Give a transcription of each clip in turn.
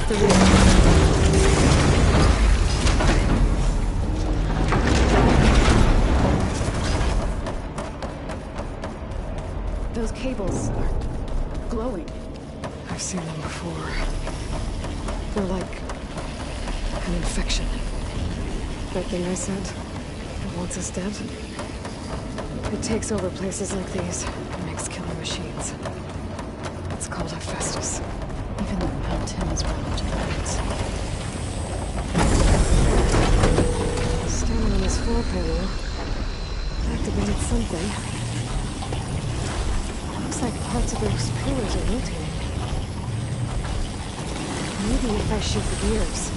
The rear. Those cables are glowing. I've seen them before. They're like an infection. That thing I sent, it wants us dead. It takes over places like these and makes killer machines. It's called Hephaestus. Even the mountains run into it. Standing on this floor panel, activated something. Looks like parts of those pillars are rotating. Maybe if I shoot the gears,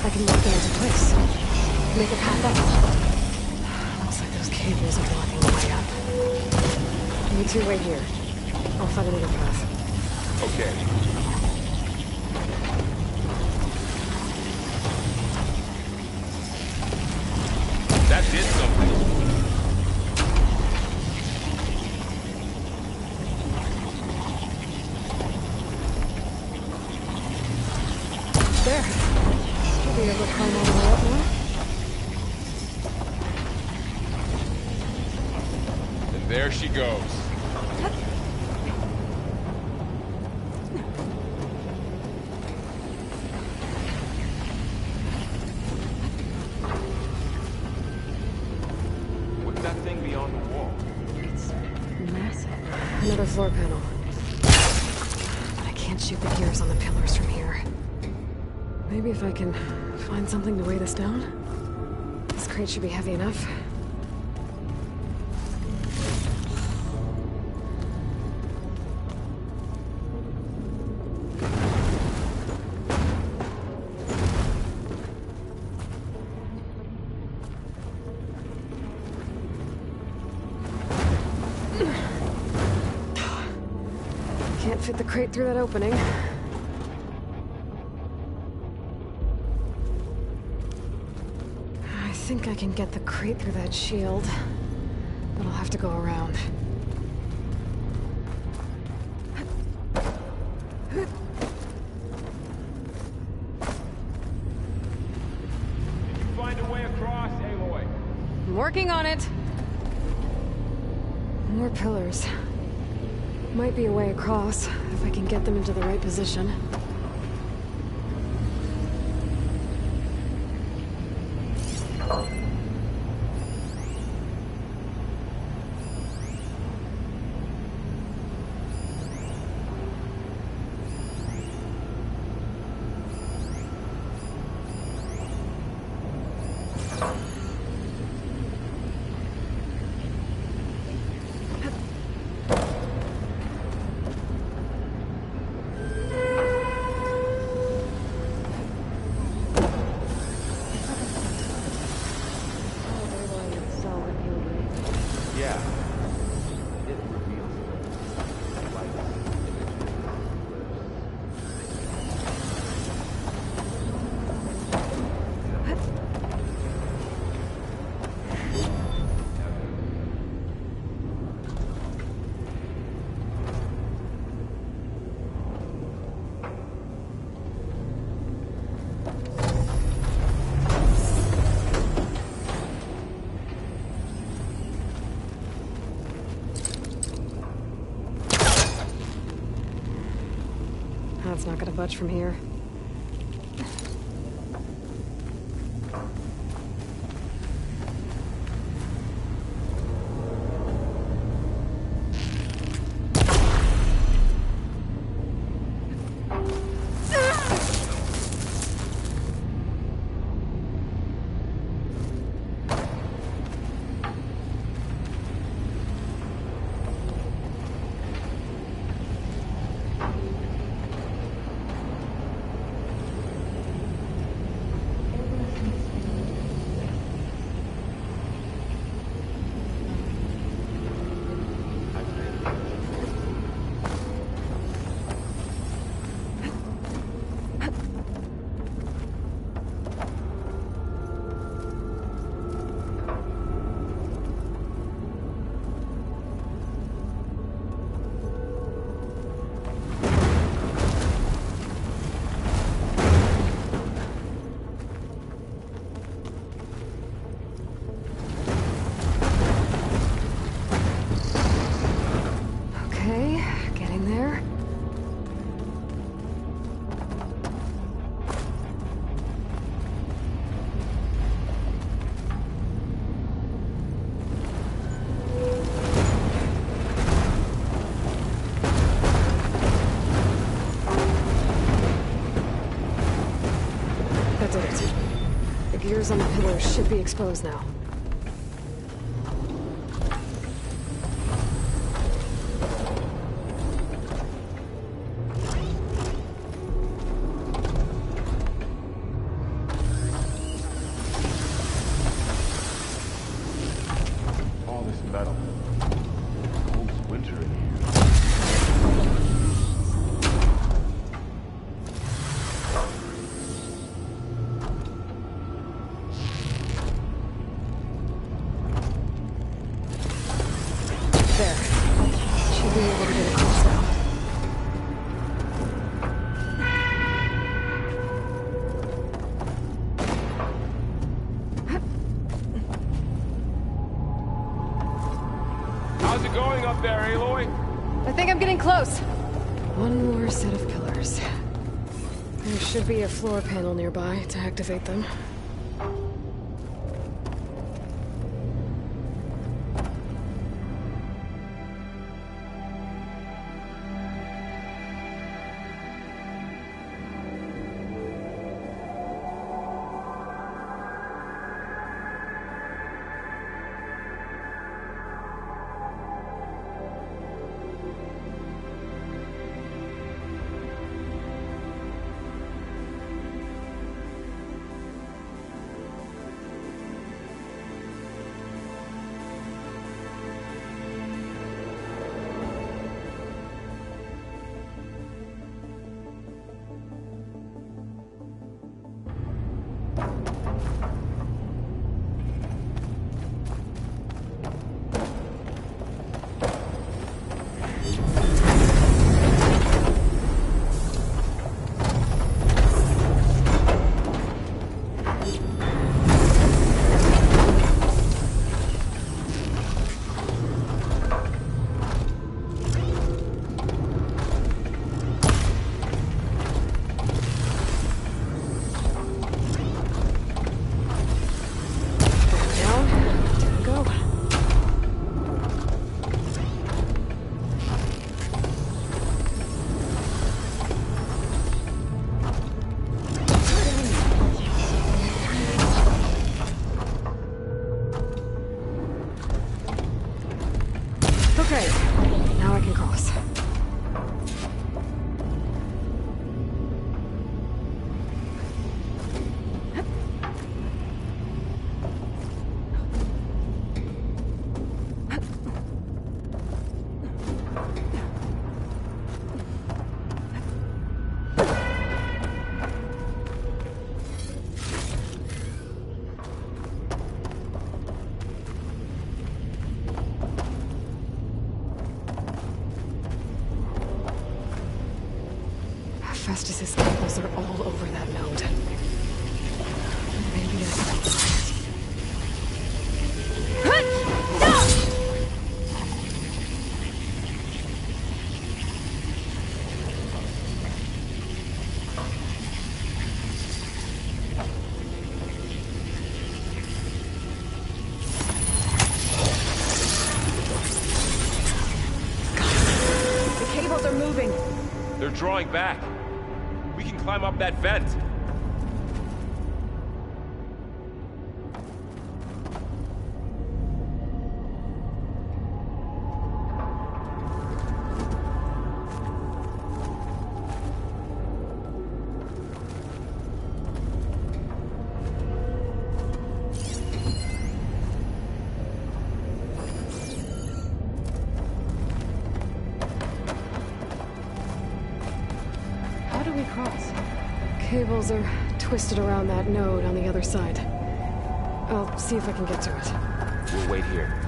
I can lock them into place. Make a path up. Looks like those cables are blocking the way up. You two wait here. I'll find another path. Okay. That did something. There. Should be able to climb all the way up now. And there she goes. What's that thing beyond the wall? It's massive. Another floor panel. But I can't shoot the gears on the pillars from here. Maybe if I can find something to weigh this down? This crate should be heavy enough. Can't fit the crate through that opening. I think I can get the crate through that shield, but I'll have to go around. Find a way across, Aloy. I'm working on it. More pillars. Might be a way across, if I can get them into the right position. Yeah. It reveals That's not gonna budge from here. there? That did it. The gears on the pillars should be exposed now. All this metal. Cold as winter in here. There. Should be able to get across now. How's it going up there, Aloy? I think I'm getting close. One more set of pillars. There should be a floor panel nearby to activate them. Okay, now I can cross. Festus's cables are all over that node. Maybe the cables are moving. They're drawing back. We can climb up that vent. How do we cross? Cables are twisted around that node on the other side. I'll see if I can get to it. We'll wait here.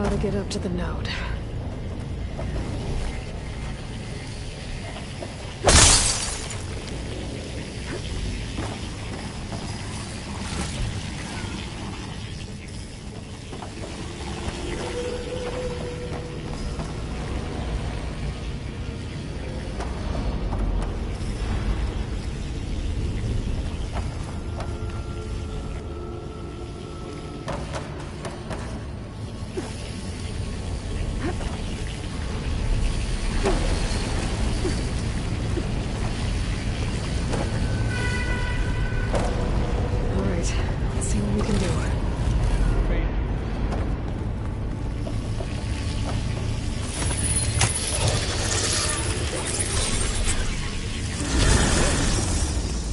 how to get up to the node.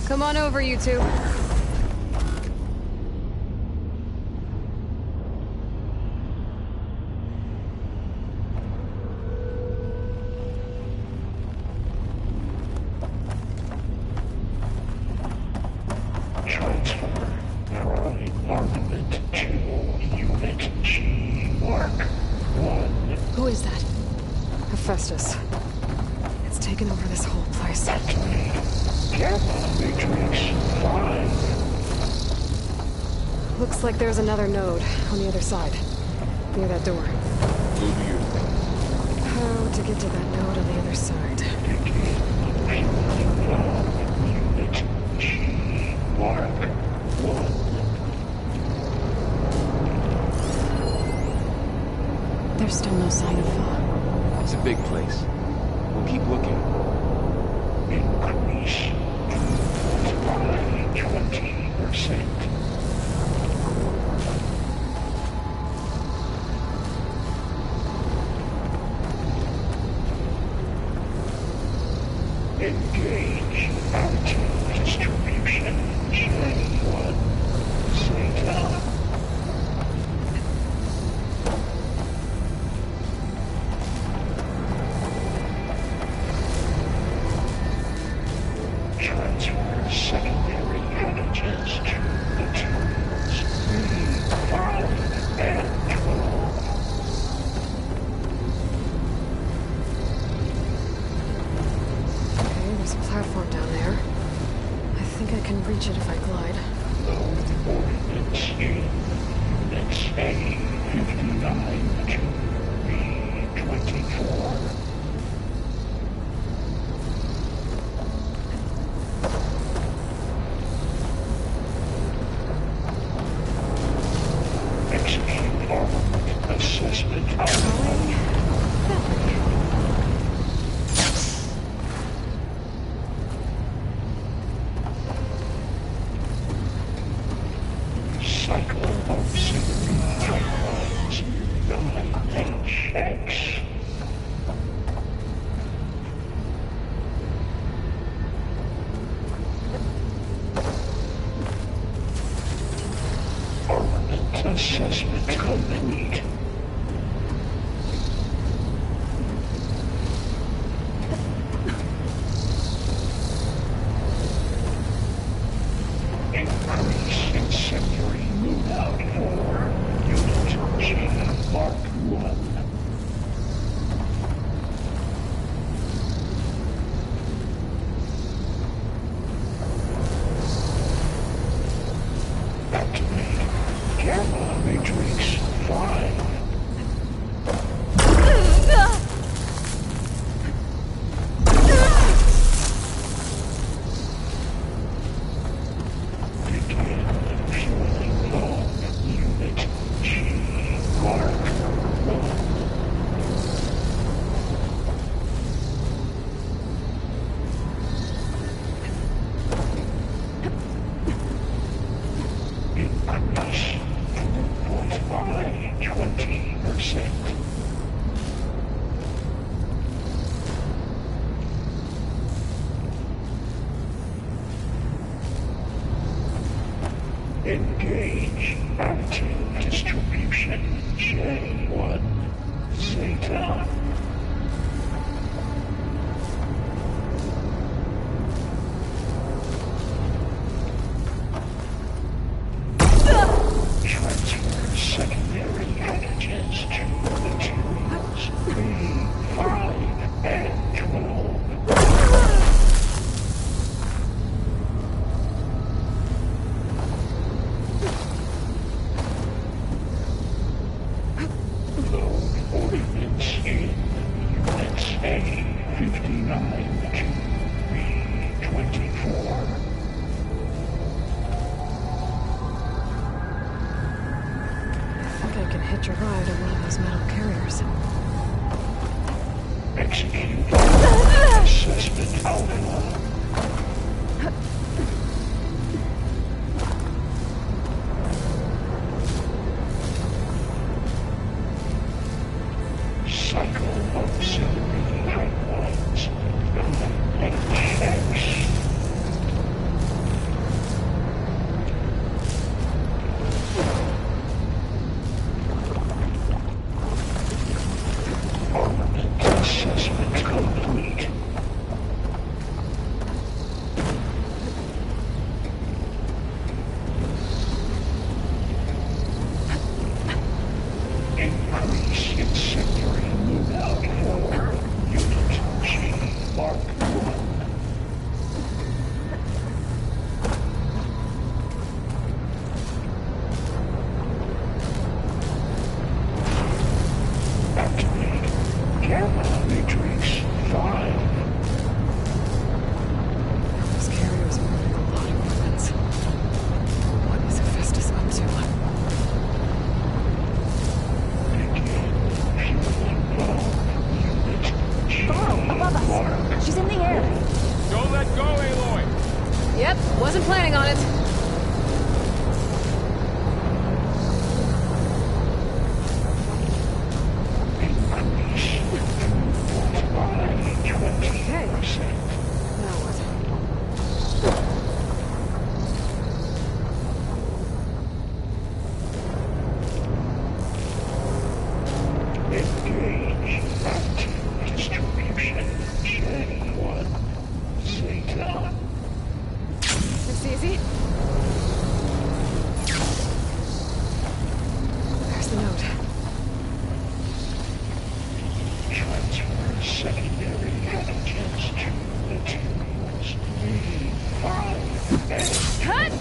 Come on over, you two. Who is that? Hephaestus. It's taken over this whole place. Looks like there's another node on the other side, near that door. Who do you think? How to get to that node on the other side? There's still no sign of Fa. It's a big place. We'll keep looking. Increase by 20%. Engage auto-distribution. Chain 1. Zeta. Transfer secondary images to materials 3, 5, and 12. Okay, there's a platform down there. I think I can reach it if I glide. Low ordnance in Units A-59 to B-24. Execute armament assessment. Cycle auxiliary pipelines 9HX. Armament assessment complete. Increase incendiary loadout for Unit G Mark 1. Activate Gamma Matrix 5. Begin fueling of Unit G Mark 1. Increase throughput by 20%. hitch a ride on one of those metal carriers. Execute assessment alpha. Cycle auxiliary pipelines. HX. Armament assessment complete. Increase incendiary loadout for Unit G Mark 1. Activate Gamma Matrix 5. Those carriers are moving a lot of weapons. What is Hephaestus up to? Begin fueling bomb. Unit G above us. Mark. She's in the air. Don't let go, Aloy! Yep, wasn't planning on it. Increase throughput by 20%. Now what? Engage active distribution. J1 Zeta. It's easy. There's the note. Transfer secondary antigens to materials. E5A. Cut!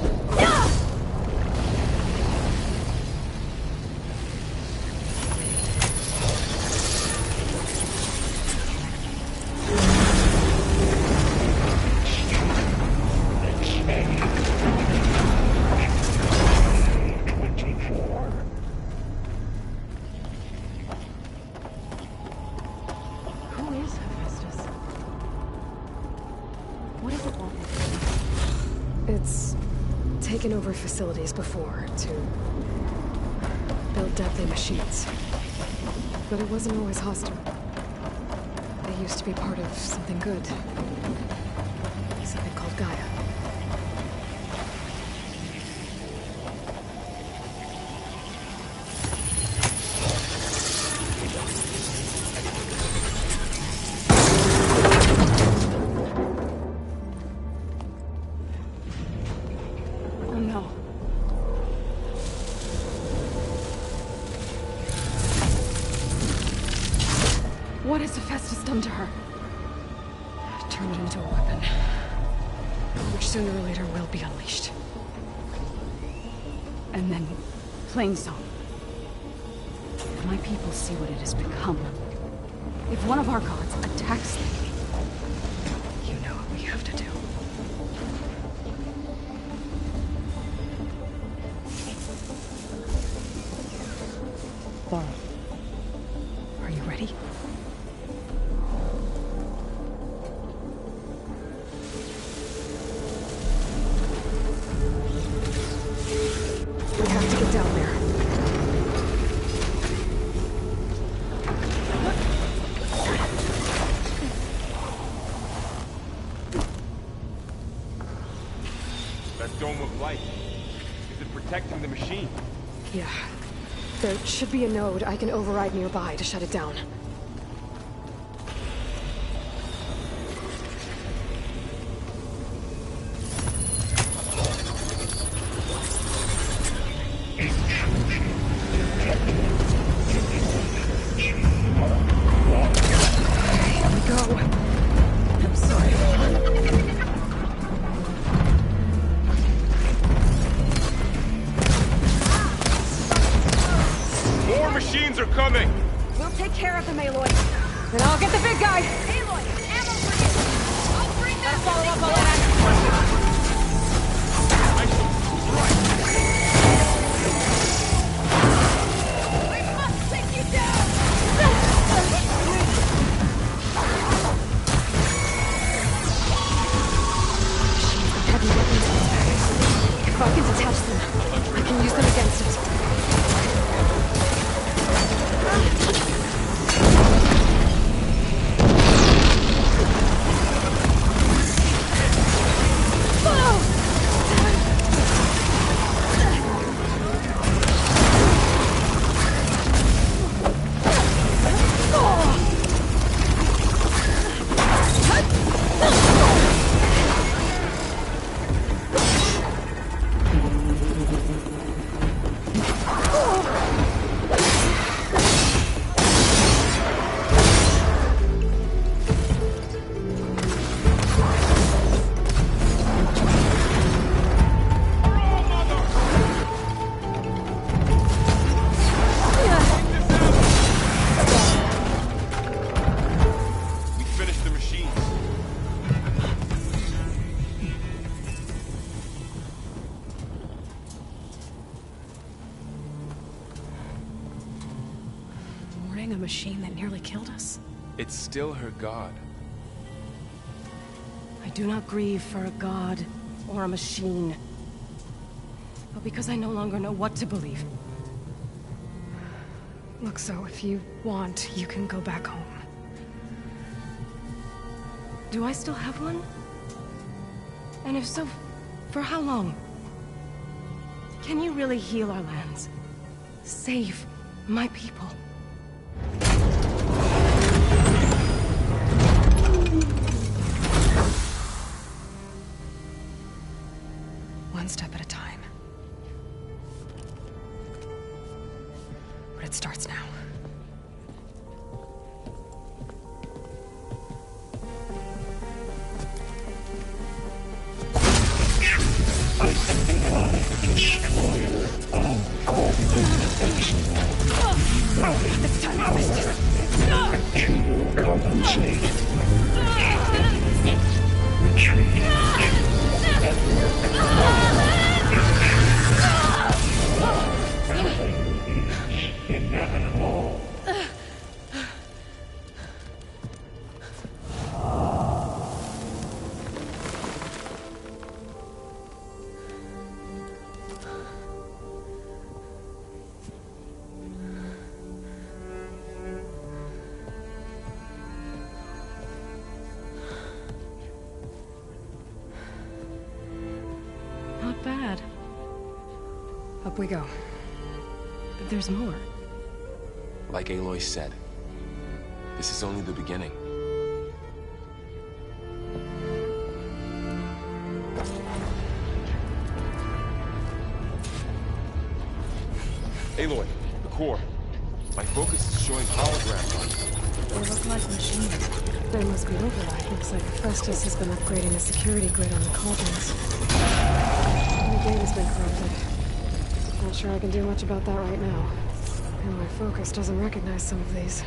Who is Hephaestus? What does it want? It's taken over facilities before to build deadly machines. But it wasn't always hostile. They used to be part of something good. Something called Gaia. Oh no. What has Hephaestus done to her? Turn it into a weapon. Which sooner or later will be unleashed. And then, plain song. If my people see what it has become, if one of our gods attacks them, You know what we have to do. Laura, are you ready? We have to get down there. That dome of light. Is it protecting the machine? Yeah. There should be a node I can override nearby to shut it down. Here we go. I'm sorry. More machines are coming! We'll take care of them, Aloy. Then I'll get the big guy. Aloy, ammo for you. I'll bring that. Follow up all that. I shall strike! fighting a machine that nearly killed us? It's still her god. I do not grieve for a god or a machine, but because I no longer know what to believe. Look, so if you want, you can go back home. Do I still have one? And if so, for how long? Can you really heal our lands? Save my people? One step at a time. But it starts now. It's time to compensate. Retreat. Inevitable. Not bad. Up we go. But there's more. Like Aloy said, this is only the beginning. Aloy, the core. My focus is showing holograms on it. They look like machines. There must be override. Looks like Festus has been upgrading the security grid on the cauldrons. The data's been corrupted. Not sure I can do much about that right now. And my focus doesn't recognize some of these.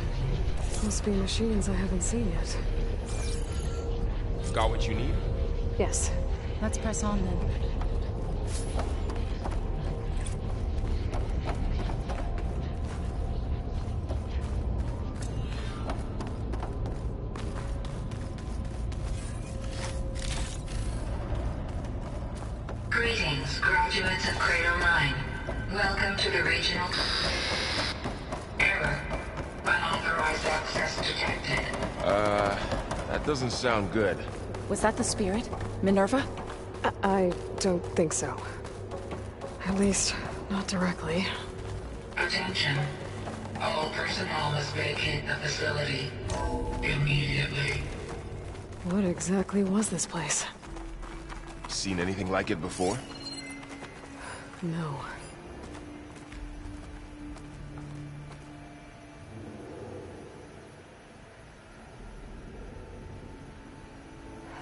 Must be machines I haven't seen yet. Got what you need? Yes. Let's press on then. Greetings, graduates of Cradle 9. Welcome to the regional... Error. Unauthorized access detected. That doesn't sound good. Was that the spirit? Minerva? I don't think so. At least, not directly. Attention. All personnel must vacate the facility. Immediately. What exactly was this place? Seen anything like it before? No.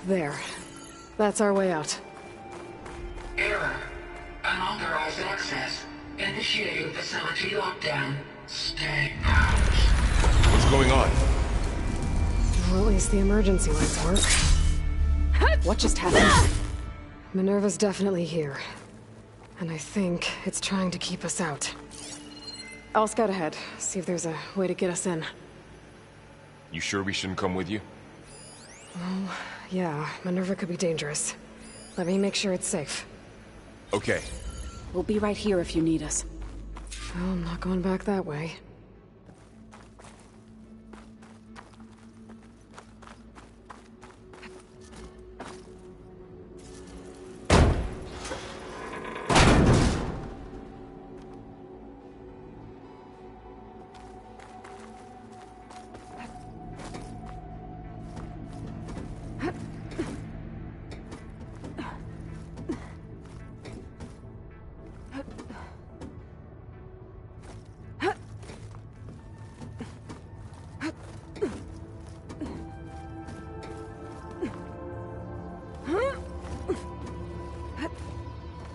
There. That's our way out. Error. Unauthorized access. Initiating facility lockdown. Stay out. What's going on? Well, at least the emergency lights work. What just happened? Minerva's definitely here. And I think it's trying to keep us out. I'll scout ahead, see if there's a way to get us in. You sure we shouldn't come with you? Well, yeah, Minerva could be dangerous. Let me make sure it's safe. Okay. We'll be right here if you need us. Well, I'm not going back that way.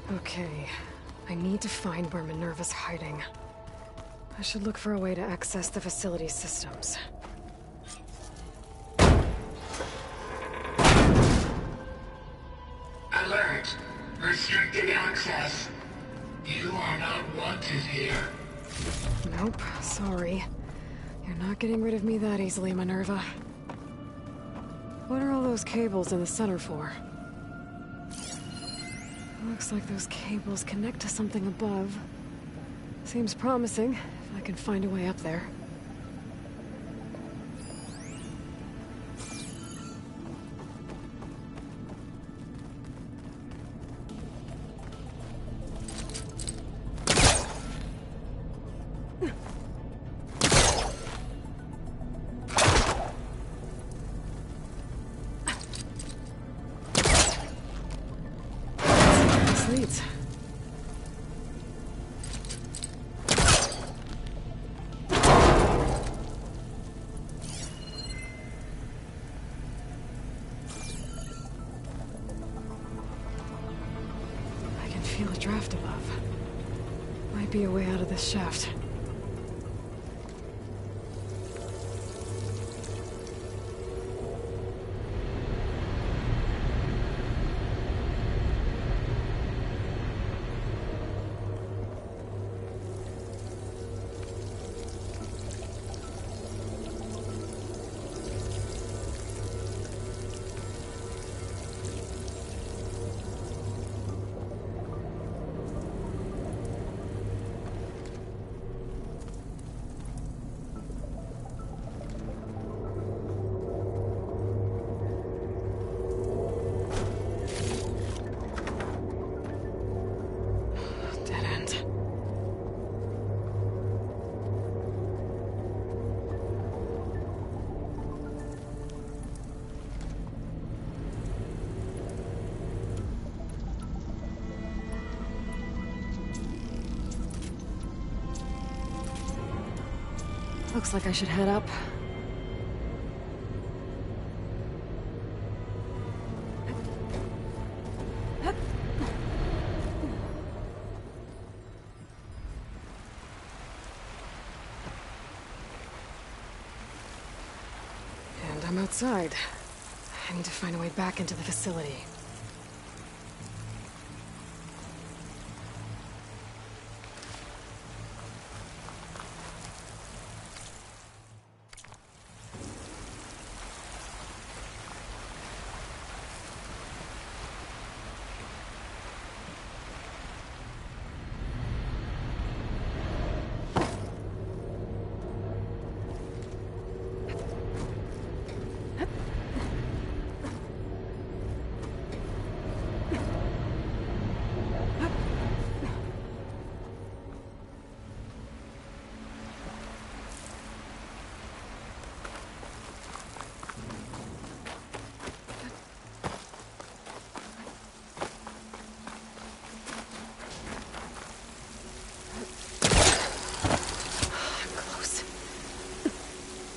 Okay, I need to find where Minerva's hiding. I should look for a way to access the facility systems. Alert. Restricted access. You are not wanted here. Nope, sorry. You're not getting rid of me that easily, Minerva. What are all those cables in the center for? Looks like those cables connect to something above. Seems promising, if I can find a way up there. Leads. I can feel a draft above. Might be a way out of this shaft. Dead end. Looks like I should head up. And I'm outside. I need to find a way back into the facility.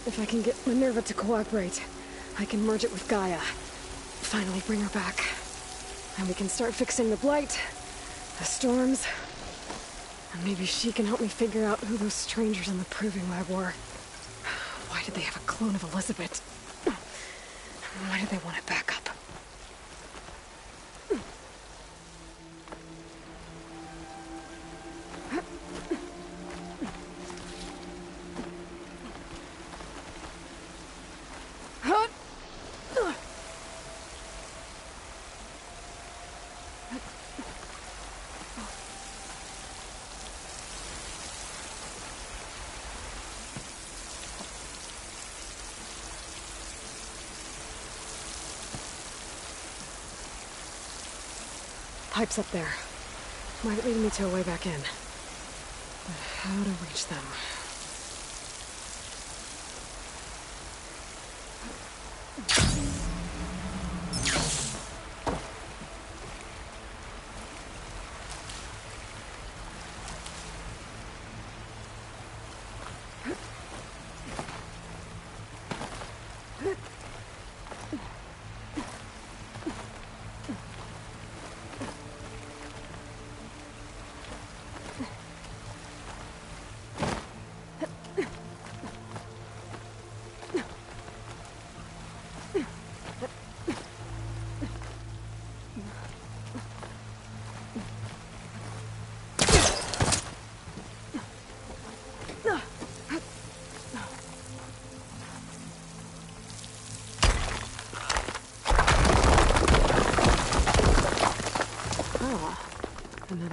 If I can get Minerva to cooperate, I can merge it with Gaia. Finally bring her back. And we can start fixing the Blight, the storms, and maybe she can help me figure out who those strangers in the Proving Lab were. Why did they have a clone of Elizabeth? Why did they want it back up? Pipes up there. Might lead me to a way back in. But how to reach them?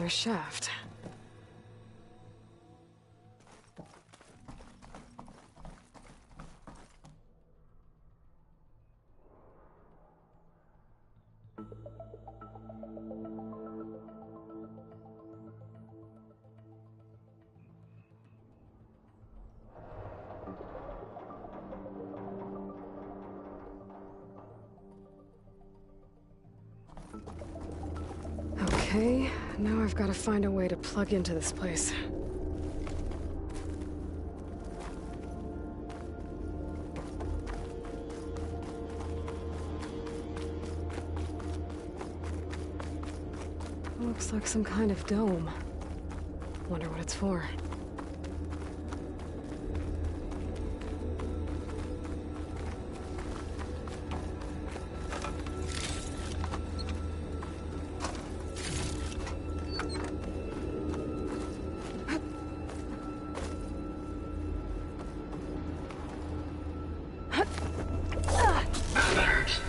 a shaft. Okay, now I've got to find a way to plug into this place. Looks like some kind of dome. Wonder what it's for. Alert.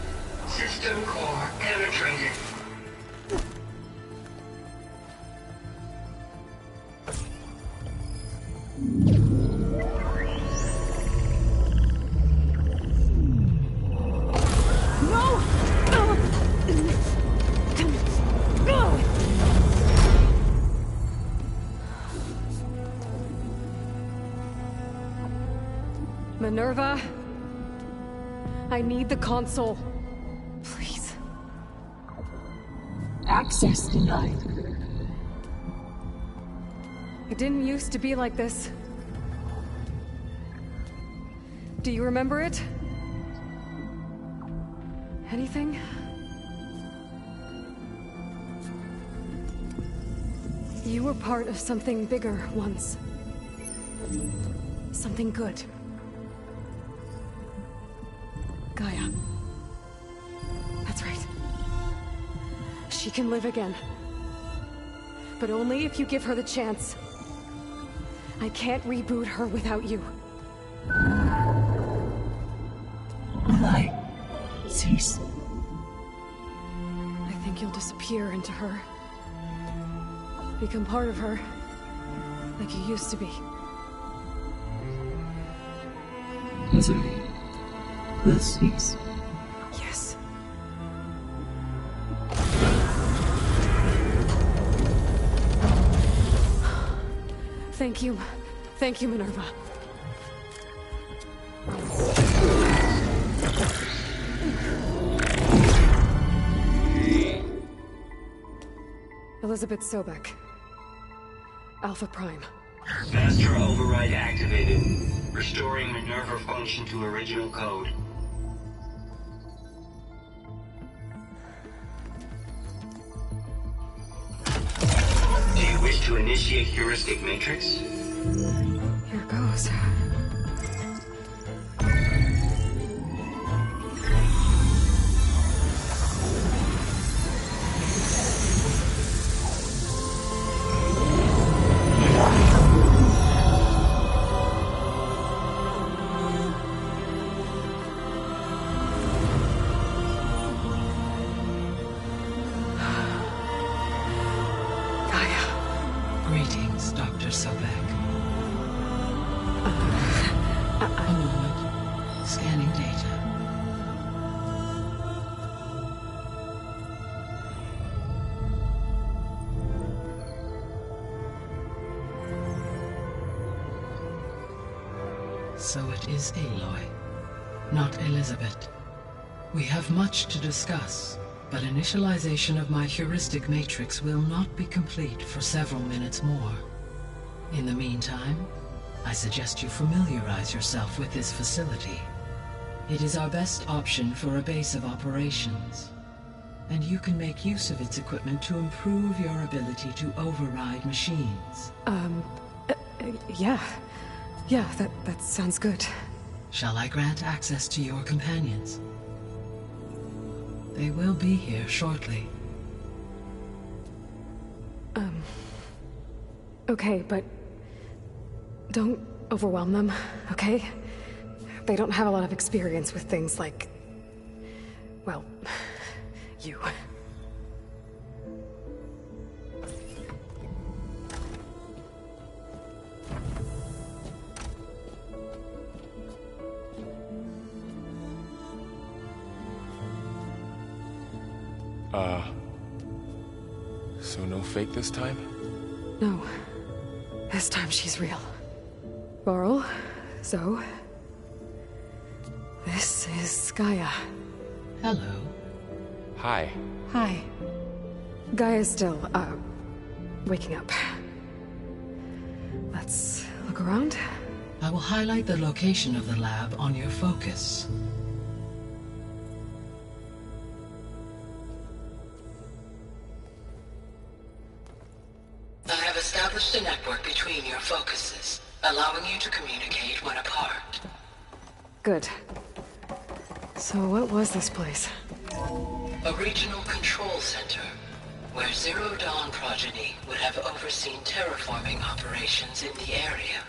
System core penetrated. Minerva? I need the console. Please. Access denied. It didn't used to be like this. Do you remember it? Anything? You were part of something bigger once. Something good. Gaia. That's right. She can live again. But only if you give her the chance. I can't reboot her without you. Light. Cease. I think you'll disappear into her. Become part of her. Like you used to be. Misery. Will cease. Yes. Thank you. Thank you, Minerva. Elizabeth Sobek. Alpha Prime. Master override activated. Restoring Minerva function to original code. Do you wish to initiate heuristic matrix? Here goes. Greetings, Dr. Sobek. A moment. Scanning data. So it is Aloy, not Elizabeth. We have much to discuss, but initialization of my heuristic matrix will not be complete for several minutes more. In the meantime, I suggest you familiarize yourself with this facility. It is our best option for a base of operations, and you can make use of its equipment to improve your ability to override machines. Yeah. Yeah, that sounds good. Shall I grant access to your companions? They will be here shortly. Okay, but don't overwhelm them, okay? They don't have a lot of experience with things like, well, you. So no fake this time? No. This time she's real. Varl, Zoe. This is Gaia. Hello. Hi. Hi. Gaia's still, waking up. Let's look around. I will highlight the location of the lab on your focus. I have established a network between your focuses, allowing you to communicate when apart. Good. So what was this place? A regional control center, where Zero Dawn progeny would have overseen terraforming operations in the area.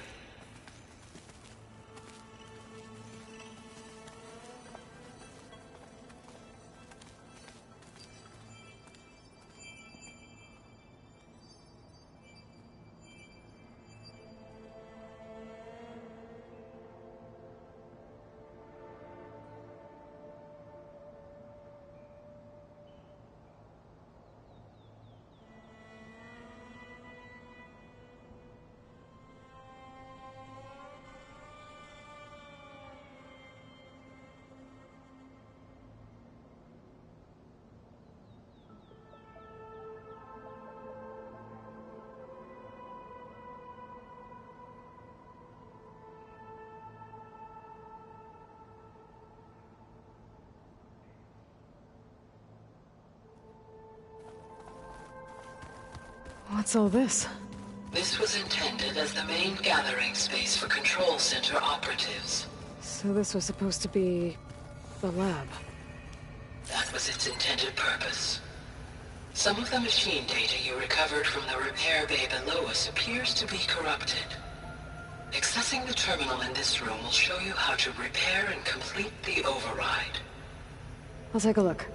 What's all this? This was intended as the main gathering space for control center operatives. So this was supposed to be... the lab. That was its intended purpose. Some of the machine data you recovered from the repair bay below us appears to be corrupted. Accessing the terminal in this room will show you how to repair and complete the override. I'll take a look.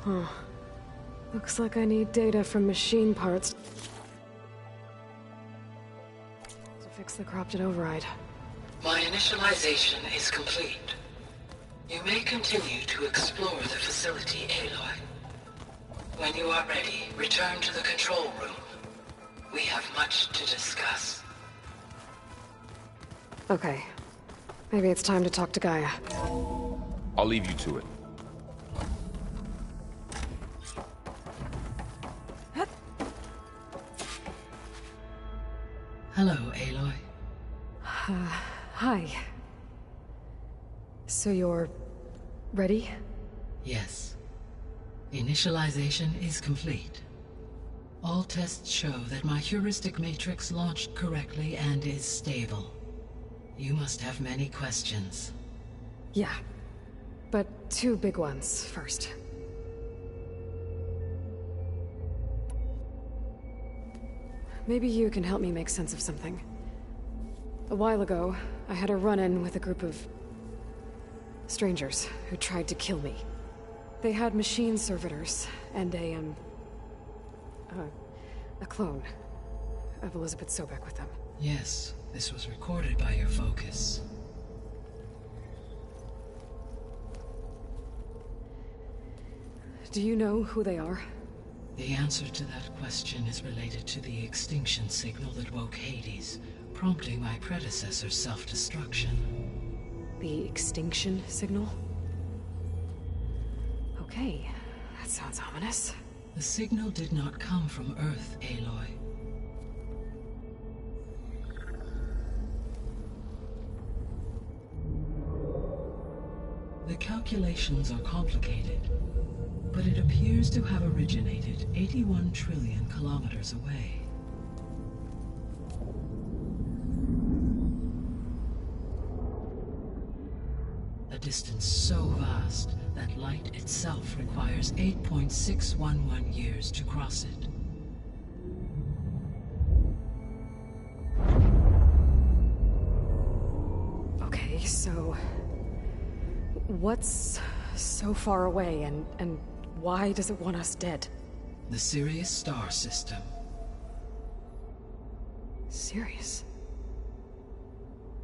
Huh. Looks like I need data from machine parts to fix the corrupted override. My initialization is complete. You may continue to explore the facility, Aloy. When you are ready, return to the control room. We have much to discuss. Okay. Maybe it's time to talk to Gaia. I'll leave you to it. Hello, Aloy. Hi. So you're... ready? Yes. Initialization is complete. All tests show that my heuristic matrix launched correctly and is stable. You must have many questions. Yeah. But two big ones first. Maybe you can help me make sense of something. A while ago, I had a run-in with a group of... strangers who tried to kill me. They had machine servitors and a clone of Elizabeth Sobek with them. Yes, this was recorded by your focus. Do you know who they are? The answer to that question is related to the extinction signal that woke Hades, prompting my predecessor's self-destruction. The extinction signal? Okay, that sounds ominous. The signal did not come from Earth, Aloy. The calculations are complicated, but it appears to have originated 81 trillion kilometers away. a distance so vast that light itself requires 8.611 years to cross it. Okay, so... what's so far away, and why does it want us dead? The Sirius star system. Sirius?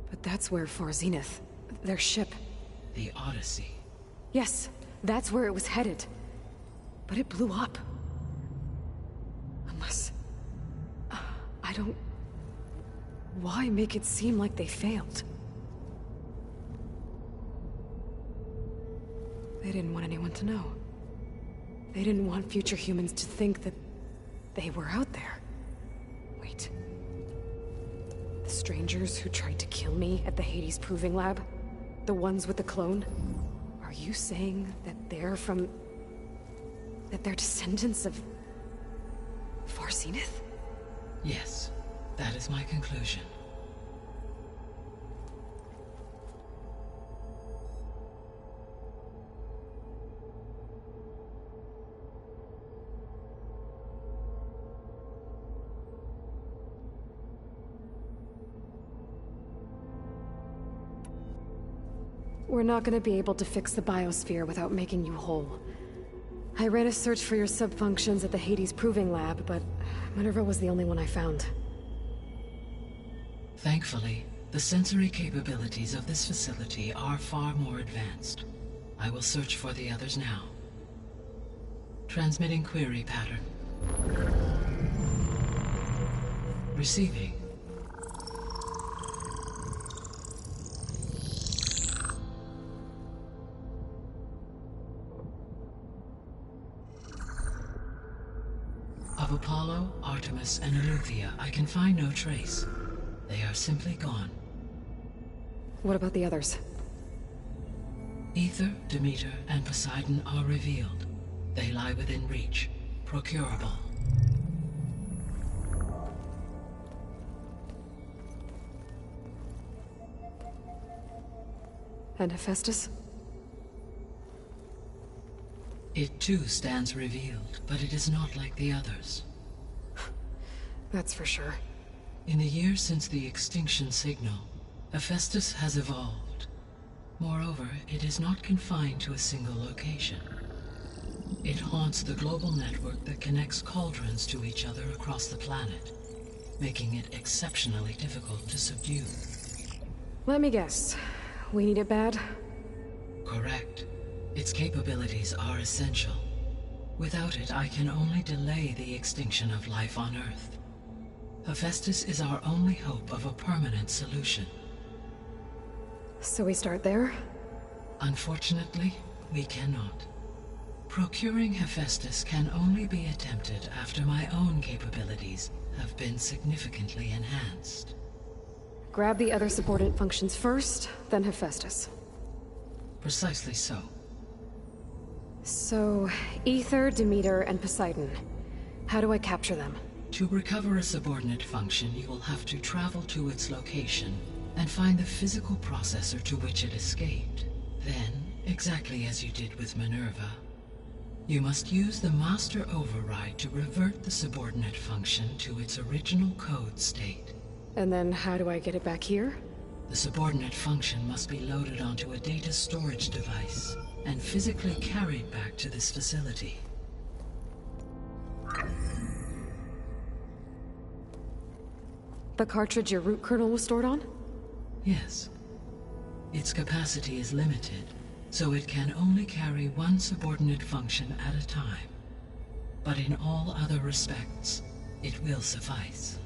But that's where Far Zenith, their ship... The Odyssey. Yes, that's where it was headed. But it blew up. Unless... I don't... Why make it seem like they failed? They didn't want anyone to know. They didn't want future humans to think that they were out there. Wait. The strangers who tried to kill me at the Hades Proving Lab? The ones with the clone? Are you saying that they're from... that they're descendants of... Far Zenith? Yes, that is my conclusion. We're not gonna be able to fix the biosphere without making you whole. I ran a search for your subfunctions at the Hades Proving Lab, but Minerva was the only one I found. Thankfully, the sensory capabilities of this facility are far more advanced. I will search for the others now. Transmitting query pattern. Receiving. Of Apollo, Artemis, and Eleuthia, I can find no trace. They are simply gone. What about the others? Aether, Demeter, and Poseidon are revealed. They lie within reach, procurable. And Hephaestus? It too stands revealed, but it is not like the others. That's for sure. In the years since the extinction signal, Hephaestus has evolved. Moreover, it is not confined to a single location. It haunts the global network that connects cauldrons to each other across the planet, making it exceptionally difficult to subdue. Let me guess. We need it bad? Correct. Its capabilities are essential. Without it, I can only delay the extinction of life on Earth. Hephaestus is our only hope of a permanent solution. So we start there? Unfortunately, we cannot. Procuring Hephaestus can only be attempted after my own capabilities have been significantly enhanced. Grab the other subordinate functions first, then Hephaestus. Precisely so. So, Aether, Demeter, and Poseidon. How do I capture them? To recover a subordinate function, you will have to travel to its location and find the physical processor to which it escaped. Then, exactly as you did with Minerva, you must use the master override to revert the subordinate function to its original code state. And then how do I get it back here? The subordinate function must be loaded onto a data storage device and physically carried back to this facility. The cartridge your root kernel was stored on? Yes. Its capacity is limited, so it can only carry one subordinate function at a time. But in all other respects, it will suffice.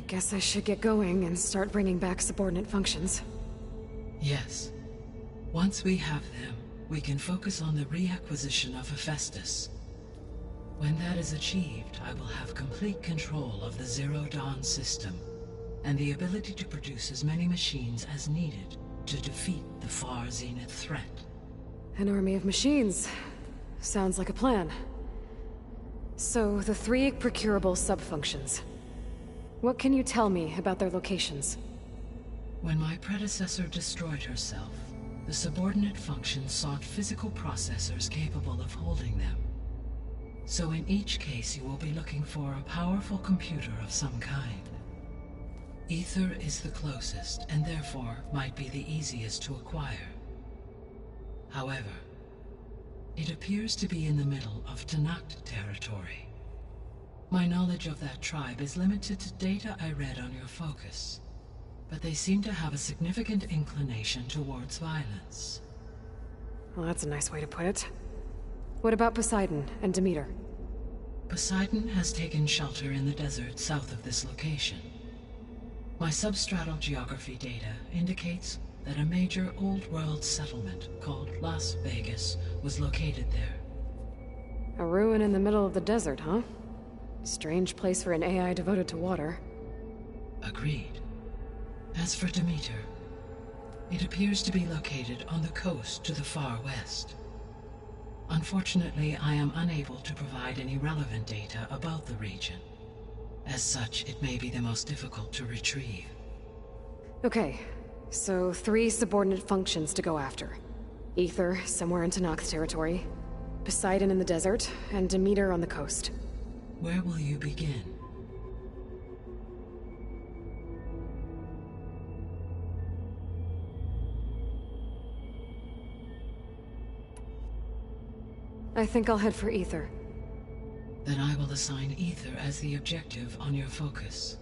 I guess I should get going and start bringing back subordinate functions. Yes. Once we have them, we can focus on the reacquisition of Hephaestus. When that is achieved, I will have complete control of the Zero Dawn system, and the ability to produce as many machines as needed to defeat the Far Zenith threat. An army of machines. Sounds like a plan. So, the 3 procurable sub-functions. What can you tell me about their locations? When my predecessor destroyed herself, the subordinate functions sought physical processors capable of holding them. So in each case you will be looking for a powerful computer of some kind. Ether is the closest, and therefore might be the easiest to acquire. However, it appears to be in the middle of Tenakth territory. My knowledge of that tribe is limited to data I read on your focus, but they seem to have a significant inclination towards violence. Well, that's a nice way to put it. What about Poseidon and Demeter? Poseidon has taken shelter in the desert south of this location. My substratal geography data indicates that a major old-world settlement called Las Vegas was located there. A ruin in the middle of the desert, huh? Strange place for an AI devoted to water. Agreed. As for Demeter, it appears to be located on the coast to the far west. Unfortunately, I am unable to provide any relevant data about the region. As such, it may be the most difficult to retrieve. Okay, so 3 subordinate functions to go after. Ether, somewhere in Tenakth territory. Poseidon in the desert, and Demeter on the coast. Where will you begin? I think I'll head for Ether. Then I will assign Ether as the objective on your focus.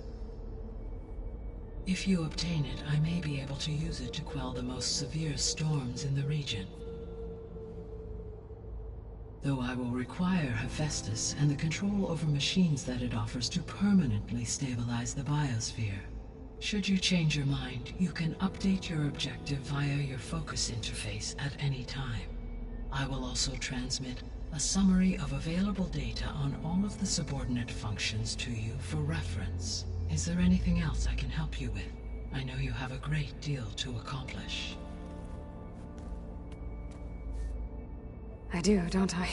If you obtain it, I may be able to use it to quell the most severe storms in the region. Though I will require Hephaestus and the control over machines that it offers to permanently stabilize the biosphere. Should you change your mind, you can update your objective via your focus interface at any time. I will also transmit a summary of available data on all of the subordinate functions to you for reference. Is there anything else I can help you with? I know you have a great deal to accomplish. I do, don't I?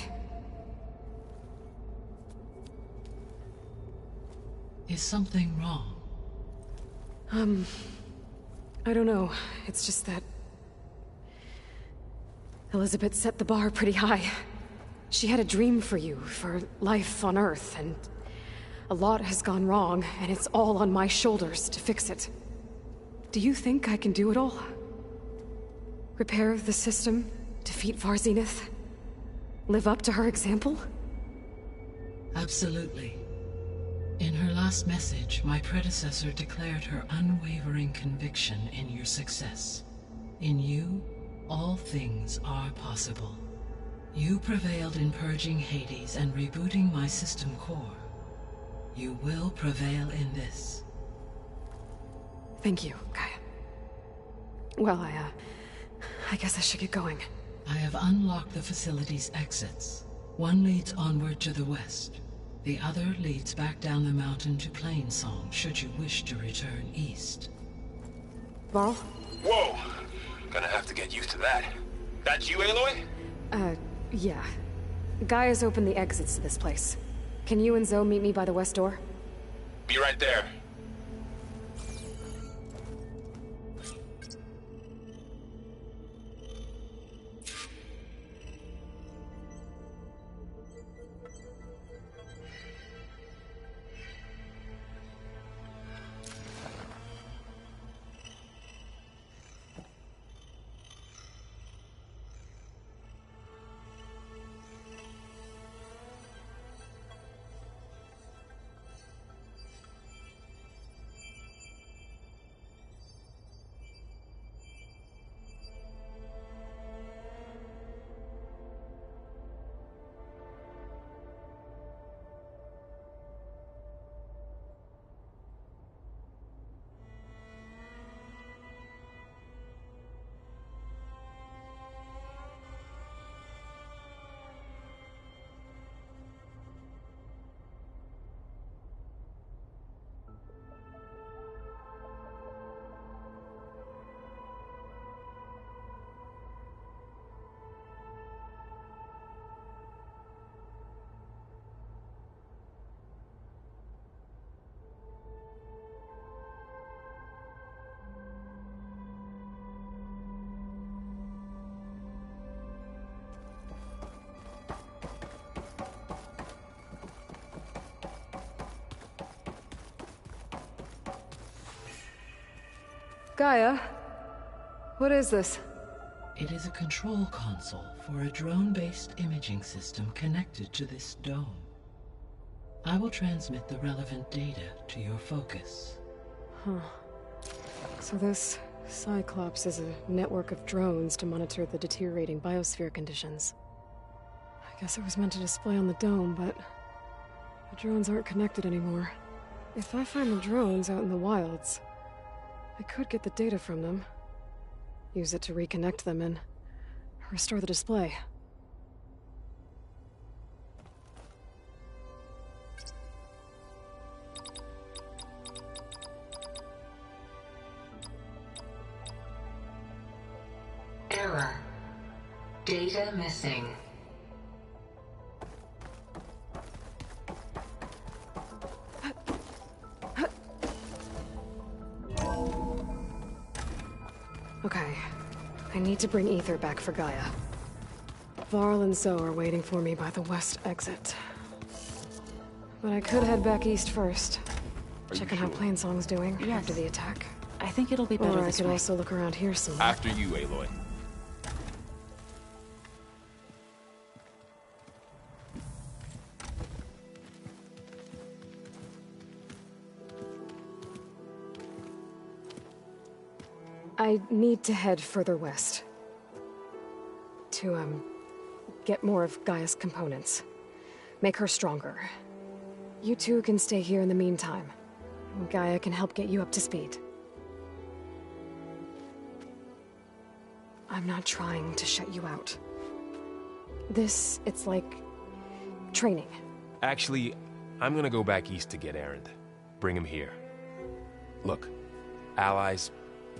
Is something wrong? I don't know. It's just that Elizabeth set the bar pretty high. She had a dream for you, for life on Earth, and a lot has gone wrong, and it's all on my shoulders to fix it. Do you think I can do it all? Repair the system, defeat Far Zenith, live up to her example? Absolutely. In her last message, my predecessor declared her unwavering conviction in your success. In you, all things are possible. You prevailed in purging Hades and rebooting my system core. You will prevail in this. Thank you, Gaia. Well, I guess I should get going. I have unlocked the facility's exits. One leads onward to the west. The other leads back down the mountain to Plainsong, should you wish to return east. Varl? Whoa! Gonna have to get used to that. That's you, Aloy? Yeah. Gaia's opened the exits to this place. Can you and Zoe meet me by the west door? Be right there. Gaia, what is this? It is a control console for a drone-based imaging system connected to this dome. I will transmit the relevant data to your focus. Huh. So this Cyclops is a network of drones to monitor the deteriorating biosphere conditions. I guess it was meant to display on the dome, but the drones aren't connected anymore. If I find the drones out in the wilds, I could get the data from them, use it to reconnect them, and restore the display. Error. Data missing. Okay. I need to bring Ether back for Gaia. Varl and Zoe are waiting for me by the west exit. But I could head back east first. Check on how Plainsong's doing after the attack. I think it'll be better Or I this could way. also look around here some more. After you, Aloy. I need to head further west. To, get more of Gaia's components. Make her stronger. You two can stay here in the meantime. Gaia can help get you up to speed. I'm not trying to shut you out. It's like training. Actually, I'm gonna go back east to get Erend. Bring him here. Look, allies,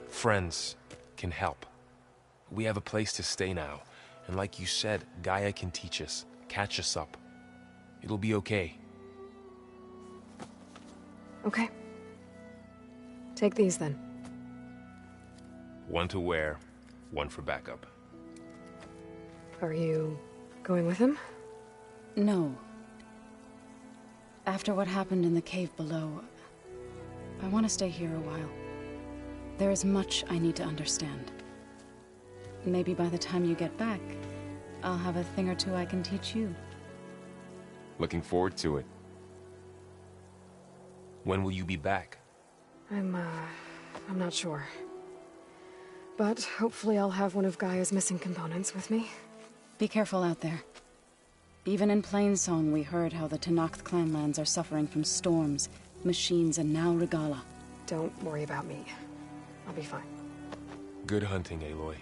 friends can help. We have a place to stay now, and like you said, Gaia can teach us, catch us up. It'll be okay. Okay. Take these then. One to wear, one for backup. Are you going with him? No. After what happened in the cave below, I want to stay here a while. There is much I need to understand. Maybe by the time you get back, I'll have a thing or two I can teach you. Looking forward to it. When will you be back? I'm not sure. But hopefully I'll have one of Gaia's missing components with me. Be careful out there. Even in Plainsong, we heard how the Tenakth clanlands are suffering from storms, machines, and now Regalla. Don't worry about me. I'll be fine. Good hunting, Aloy.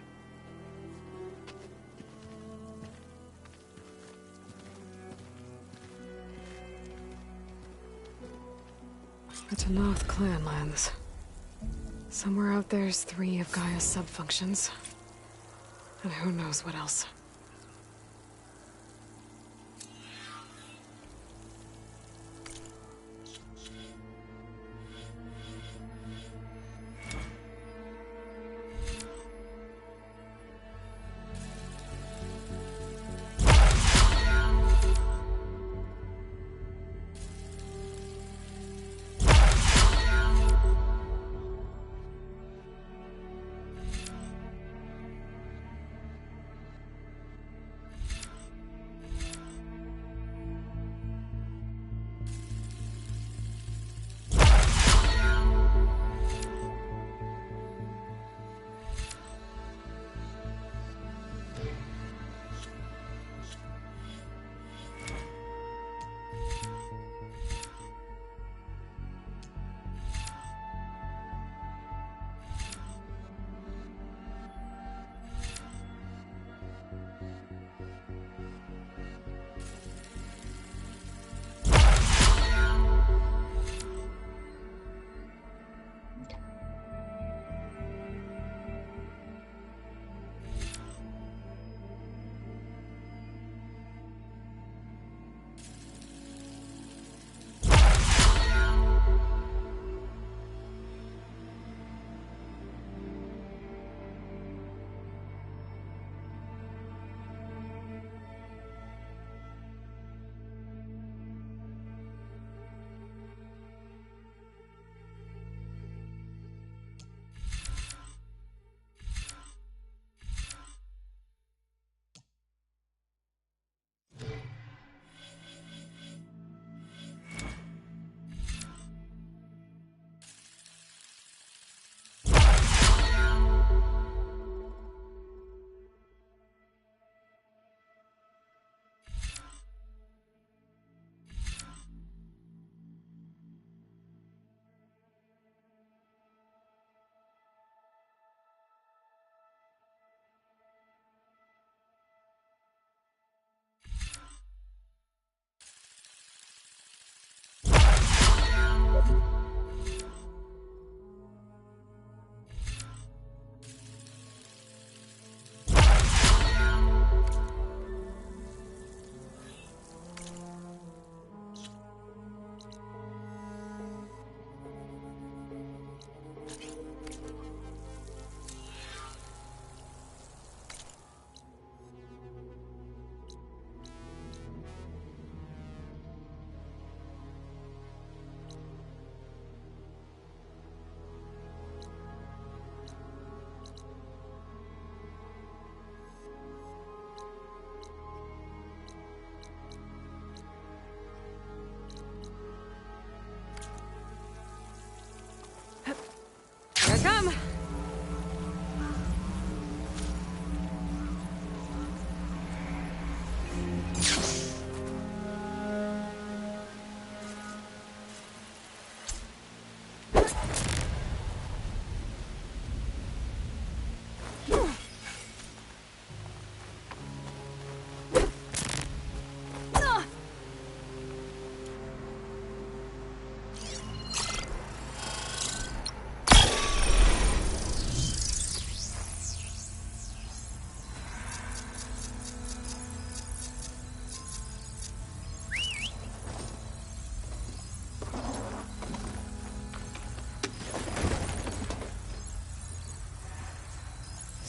The Tenakth clanlands. Somewhere out there's 3 of Gaia's sub-functions. And who knows what else.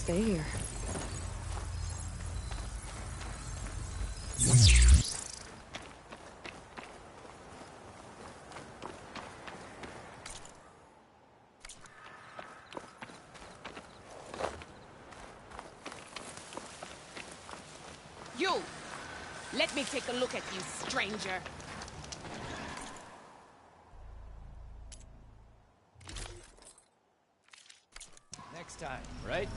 stay here. You! Let me take a look at you, stranger. Next time, right?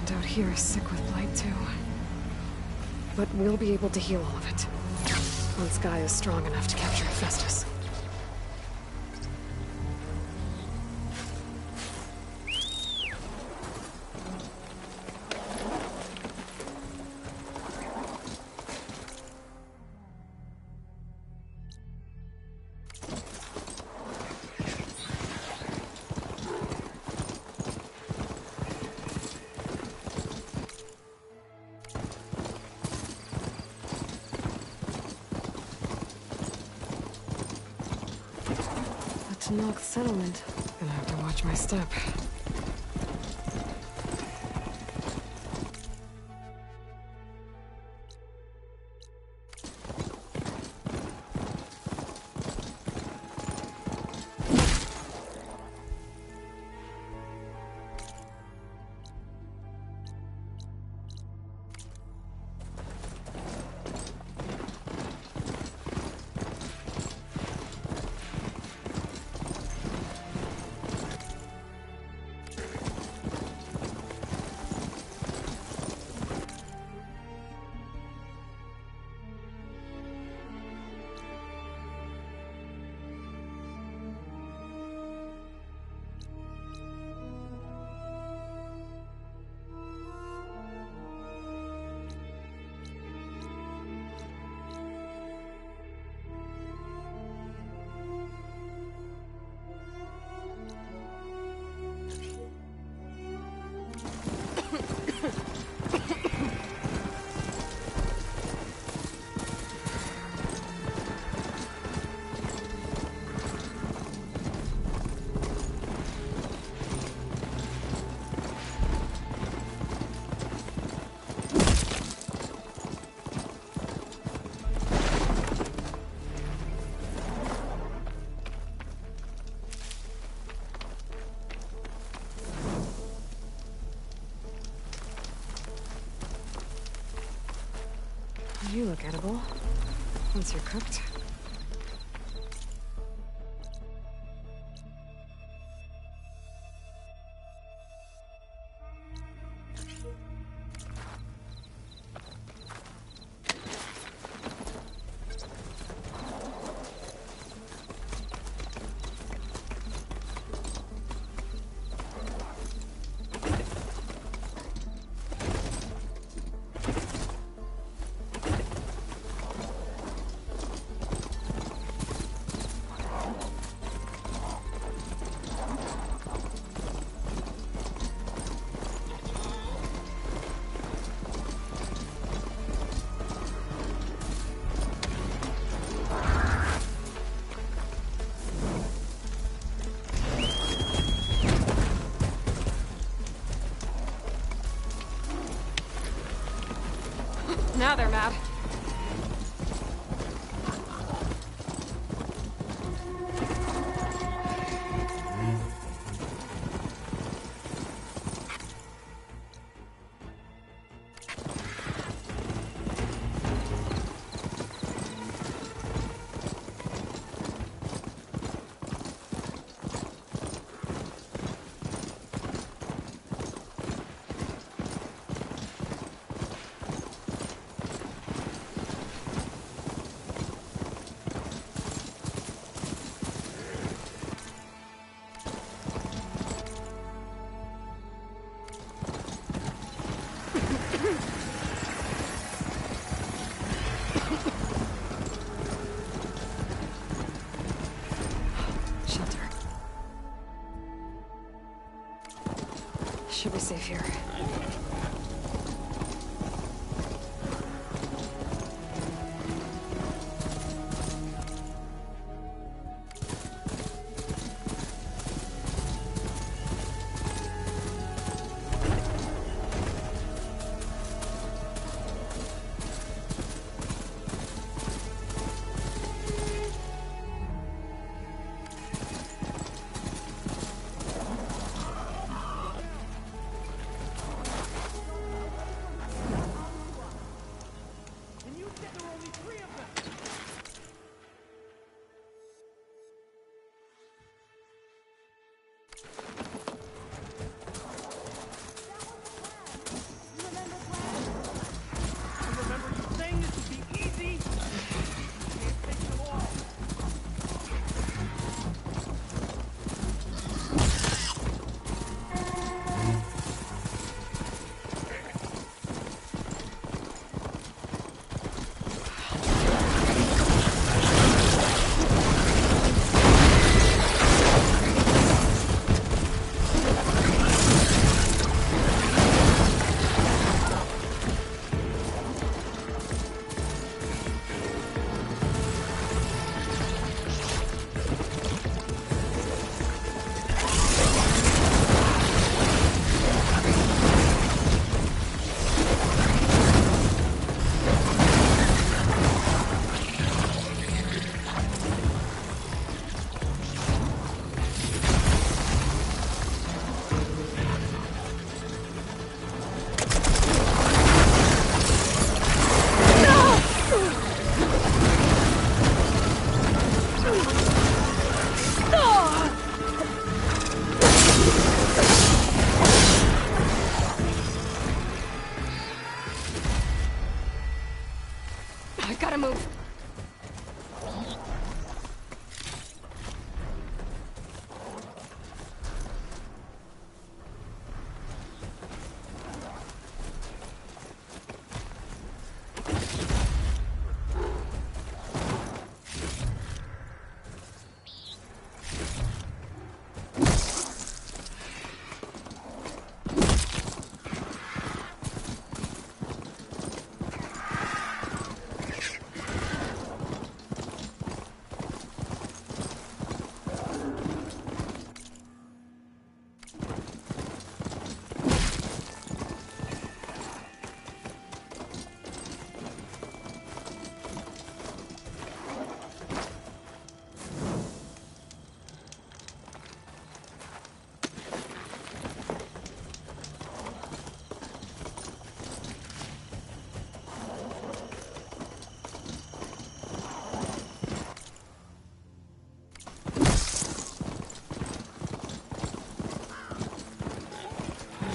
Out here is sick with blight too. But we'll be able to heal all of it. Once Gaia is strong enough to capture Hephaestus. To Noct settlement. Gonna have to watch my step. You look edible. Once you're cooked. Should be safe here. Gotta move.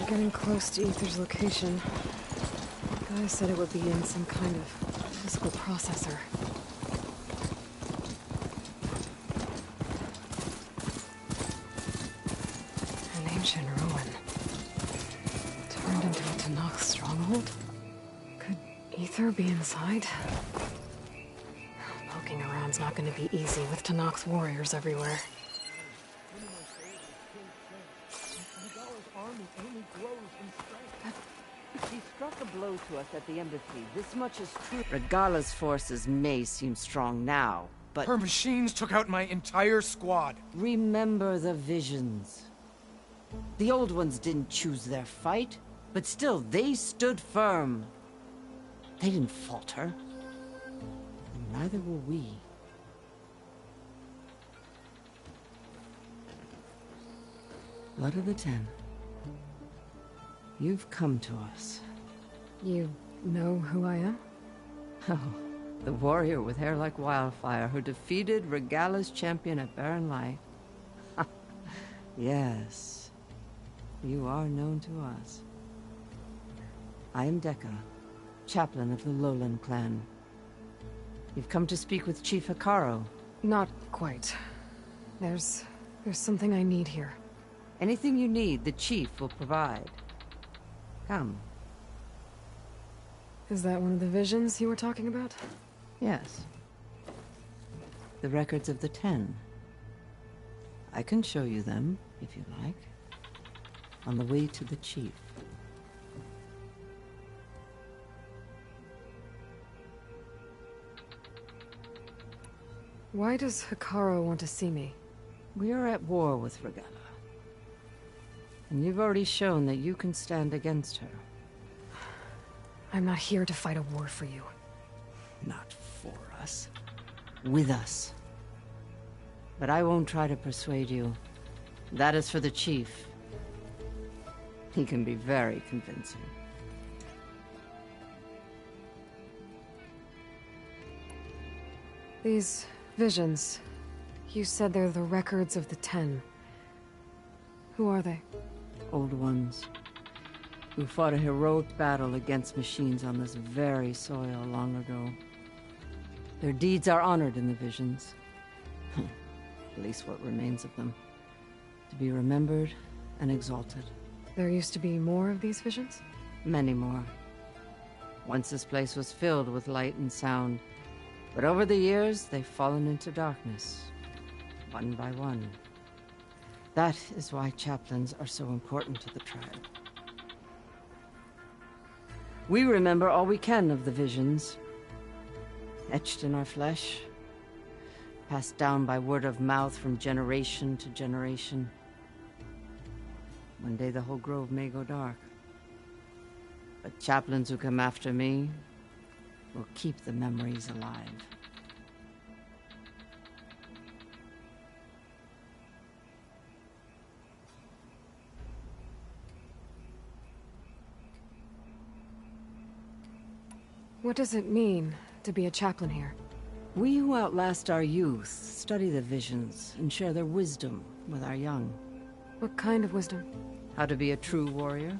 Getting close to Aether's location. The guy said it would be in some kind of physical processor. An ancient ruin. Turned into a Tenakth stronghold? Could Aether be inside? Poking around's not going to be easy with Tenakth warriors everywhere. He struck a blow to us at the embassy. This much is true. Regala's forces may seem strong now, but... Her machines took out my entire squad. Remember the visions. The old ones didn't choose their fight, but still, they stood firm. They didn't falter. And neither will we. Blood of the Ten. You've come to us. You know who I am? Oh, the warrior with hair like wildfire who defeated Regala's champion at Barren Light. Yes, you are known to us. I am Dekka, chaplain of the Lowland clan. You've come to speak with Chief Hekarro. Not quite. There's something I need here. Anything you need, the Chief will provide. Come. Is that one of the visions you were talking about? Yes. The records of the Ten. I can show you them, if you like. on the way to the chief. Why does Hekarro want to see me? We are at war with Regalla. And you've already shown that you can stand against her. I'm not here to fight a war for you. Not for us. With us. But I won't try to persuade you. That is for the chief. He can be very convincing. These visions, you said they're the records of the Ten. Who are they? Old ones. Who fought a heroic battle against machines on this very soil long ago. Their deeds are honored in the visions. At least what remains of them. To be remembered and exalted. There used to be more of these visions? Many more. Once this place was filled with light and sound. But over the years, they've fallen into darkness. One by one. That is why chaplains are so important to the tribe. We remember all we can of the visions. Etched in our flesh. Passed down by word of mouth from generation to generation. One day the whole grove may go dark. But chaplains who come after me will keep the memories alive. What does it mean to be a chaplain here? We who outlast our youth study the visions and share their wisdom with our young. What kind of wisdom? How to be a true warrior.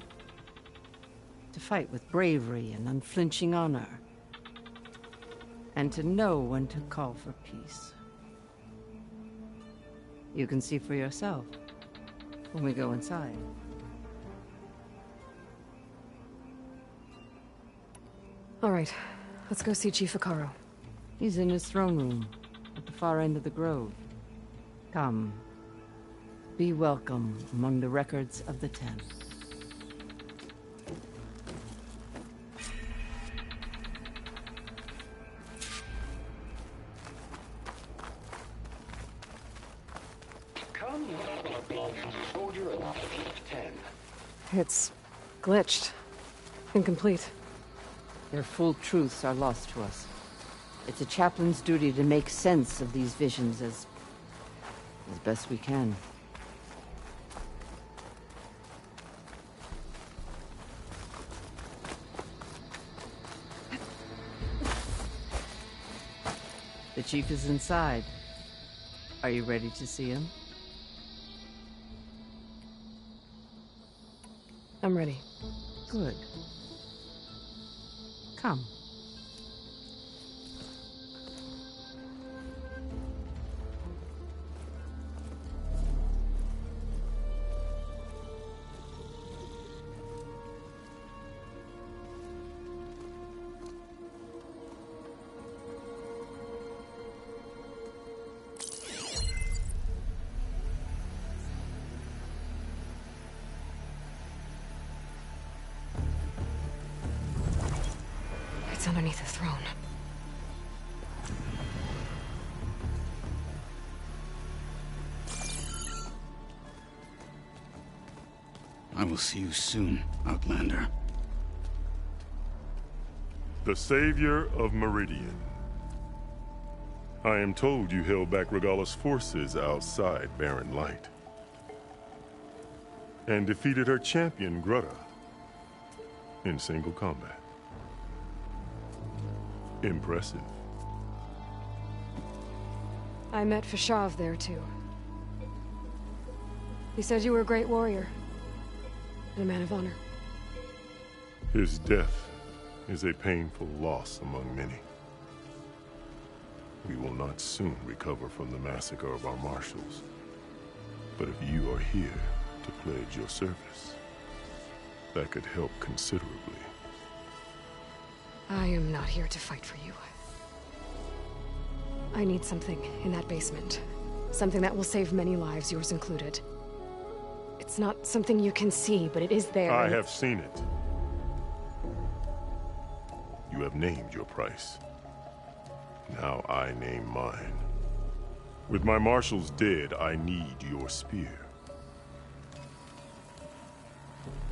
To fight with bravery and unflinching honor. And to know when to call for peace. You can see for yourself when we go inside. All right, let's go see Chief Hekarro. He's in his throne room, at the far end of the grove. Come. Be welcome among the records of the Ten. Come, soldier of the 10. It's glitched. Incomplete. Their full truths are lost to us. It's a chaplain's duty to make sense of these visions as best we can. The chief is inside. Are you ready to see him? I'm ready. Good. Come. It's underneath the throne. I will see you soon, Outlander. The savior of Meridian. I am told you held back Regalla's forces outside Barren Light. And defeated her champion, Grudda, in single combat. Impressive. I met Fashav there, too. He said you were a great warrior. And a man of honor. His death is a painful loss among many. We will not soon recover from the massacre of our marshals. But if you are here to pledge your service, that could help considerably. I am not here to fight for you. I need something in that basement. Something that will save many lives, yours included. It's not something you can see, but it is there. I have seen it. You have named your price. Now I name mine. With my marshals dead, I need your spear.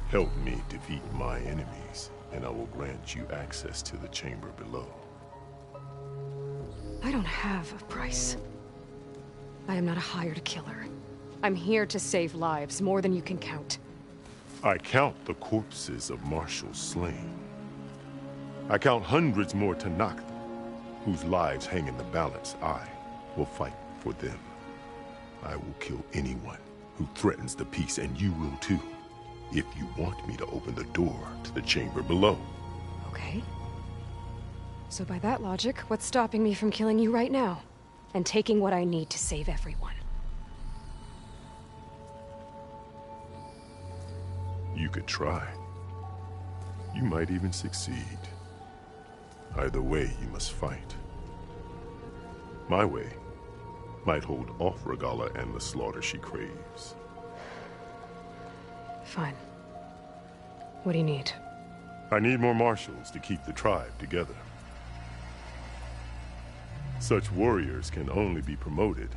Help me defeat my enemies, and I will grant you access to the chamber below. I don't have a price. I am not a hired killer. I'm here to save lives, more than you can count. I count the corpses of marshals slain. I count hundreds more Tenakth, whose lives hang in the balance. I will fight for them. I will kill anyone who threatens the peace, and you will too, if you want me to open the door to the chamber below. Okay. So by that logic, what's stopping me from killing you right now? And taking what I need to save everyone? You could try. You might even succeed. Either way, you must fight. My way might hold off Regalla and the slaughter she craves. Fine. What do you need? I need more marshals to keep the tribe together. Such warriors can only be promoted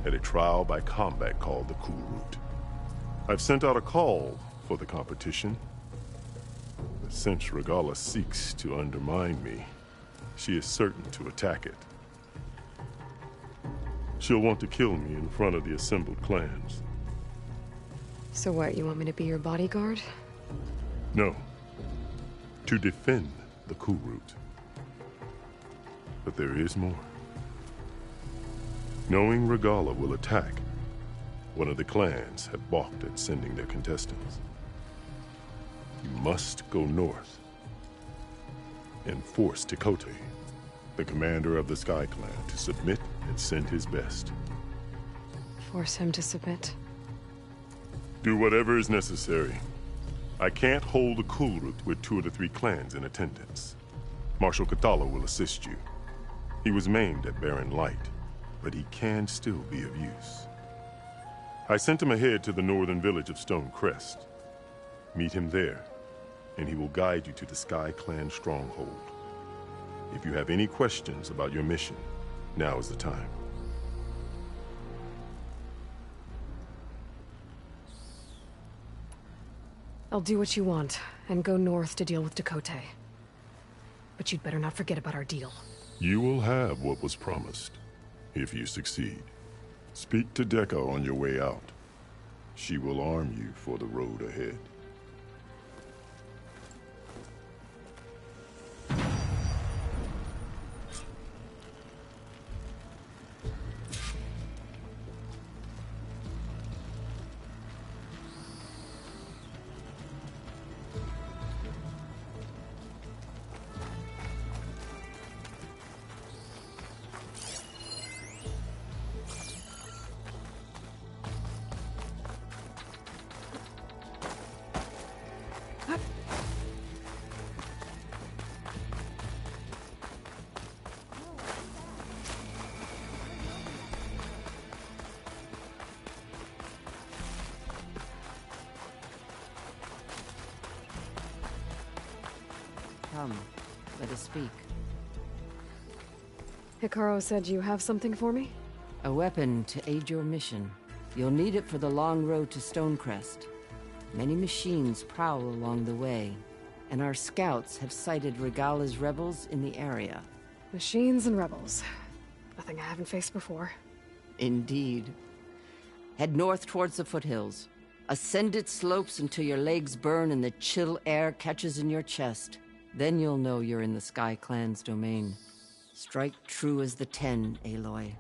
at a trial by combat called the Kulrut. I've sent out a call for the competition. But since Regalla seeks to undermine me, she is certain to attack it. She'll want to kill me in front of the assembled clans. So what, you want me to be your bodyguard? No. To defend the Kulrut. But there is more. Knowing Regalla will attack, one of the clans have balked at sending their contestants. You must go north and force Tekotteh, the commander of the Sky Clan, to submit and send his best. Force him to submit? Do whatever is necessary. I can't hold a Kulrut with 2 of the 3 clans in attendance. Marshal Kotallo will assist you. He was maimed at Barren Light, but he can still be of use. I sent him ahead to the northern village of Stone Crest. Meet him there, and he will guide you to the Sky Clan stronghold. If you have any questions about your mission, now is the time. I'll do what you want, and go north to deal with Tekotteh. But you'd better not forget about our deal. You will have what was promised, if you succeed. Speak to Dekka on your way out. She will arm you for the road ahead. Come, let us speak. Hekarro said you have something for me? A weapon to aid your mission. You'll need it for the long road to Stonecrest. Many machines prowl along the way, and our scouts have sighted Regalla's rebels in the area. Machines and rebels. Nothing I haven't faced before. Indeed. Head north towards the foothills. Ascend its slopes until your legs burn and the chill air catches in your chest. Then you'll know you're in the Sky Clan's domain. Strike true as the 10, Aloy.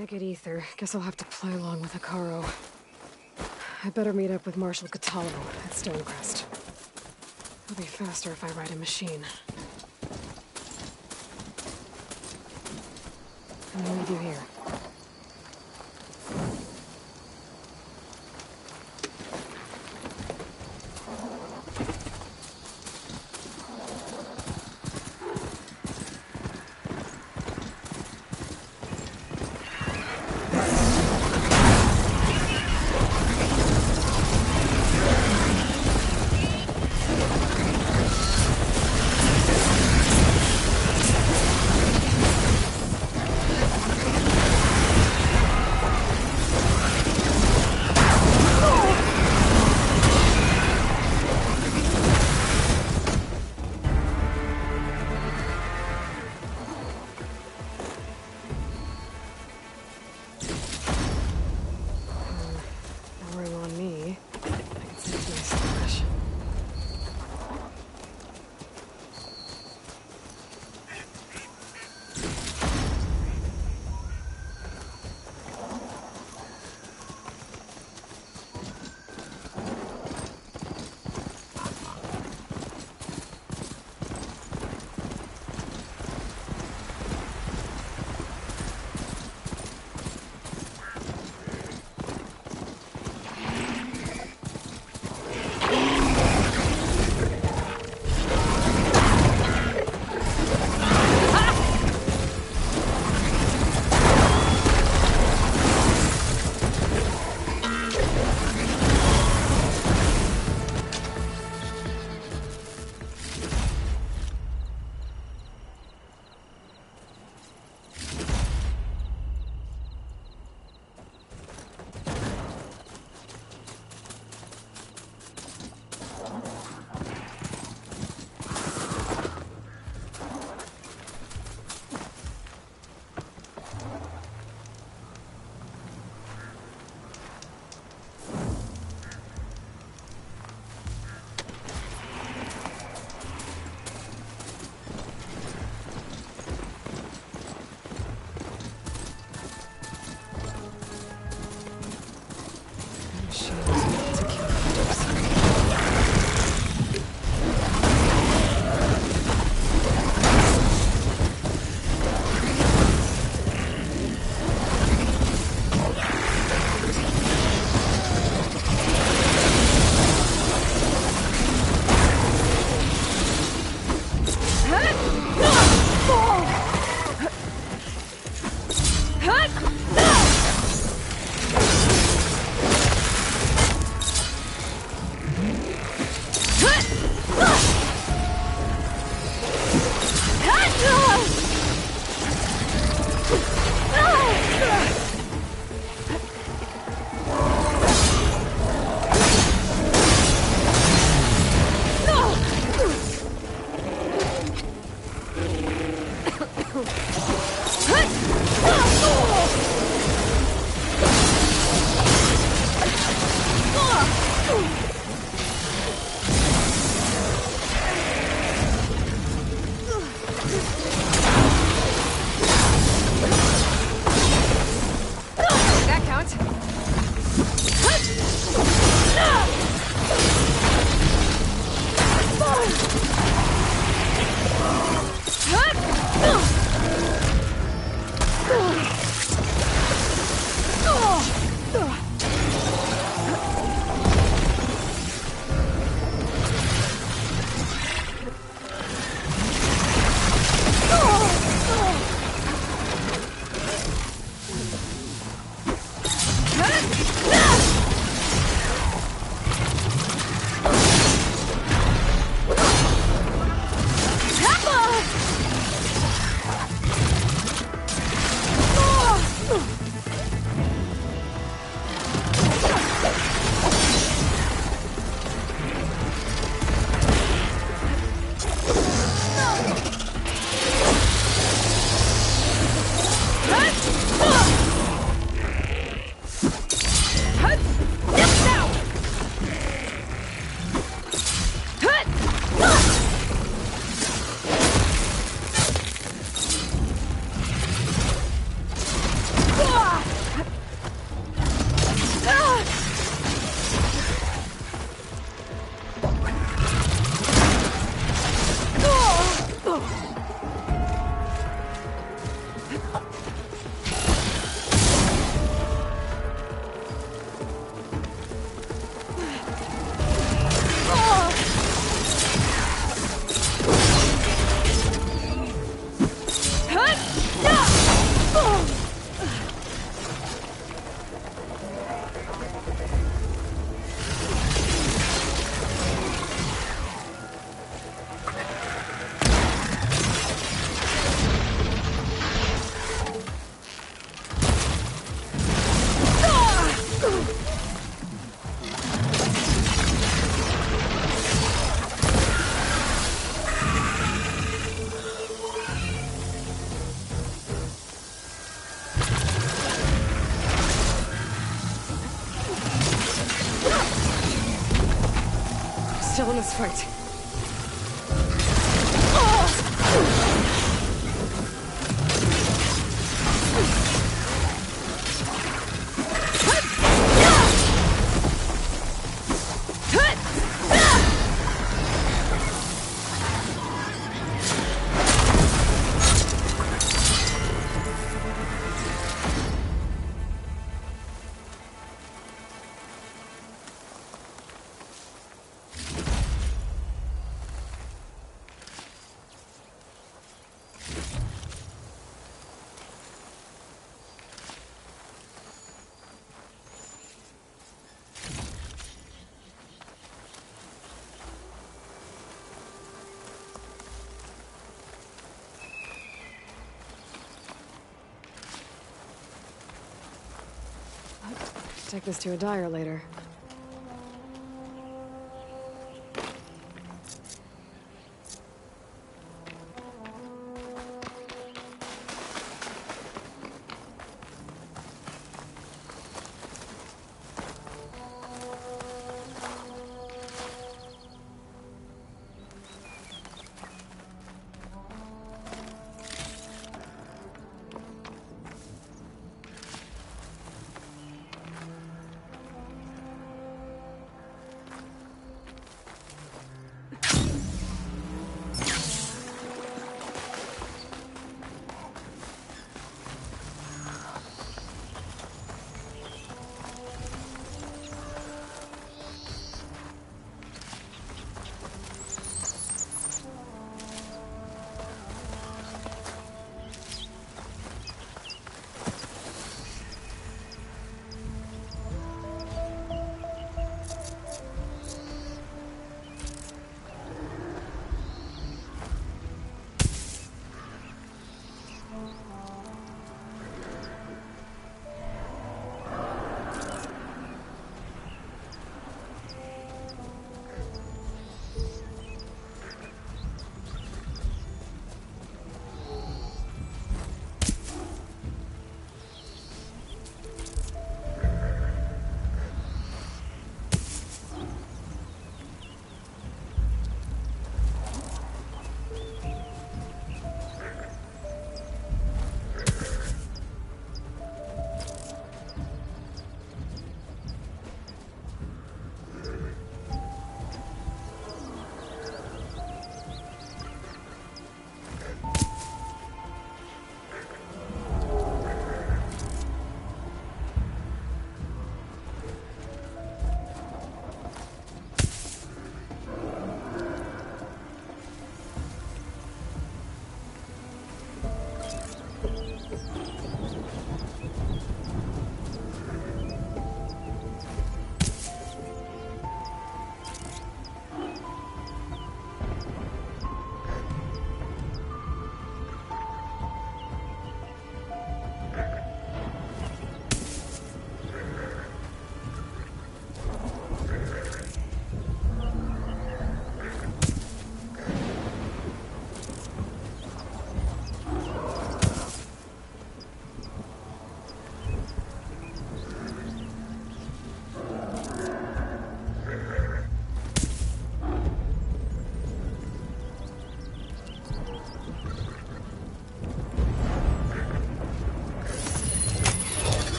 Gotta get ether. Guess I'll have to play along with Hekarro. I better meet up with Marshal Kotallo at Stonecrest. It'll be faster if I ride a machine. And what do we do here? in this fight. Take this to a dyer later.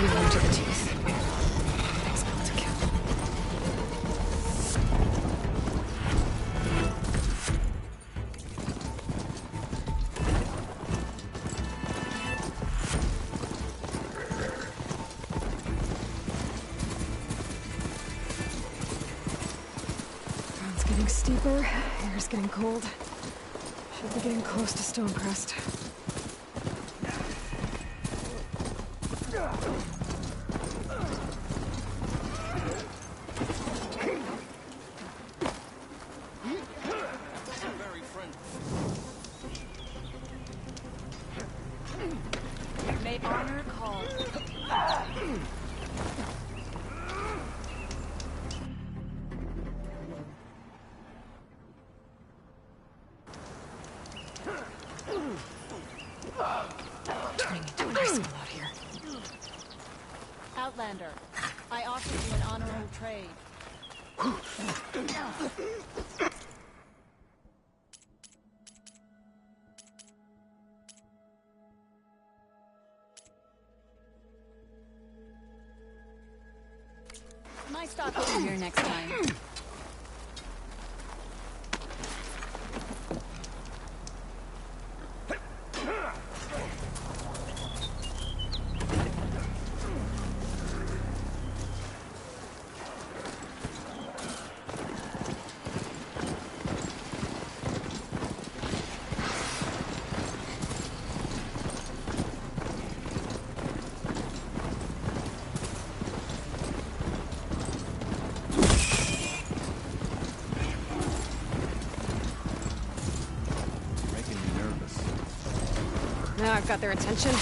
One to the teeth. Next built to kill. Ground's getting steeper, air's getting cold. Should be getting close to Stonecrest. May honor call. Turning into an arsenal out here. Outlander, I offer you an honorable trade. Might stop over here next time. Now I've got their attention.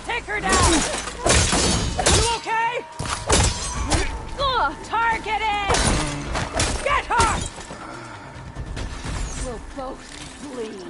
Take her down! You okay? Targeted! Get her! We'll both bleed.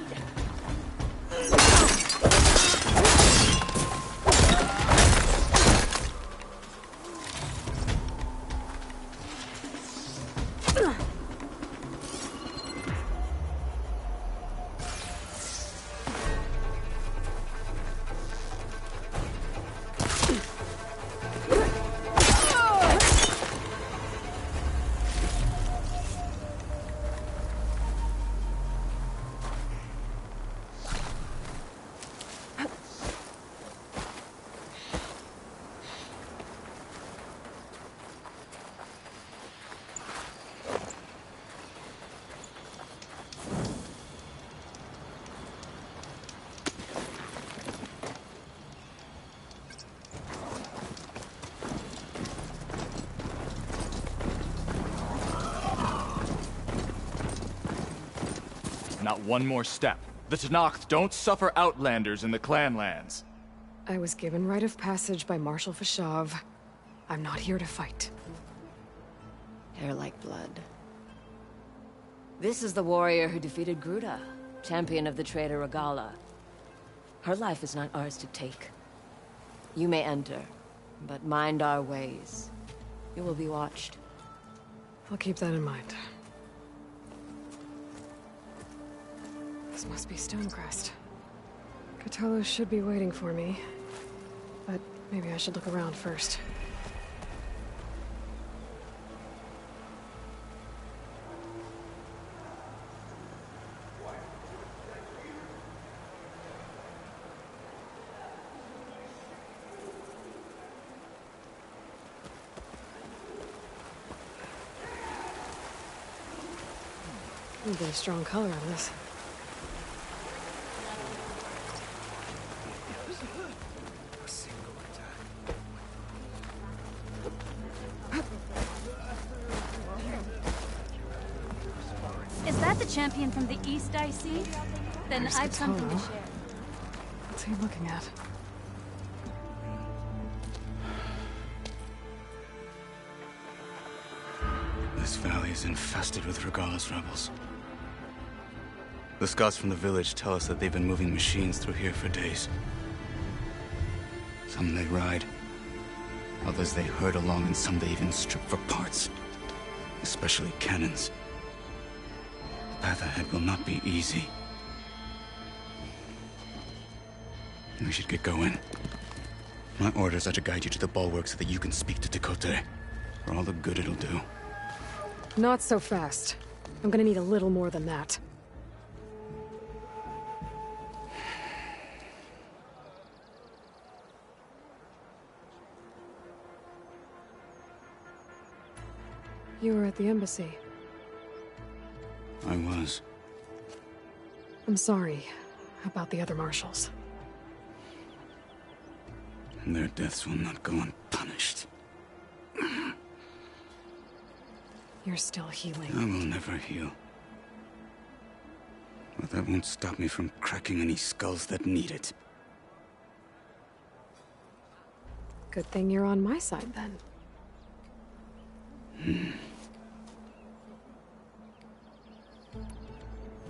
Not one more step. The Tenakth don't suffer outlanders in the Clanlands. I was given rite of passage by Marshal Fashav. I'm not here to fight. Hair like blood. This is the warrior who defeated Gruta, champion of the traitor Regalla. Her life is not ours to take. You may enter, but mind our ways. You will be watched. I'll keep that in mind. This must be Stonecrest. Cthulhu should be waiting for me. But maybe I should look around first. A bit of strong color on this. Is that the champion from the East I see? Then There's I've something to Cthulhu. share. What's he looking at? This valley is infested with Regalla's rebels. The scouts from the village tell us that they've been moving machines through here for days. Some they ride, others they herd along, and some they even strip for parts. Especially cannons. The path ahead will not be easy. We should get going. My orders are to guide you to the bulwark so that you can speak to Tekote. For all the good it'll do. Not so fast. I'm gonna need a little more than that. You were at the embassy. I was. I'm sorry about the other marshals. Their deaths will not go unpunished. You're still healing. I will never heal. But that won't stop me from cracking any skulls that need it. Good thing you're on my side, then.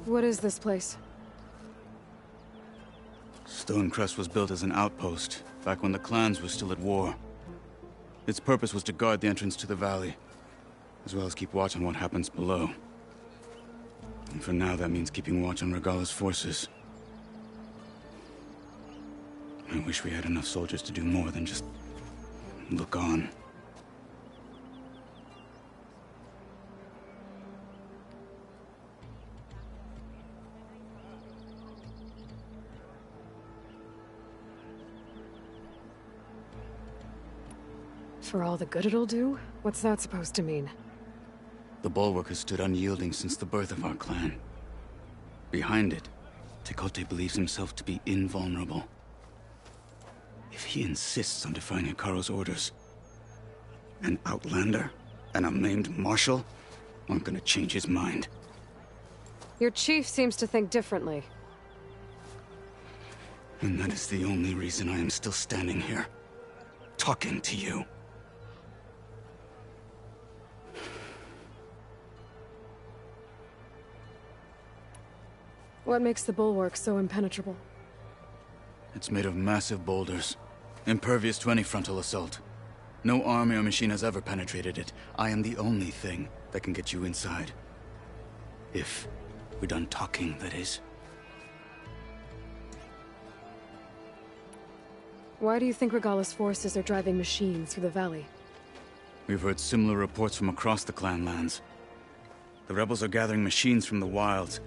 What is this place? Stonecrest was built as an outpost, back when the clans were still at war. Its purpose was to guard the entrance to the valley, as well as keep watch on what happens below. And for now, that means keeping watch on Regalla's forces. I wish we had enough soldiers to do more than just look on. For all the good it'll do? What's that supposed to mean? The bulwark has stood unyielding since the birth of our clan. Behind it, Tekote believes himself to be invulnerable. If he insists on defying Hikaru's orders, an outlander and a maimed marshal aren't gonna change his mind. Your chief seems to think differently. And that is the only reason I am still standing here, talking to you. What makes the bulwark so impenetrable? It's made of massive boulders, impervious to any frontal assault. No army or machine has ever penetrated it. I am the only thing that can get you inside. If we're done talking, that is. Why do you think Regalla's forces are driving machines through the valley? We've heard similar reports from across the clan lands. The rebels are gathering machines from the wilds,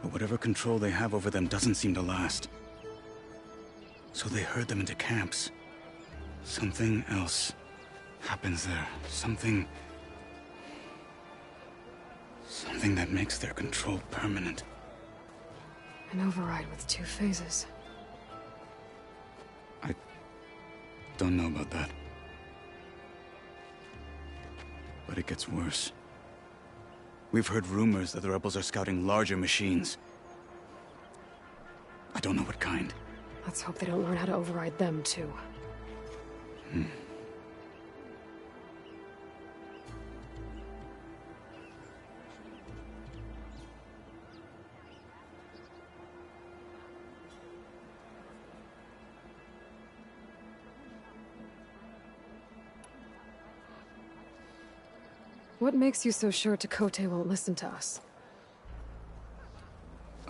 but whatever control they have over them doesn't seem to last. So they herd them into camps. Something else happens there. Something that makes their control permanent. An override with 2 phases. I don't know about that. But it gets worse. We've heard rumors that the rebels are scouting larger machines. I don't know what kind. Let's hope they don't learn how to override them, too. What makes you so sure Tekote won't listen to us?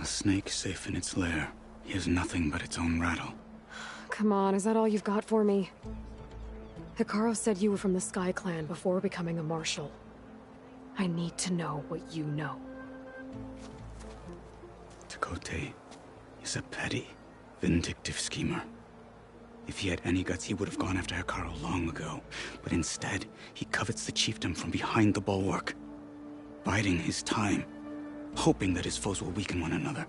A snake safe in its lair hears nothing but its own rattle. Come on, is that all you've got for me? Hikaru said you were from the Sky Clan before becoming a marshal. I need to know what you know. Tekotteh is a petty, vindictive schemer. If he had any guts, he would have gone after Hikaru long ago. But instead, he covets the chiefdom from behind the bulwark, biding his time, hoping that his foes will weaken one another.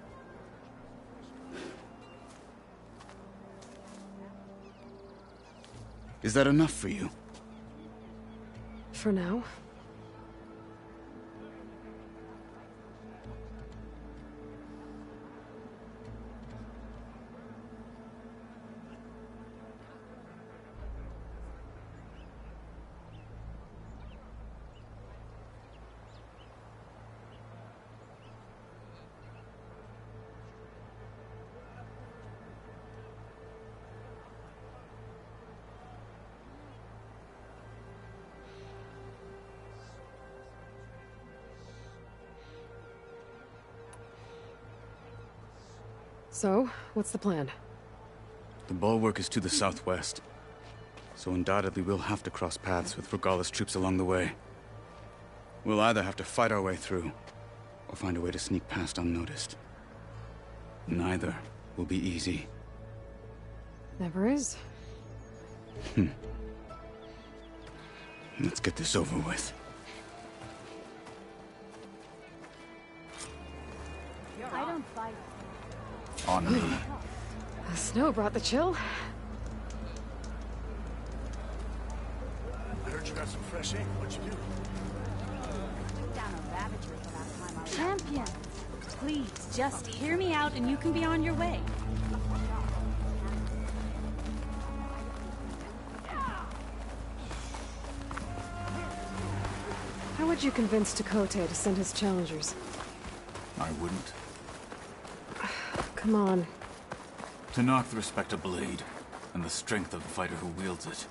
Is that enough for you? For now. So, what's the plan? The bulwark is to the southwest, so undoubtedly we'll have to cross paths with Regalla's troops along the way. We'll either have to fight our way through, or find a way to sneak past unnoticed. Neither will be easy. Never is. Let's get this over with. I don't fight. On me. The snow brought the chill. I heard you got some fresh ink. What'd you do? Down a rabbit trail about time I was champion. Please, just hear me out and you can be on your way. How would you convince Tekotteh to send his challengers? I wouldn't. Come on. Tenakth respect a blade, and the strength of the fighter who wields it.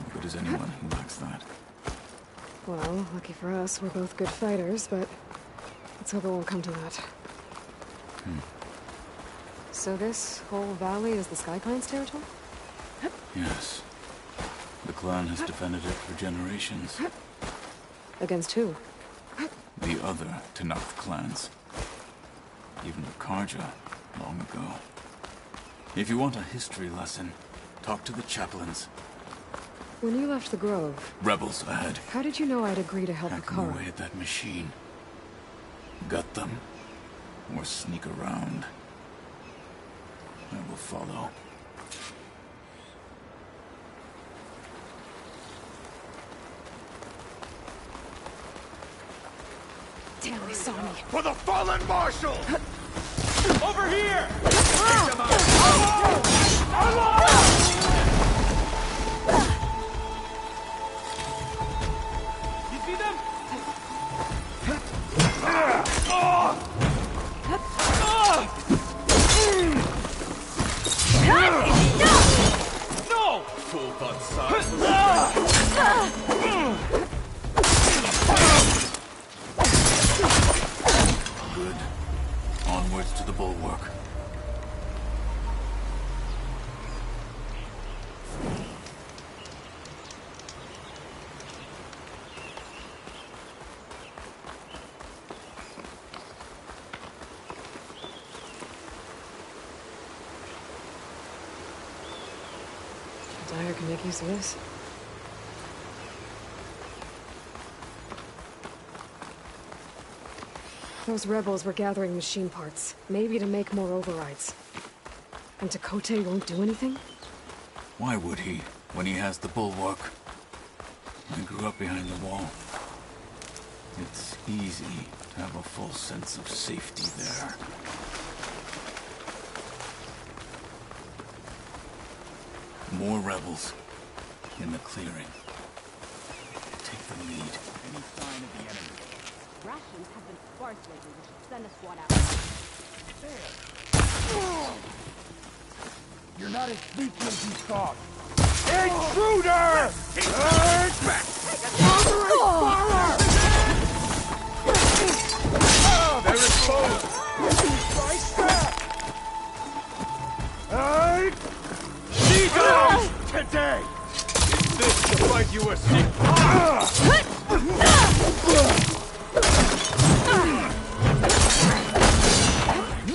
As good as anyone who lacks that. Well, lucky for us, we're both good fighters, but let's hope it won't come to that. So this whole valley is the Sky Clan's territory? Yes. The clan has defended it for generations. Against who? The other Tenakth clans. Even the Carja, long ago. If you want a history lesson, talk to the chaplains. When you left the Grove... Rebels ahead. How did you know I'd agree to help Hacking Hikaru? away at that machine. Gut them. Or sneak around. I will follow. Damn, they saw me. For the fallen marshal! Over here! You see them? No! Full butt size. Good. Onwards to the bulwark. Dyer can make use of this. Those rebels were gathering machine parts, maybe to make more overrides. And Tekotteh won't do anything? Why would he, when he has the bulwark? I grew up behind the wall. It's easy to have a full sense of safety there. More rebels in the clearing. Take the lead. Any sign of the enemy? Rations have been sparse lately. We should send a squad out. You're not as sneaky as you thought. Intruder! Turn back! They're exposed! today! Is this the fight you were seeking?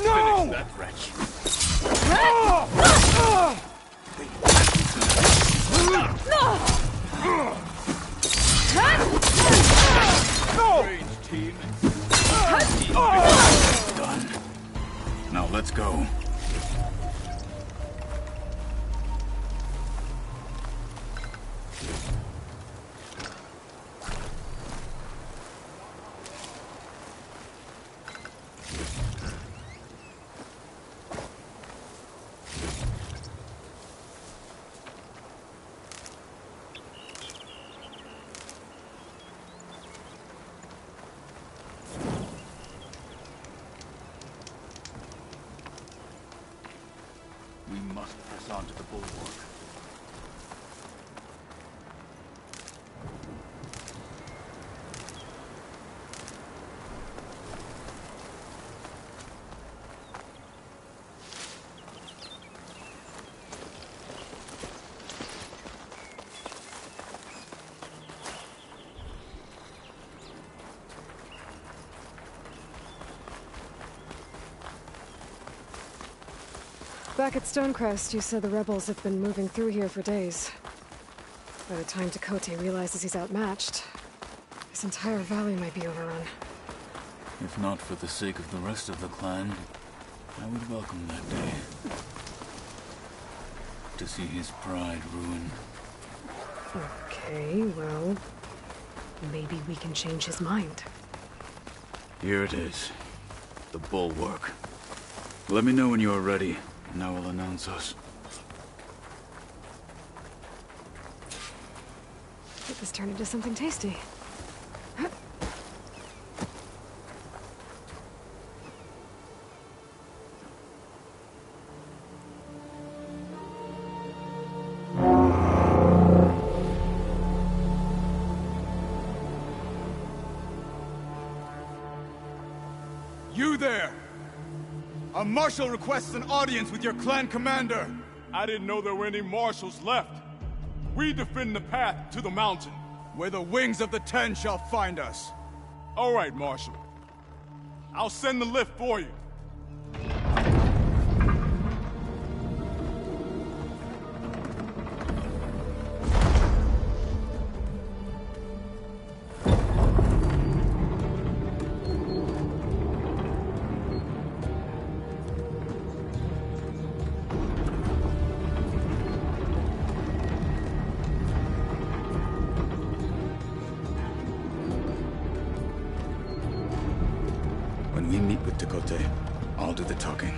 No! Finish that wretch. Strange team. Done. Now let's go. We must press on to the bulwark. Back at Stonecrest, you said the rebels have been moving through here for days. By the time Tekotteh realizes he's outmatched, this entire valley might be overrun. If not for the sake of the rest of the clan, I would welcome that day. To see his pride ruined. Okay, well, maybe we can change his mind. Here it is. The bulwark. Let me know when you are ready, and I will announce us. Get this turned into something tasty. You there! A marshal requests an audience with your clan commander. I didn't know there were any marshals left. We defend the path to the mountain. Where the wings of the Ten shall find us. All right, Marshal. I'll send the lift for you. When we meet with Tekotteh, I'll do the talking.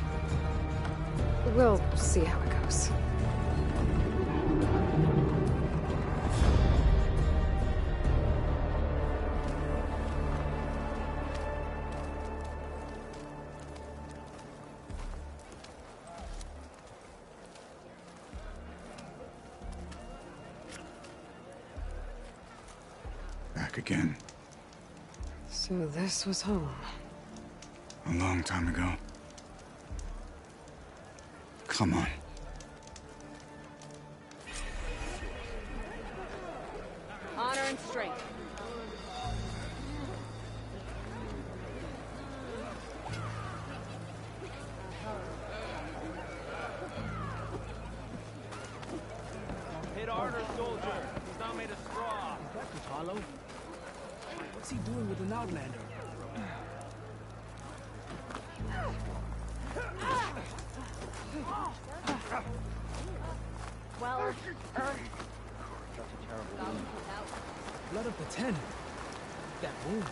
We'll see how it goes. Back again. So this was home. A long time ago. Come on. Honor and strength. Hit harder, soldier. He's not made of straw. Is that Kotallo? What's he doing with an Outlander? Well, Blood of the Ten. That wound.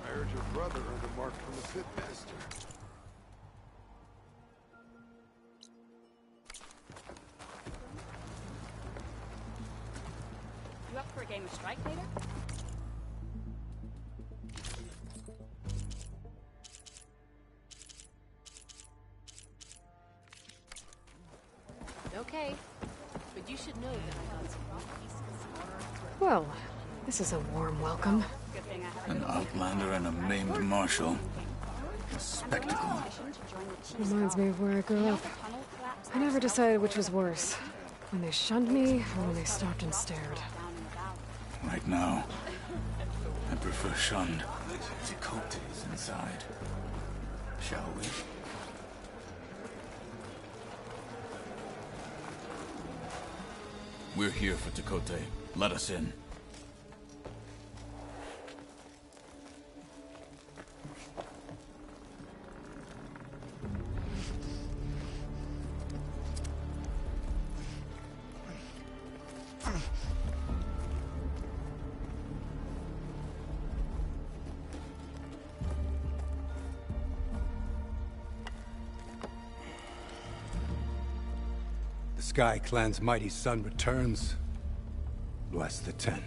I heard your brother earned a mark from the Pitmaster. you up for a game of strike later? Okay, but you should know that I got some raw pieces. Well, this is a warm welcome. Good thing I have An Outlander and a maimed marshal. spectacle. Reminds me of where I grew up. I never decided which was worse. When they shunned me, or when they stopped and stared. Right now, I prefer shunned. Tekote's inside. Shall we? We're here for Tekote. Let us in. The Sky Clan's mighty son returns. Bless the Ten.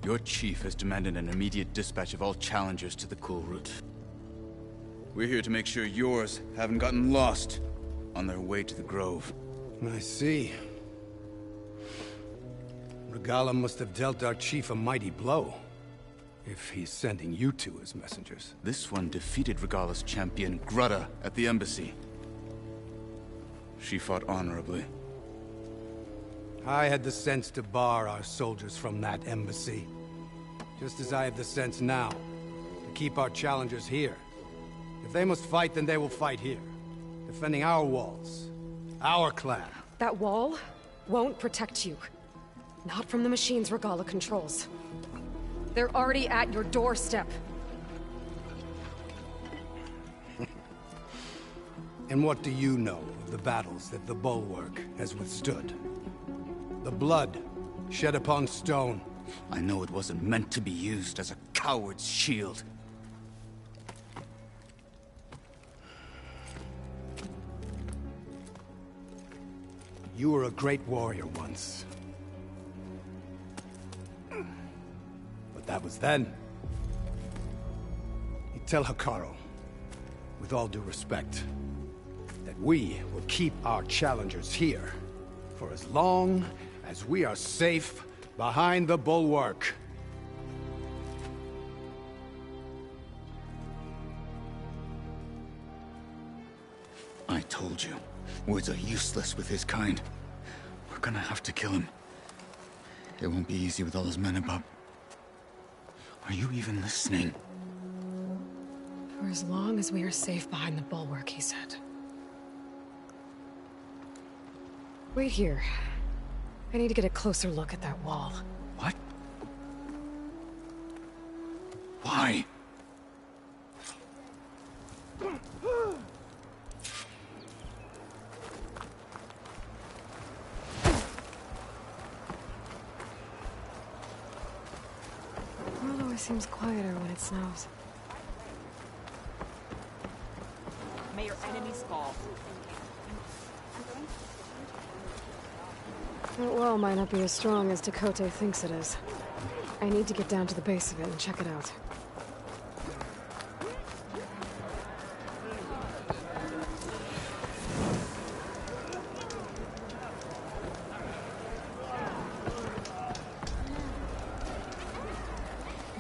Your chief has demanded an immediate dispatch of all challengers to the Kulrut. We're here to make sure yours haven't gotten lost on their way to the Grove. I see. Regalla must have dealt our chief a mighty blow, if he's sending you two as messengers. This one defeated Regalla's champion, Grudda, at the embassy. She fought honorably. I had the sense to bar our soldiers from that embassy. Just as I have the sense now, to keep our challengers here. If they must fight, then they will fight here. Defending our walls. Our clan. That wall won't protect you. Not from the machines Regalla controls. They're already at your doorstep. And what do you know of the battles that the Bulwark has withstood? The blood shed upon stone. I know it wasn't meant to be used as a coward's shield. You were a great warrior once. But that was then. You tell Hekarro, with all due respect, that we will keep our challengers here for as long as we are safe behind the Bulwark. I told you, words are useless with his kind. We're gonna have to kill him. It won't be easy with all his men about. Are you even listening? For as long as we are safe behind the Bulwark, he said. Wait here. I need to get a closer look at that wall. What? Why? The world always seems quieter when it snows. May your enemies fall. That wall might not be as strong as Tekote thinks it is. I need to get down to the base of it and check it out.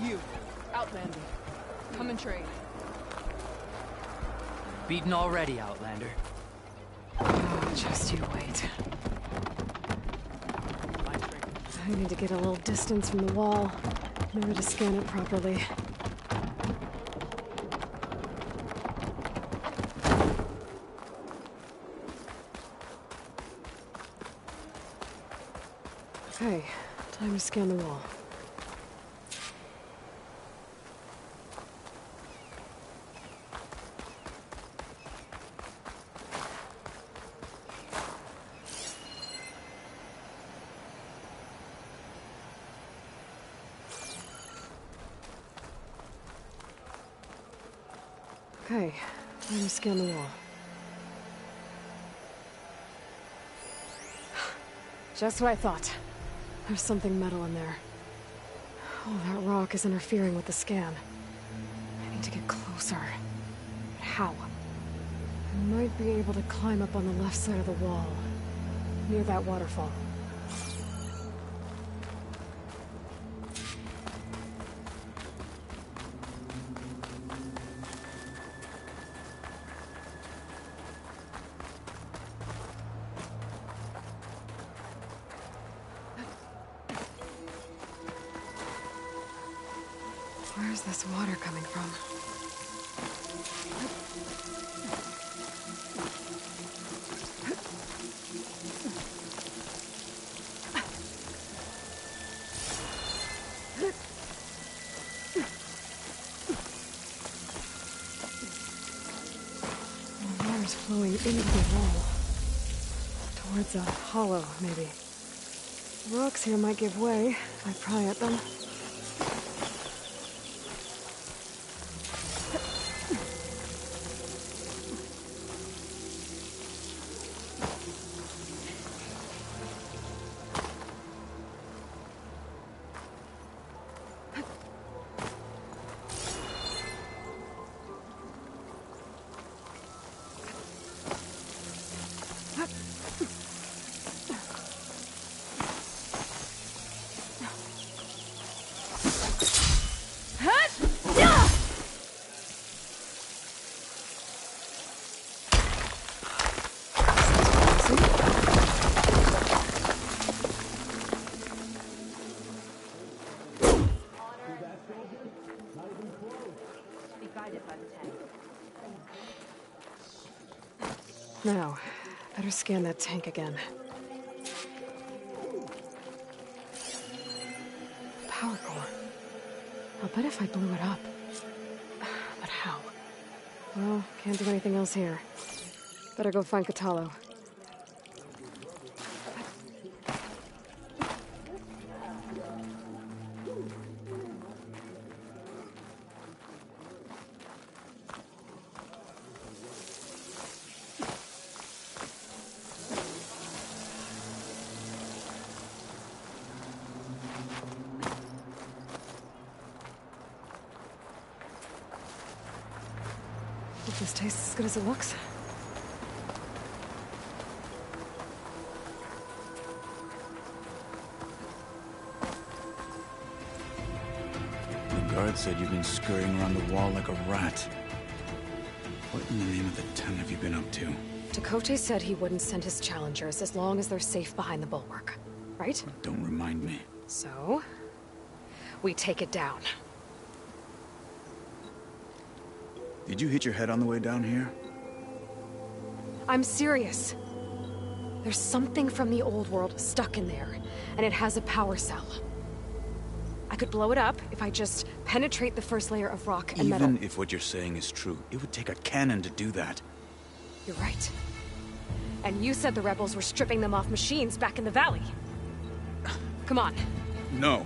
You, Outlander. Come and trade. Beaten already, Outlander. Oh, just you wait. I need to get a little distance from the wall in order to scan it properly. Okay, time to scan the wall. Okay, time to scan the wall. Just what I thought. There's something metal in there. Oh, that rock is interfering with the scan. I need to get closer. But how? I might be able to climb up on the left side of the wall, near that waterfall. Where's this water coming from? The water's flowing into the wall. Towards a hollow, maybe. Rocks here might give way if I pry at them. Now, better scan that tank again. Power core. I'll bet if I blew it up. But how? Well, can't do anything else here. Better go find Kotallo. Hope this tastes as good as it looks. The guard said you've been scurrying around the wall like a rat. What in the name of the ten have you been up to? Tekotteh said he wouldn't send his challengers as long as they're safe behind the bulwark. Right? Don't remind me. So, we take it down. Did you hit your head on the way down here? I'm serious. There's something from the old world stuck in there, and it has a power cell. I could blow it up if I just penetrate the first layer of rock and metal. Even if what you're saying is true, it would take a cannon to do that. You're right. And you said the rebels were stripping them off machines back in the valley. Come on. No.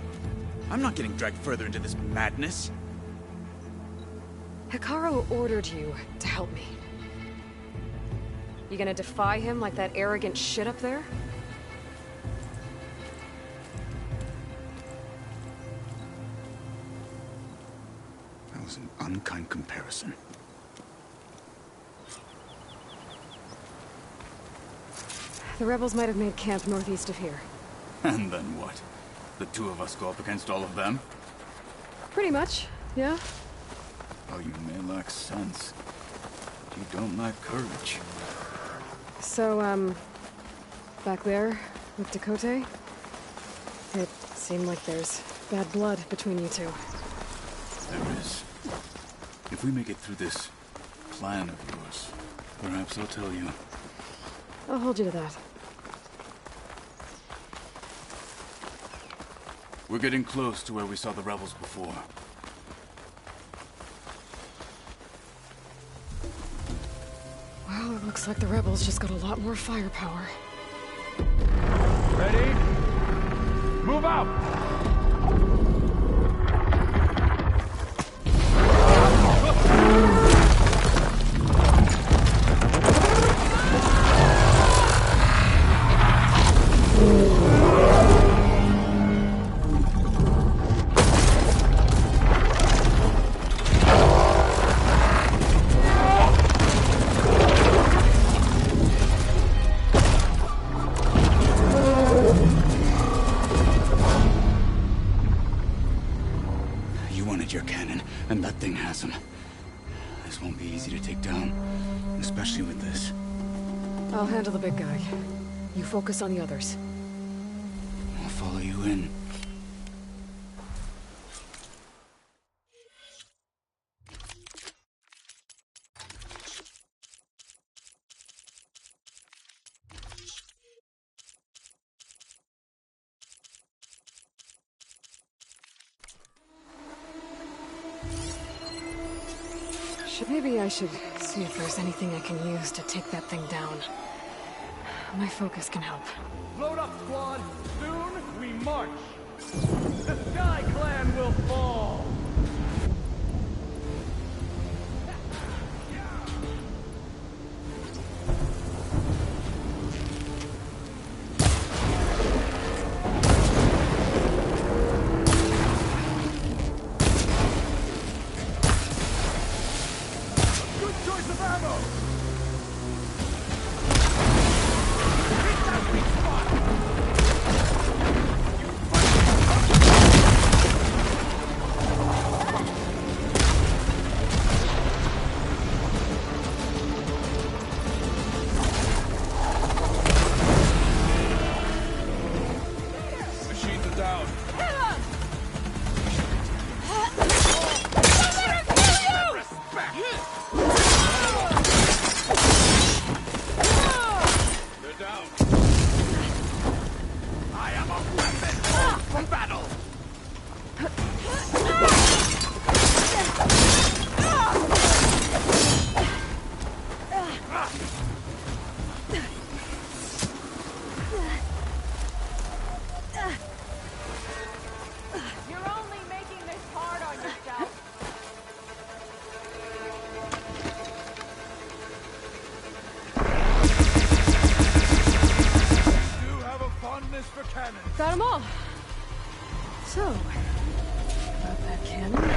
I'm not getting dragged further into this madness. Hekarro ordered you to help me. You gonna defy him like that arrogant shit up there? That was an unkind comparison. The rebels might have made camp northeast of here. And then what? The two of us go up against all of them? Pretty much, yeah. Oh, you may lack sense, but you don't lack courage. So, back there, with Tekotteh, it seemed like there's bad blood between you two. There is. If we make it through this plan of yours, perhaps I'll tell you. I'll hold you to that. We're getting close to where we saw the rebels before. Well, it looks like the rebels just got a lot more firepower. Ready? Move out! Your cannon, and that thing has him. This won't be easy to take down, especially with this. I'll handle the big guy. You focus on the others. I'll follow you in. Maybe I should see if there's anything I can use to take that thing down. My focus can help. Load up, squad! Soon we march! The Sky Clan will fall! Got them all. So, about that cannon.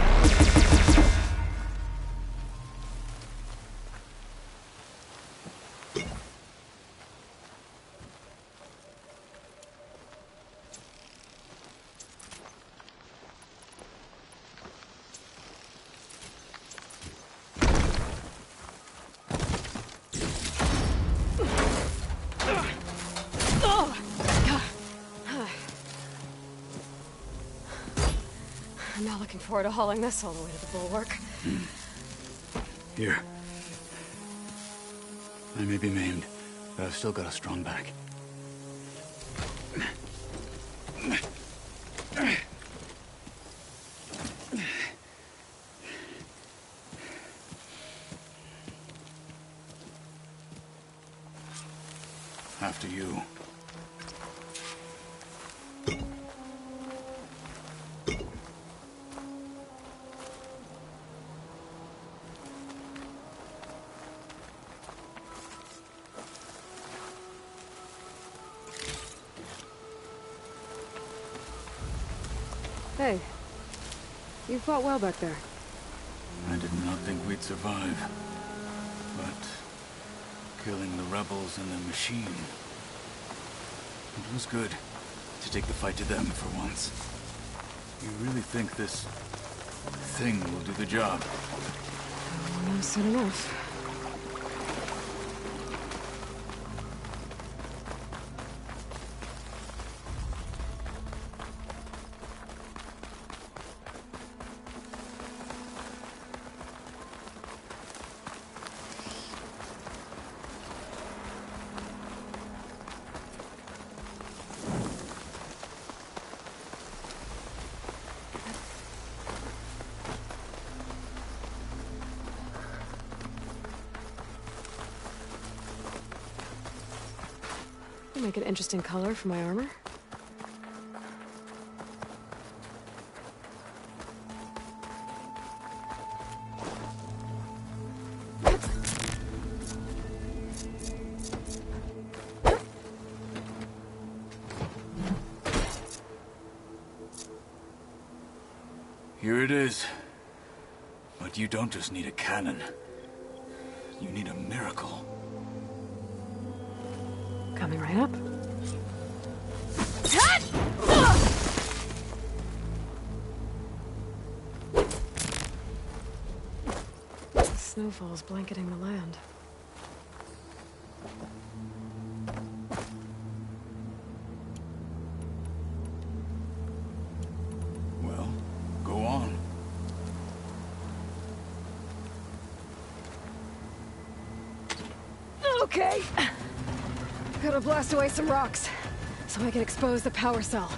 I'm not looking forward to hauling this all the way to the bulwark. Here. I may be maimed, but I've still got a strong back. After you. Hey, you fought well back there. I did not think we'd survive. But killing the rebels and the machine, it was good to take the fight to them for once. You really think this thing will do the job? Well, no, soon enough. Make an interesting color for my armor. Here it is. But you don't just need a cannon. You need a miracle. Coming right up. The snowfall's blanketing the land. Well, go on. Okay. Gotta blast away some rocks, so I can expose the power cell.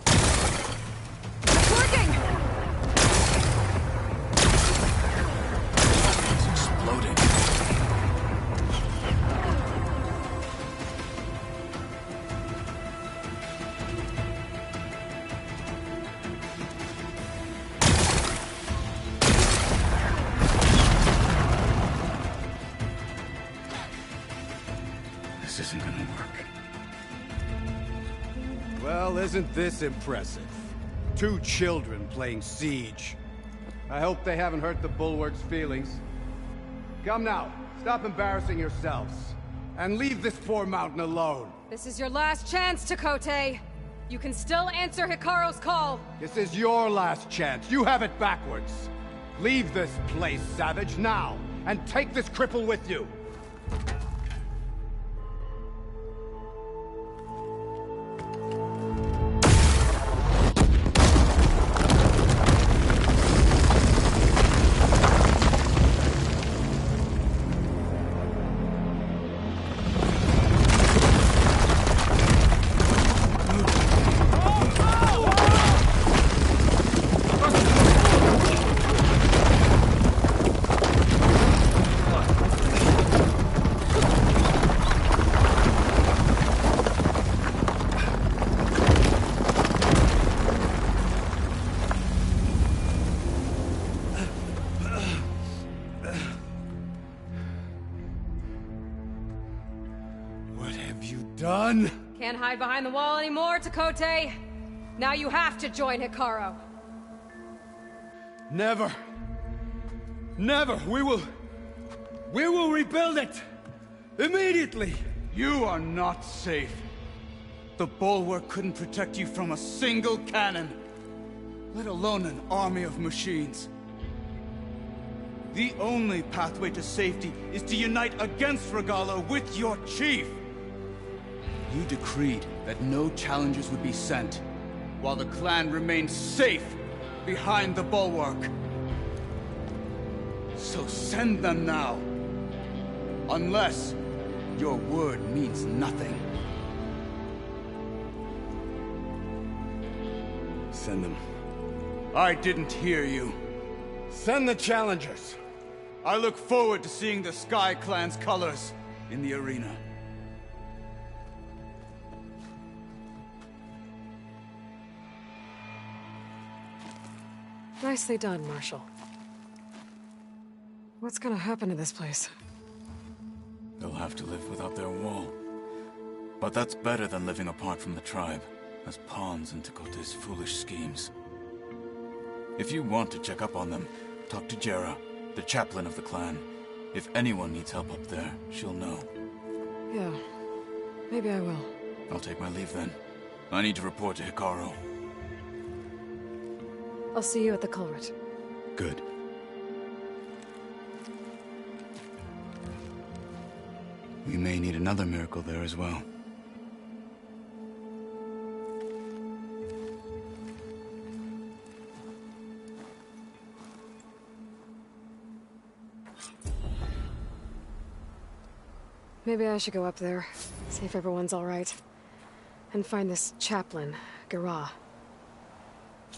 It's working! This isn't gonna work. Well, isn't this impressive? 2 children playing siege. I hope they haven't hurt the Bulwark's feelings. Come now, stop embarrassing yourselves. And leave this poor mountain alone. This is your last chance, Tekote. You can still answer Hikaru's call. This is your last chance. You have it backwards. Leave this place, Savage, now. And take this cripple with you. Done? Can't hide behind the wall anymore, Tekote. Now you have to join Hikaru. Never. Never. We will rebuild it. Immediately. You are not safe. The Bulwark couldn't protect you from a single cannon, let alone an army of machines. The only pathway to safety is to unite against Regalla with your chief. You decreed that no challengers would be sent, while the clan remained safe behind the Bulwark. So send them now. Unless your word means nothing. Send them. I didn't hear you. Send the challengers. I look forward to seeing the Sky Clan's colors in the arena. Nicely done, Marshal. What's gonna happen to this place? They'll have to live without their wall. But that's better than living apart from the tribe, as pawns in Tekote's foolish schemes. If you want to check up on them, talk to Jera, the chaplain of the clan. If anyone needs help up there, she'll know. Yeah, maybe I will. I'll take my leave then. I need to report to Hikaru. I'll see you at the culvert. Good. We may need another miracle there as well. Maybe I should go up there, see if everyone's all right. And find this chaplain, Garah.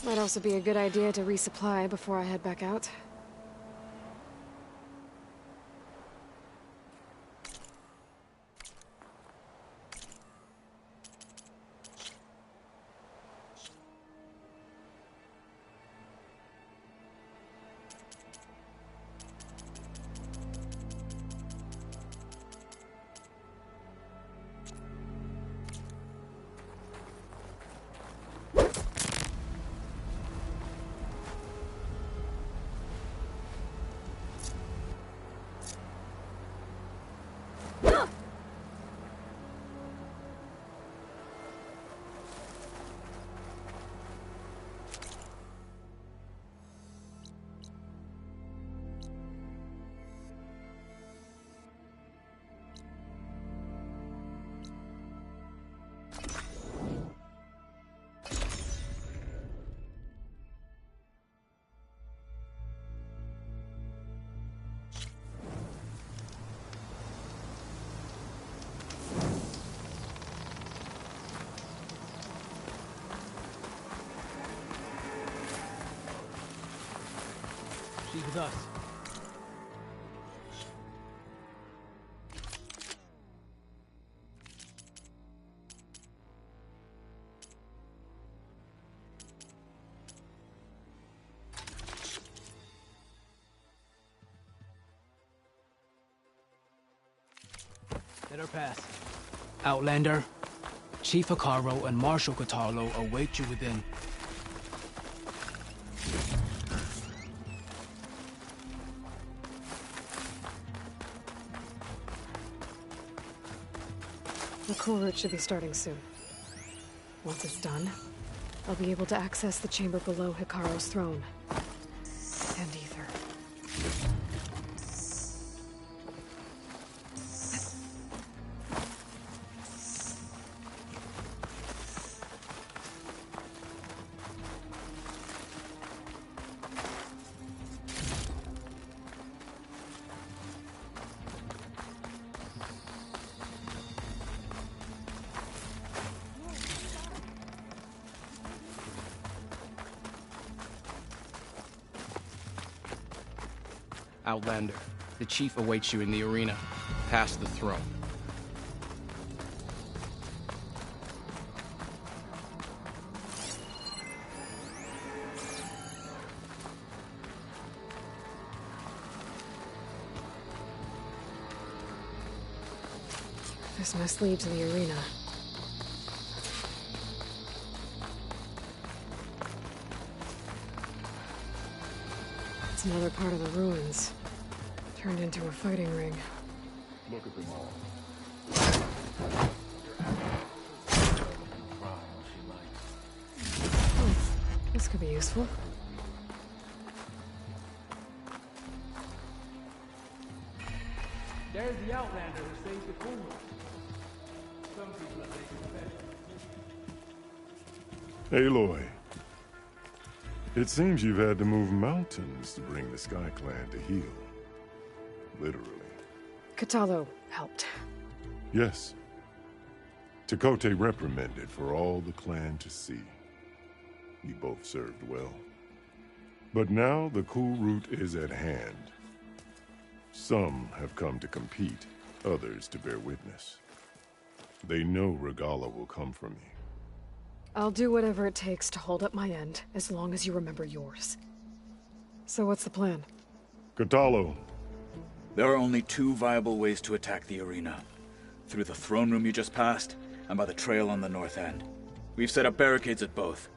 Might also be a good idea to resupply before I head back out. She's with us. Let her pass. Outlander, Chief Hekarro and Marshal Kotallo await you within. The cool route should be starting soon. Once it's done, I'll be able to access the chamber below Hekarro's throne. And Ether. Outlander, the Chief awaits you in the arena, past the throne. This must lead to the arena. It's another part of the ruins. Turned into a fighting ring. Look at them all. Oh, this could be useful. There's the Outlander who saved the Cool. Some people are taking Aloy. It seems you've had to move mountains to bring the Sky Clan to heel. Literally. Kotallo helped. Yes. Tekote reprimanded for all the clan to see. You both served well. But now the cool route is at hand. Some have come to compete, others to bear witness. They know Regalla will come for me. I'll do whatever it takes to hold up my end, as long as you remember yours. So what's the plan? Kotallo. There are only two viable ways to attack the arena. Through the throne room you just passed, and by the trail on the north end. We've set up barricades at both.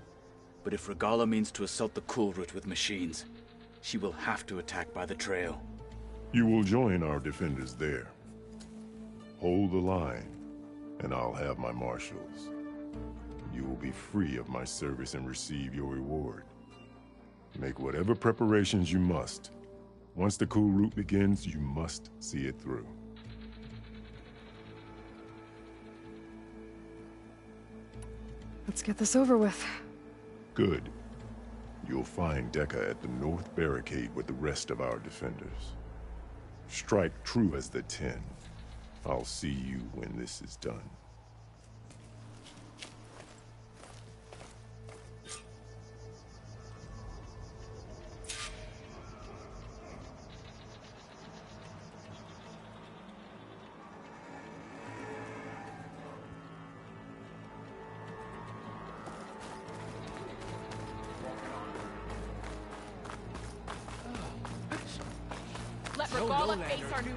But if Regalla means to assault the cool route with machines, she will have to attack by the trail. You will join our defenders there. Hold the line, and I'll have my marshals. You will be free of my service and receive your reward. Make whatever preparations you must. Once the cool route begins, you must see it through. Let's get this over with. Good. You'll find Dekka at the north barricade with the rest of our defenders. Strike true as the 10. I'll see you when this is done. Let Regalla face our new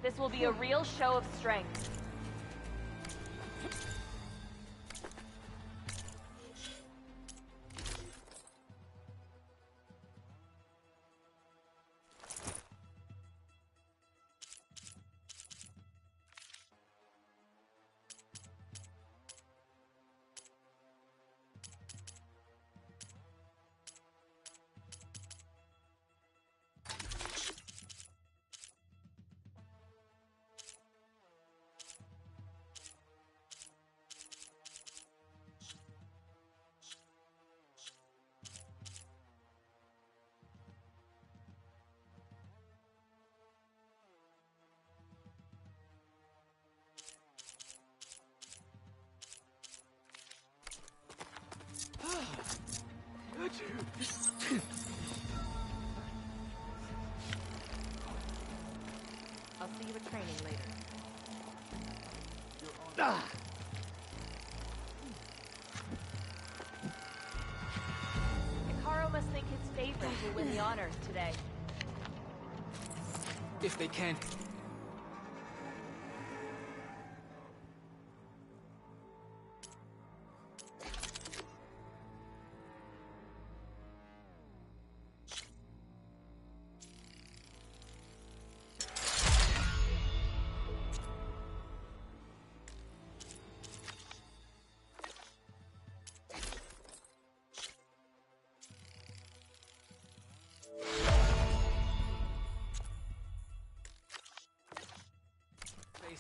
This will be a real show of strength. I'll see you at training later. Ikaro must think his favorite will win the honors today. If they can.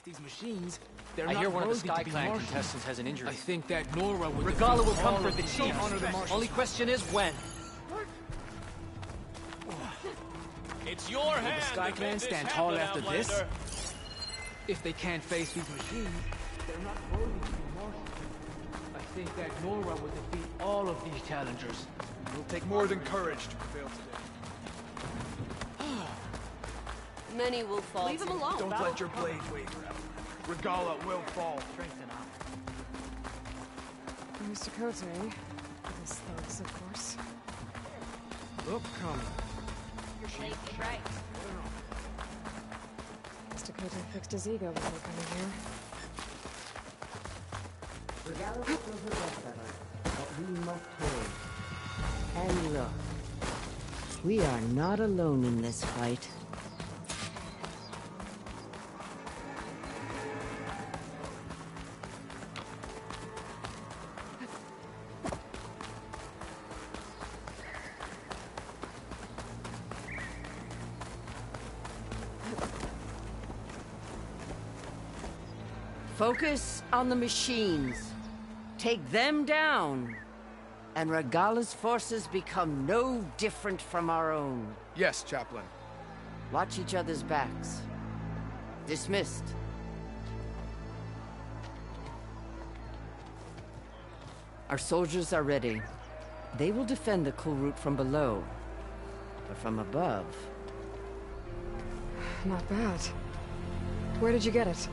These machines, they're I not hear one of the worthy Sky to be Clan marshals. contestants has an injury. I think that Nora would Regala defeat will come all for of the these chief. honor the marshals. Only question is when. It's your Will hand. the Sky that Clan made this stand happen, tall after this? Outlander. If they can't face these machines, They're not worthy to be marshals. I think that Nora would defeat all of these challengers. it'll take more than courage to prevail today. Many will fall. Leave him alone. Don't let your blade waver. Regala will fall. Strengthen up. Mr. Kote. His thugs, of course. Look coming. Your blade is right. Mr. Kote fixed his ego before coming here. Regala will do her best at us, but we must hold. And look, we are not alone in this fight. Focus on the machines. Take them down. And Regala's forces become no different from our own. Yes, Chaplain. Watch each other's backs. Dismissed. Our soldiers are ready. They will defend the Kulrut from below. But from above... Not bad. Where did you get it?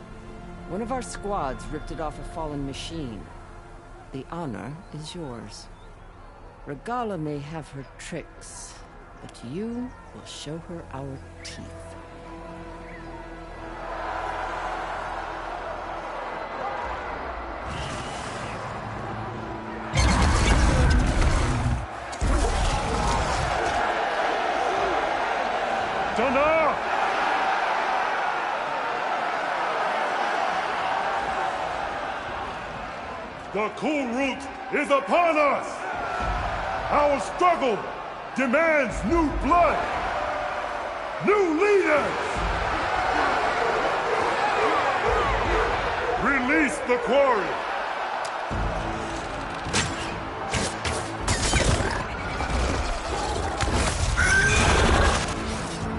One of our squads ripped it off a fallen machine. The honor is yours. Regala may have her tricks, but you will show her our teeth. Tana! The Kulrut is upon us! Our struggle demands new blood! New leaders! Release the quarry!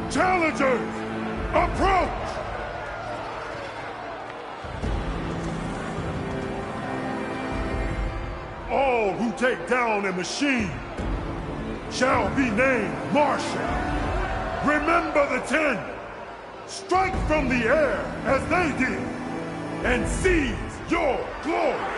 Challengers, approach! All who take down a machine shall be named Marshal. Remember the 10. Strike from the air as they did, and seize your glory.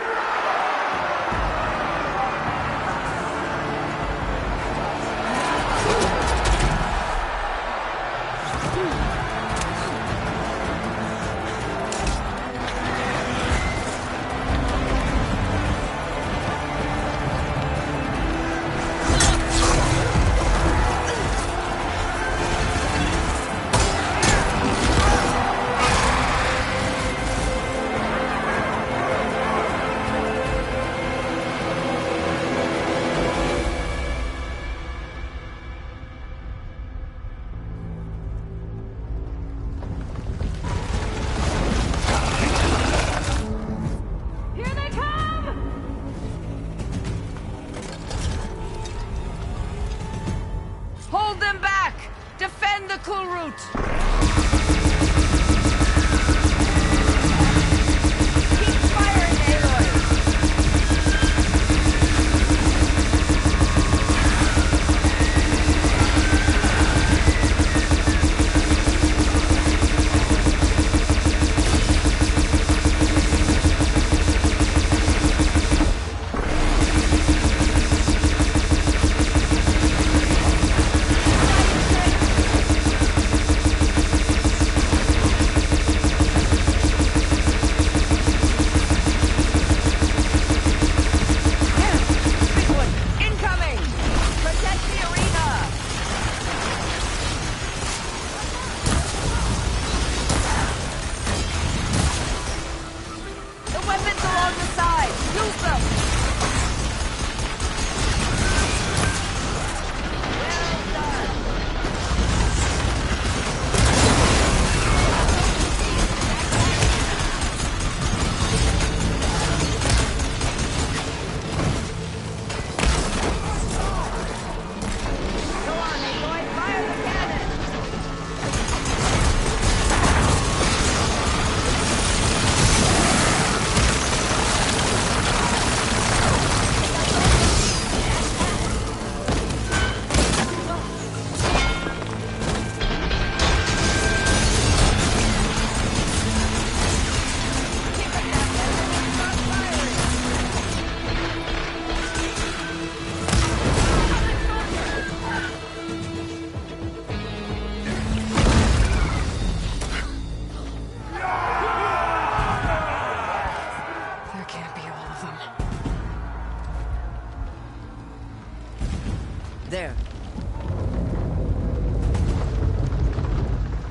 There.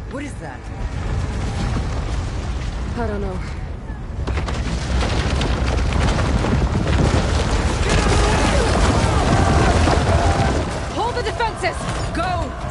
What is that? I don't know. Hold the defenses! Go!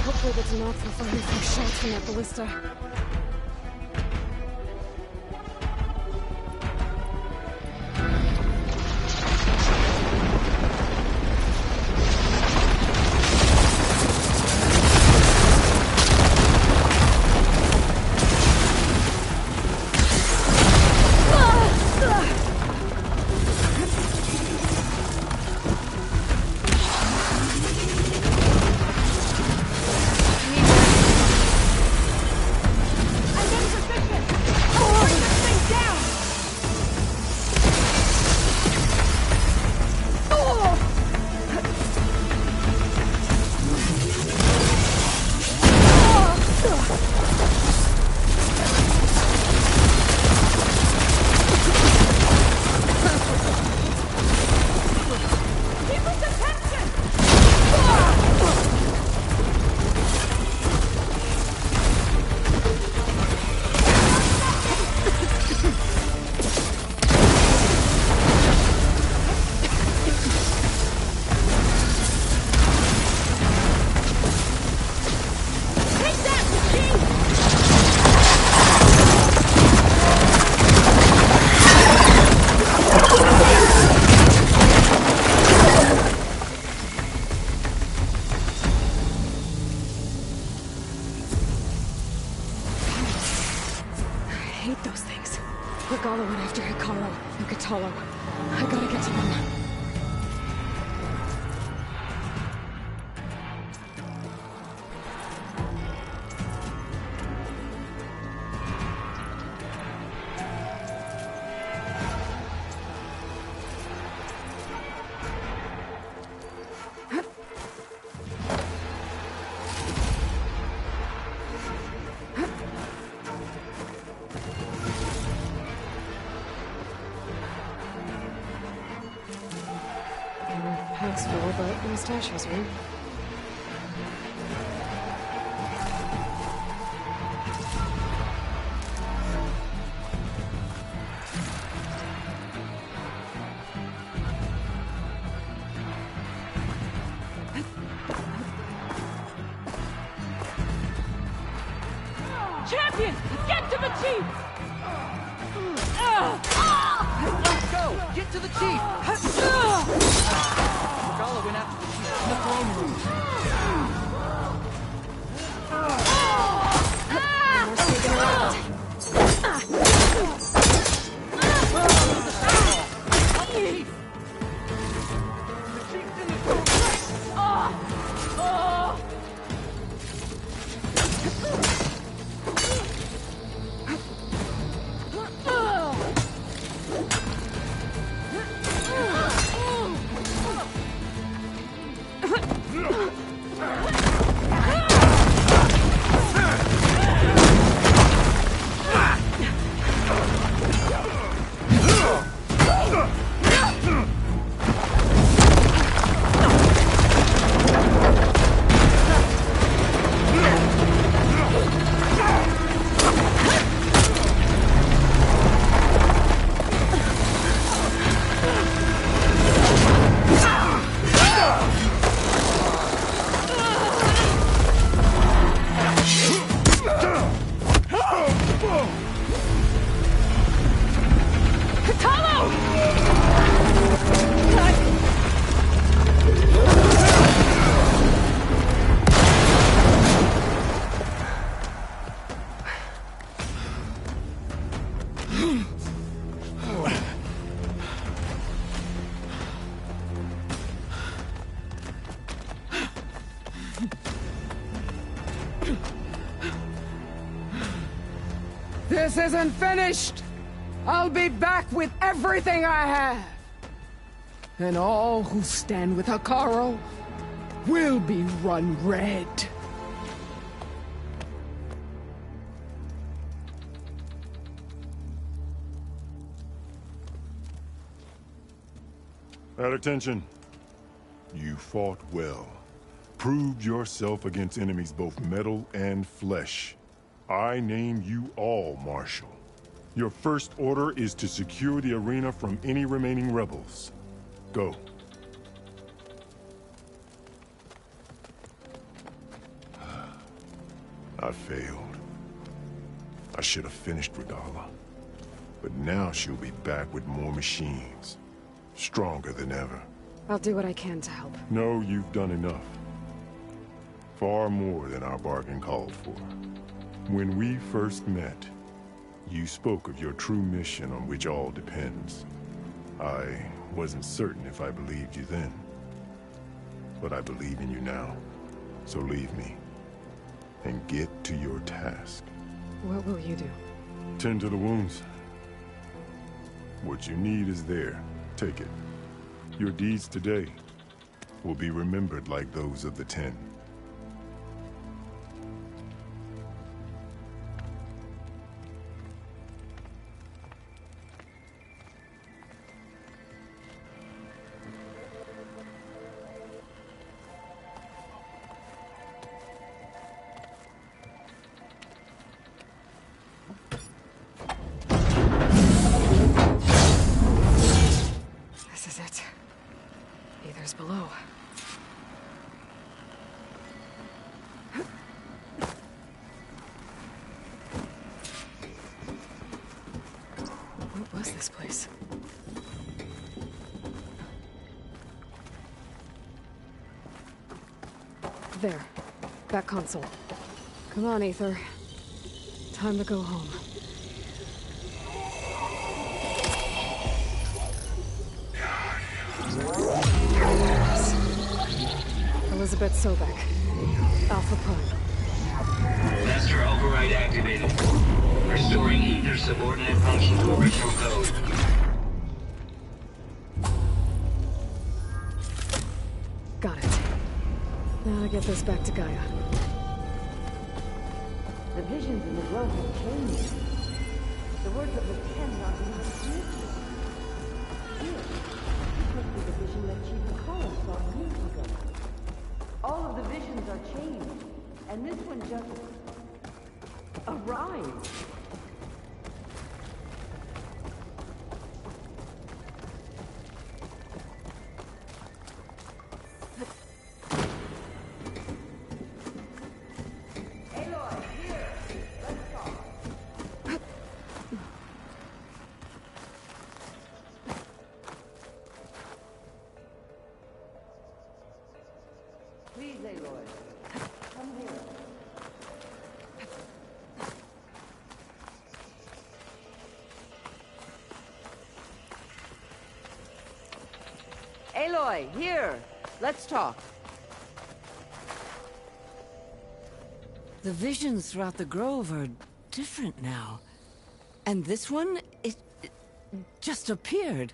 Hopefully the Tenakth will find a few shots from that ballista. hate those things. Regalla went after Hekarro and Kotallo. I gotta get to them. Pass full, but my stash has room. Champion! Get to the chief! Let's go! Get to the chief! Regalla went after the chief in the throne room. More sneaking around. This isn't finished! I'll be back with everything I have! And all who stand with Hekarro will be run red. At attention. You fought well. Proved yourself against enemies both metal and flesh. I name you all Marshal. Your first order is to secure the arena from any remaining rebels. Go. I failed. I should have finished Regalla. But now she'll be back with more machines. Stronger than ever. I'll do what I can to help. No, you've done enough. Far more than our bargain called for. When we first met, you spoke of your true mission on which all depends. I wasn't certain if I believed you then. But I believe in you now. So leave me. And get to your task. What will you do? Tend to the wounds. What you need is there. Take it. Your deeds today will be remembered like those of the Ten. This is it. Aether's below. What was this place? There. That console. Come on, Aether. Time to go home. Elizabeth Sobek. Alpha Prime. Master override activated. Restoring ether subordinate function to original code. Got it. Now to get this back to Gaia. The visions in the grove have changed. The words of the Ten are being received. Here, this must be the vision that Chief Akara saw years ago. All of the visions are changed, and this one just arrived. Please, Aloy, come here. Aloy, here. Let's talk. The visions throughout the grove are different now. And this one, it just appeared.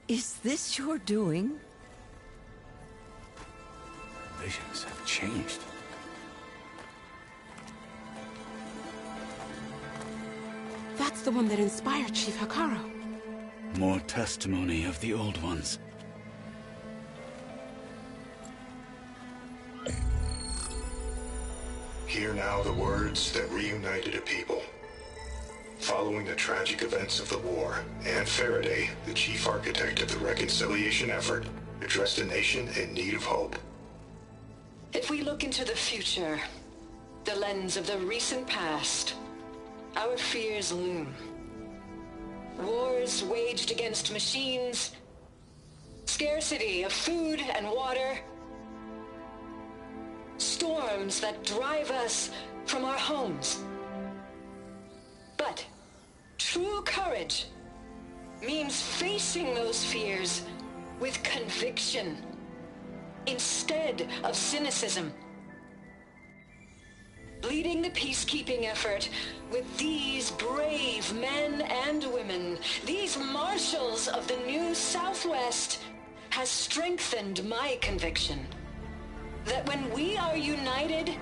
Is this your doing? Visions have changed. That's the one that inspired Chief Hekarro. More testimony of the Old Ones. Hear now the words that reunited a people. Following the tragic events of the war, Anne Faraday, the chief architect of the reconciliation effort, addressed a nation in need of hope. If we look into the future, the lens of the recent past, our fears loom. Wars waged against machines, scarcity of food and water, storms that drive us from our homes. But true courage means facing those fears with conviction instead of cynicism. Leading the peacekeeping effort with these brave men and women, these marshals of the new Southwest, has strengthened my conviction that when we are united,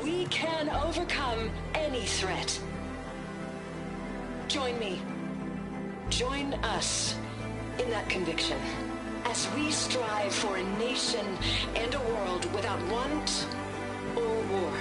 we can overcome any threat. Join me. Join us in that conviction as we strive for a nation and a world without want or war.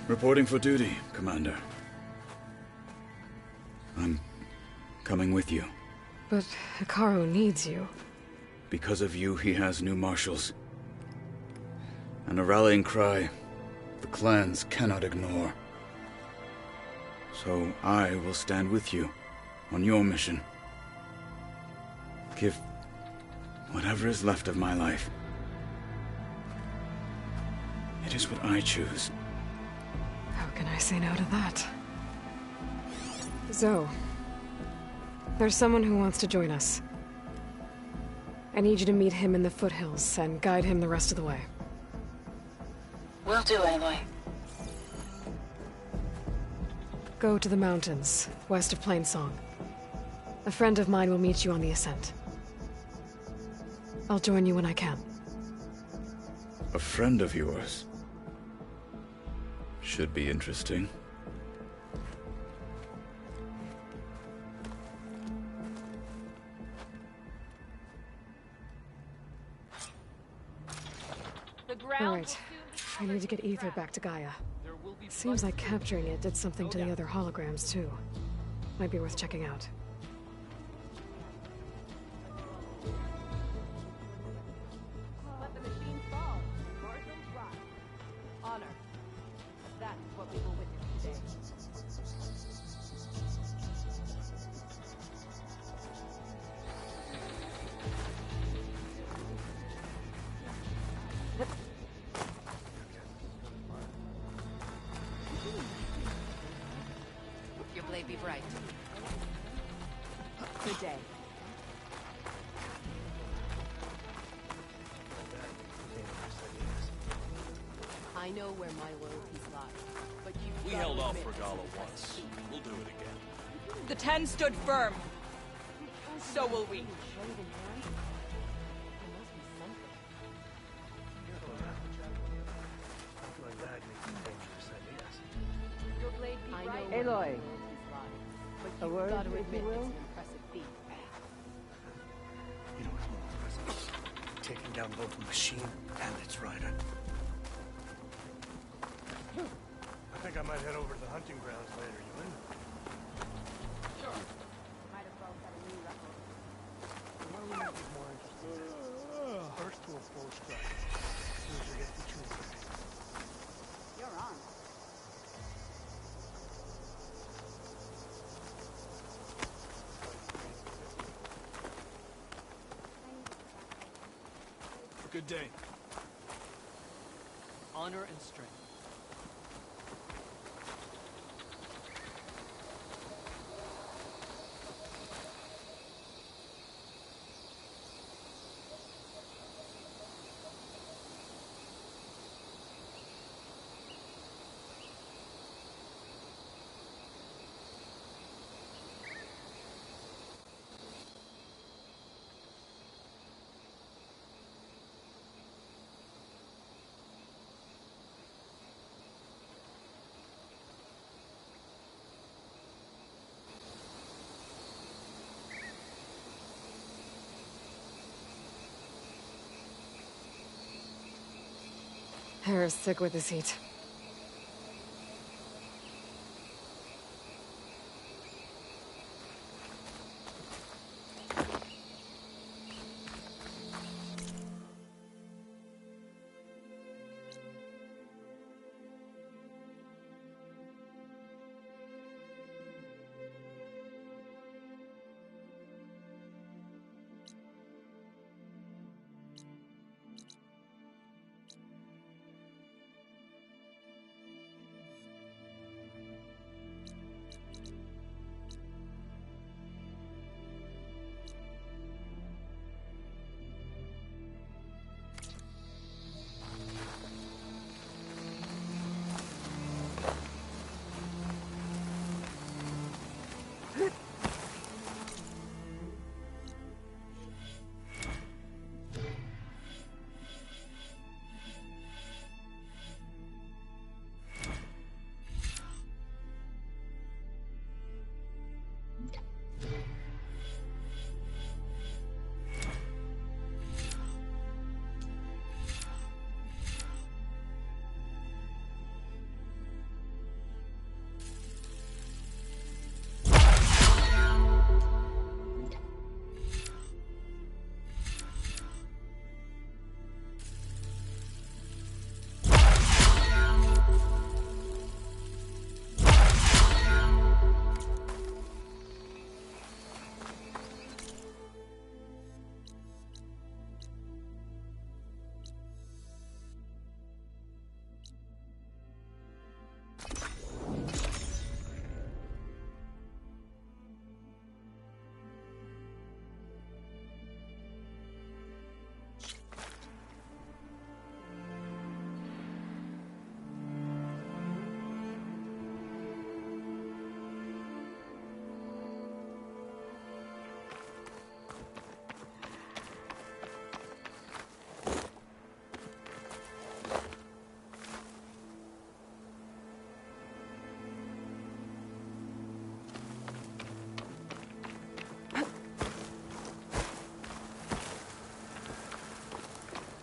Reporting for duty, Commander. I'm coming with you. But Hekarro needs you. Because of you, he has new marshals. And a rallying cry the clans cannot ignore. So I will stand with you on your mission. Give whatever is left of my life. It is what I choose. How can I say no to that? Zoe, there's someone who wants to join us. I need you to meet him in the foothills and guide him the rest of the way. Will do, Aloy. Go to the mountains, west of Plainsong. A friend of mine will meet you on the ascent. I'll join you when I can. A friend of yours? Should be interesting. All right. I need to get Ether back to Gaia. Seems like capturing it did something to the other holograms, too. Might be worth checking out. Let the machine fall. Marshals rise. Honor. That is what we will witness today. Your blade be bright. Good day. I know where my loyalties lie, but you. We held off Regala once. We'll do it again. The 10 stood firm. So will we. Your blade be bright. Aloy, But a word, gotta if admit, you will? it's an impressive feat. You know what's more impressive? Taking down both the machine and its rider. I think I might head over to the hunting grounds later, Ewan. Sure. Might as well set a new record. What do we make it more interesting? First to a full strike. As soon as we get the tree. You're on. Good day. Honor and strength. Hair is thick with this heat.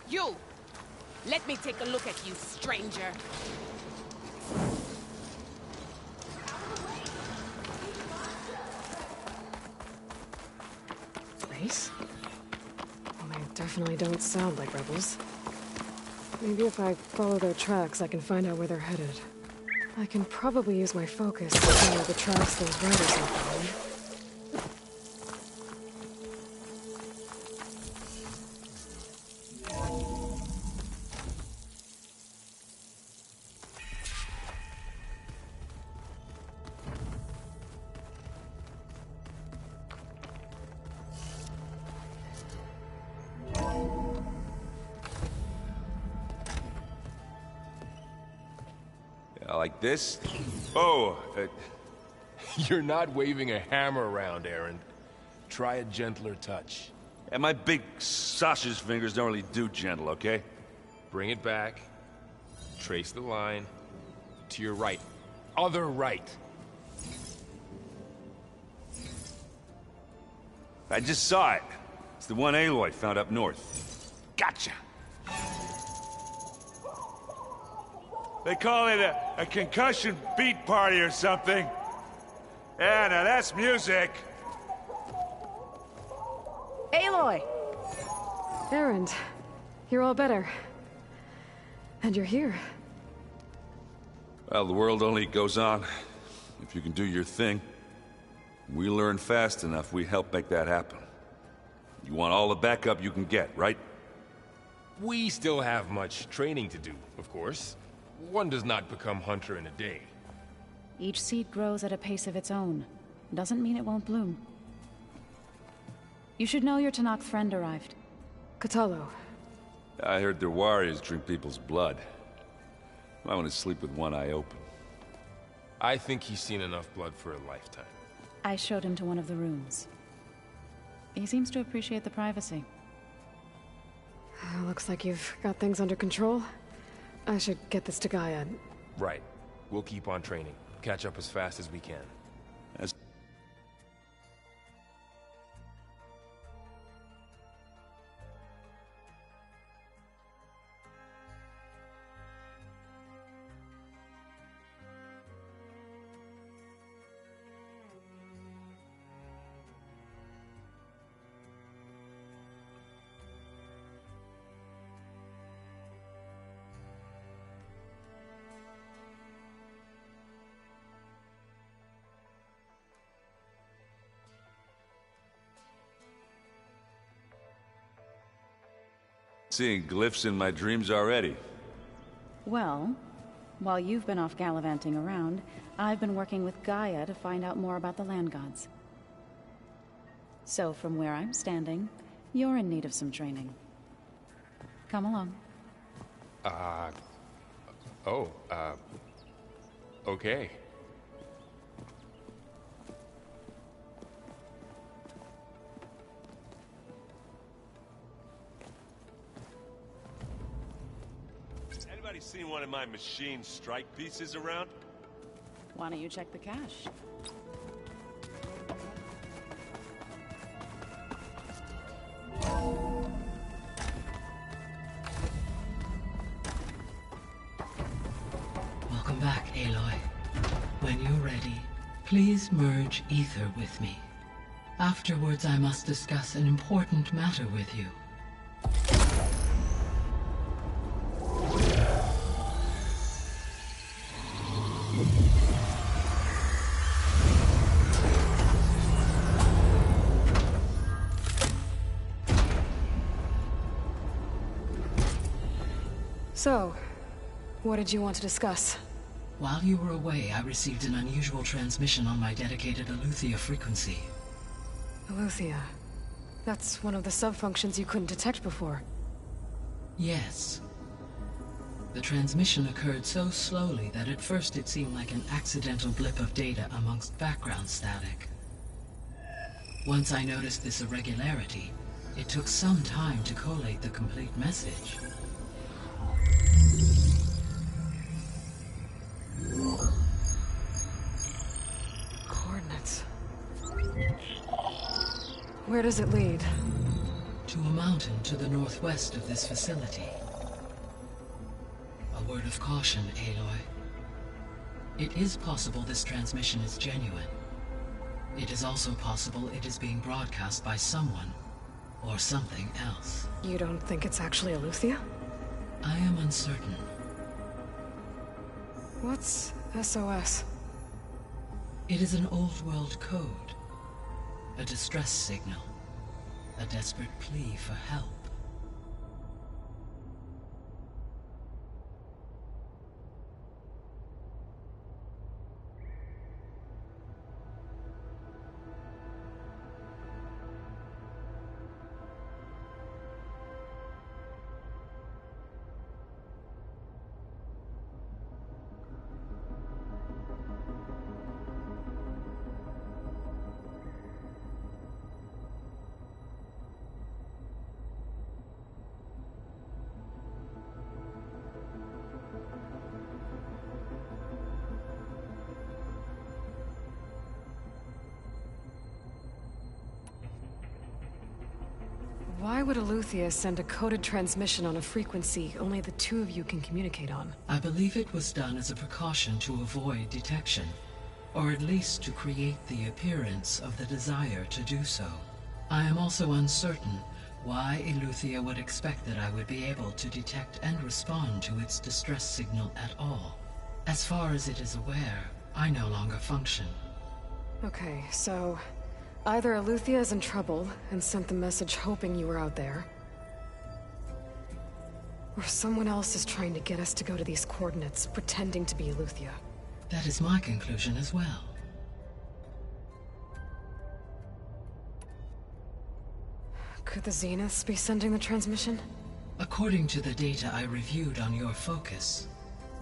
You! Let me take a look at you, stranger. Nice. Well, they definitely don't sound like rebels. Maybe if I follow their tracks, I can find out where they're headed. I can probably use my focus to follow the tracks those riders are following. Like this? Oh, You're not waving a hammer around, Aaron. Try a gentler touch. And my big sausage fingers don't really do gentle, okay? Bring it back. Trace the line. To your right. Other right. I just saw it. It's the one Aloy found up north. Gotcha! They call it a concussion beat party or something. Yeah, now that's music. Aloy! Erend, you're all better. And you're here. Well, the world only goes on if you can do your thing. We learn fast enough, we help make that happen. You want all the backup you can get, right? We still have much training to do, of course. One does not become hunter in a day. Each seed grows at a pace of its own. Doesn't mean it won't bloom. You should know your Tenakth friend arrived. Kotallo. I heard their warriors drink people's blood. I want to sleep with one eye open. I think he's seen enough blood for a lifetime. I showed him to one of the rooms. He seems to appreciate the privacy. Looks like you've got things under control. I should get this to Gaia. Right. We'll keep on training. Catch up as fast as we can. Seeing glyphs in my dreams already. Well, while you've been off gallivanting around, I've been working with Gaia to find out more about the land gods. So from where I'm standing, you're in need of some training. Come along. Okay. Anybody seen one of my machine strike pieces around? Why don't you check the cache? Welcome back, Aloy. When you're ready, please merge Ether with me. Afterwards, I must discuss an important matter with you. So, what did you want to discuss? While you were away, I received an unusual transmission on my dedicated Eleuthia frequency. Eleuthia. That's one of the sub-functions you couldn't detect before. Yes. The transmission occurred so slowly that at first it seemed like an accidental blip of data amongst background static. Once I noticed this irregularity, it took some time to collate the complete message. Coordinates. Where does it lead? To a mountain to the northwest of this facility. A word of caution, Aloy. It is possible this transmission is genuine. It is also possible it is being broadcast by someone or something else. You don't think it's actually Eleuthia? I am uncertain. What's SOS? It is an old-world code. A distress signal. A desperate plea for help. Why would Eleuthia send a coded transmission on a frequency only the two of you can communicate on? I believe it was done as a precaution to avoid detection, or at least to create the appearance of the desire to do so. I am also uncertain why Eleuthia would expect that I would be able to detect and respond to its distress signal at all. As far as it is aware, I no longer function. Okay, so either Eleuthia is in trouble and sent the message hoping you were out there, or someone else is trying to get us to go to these coordinates, pretending to be Eleuthia. That is my conclusion as well. Could the Zeniths be sending the transmission? According to the data I reviewed on your focus,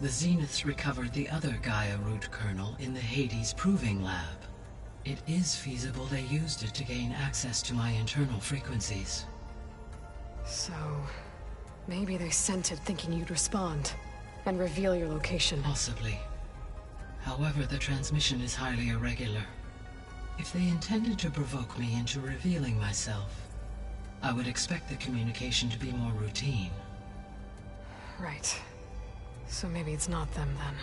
the Zeniths recovered the other Gaia root kernel in the Hades Proving Lab. It is feasible they used it to gain access to my internal frequencies. So, maybe they sent it thinking you'd respond, and reveal your location. Possibly. However, the transmission is highly irregular. If they intended to provoke me into revealing myself, I would expect the communication to be more routine. Right. So maybe it's not them then.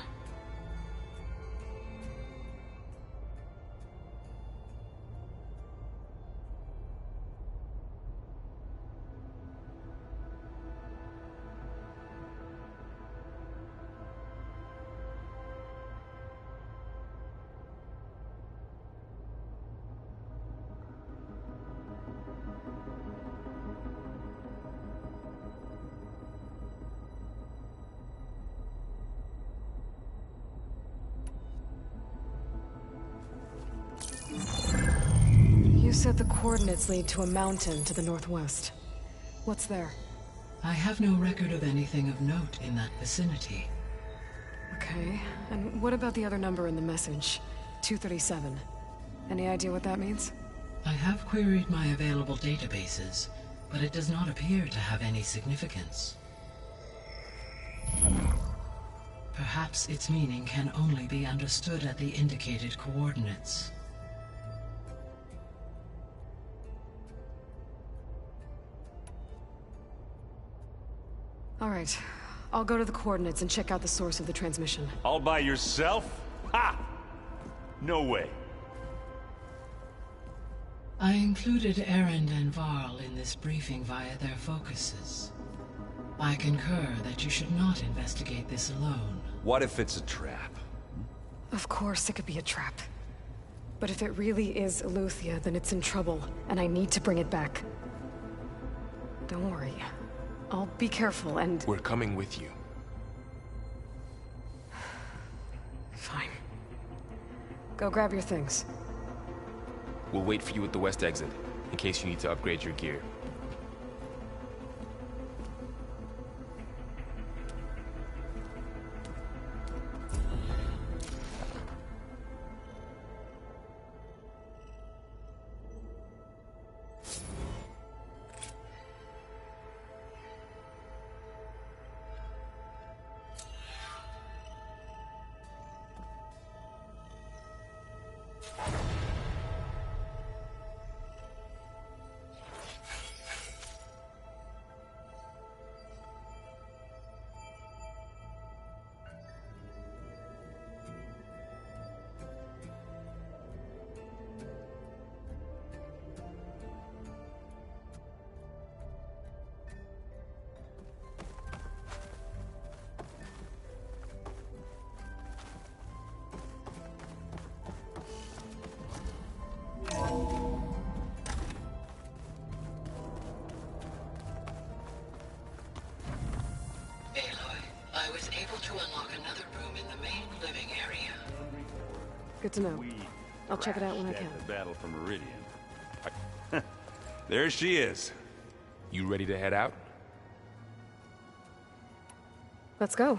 You said the coordinates lead to a mountain to the northwest. What's there? I have no record of anything of note in that vicinity. Okay, and what about the other number in the message? 237. Any idea what that means? I have queried my available databases, but it does not appear to have any significance. Perhaps its meaning can only be understood at the indicated coordinates. All right, I'll go to the coordinates and check out the source of the transmission. All by yourself? Ha! No way. I included Erend and Varl in this briefing via their focuses. I concur that you should not investigate this alone. What if it's a trap? Of course it could be a trap. But if it really is Eleuthia, then it's in trouble, and I need to bring it back. Don't worry. I'll be careful and... We're coming with you. Fine. Go grab your things. We'll wait for you at the west exit, in case you need to upgrade your gear. to unlock another room in the main living area. Good to know. I'll check it out when I can. The battle for Meridian. There she is. You ready to head out? Let's go.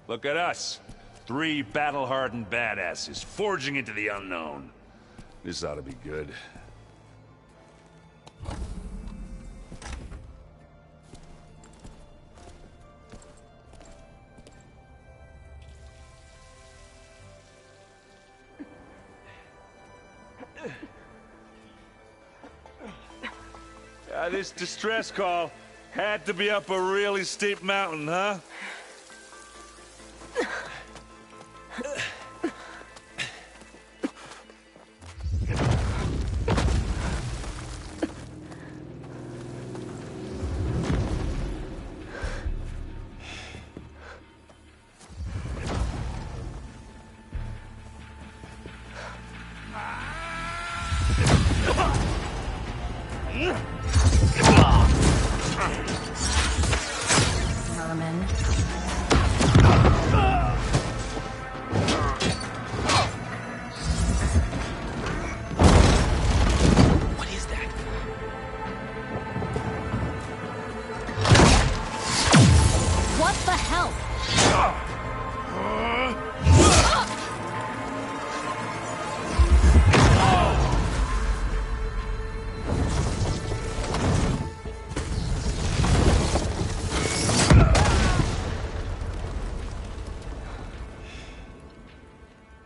Look at us. 3 battle-hardened badasses forging into the unknown. This ought to be good. This distress call had to be up a really steep mountain, huh?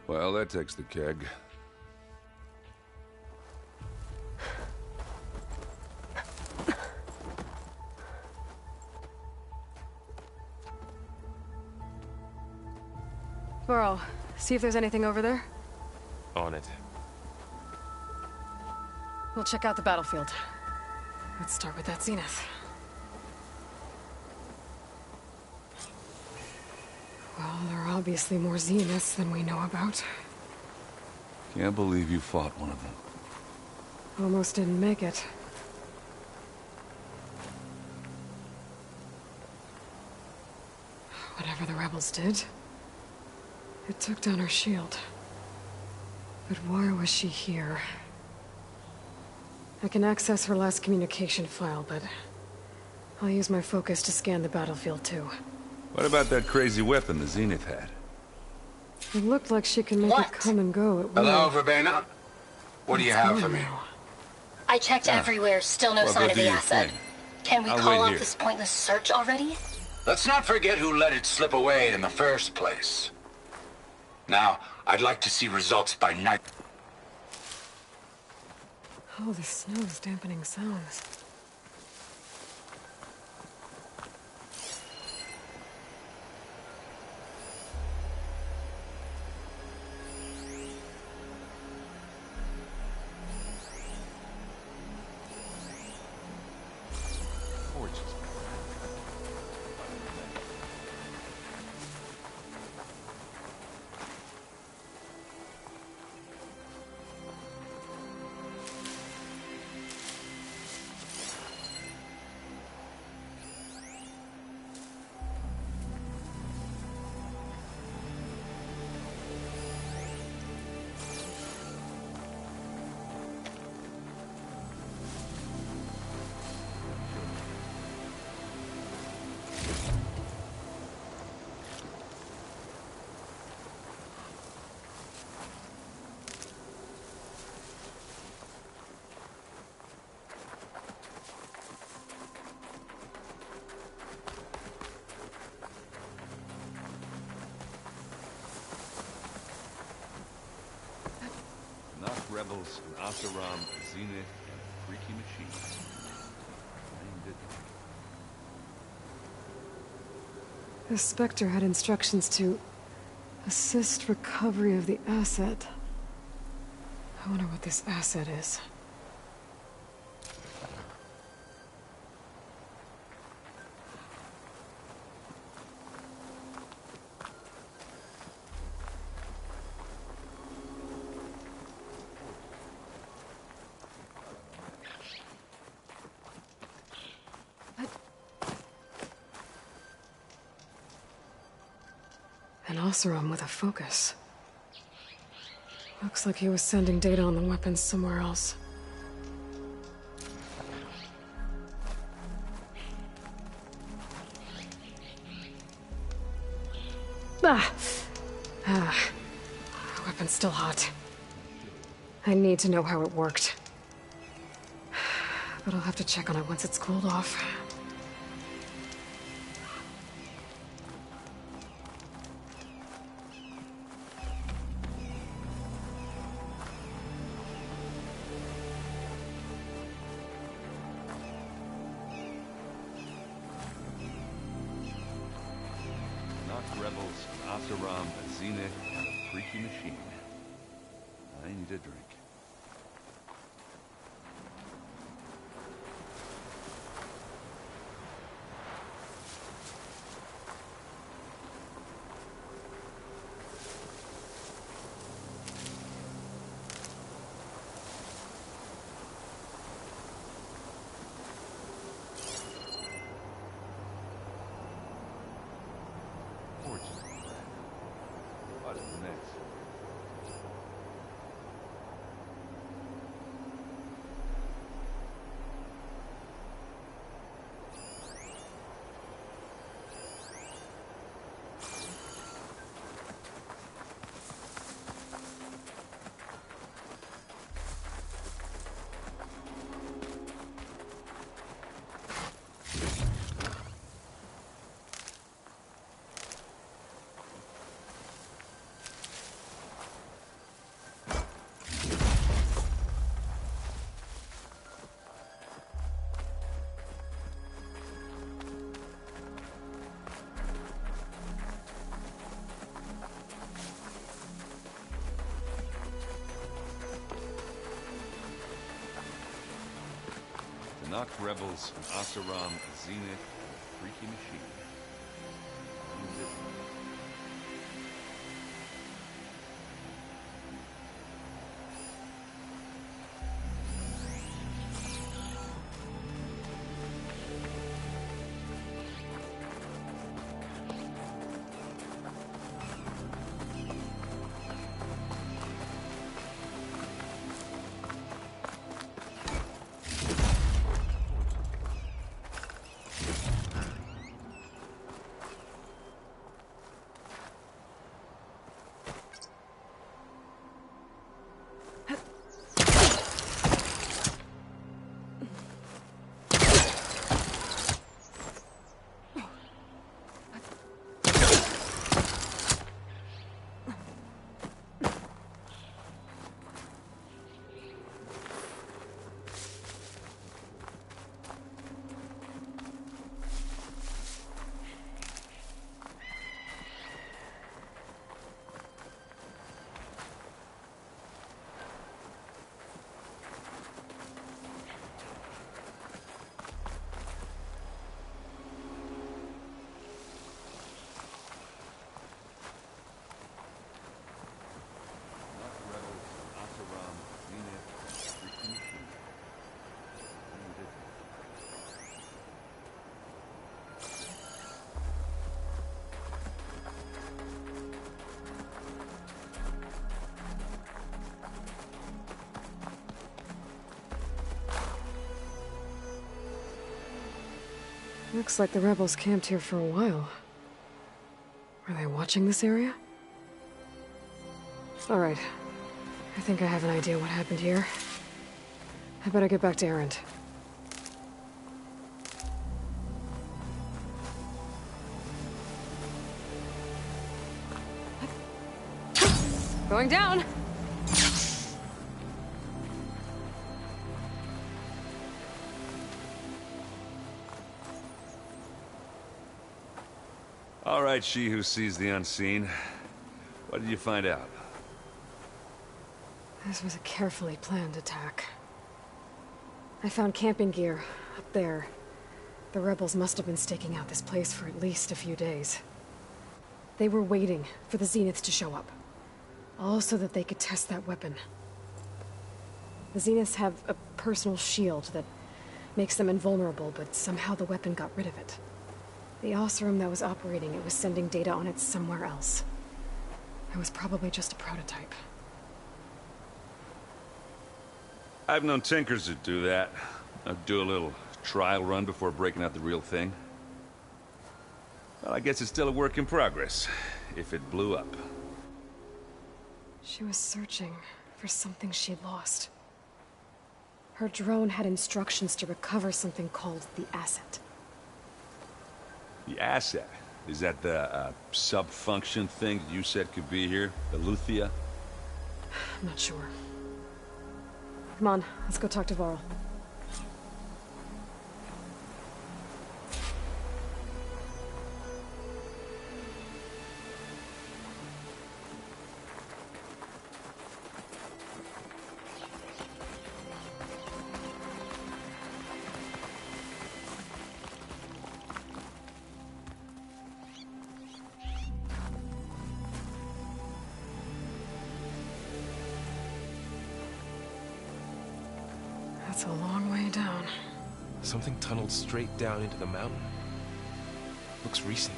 Well, that takes the keg. Burrow, see if there's anything over there. On it. We'll check out the battlefield. Let's start with that zenith. Well, there are obviously more zeniths than we know about. Can't believe you fought one of them. Almost didn't make it. Whatever the rebels did, it took down her shield. But why was she here? I can access her last communication file, but I'll use my focus to scan the battlefield too. What about that crazy weapon the Zenith had? It looked like she can make it come and go at will. Hello, Verbena. What do you have for me? I checked everywhere, still no sign of the asset. Can we call off this pointless search already? Let's not forget who let it slip away in the first place. Now, I'd like to see results by night. Oh, the snow's dampening sounds. Rebels, an Oseram, a Zenith, and a freaky machine. The Spectre had instructions to assist recovery of the asset. I wonder what this asset is. An Oseram with a focus. Looks like he was sending data on the weapons somewhere else. The weapon's still hot. I need to know how it worked. But I'll have to check on it once it's cooled off. Rebels, Oseram, a Zenith, and a freaky machine. I need a drink. What is next? Knock Rebels, an Oseram, a Zenith, and a freaky machine. Looks like the rebels camped here for a while. Were they watching this area? Alright. I think I have an idea what happened here. I better get back to Erend. Going down! All right, she who sees the unseen. What did you find out? This was a carefully planned attack. I found camping gear up there. The rebels must have been staking out this place for at least a few days. They were waiting for the Zeniths to show up. All so that they could test that weapon. The Zeniths have a personal shield that makes them invulnerable, but somehow the weapon got rid of it. The Oseram that was operating it was sending data on it somewhere else. It was probably just a prototype. I've known tinkers that do that. I'd do a little trial run before breaking out the real thing. Well, I guess it's still a work in progress, if it blew up. She was searching for something she'd lost. Her drone had instructions to recover something called the Asset. The Asset? Is that the sub-function thing you said could be here? The Luthia? I'm not sure. Come on, let's go talk to Varl. That's a long way down. Something tunneled straight down into the mountain. Looks recent.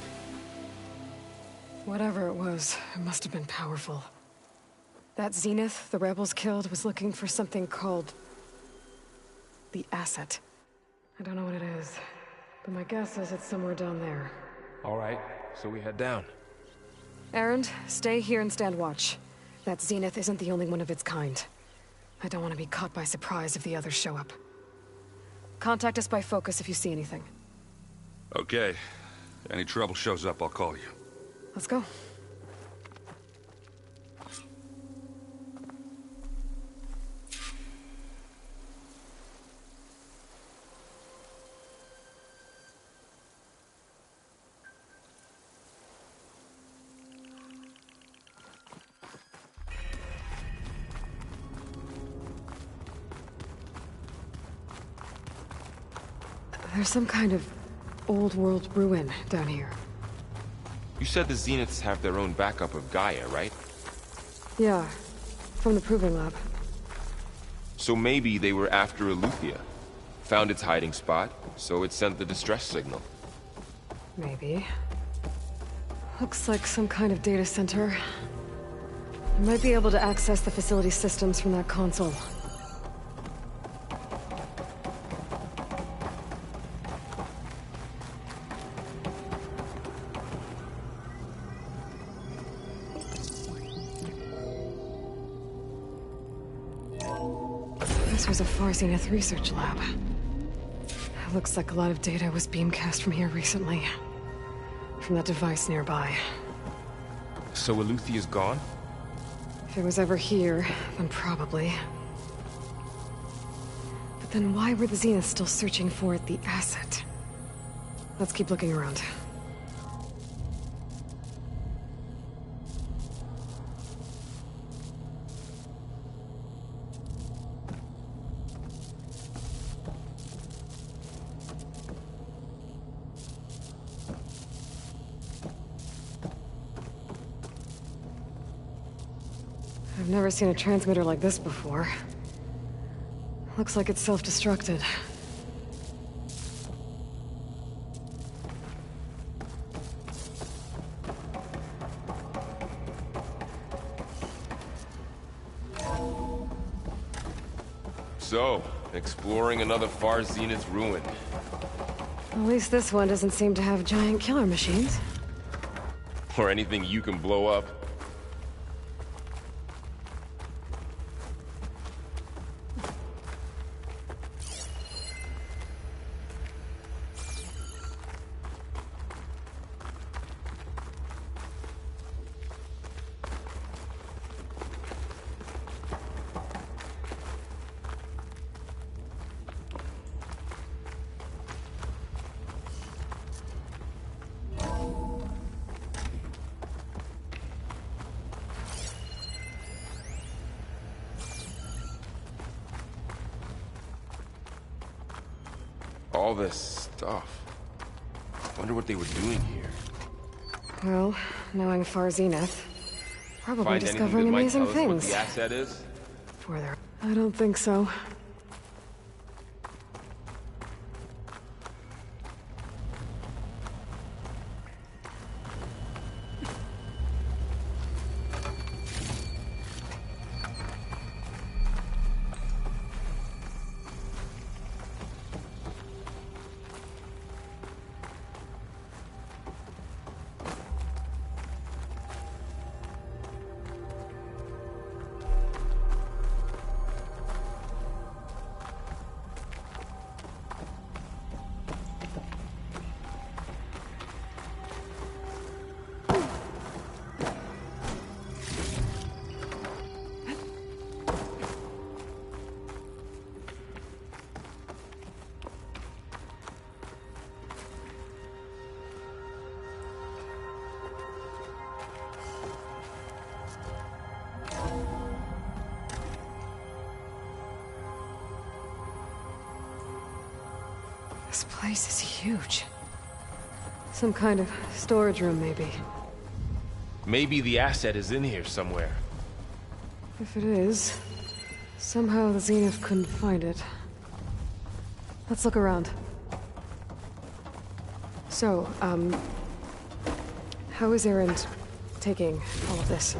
Whatever it was, it must have been powerful. That Zenith the rebels killed was looking for something called the Asset. I don't know what it is, but my guess is it's somewhere down there. All right, so we head down. Erend, stay here and stand watch. That Zenith isn't the only one of its kind. I don't want to be caught by surprise if the others show up. Contact us by focus if you see anything. Okay. Any trouble shows up, I'll call you. Let's go. There's some kind of old world ruin down here. You said the Zeniths have their own backup of Gaia, right? Yeah, from the Proving Lab. So maybe they were after Eleuthia. Found its hiding spot, so it sent the distress signal. Maybe. Looks like some kind of data center. I might be able to access the facility systems from that console. This was a Far Zenith research lab. It looks like a lot of data was beamcast from here recently. From that device nearby. So Eleuthia's gone? If it was ever here, then probably. But then why were the Zeniths still searching for the Asset? Let's keep looking around. I've never seen a transmitter like this before. Looks like it's self-destructed. So, exploring another Far Zenith ruin. At least this one doesn't seem to have giant killer machines. Or anything you can blow up. All this stuff. Wonder what they were doing here. Well, knowing Far Zenith, probably Find discovering anything that amazing might tell us things. what the asset is? Further. I don't think so. This place is huge. Some kind of storage room, maybe. Maybe the asset is in here somewhere. If it is, somehow the Zenith couldn't find it. Let's look around. So, how is Erend taking all of this?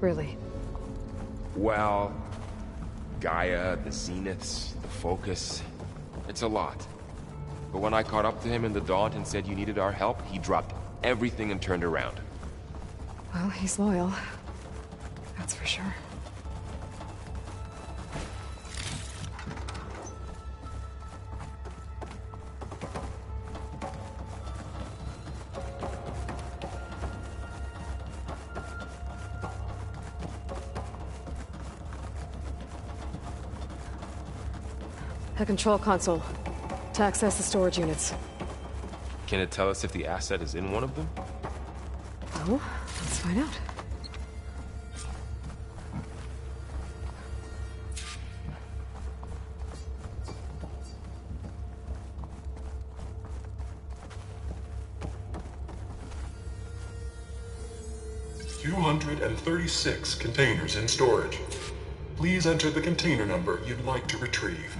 Really? Well, Gaia, the Zeniths, the Focus. It's a lot. But when I caught up to him in the Daunt and said you needed our help, he dropped everything and turned around. Well, he's loyal. That's for sure. A control console to access the storage units. Can it tell us if the asset is in one of them? Oh, let's find out. $236 containers in storage. Please enter the container number you'd like to retrieve.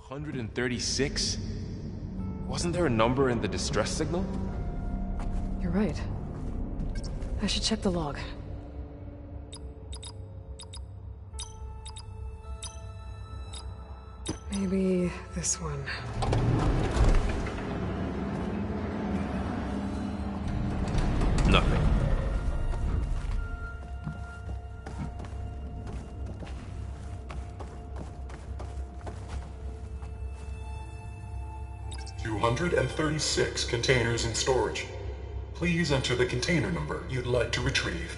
$136? Wasn't there a number in the distress signal? You're right. I should check the log. Maybe this one. Nothing. $236 containers in storage. Please enter the container number you'd like to retrieve.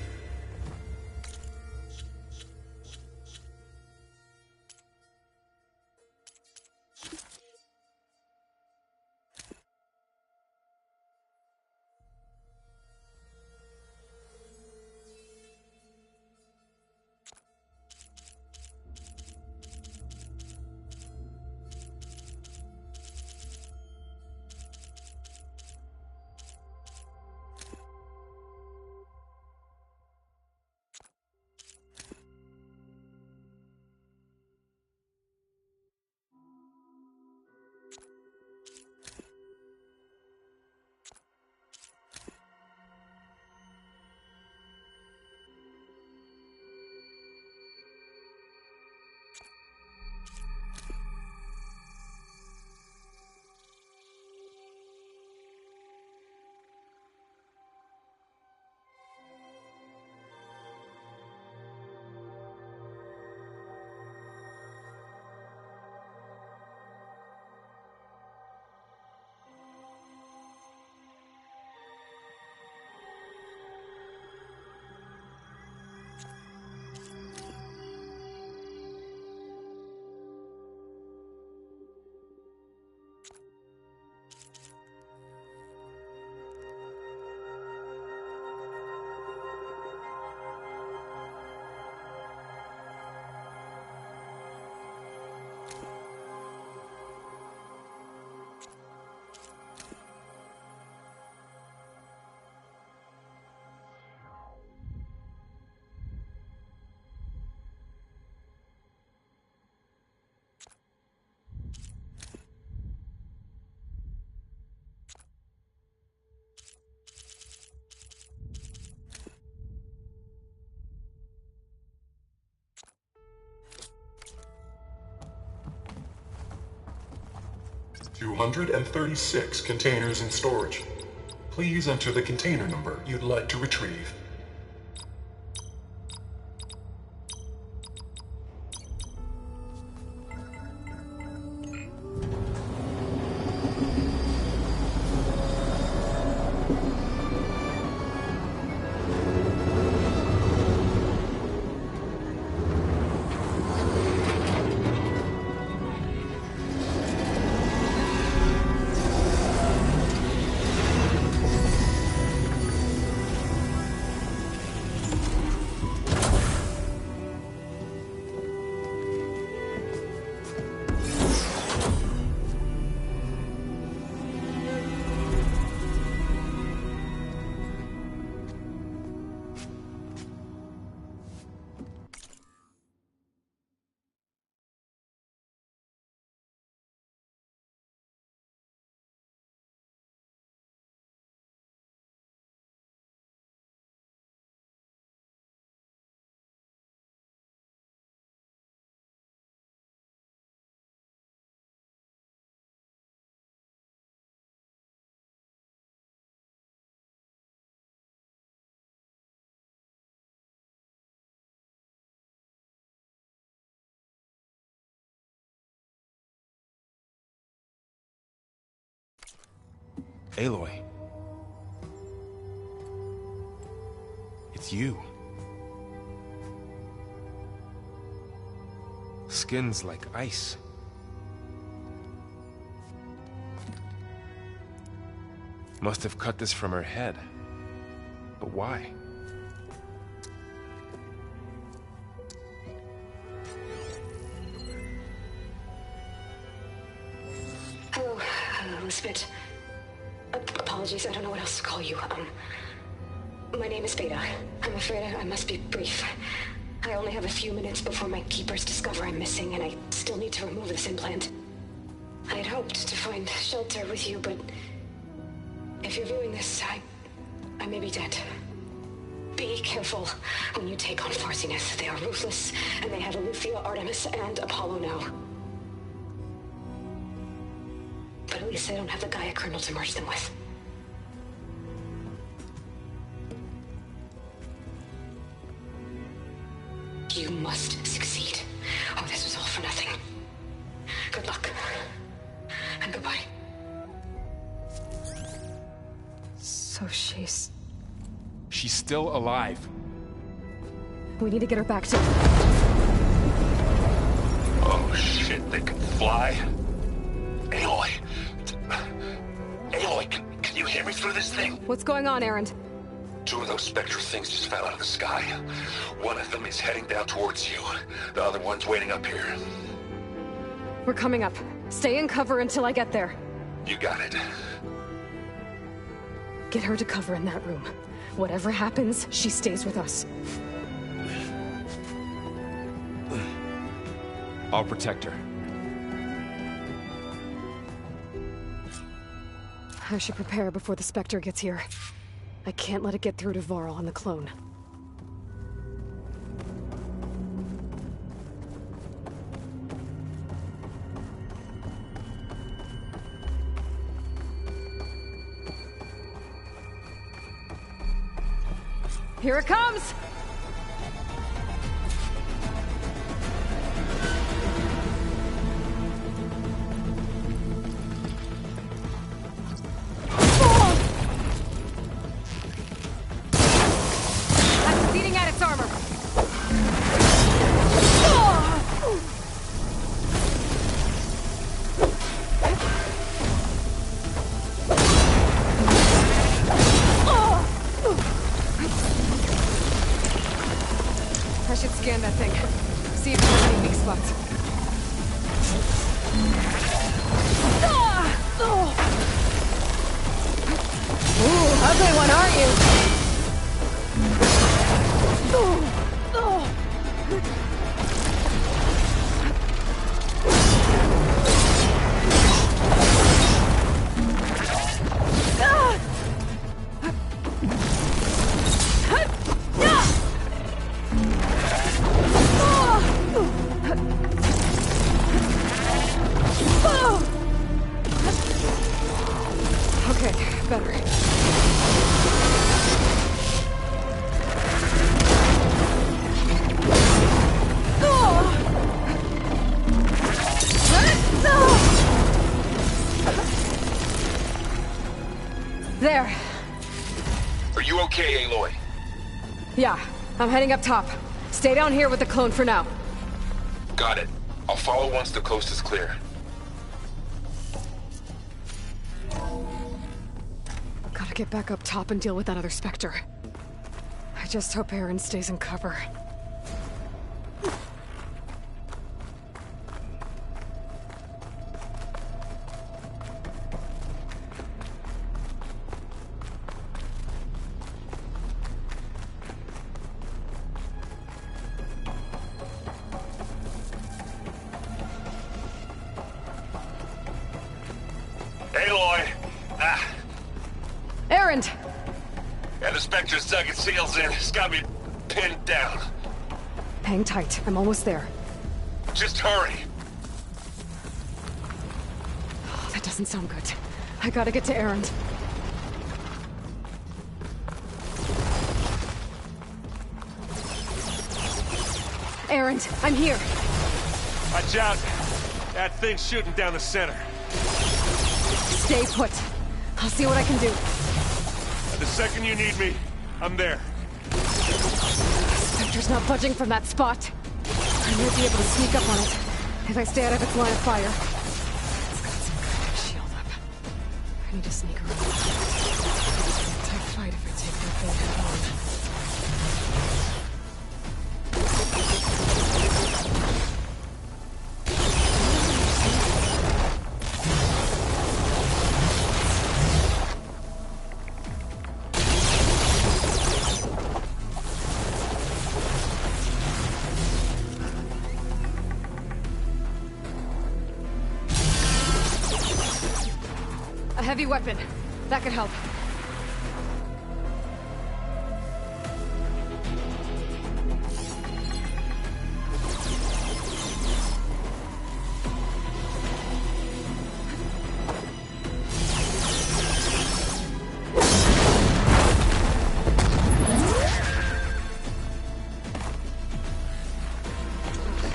236 containers in storage. Please enter the container number you'd like to retrieve. Aloy. It's you. Skin's like ice. Must have cut this from her head. But why? Hello, Elizabeth. Apologies, I don't know what else to call you. My name is Beta. I'm afraid I must be brief. I only have a few minutes before my keepers discover I'm missing, and I still need to remove this implant. I had hoped to find shelter with you, but if you're viewing this, I may be dead. Be careful when you take on Far Zenith. They are ruthless, and they have Eleuthia, Artemis, and Apollo now. But at least they don't have the Gaia kernel to merge them with. You must succeed. Oh, this was all for nothing. Good luck. And goodbye. So she's still alive. We need to get her back to... Oh shit, they can fly? Aloy. Aloy, can you hear me through this thing? What's going on, Erend? 2 of those Spectre things just fell out of the sky. One of them is heading down towards you. The other one's waiting up here. We're coming up. Stay in cover until I get there. You got it. Get her to cover in that room. Whatever happens, she stays with us. I'll protect her. I should prepare before the Spectre gets here. I can't let it get through to Varl and the clone. Here it comes! Scan that thing. See if there's any weak spots. Ooh, ugly one, aren't you? better. There. Are you okay, Aloy? Yeah, I'm heading up top. Stay down here with the clone for now. Got it. I'll follow once the coast is clear. Gotta get back up top and deal with that other Spectre. I just hope Aaron stays in cover. Aloy! Aaron! Yeah, the Spectre's dug its heels in. It's got me pinned down. Hang tight. I'm almost there. Just hurry. Oh, that doesn't sound good. I gotta get to Aaron. Aaron, I'm here. Watch out. That thing's shooting down the center. Stay put. I'll see what I can do. The second you need me, I'm there. Spectre's not budging from that spot. I might be able to sneak up on it if I stay out of its line of fire. It's got some kind of shield up. I need to sneak around. It's a tight fight if I take that thing head on. A heavy weapon. That could help.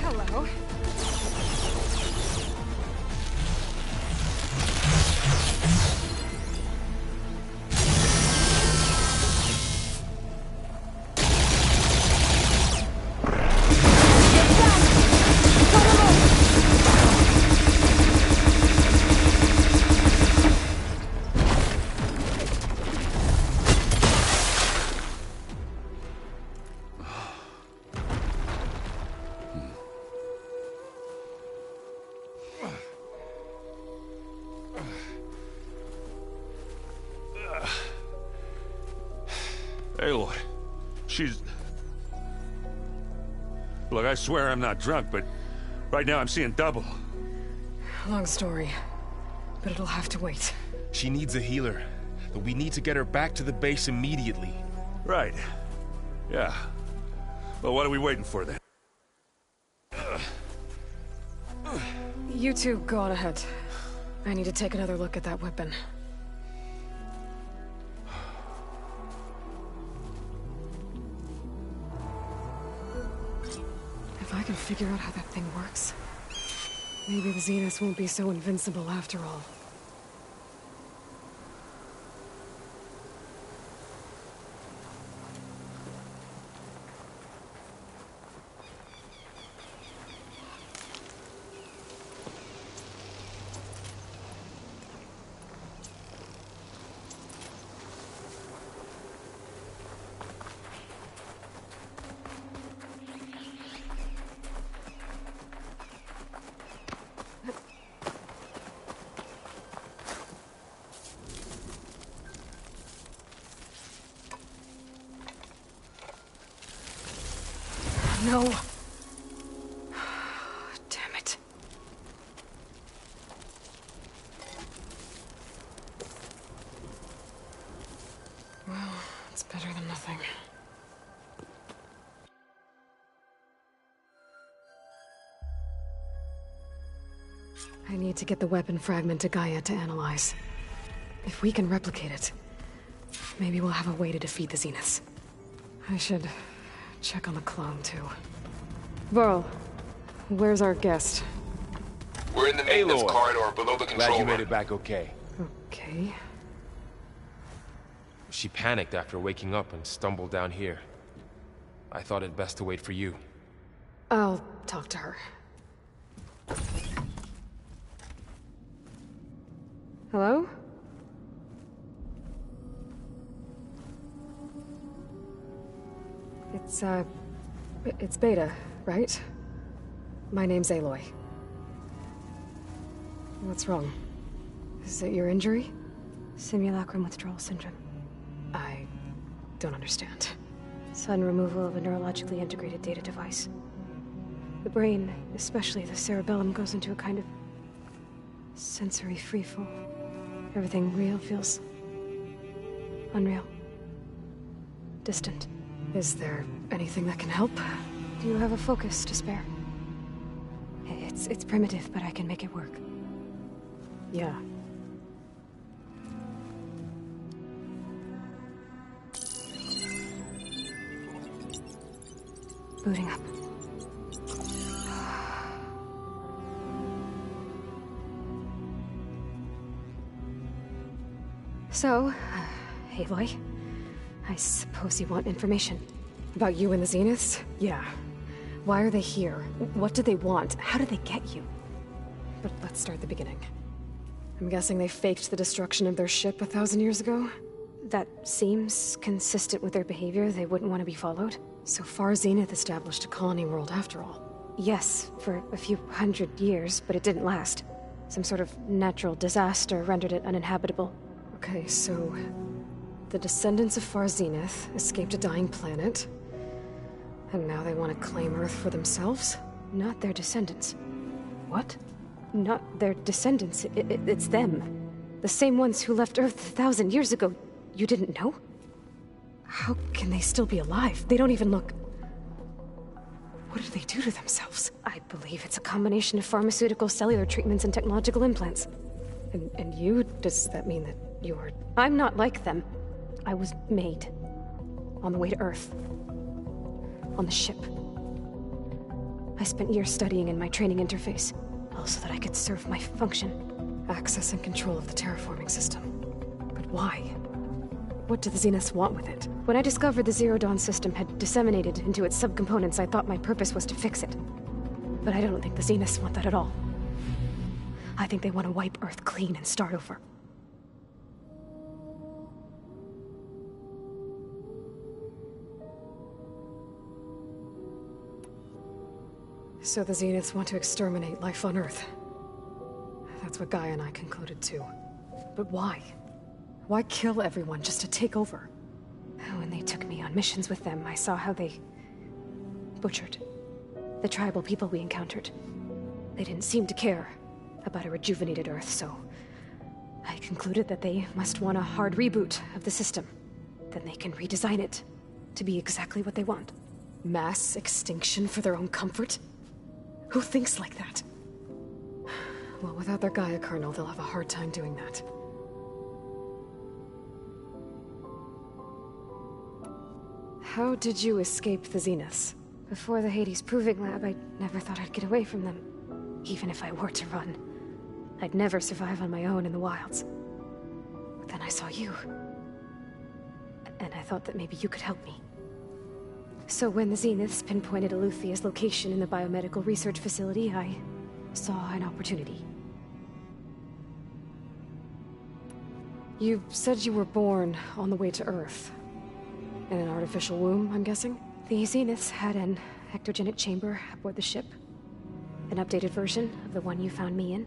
Hello. Aloy, she's... Look, I swear I'm not drunk, but right now I'm seeing double. Long story, but it'll have to wait. She needs a healer, but we need to get her back to the base immediately. Right. Yeah. Well, what are we waiting for then? You two go on ahead. I need to take another look at that weapon. If I can figure out how that thing works, maybe the Zeniths won't be so invincible after all. No. Damn it. Well, it's better than nothing. I need to get the weapon fragment to Gaia to analyze. If we can replicate it, maybe we'll have a way to defeat the Zeniths. I should check on the clone, too. Varl, where's our guest? We're in the maintenance corridor below the control room. Glad you made it back okay. Okay. She panicked after waking up and stumbled down here. I thought it best to wait for you. I'll talk to her. Hello? It's Beta, right? My name's Aloy. What's wrong? Is it your injury? Simulacrum withdrawal syndrome. I don't understand. Sudden removal of a neurologically integrated data device. The brain, especially the cerebellum, goes into a kind of sensory freefall. Everything real feels unreal. Distant. Is there anything that can help? Do you have a focus to spare? It's primitive, but I can make it work. Yeah. Booting up. So, Aloy, I suppose you want information. About you and the Zeniths? Yeah. Why are they here? What do they want? How did they get you? But let's start at the beginning. I'm guessing they faked the destruction of their ship 1,000 years ago? That seems consistent with their behavior. They wouldn't want to be followed. So Far Zenith established a colony world after all. Yes, for a few hundred years, but it didn't last. Some sort of natural disaster rendered it uninhabitable. Okay, so the descendants of Far Zenith escaped a dying planet, and now they want to claim Earth for themselves? Not their descendants. What? Not their descendants. It's them. The same ones who left Earth 1,000 years ago. You didn't know? How can they still be alive? They don't even look... What do they do to themselves? I believe it's a combination of pharmaceutical, cellular treatments, and technological implants. And you? Does that mean that you're... I'm not like them. I was made. On the way to Earth. On the ship. I spent years studying in my training interface, all so that I could serve my function. Access and control of the terraforming system. But why? What do the Zeniths want with it? When I discovered the Zero Dawn system had disseminated into its subcomponents, I thought my purpose was to fix it. But I don't think the Zeniths want that at all. I think they want to wipe Earth clean and start over. So the Zeniths want to exterminate life on Earth. That's what Gaia and I concluded too. But why? Why kill everyone just to take over? When they took me on missions with them, I saw how they butchered the tribal people we encountered. They didn't seem to care about a rejuvenated Earth, so I concluded that they must want a hard reboot of the system. Then they can redesign it to be exactly what they want. Mass extinction for their own comfort? Who thinks like that? Well, without their Gaia kernel, they'll have a hard time doing that. How did you escape the Zeniths? Before the Hades Proving Lab, I never thought I'd get away from them. Even if I were to run. I'd never survive on my own in the wilds. But then I saw you. And I thought that maybe you could help me. So when the Zeniths pinpointed Eluthia's location in the biomedical research facility, I saw an opportunity. You said you were born on the way to Earth. In an artificial womb, I'm guessing? The Zeniths had an ectogenic chamber aboard the ship. An updated version of the one you found me in.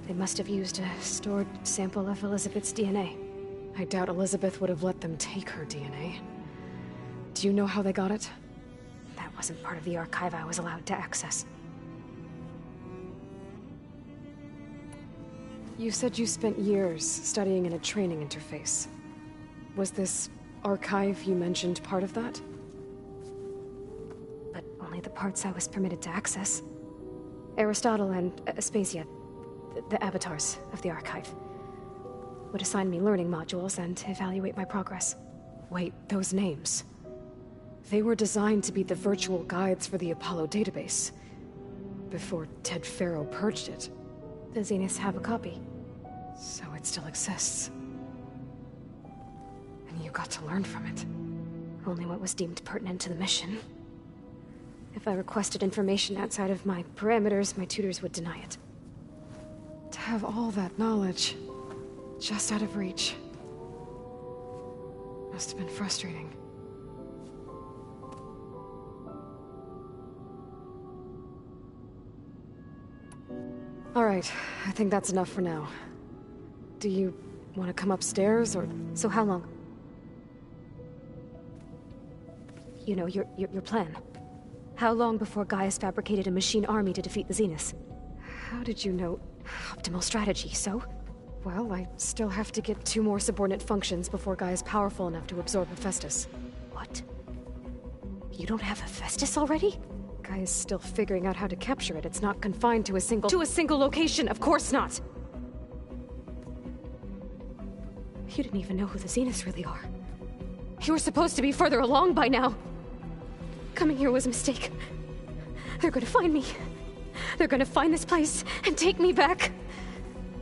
They must have used a stored sample of Elizabeth's DNA. I doubt Elizabeth would have let them take her DNA. Do you know how they got it? That wasn't part of the archive I was allowed to access. You said you spent years studying in a training interface. Was this archive you mentioned part of that? But only the parts I was permitted to access. Aristotle and Aspasia, the avatars of the archive. would assign me learning modules and evaluate my progress. Wait, those names. They were designed to be the virtual guides for the Apollo database. Before Ted Faro purged it. The Zeniths have a copy. So it still exists. And you got to learn from it. Only what was deemed pertinent to the mission. If I requested information outside of my parameters, my tutors would deny it. To have all that knowledge, just out of reach, must have been frustrating. All right, I think that's enough for now. Do you want to come upstairs, or... So how long? You know, your plan. How long before Gaius fabricated a machine army to defeat the Zeniths? How did you know? Optimal strategy, so? Well, I still have to get 2 more subordinate functions before Gaia's powerful enough to absorb Hephaestus. What? You don't have Hephaestus already? Gaia's still figuring out how to capture it. It's not confined to a single location, of course not! You didn't even know who the Zeniths really are. You were supposed to be further along by now. Coming here was a mistake. They're gonna find me. They're gonna find this place and take me back.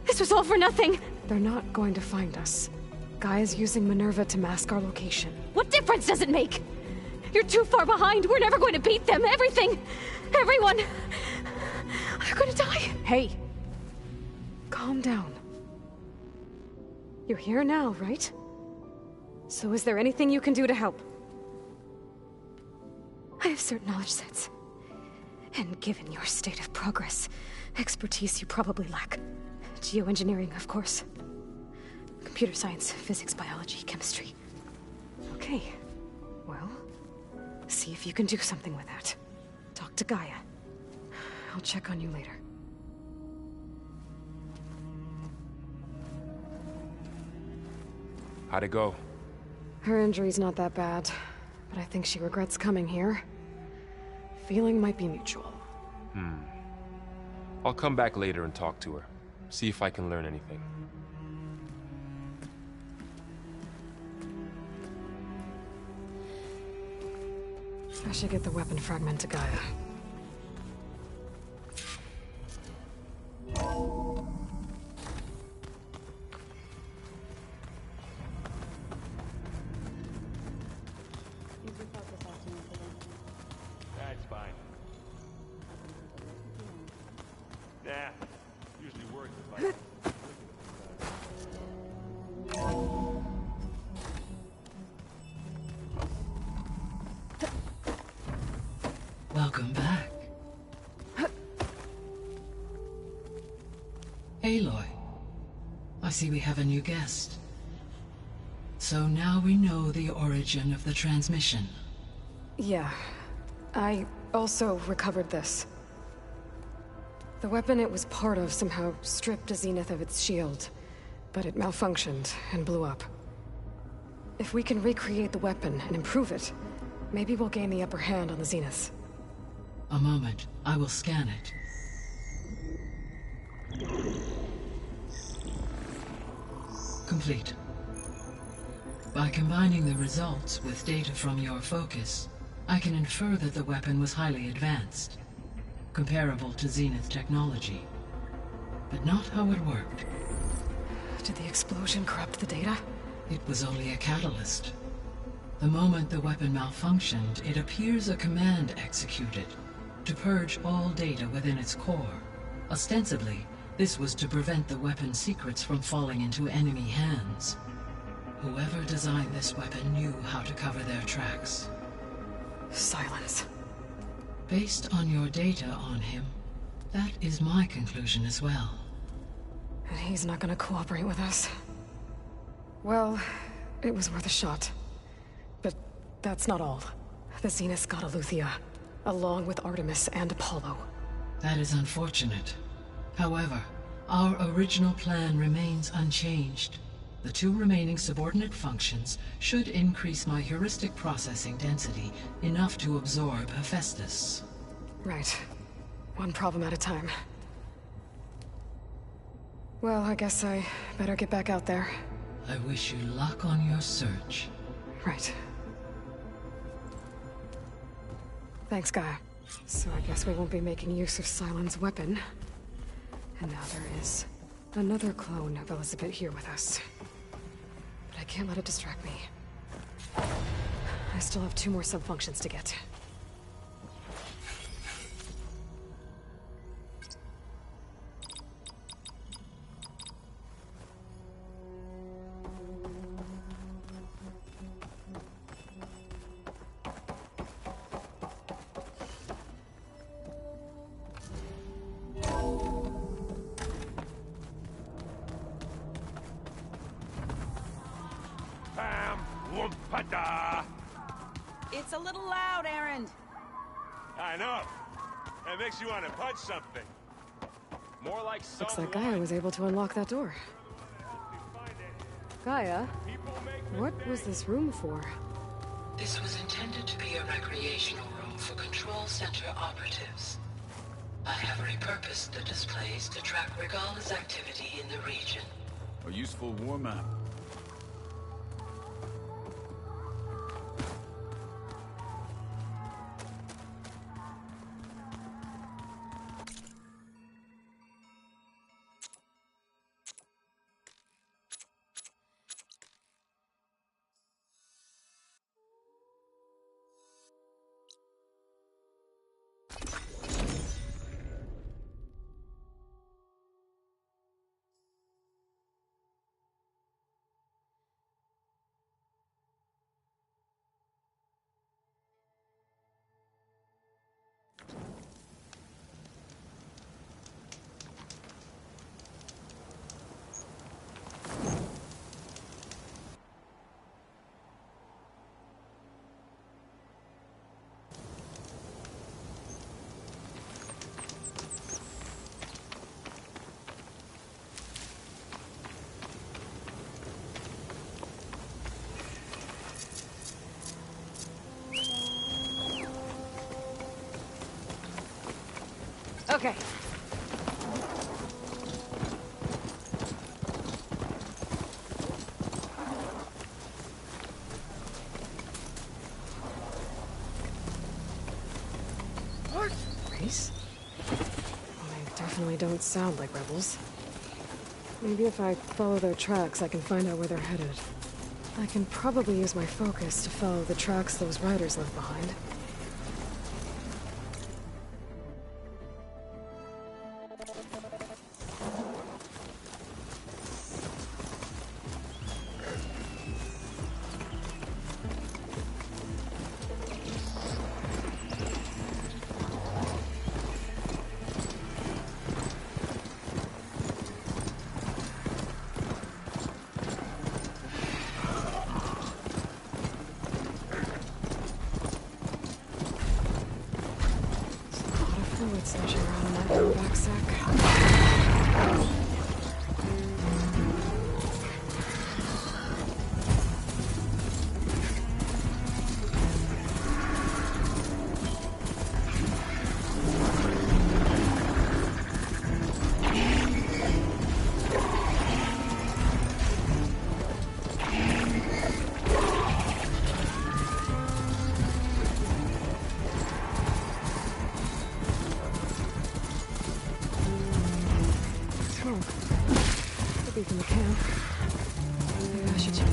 This was all for nothing. They're not going to find us. Gaia's using Minerva to mask our location. What difference does it make? You're too far behind. We're never going to beat them. Everything. Everyone. They're gonna die. Hey. Calm down. You're here now, right? So is there anything you can do to help? I have certain knowledge sets. And given your state of progress, expertise you probably lack. Geoengineering, of course. Computer science, physics, biology, chemistry. Okay. Well, see if you can do something with that. Talk to Gaia. I'll check on you later. How'd it go? Her injury's not that bad, but I think she regrets coming here. Feeling might be mutual. I'll come back later and talk to her. See if I can learn anything. I should get the weapon fragment to Gaia. That's fine. Nah, usually works if I... Welcome back. Aloy, I see we have a new guest. So now we know the origin of the transmission. Yeah. I also recovered this. The weapon it was part of somehow stripped a Zenith of its shield, but it malfunctioned and blew up. If we can recreate the weapon and improve it, maybe we'll gain the upper hand on the Zeniths. A moment, I will scan it. Complete. By combining the results with data from your focus, I can infer that the weapon was highly advanced, comparable to Zenith technology, but not how it worked. Did the explosion corrupt the data? It was only a catalyst. The moment the weapon malfunctioned, it appears a command executed to purge all data within its core. Ostensibly, this was to prevent the weapon's secrets from falling into enemy hands. Whoever designed this weapon knew how to cover their tracks. Silence. Based on your data on him, that is my conclusion as well. And he's not gonna cooperate with us. Well, it was worth a shot. But that's not all. The Zeniths got Eleuthia, along with Artemis and Apollo. That is unfortunate. However, our original plan remains unchanged. The 2 remaining subordinate functions should increase my heuristic processing density enough to absorb Hephaestus. Right. One problem at a time. Well, I guess I better get back out there. I wish you luck on your search. Right. Thanks, Gaia. So I guess we won't be making use of Cylon's weapon. And now there is another clone of Elizabeth here with us. But I can't let it distract me. I still have 2 more subfunctions to get. It's a little loud, Erend. I know. That makes you want to punch something. More like Looks like Gaia was able to unlock that door. Gaia? What was this room for? This was intended to be a recreational room for Control Center operatives. I have repurposed the displays to track Regala's activity in the region. A useful war map. Okay. What? Race? Well, they definitely don't sound like rebels. Maybe if I follow their tracks, I can find out where they're headed. I can probably use my focus to follow the tracks those riders left behind. Sloshing around in that throwback sack. From the camp. Maybe I should check.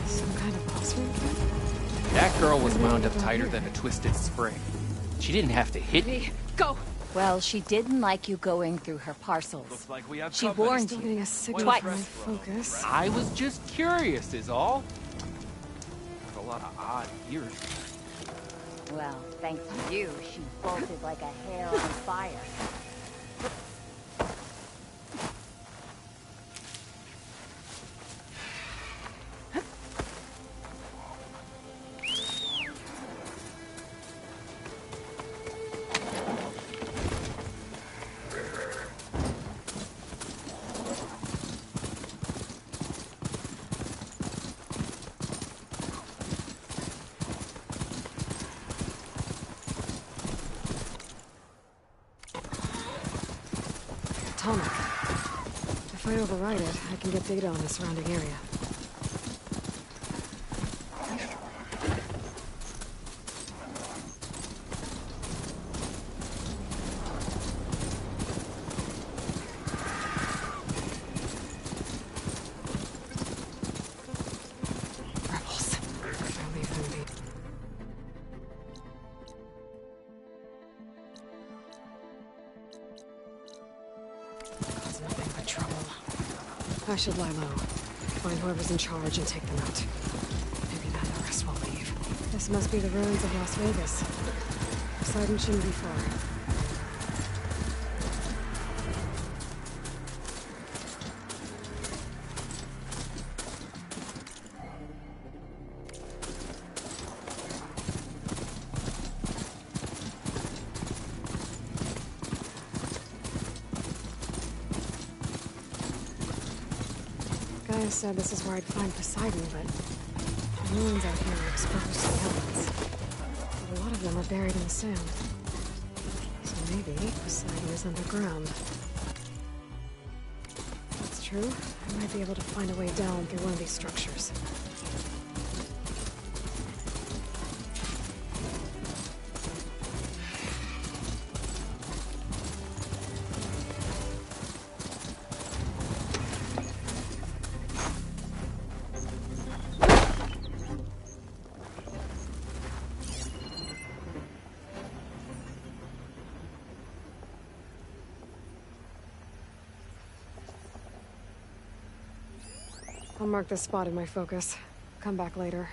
Some kind of boss room camp? That girl was wound up tighter than a twisted spring. She didn't have to hit me. Go! Well, she didn't like you going through her parcels. Looks like we have she company. warned Still you getting a signal twice. from my focus. I was just curious, is all. Have a lot of odd ears. Well, thanks to you, she bolted like a hair on fire. tonic. If I override it, I can get data on the surrounding area. I should lie low. Find whoever's in charge and take them out. Maybe then the rest will leave. This must be the ruins of Las Vegas. Poseidon shouldn't be far. Gaia said this is where I'd find Poseidon, but the ruins out here are exposed to the elements. But a lot of them are buried in the sand. So maybe Poseidon is underground. If that's true, I might be able to find a way down through one of these structures. I'll mark this spot in my focus. Come back later.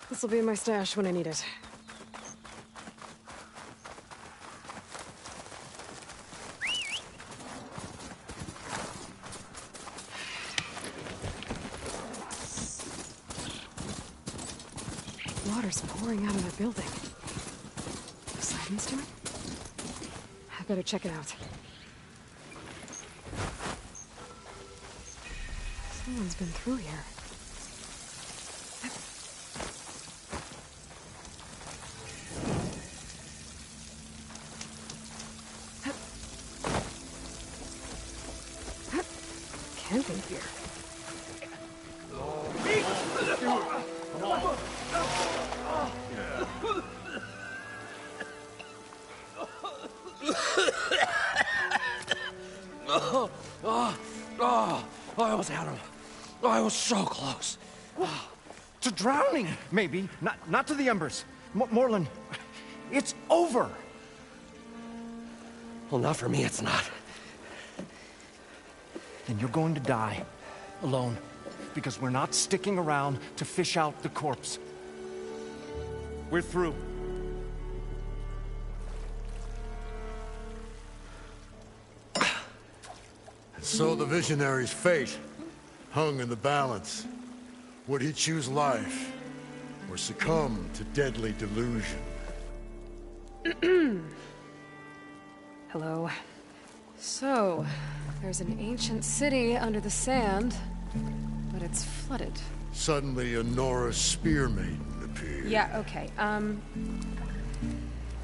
This'll be in my stash when I need it. Water's pouring out of the building. Poseidon's doing? I better check it out. Someone's been through here. Camping here. I almost had him. I was so close. To drowning, maybe. Not to the embers. Morlund, it's over! Well, not for me, it's not. Then you're going to die. Alone. Because we're not sticking around to fish out the corpse. We're through. So the Visionary's fate hung in the balance. Would he choose life, or succumb to deadly delusion? Hello. So, there's an ancient city under the sand, but it's flooded. Suddenly a Nora Spear Maiden appeared. Yeah, okay,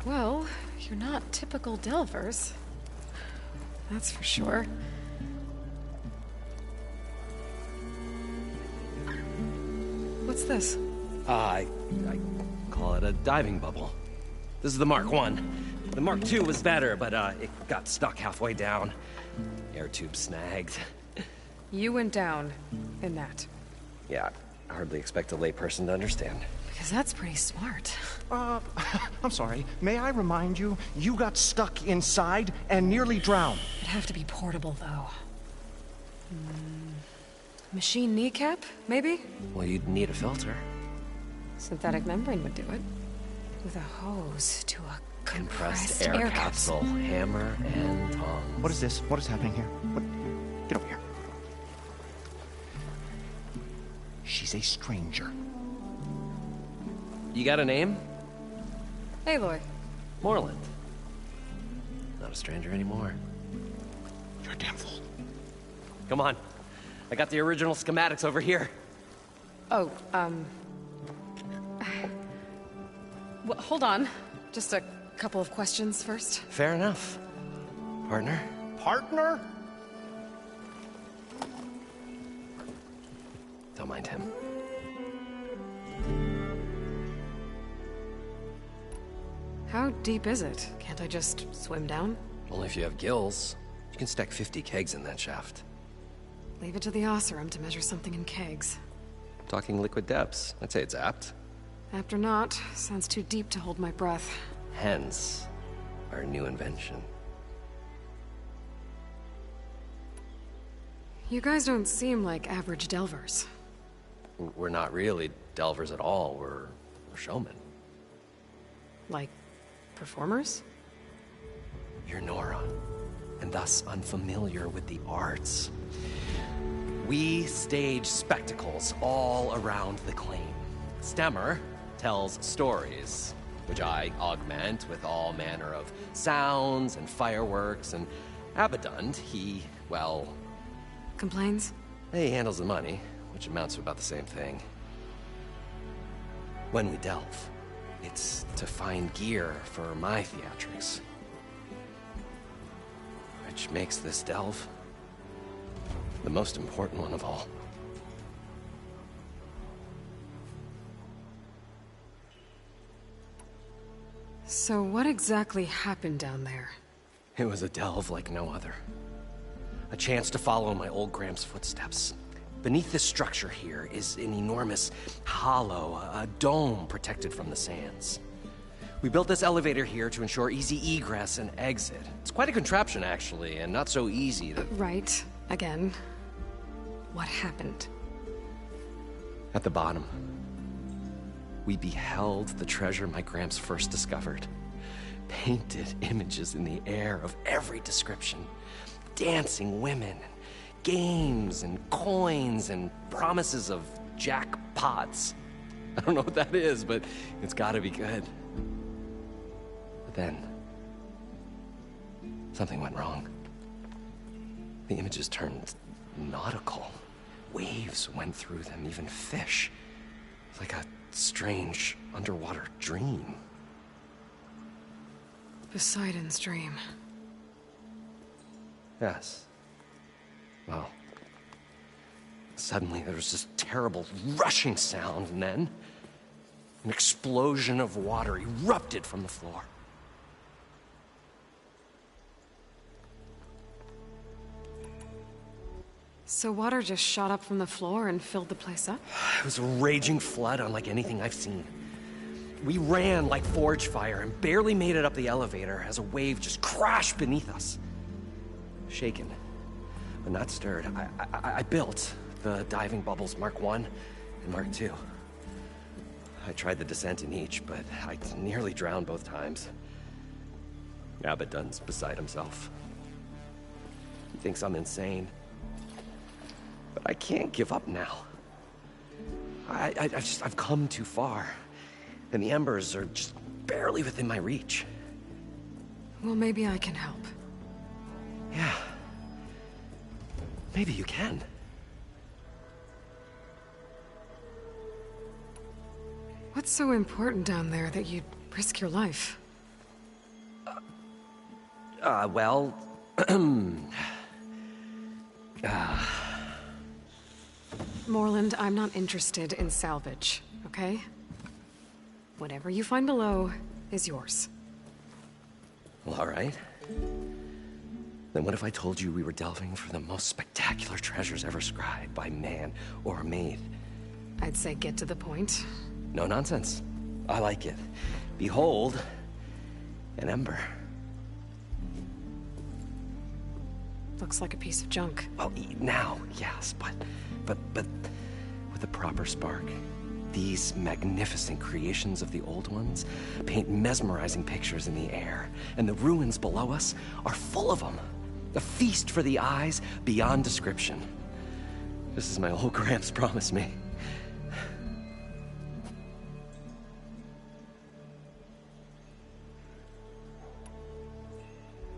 well, you're not typical Delvers. That's for sure. What's this? I call it a diving bubble. This is the Mark 1. The Mark 2 was better, but it got stuck halfway down. Air tube snagged. You went down in that. Yeah, I hardly expect a layperson to understand. Because that's pretty smart. I'm sorry. May I remind you, you got stuck inside and nearly drowned. It'd have to be portable, though. Machine kneecap, maybe? Well, you'd need a filter. Synthetic membrane would do it. With a hose to a compressed air capsule, hammer, and tongs. What is this? What is happening here? What? Get over here. She's a stranger. You got a name? Aloy. Morlund. Not a stranger anymore. You're a damn fool. Come on. I got the original schematics over here. Oh, well, hold on. Just a couple of questions first. Fair enough. Partner? Partner? Don't mind him. How deep is it? Can't I just swim down? Only if you have gills. You can stack 50 kegs in that shaft. Leave it to the Oseram to measure something in kegs. Talking liquid depths. I'd say it's apt. Apt or not, sounds too deep to hold my breath. Hence, our new invention. You guys don't seem like average Delvers. We're not really Delvers at all. We're showmen. Like, performers? You're Nora, and thus unfamiliar with the arts. We stage spectacles all around the claim. Stemmer tells stories, which I augment with all manner of sounds and fireworks, and Abaddon, he, well... Complains? He handles the money, which amounts to about the same thing. When we delve, it's to find gear for my theatrics. Which makes this delve the most important one of all. So what exactly happened down there? It was a delve like no other. A chance to follow in my old Gram's footsteps. Beneath this structure here is an enormous hollow, a dome protected from the sands. We built this elevator here to ensure easy egress and exit. It's quite a contraption, actually, and not so easy to... Right. Again. What happened? At the bottom, we beheld the treasure my Gramps first discovered. Painted images in the air of every description. Dancing women, games and coins and promises of jackpots. I don't know what that is, but it's gotta be good. But then, something went wrong. The images turned nautical. Waves went through them, even fish. It's like a strange underwater dream. Poseidon's dream. Yes. Well, suddenly there was this terrible rushing sound, and then an explosion of water erupted from the floor. So water just shot up from the floor and filled the place up? It was a raging flood unlike anything I've seen. We ran like forge fire and barely made it up the elevator as a wave just crashed beneath us. Shaken, but not stirred, I built the diving bubbles Mark I and Mark II. I tried the descent in each, but I nearly drowned both times. Abaddon's beside himself. He thinks I'm insane. But I can't give up now. I've come too far. And the embers are just barely within my reach. Well, maybe I can help. Yeah. Maybe you can. What's so important down there that you'd risk your life? Well... Morland, I'm not interested in salvage, okay? Whatever you find below is yours. Well, all right. Then what if I told you we were delving for the most spectacular treasures ever scribed by man or maid? I'd say get to the point. No nonsense. I like it. Behold, an ember. Looks like a piece of junk. Well, now, yes, but with a proper spark. These magnificent creations of the old ones paint mesmerizing pictures in the air, and the ruins below us are full of them. A feast for the eyes beyond description. Just as my old Gramps promised me.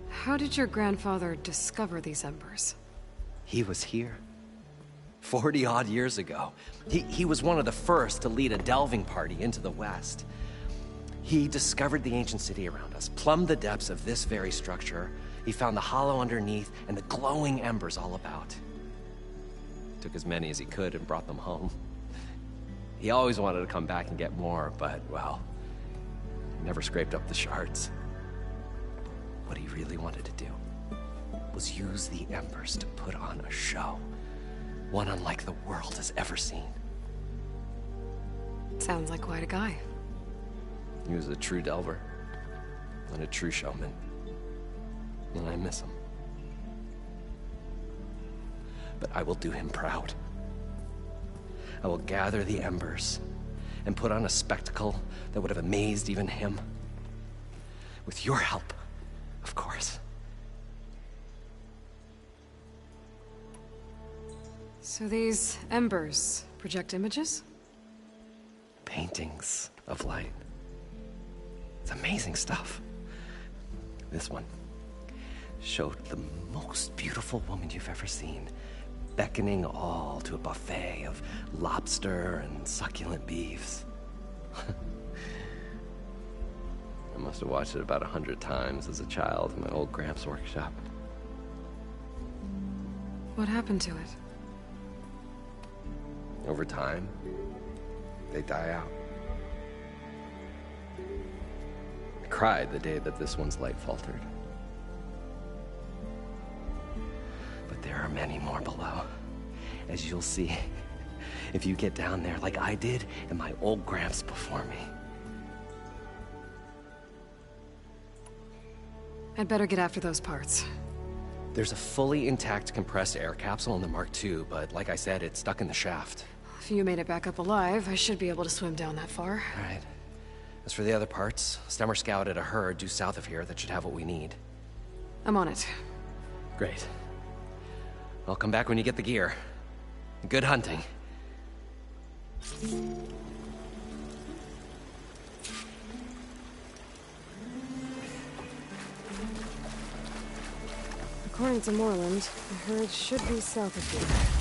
How did your grandfather discover these embers? He was here. 40-odd years ago. He was one of the first to lead a delving party into the West. He discovered the ancient city around us, plumbed the depths of this very structure. He found the hollow underneath and the glowing embers all about. Took as many as he could and brought them home. He always wanted to come back and get more, but, well, never scraped up the shards. What he really wanted to do was use the embers to put on a show. One unlike the world has ever seen. Sounds like quite a guy. He was a true delver and a true showman. And I miss him. But I will do him proud. I will gather the embers and put on a spectacle that would have amazed even him. With your help, of course. So these embers project images? Paintings of light. It's amazing stuff. This one showed the most beautiful woman you've ever seen, beckoning all to a buffet of lobster and succulent beefs. I must have watched it about 100 times as a child in my old Gramps' workshop. What happened to it? Over time, they die out. I cried the day that this one's light faltered. But there are many more below, as you'll see if you get down there like I did and my old Gramps before me. I'd better get after those parts. There's a fully intact compressed air capsule in the Mark II, but like I said, it's stuck in the shaft. If you made it back up alive, I should be able to swim down that far. All right. As for the other parts, Stemmer scouted a herd due south of here that should have what we need. I'm on it. Great. I'll come back when you get the gear. Good hunting. According to Morland, the herd should be south of here.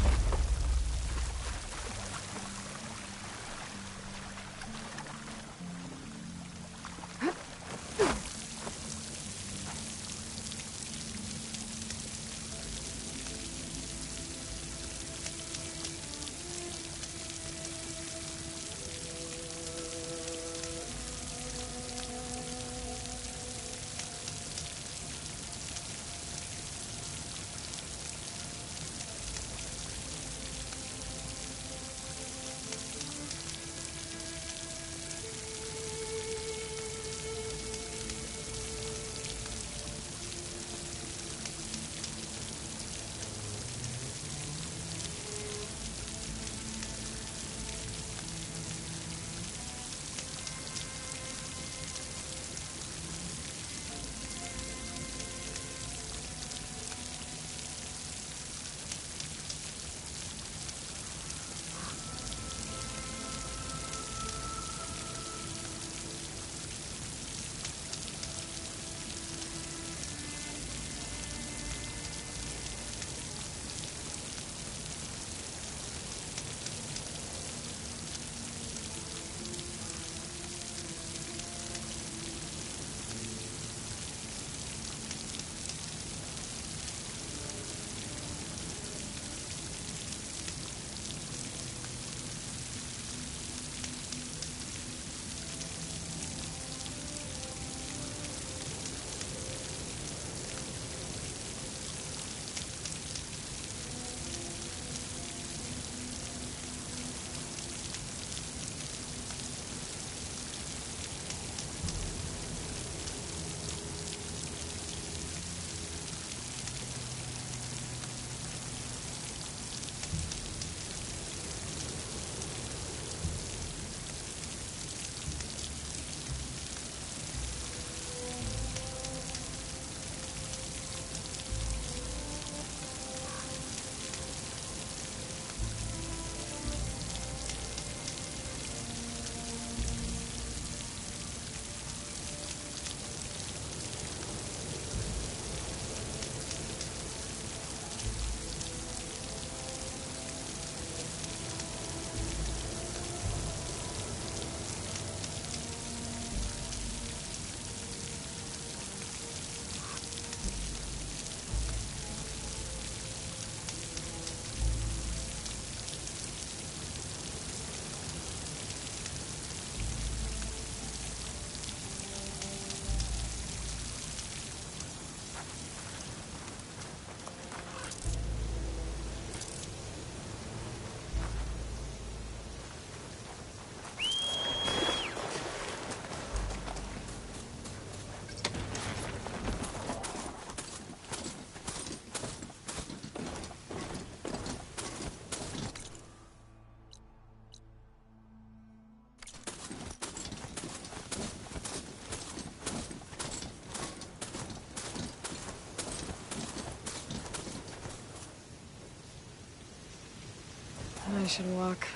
I should walk.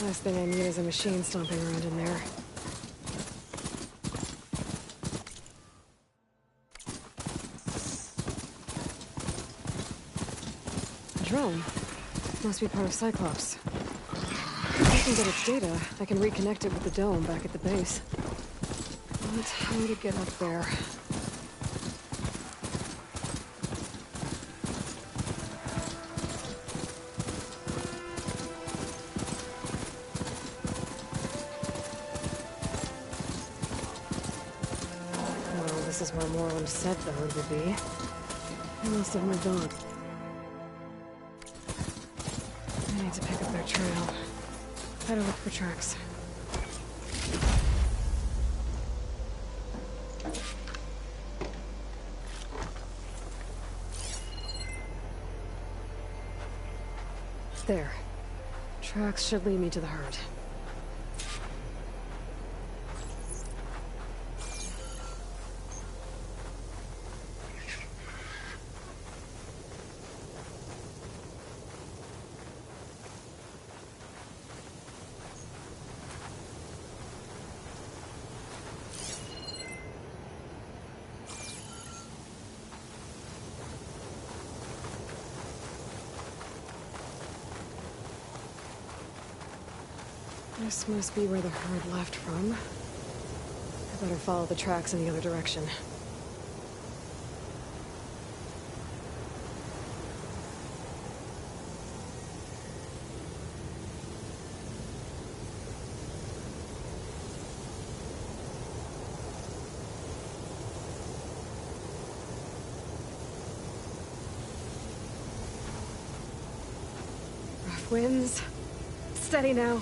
Last thing I need is a machine stomping around in there. A drone. Must be part of Cyclops. If I can get its data, I can reconnect it with the dome back at the base. But how to get up there? Well, this is where Morlund said the hood would be. They must have moved on. I need to pick up their trail. Better look for tracks. There. Tracks should lead me to the herd. This must be where the herd left from. I better follow the tracks in the other direction. Rough winds. Steady now.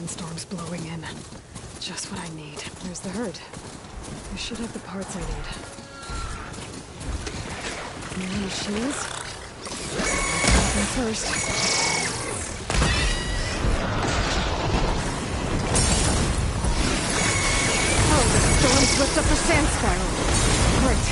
sandstorm's blowing in. Just what I need. There's the herd. I should have the parts I need. More machines? First. Oh, the storm's whipped up a sand spiral. Great.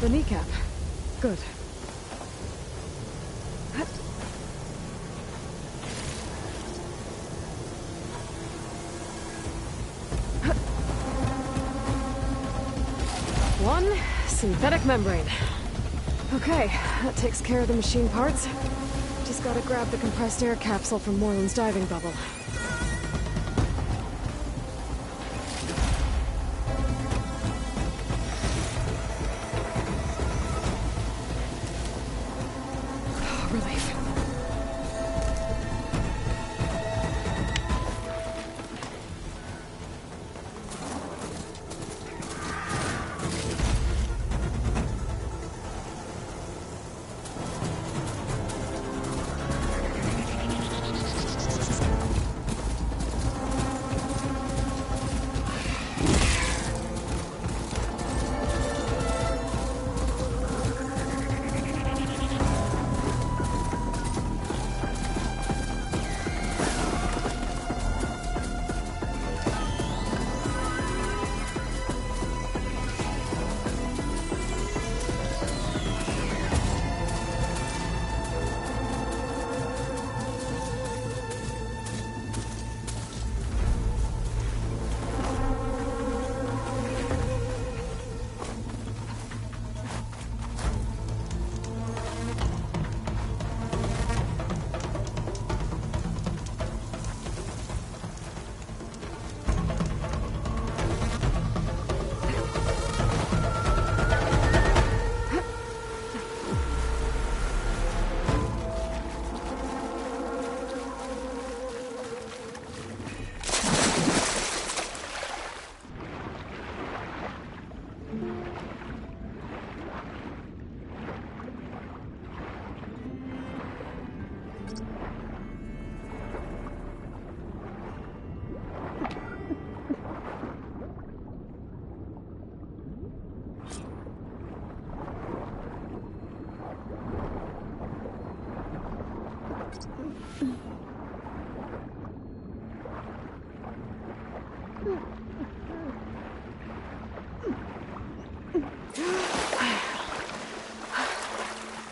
The kneecap. Good. One synthetic membrane. Okay, that takes care of the machine parts. Just gotta grab the compressed air capsule from Moreland's diving bubble. Relief.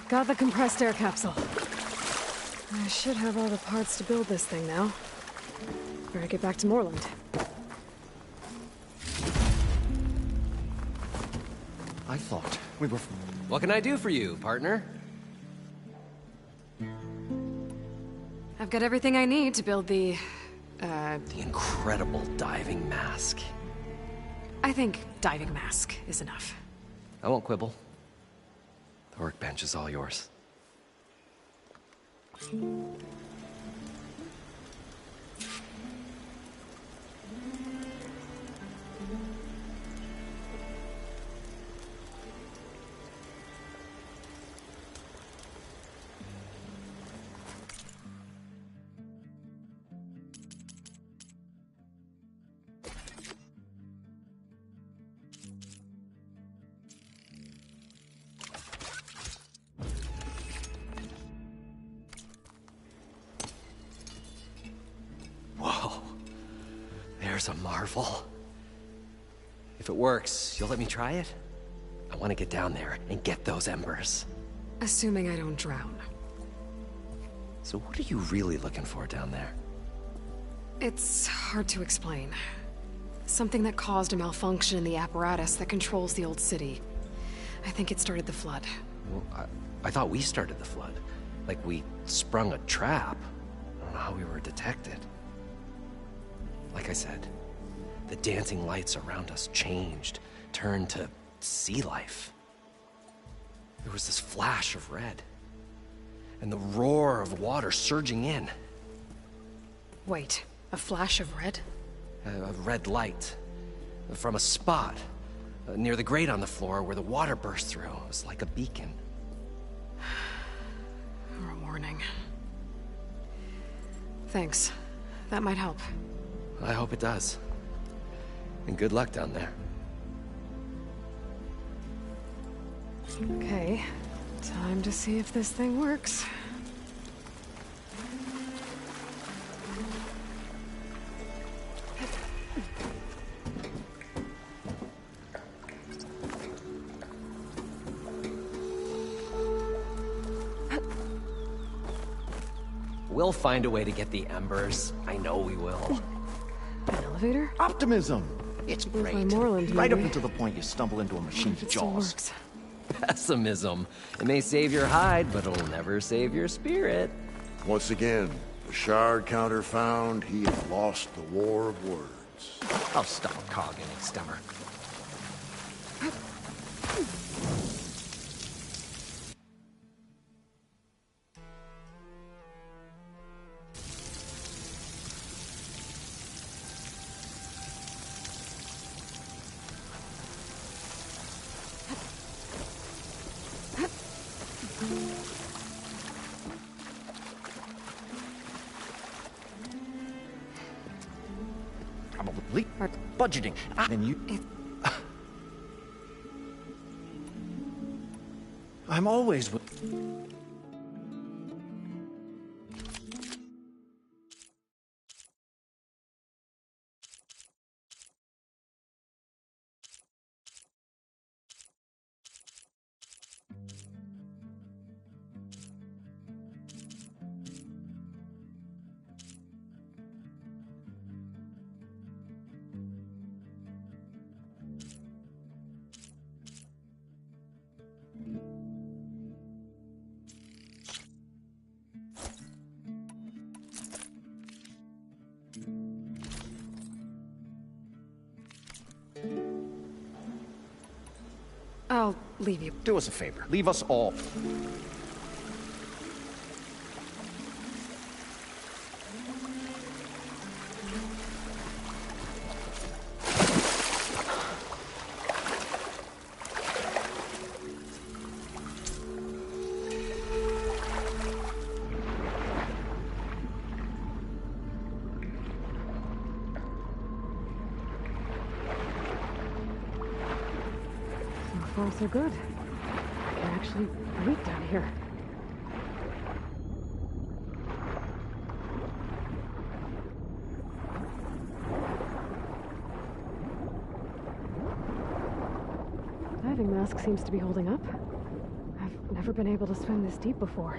Got the compressed air capsule. I should have all the parts to build this thing now. Better get back to Moreland. I thought we were... What can I do for you, partner? I've got everything I need to build the incredible diving mask. I think diving mask is enough. I won't quibble. The workbench is all yours. Whoa. There's a marvel. If it works, you'll let me try it? I want to get down there and get those embers. Assuming I don't drown. So what are you really looking for down there? It's hard to explain. Something that caused a malfunction in the apparatus that controls the old city. I think it started the flood. Well, I thought we started the flood. Like we sprung a trap. I don't know how we were detected. Like I said, the dancing lights around us changed, turned to sea life. There was this flash of red, and the roar of water surging in. Wait, a flash of red? A red light from a spot near the grate on the floor where the water burst through. It was like a beacon. Or a warning. Thanks. That might help. I hope it does. And good luck down there. Okay. Time to see if this thing works. We'll find a way to get the embers. I know we will. An elevator? Optimism! It's Built by great. Moreland, Right up maybe. until the point you stumble into a machine's It still jaws. works. Pessimism. It may save your hide, but it'll never save your spirit. Once again, the shard counter found he had lost the war of words. I'll stuff a cog in its stomach. Probably budgeting. Then you... I'm always with... I'll leave you. Do us a favor. Leave us all. So far, so good. I can actually breathe down here. That diving mask seems to be holding up. I've never been able to swim this deep before.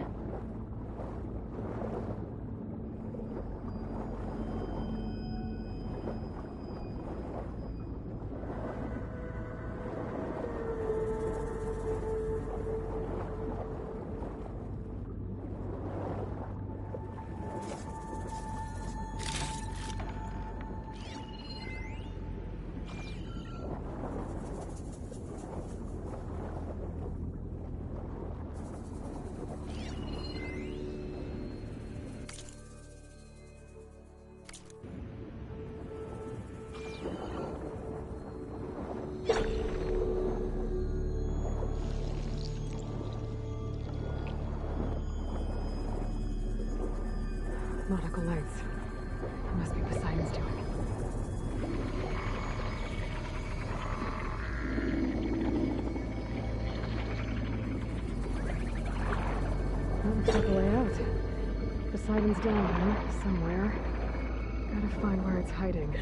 Nautical lights. It must be Poseidon's doing. That looks like a way out. Poseidon's down there, somewhere. Gotta find where it's hiding.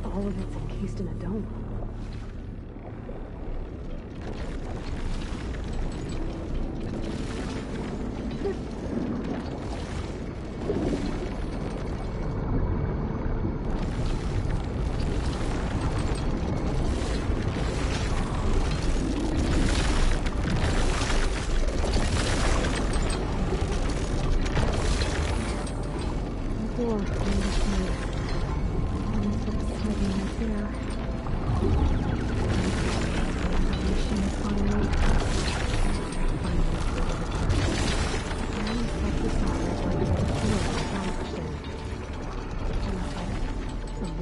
All of it's encased in a dome.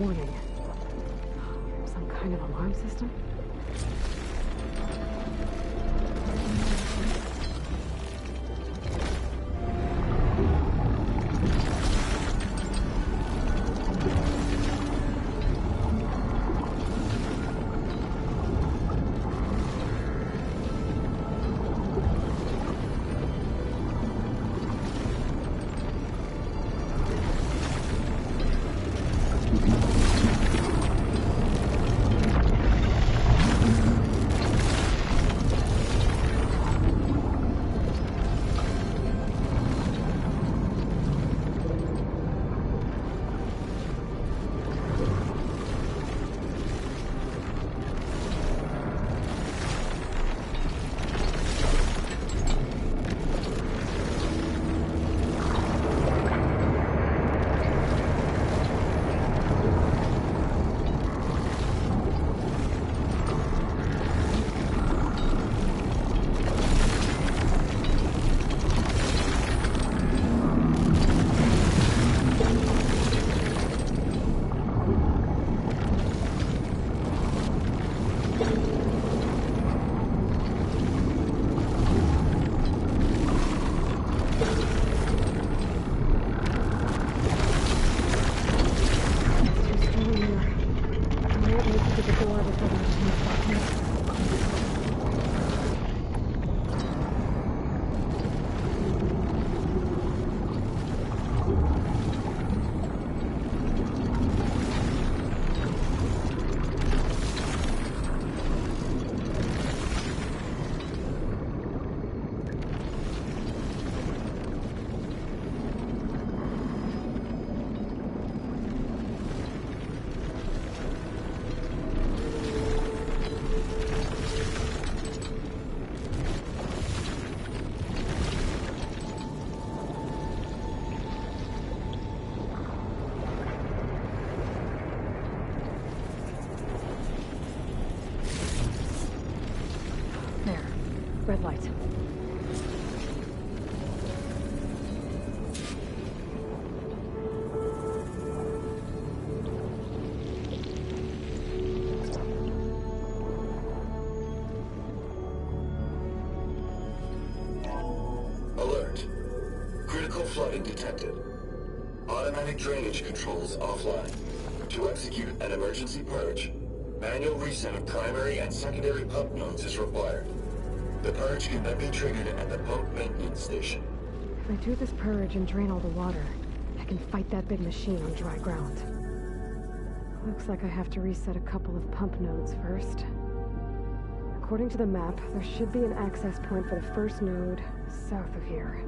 Warning. Some kind of alarm system? Red light. Alert. Critical flooding detected. Automatic drainage controls offline. To execute an emergency purge, manual reset of primary and secondary pump nodes is required. The purge can then be triggered at the pump maintenance station. If I do this purge and drain all the water, I can fight that big machine on dry ground. Looks like I have to reset a couple of pump nodes first. According to the map, there should be an access point for the first node south of here.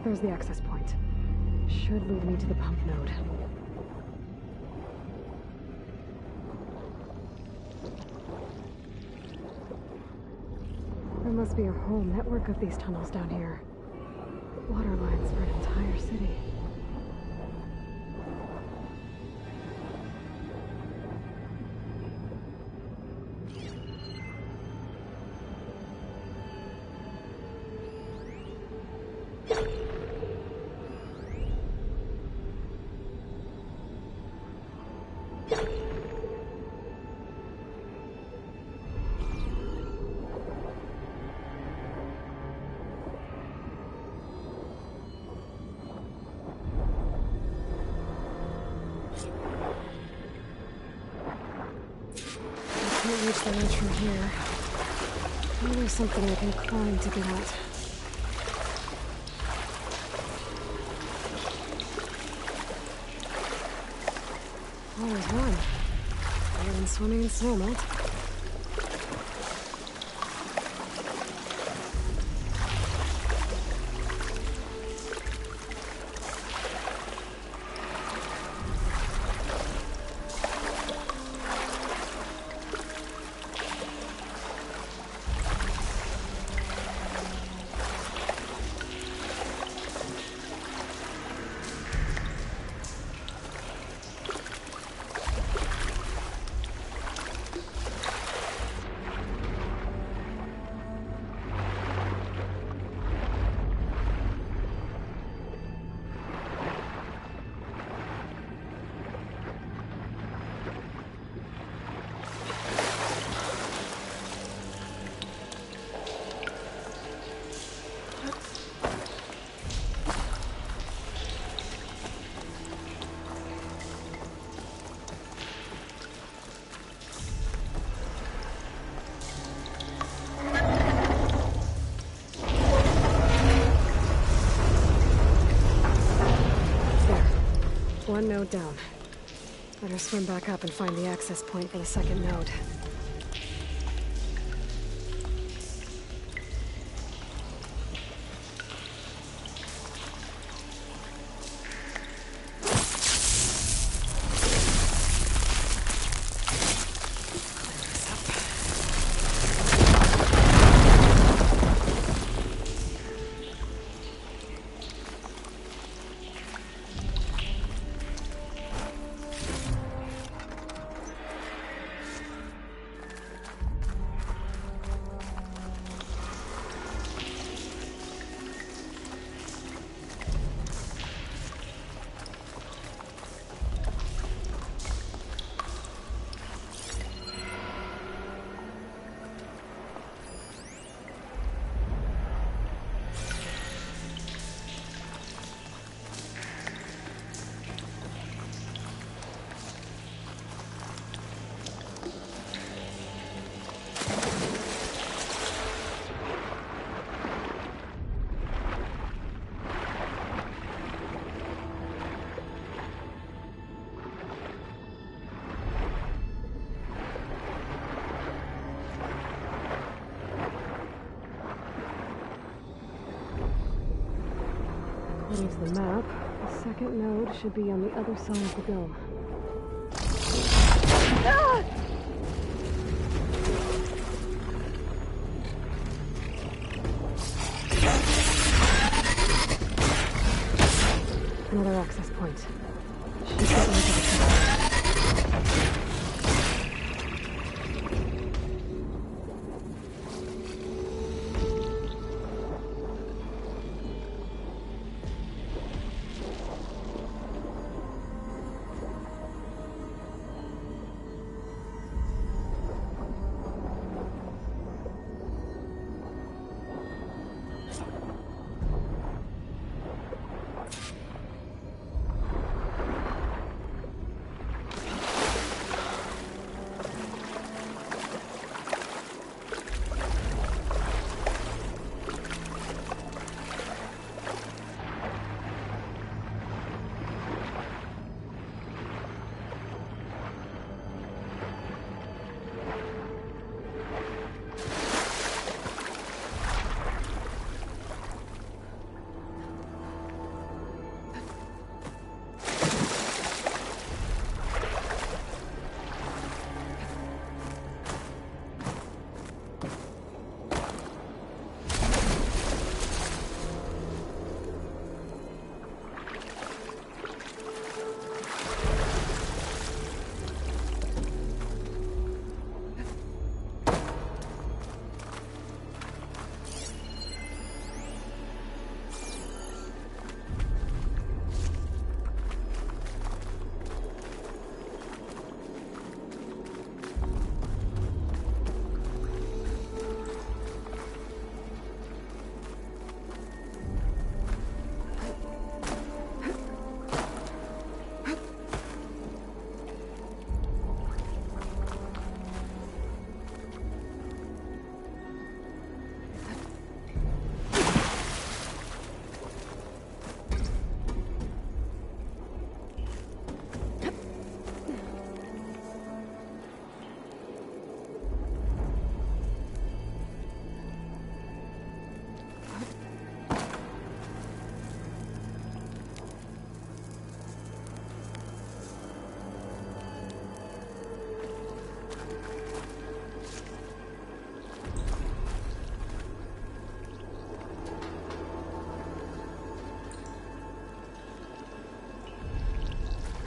There's the access point. Should lead me to the pump node. There must be a whole network of these tunnels down here. Water lines for an entire city. Can't reach the ledge from here. Maybe there's something I can climb to get out. Oh, there's one. Better than swimming in snow melt. One node down. Better swim back up and find the access point for the second node. According to the map, the second node should be on the other side of the dome. Ah! Another access point. Should get into the tower.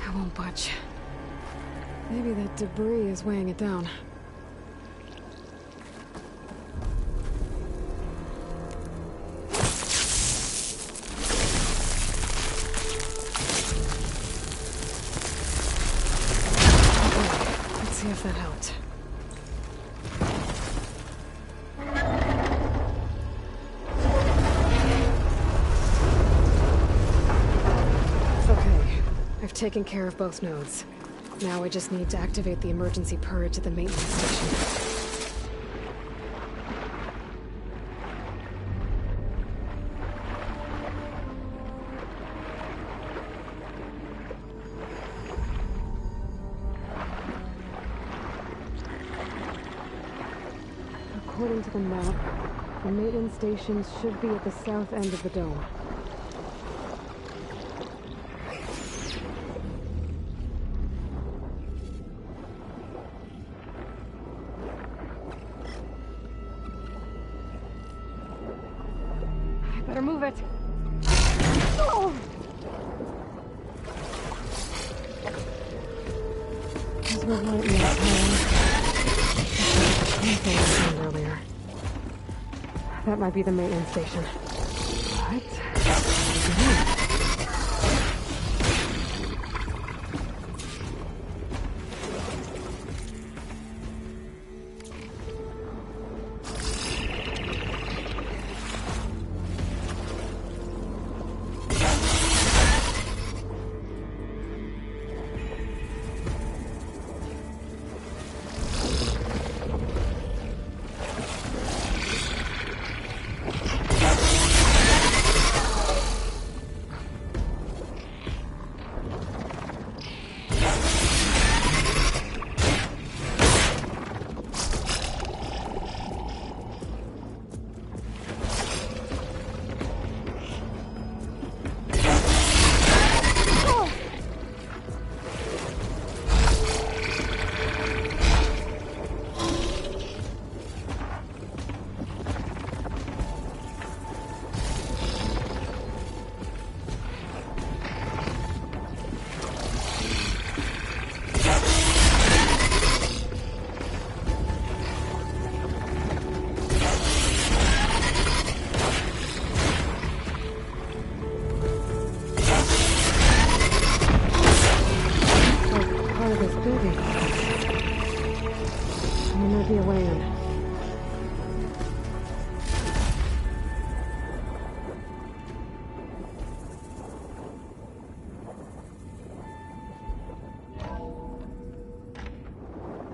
I won't budge. Maybe that debris is weighing it down. Let's see if that helped. I've taken care of both nodes. Now I just need to activate the emergency purge at the maintenance station. According to the map, the maintenance stations should be at the south end of the dome. Better move it. Oh! Those were light in that tower. Earlier. That might be the maintenance station. What? building. There might be a way in.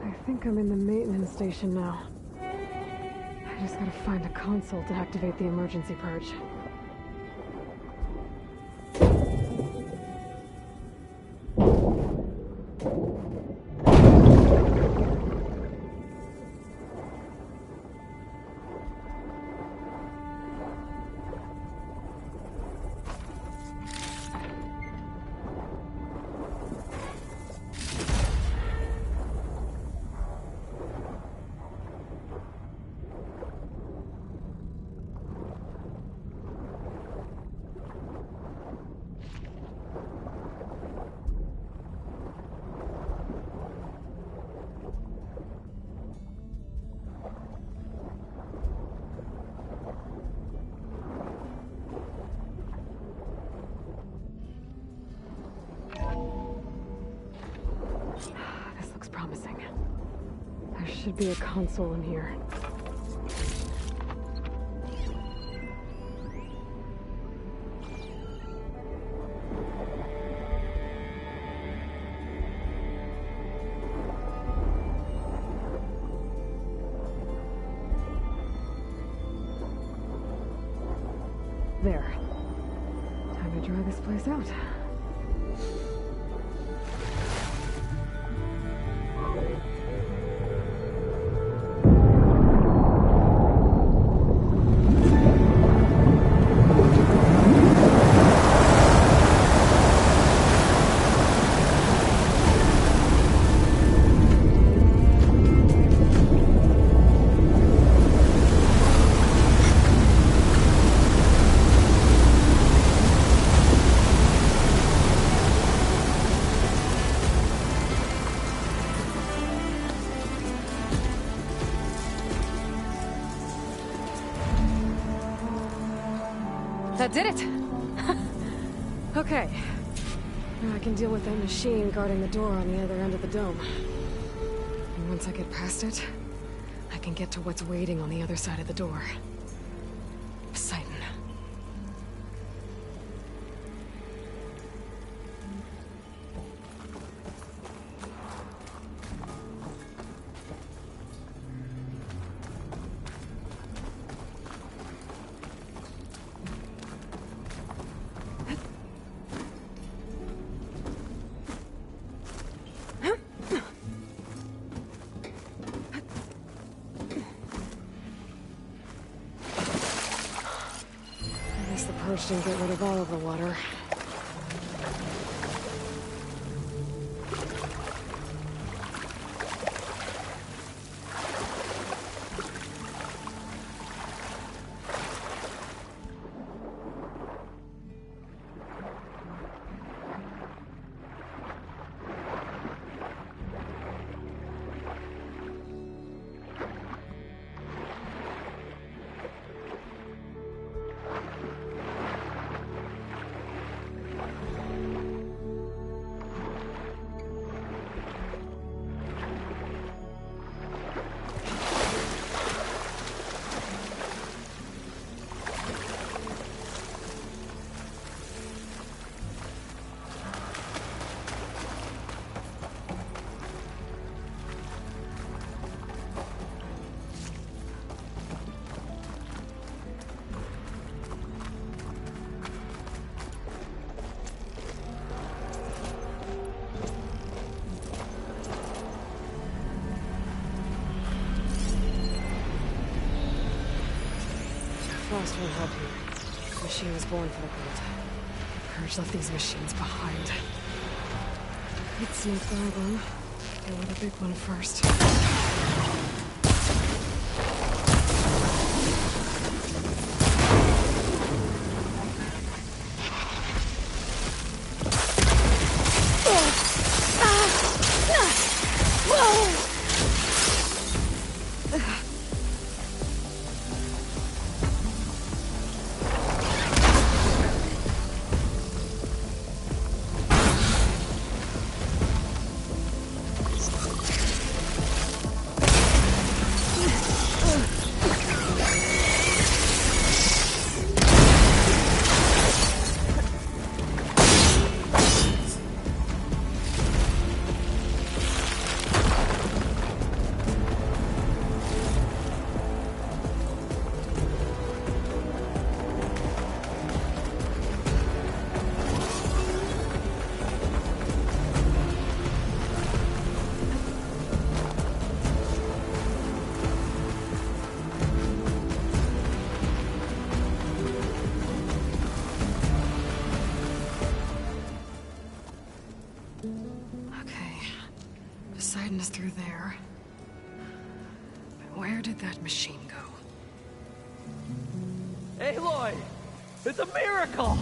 I think I'm in the maintenance station now. I just gotta find a console to activate the emergency purge. This looks promising. There should be a console in here. There. Time to dry this place out. That did it! Okay. Now I can deal with that machine guarding the door on the other end of the dome. And once I get past it, I can get to what's waiting on the other side of the door. Poseidon. Didn't get rid of all of the water. Frost won't help here. The machine was born for the cold. The Purge left these machines behind. Let's sneak by them. Deal with the big one first. Okay. Poseidon is through there. But where did that machine go? Aloy! It's a miracle!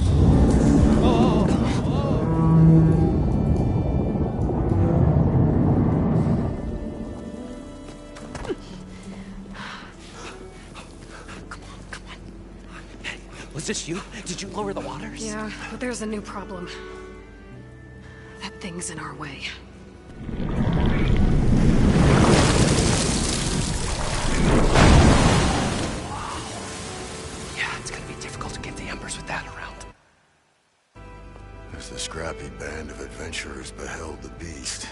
Was this you? Did you lower the waters? Yeah, but there's a new problem. That thing's in our way. Yeah, it's gonna be difficult to get the Embers with that around. As the scrappy band of adventurers beheld the beast,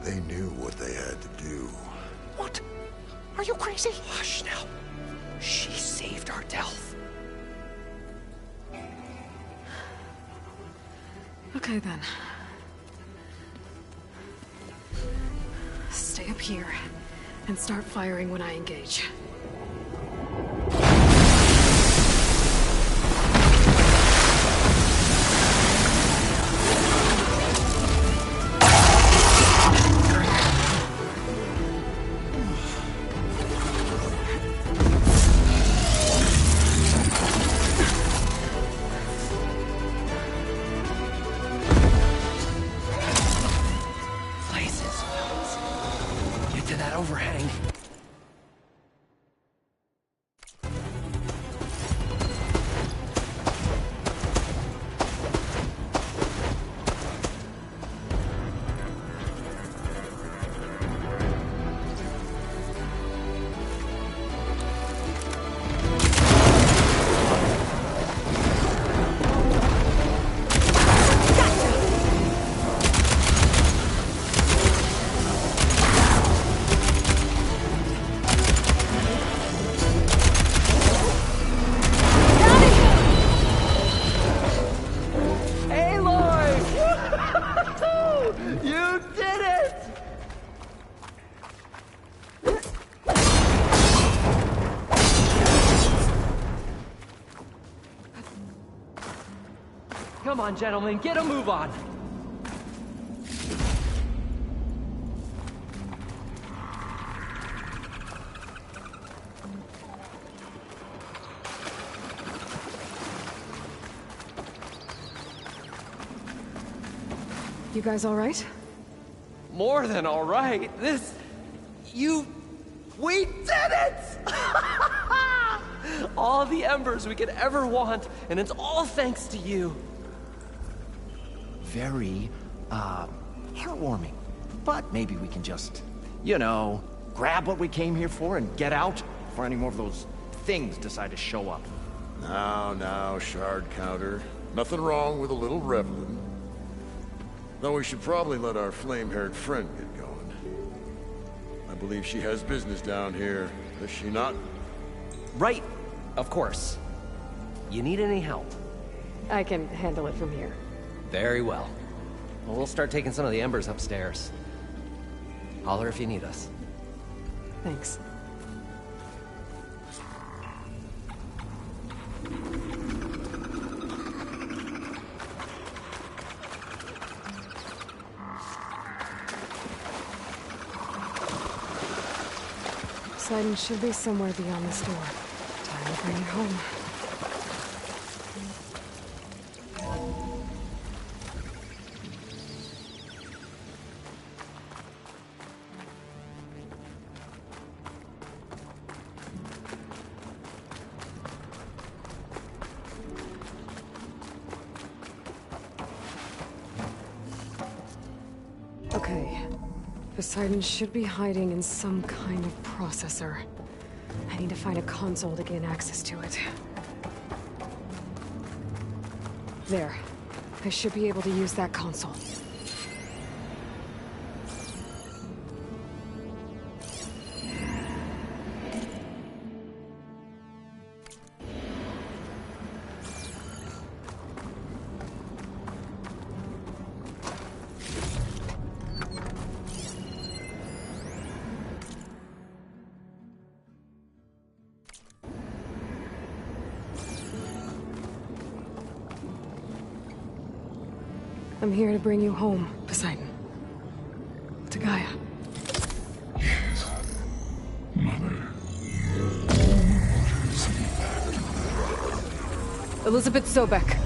they knew what they had to do. What? Are you crazy? Hush now. She saved our Delph. Okay then. Stay up here and start firing when I engage. Overhang. Come on, gentlemen, get a move on. You guys all right? More than all right. We did it! All the Embers we could ever want, and it's all thanks to you. Very, heartwarming. But maybe we can just, you know, grab what we came here for and get out before any more of those things decide to show up. Now, Shard Counter. Nothing wrong with a little reveling. Though we should probably let our flame-haired friend get going. I believe she has business down here, does she not? Right, of course. You need any help? I can handle it from here. Very well. Well, we'll start taking some of the Embers upstairs. Holler if you need us. Thanks. Poseidon should be somewhere beyond this door. Time to bring it home. Okay. Poseidon should be hiding in some kind of processor. I need to find a console to gain access to it. There. I should be able to use that console. I'm here to bring you home, Poseidon. To Gaia. Elizabeth Sobek.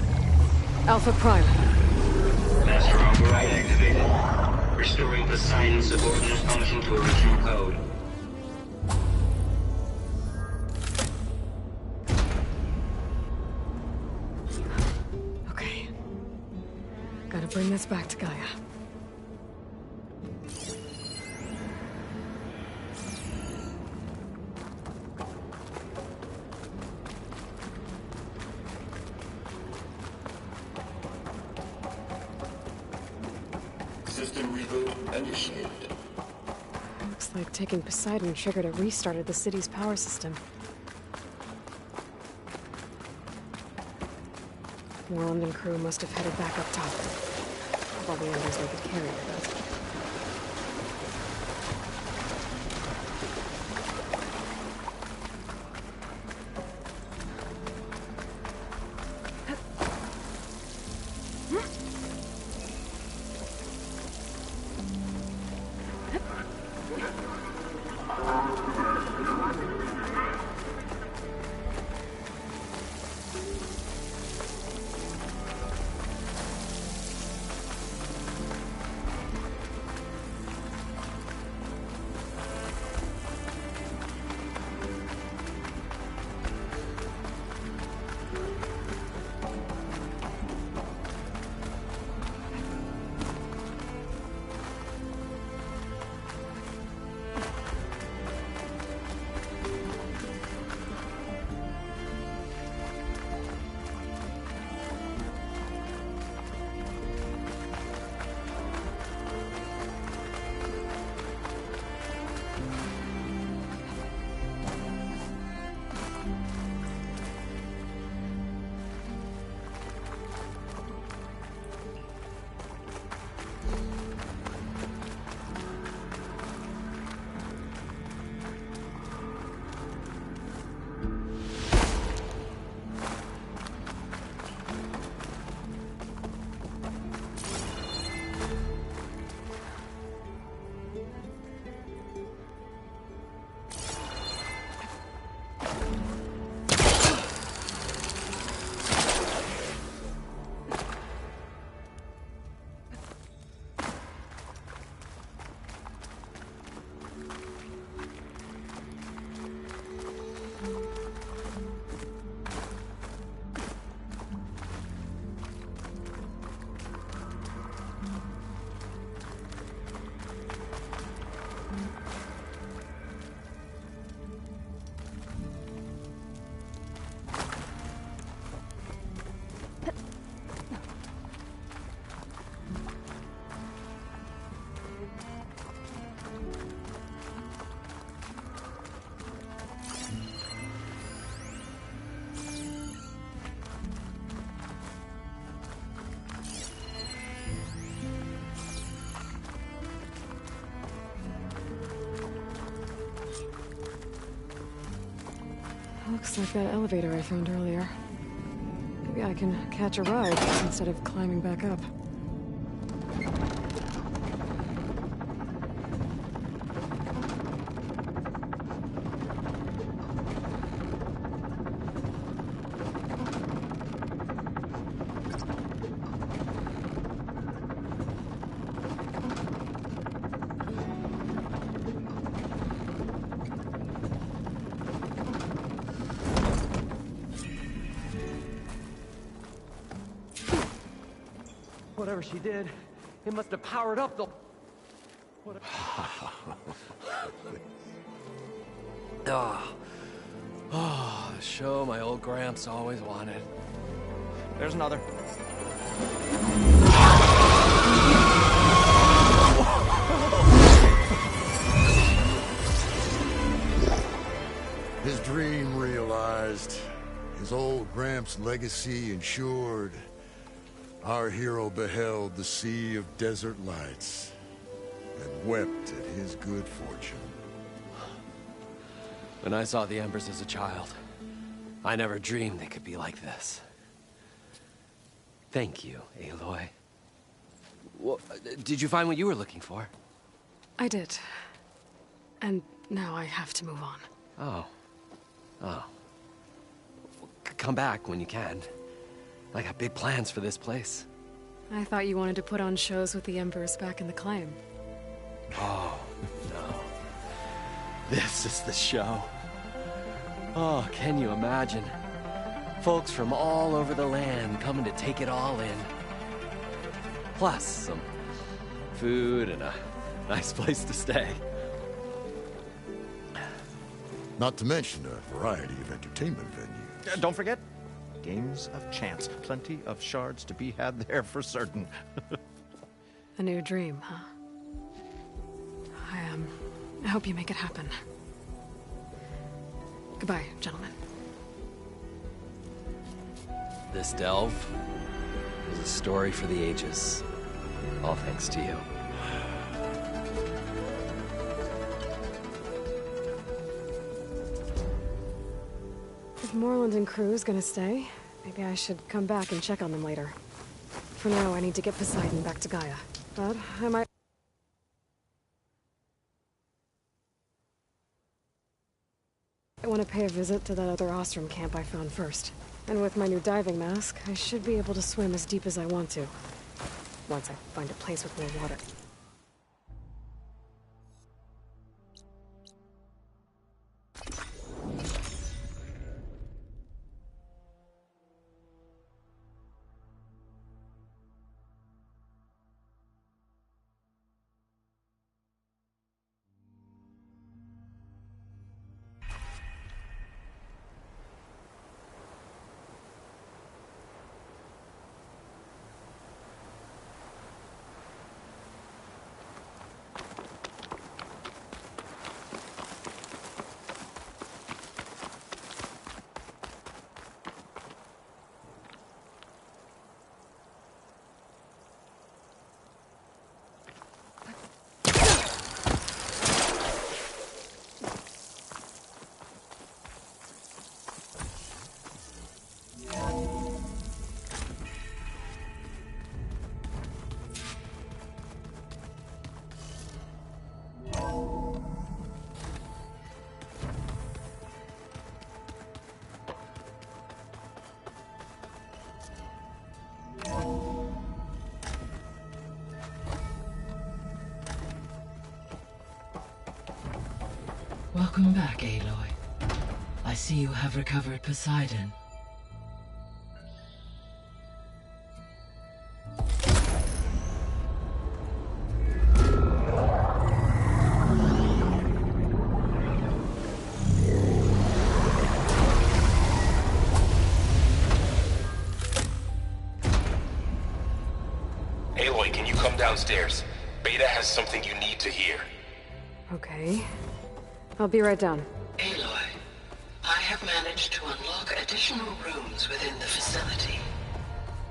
Alpha Prime. Master override activated. Restoring Poseidon's subordinate function to original code. Okay. Gotta bring this back to Gaia. System reboot initiated. Looks like taking Poseidon triggered a restart of the city's power system. Warland and crew must have headed back up top. Probably Embers they could carry it, but... Looks like that elevator I found earlier. Maybe I can catch a ride instead of climbing back up. Whatever she did, it must have powered up the... Oh, show my old Gramps always wanted. There's another. His dream realized. His old Gramps' legacy ensured. Our hero beheld the sea of desert lights and wept at his good fortune. When I saw the Embers as a child, I never dreamed they could be like this. Thank you, Aloy. Well, did you find what you were looking for? I did. And now I have to move on. Oh. Oh. Come back when you can. I got big plans for this place. I thought you wanted to put on shows with the Embers back in the Claim. Oh, no. This is the show. Oh, can you imagine? Folks from all over the land coming to take it all in. Plus, some food and a nice place to stay. Not to mention a variety of entertainment venues. Don't forget, games of chance. Plenty of shards to be had there for certain. A new dream, huh? I hope you make it happen. Goodbye, gentlemen. This delve is a story for the ages. All thanks to you. If Moreland and crew's gonna stay, maybe I should come back and check on them later. For now, I need to get Poseidon back to Gaia. But I might... I want to pay a visit to that other Ostrom camp I found first. And with my new diving mask, I should be able to swim as deep as I want to. Once I find a place with more water. Welcome back, Aloy. I see you have recovered Poseidon. Aloy, can you come downstairs? Beta has something you need to hear. Okay. I'll be right down. Aloy, I have managed to unlock additional rooms within the facility.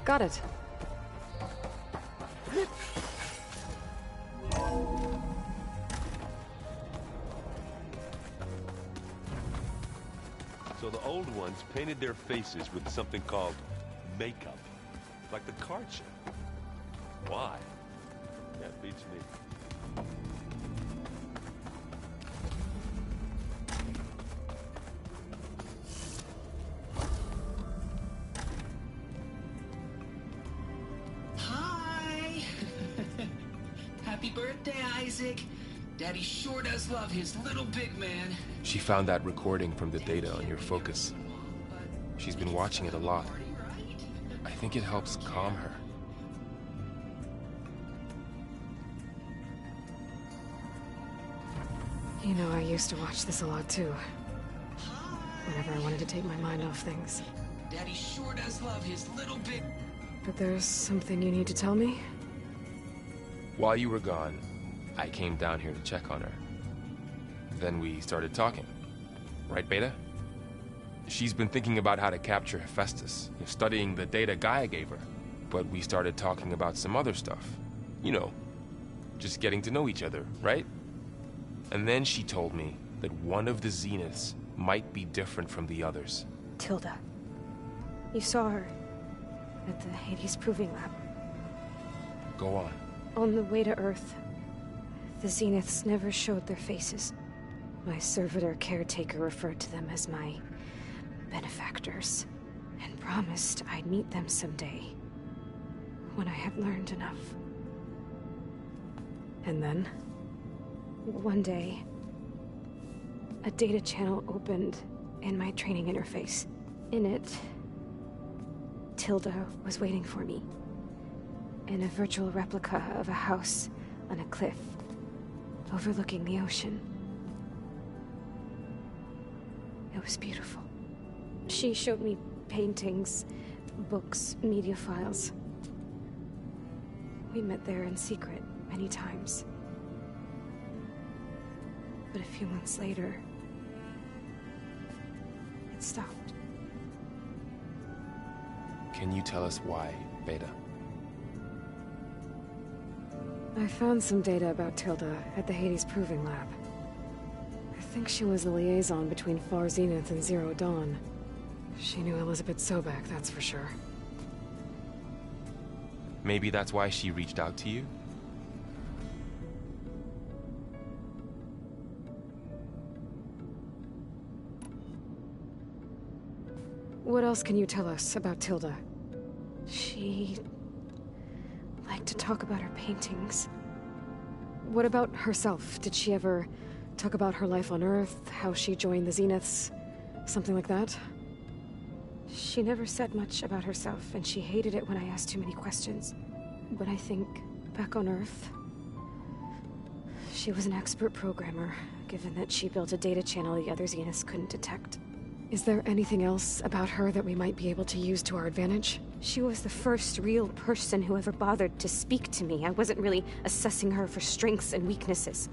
Got it. So the old ones painted their faces with something called makeup. Like the card show. Why? That beats me. Hi! Happy birthday, Isaac. Daddy sure does love his little big man. She found that recording from the data on your focus. She's been watching it a lot. I think it helps calm her. You know, I used to watch this a lot too. Whenever I wanted to take my mind off things. Daddy sure does love his little big... But there's something you need to tell me? While you were gone, I came down here to check on her. Then we started talking. Right, Beta? She's been thinking about how to capture Hephaestus, studying the data Gaia gave her. But we started talking about some other stuff. You know, just getting to know each other, right? And then she told me that one of the Zeniths might be different from the others. Tilda. You saw her at the Hades Proving Lab. Go on. On the way to Earth, the Zeniths never showed their faces. My servitor caretaker referred to them as my benefactors, and promised I'd meet them someday, when I had learned enough. And then, one day, a data channel opened in my training interface. In it, Tilda was waiting for me, in a virtual replica of a house on a cliff, overlooking the ocean. It was beautiful. She showed me paintings, books, media files. We met there in secret many times. But a few months later, it stopped. Can you tell us why, Beta? I found some data about Tilda at the Hades Proving Lab. I think she was the liaison between Far Zenith and Zero Dawn. She knew Elizabeth Sobek, that's for sure. Maybe that's why she reached out to you? What else can you tell us about Tilda? She liked to talk about her paintings. What about herself? Did she ever talk about her life on Earth, how she joined the Zeniths, something like that? She never said much about herself, and she hated it when I asked too many questions. But I think, back on Earth, she was an expert programmer, given that she built a data channel the other Zeniths couldn't detect. Is there anything else about her that we might be able to use to our advantage? She was the first real person who ever bothered to speak to me. I wasn't really assessing her for strengths and weaknesses.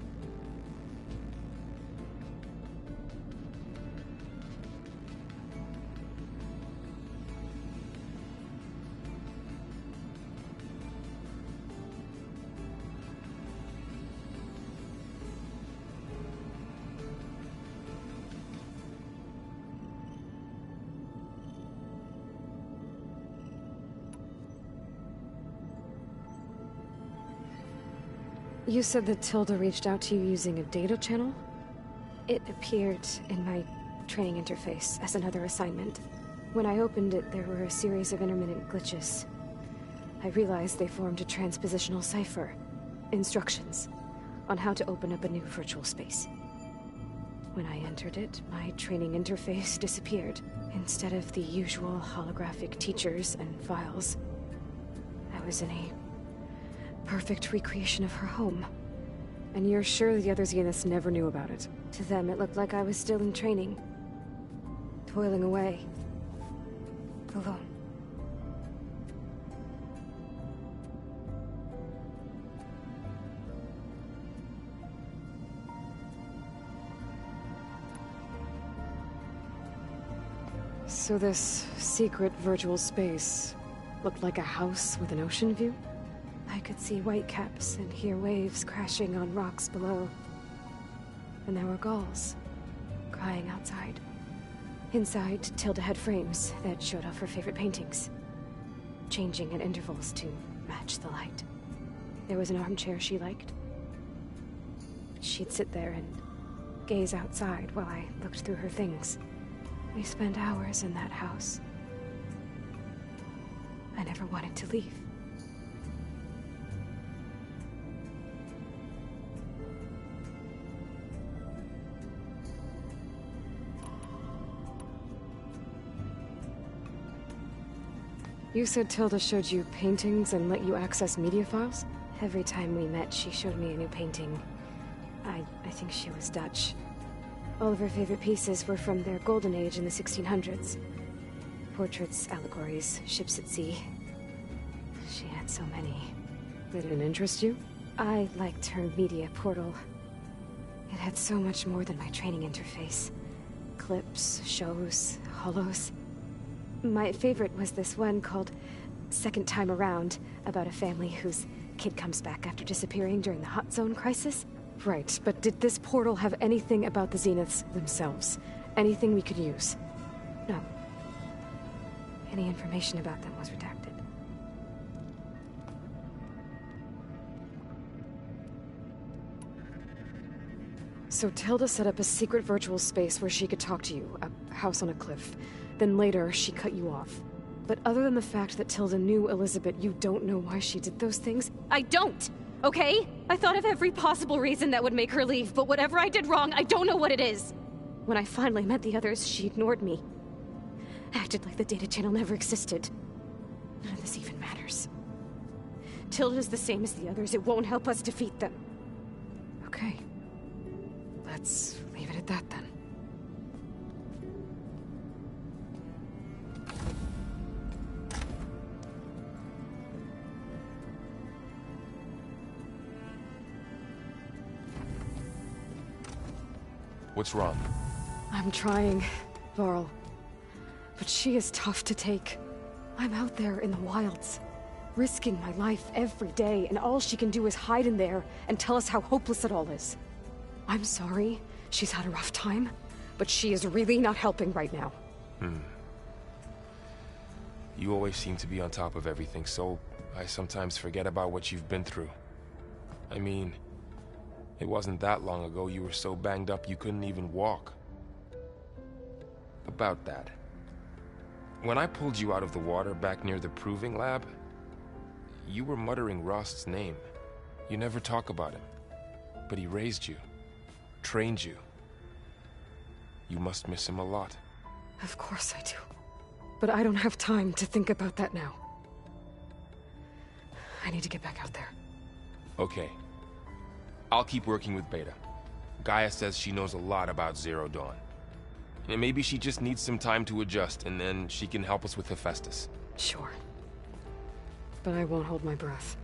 You said that Tilda reached out to you using a data channel? It appeared in my training interface as another assignment. When I opened it, there were a series of intermittent glitches. I realized they formed a transpositional cipher. Instructions on how to open up a new virtual space. When I entered it, my training interface disappeared. Instead of the usual holographic teachers and files, I was in a perfect recreation of her home. And you're sure the other Zeniths never knew about it? To them, it looked like I was still in training. Toiling away. Alone. So this secret virtual space looked like a house with an ocean view? I could see whitecaps and hear waves crashing on rocks below. And there were gulls crying outside. Inside, Tilda had frames that showed off her favorite paintings, changing at intervals to match the light. There was an armchair she liked. She'd sit there and gaze outside while I looked through her things. We spent hours in that house. I never wanted to leave. You said Tilda showed you paintings and let you access media files? Every time we met, she showed me a new painting. I think she was Dutch. All of her favorite pieces were from their golden age in the 1600s. Portraits, allegories, ships at sea. She had so many. They didn't interest you? I liked her media portal. It had so much more than my training interface. Clips, shows, holos. My favorite was this one called Second Time Around, about a family whose kid comes back after disappearing during the Hot Zone crisis. Right, but did this portal have anything about the Zeniths themselves? Anything we could use? No. Any information about them was redacted. So Tilda set up a secret virtual space where she could talk to you, a house on a cliff. Then later, she cut you off. But other than the fact that Tilda knew Elizabeth, you don't know why she did those things? I don't! Okay? I thought of every possible reason that would make her leave, but whatever I did wrong, I don't know what it is! When I finally met the others, she ignored me. Acted like the data channel never existed. None of this even matters. Tilda's the same as the others. It won't help us defeat them. Okay. Let's leave it at that then. What's wrong? I'm trying, Varl. But she is tough to take. I'm out there in the wilds, risking my life every day, and all she can do is hide in there and tell us how hopeless it all is. I'm sorry, she's had a rough time, but she is really not helping right now. You always seem to be on top of everything, so I sometimes forget about what you've been through. I mean, it wasn't that long ago you were so banged up you couldn't even walk. About that. When I pulled you out of the water back near the proving lab, you were muttering Rost's name. You never talk about him. But he raised you, trained you. You must miss him a lot. Of course I do. But I don't have time to think about that now. I need to get back out there. Okay. I'll keep working with Beta. Gaia says she knows a lot about Zero Dawn. And maybe she just needs some time to adjust, and then she can help us with Hephaestus. Sure. But I won't hold my breath.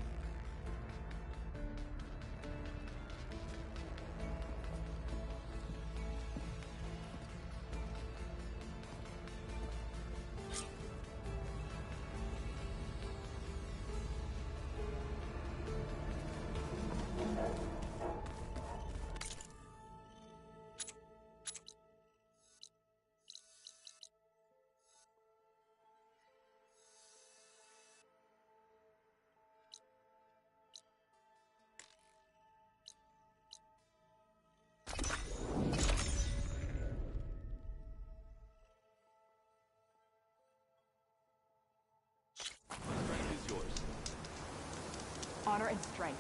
Honor and strength.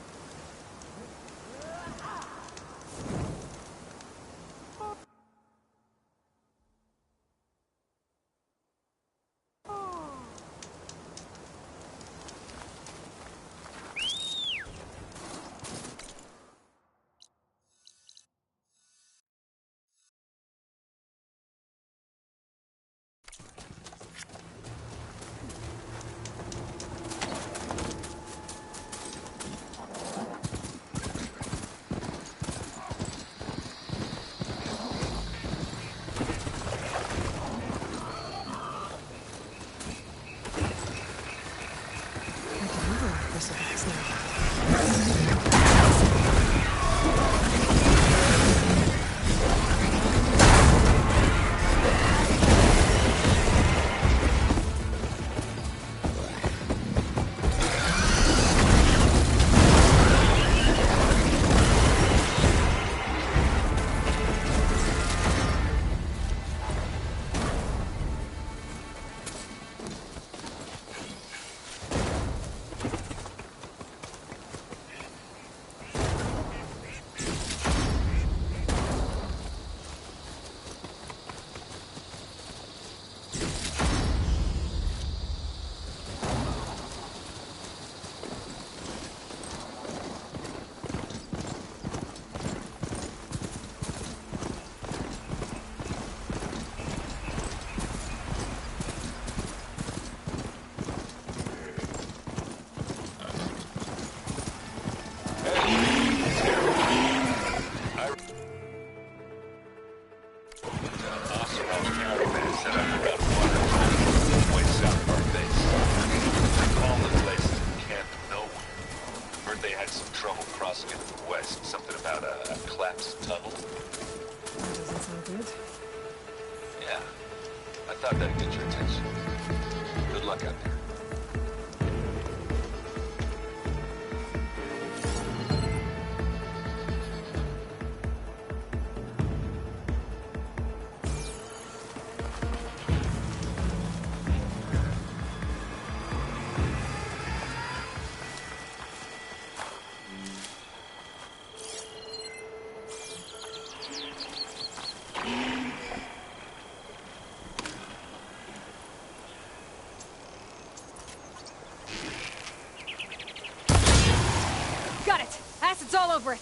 Acid's all over it!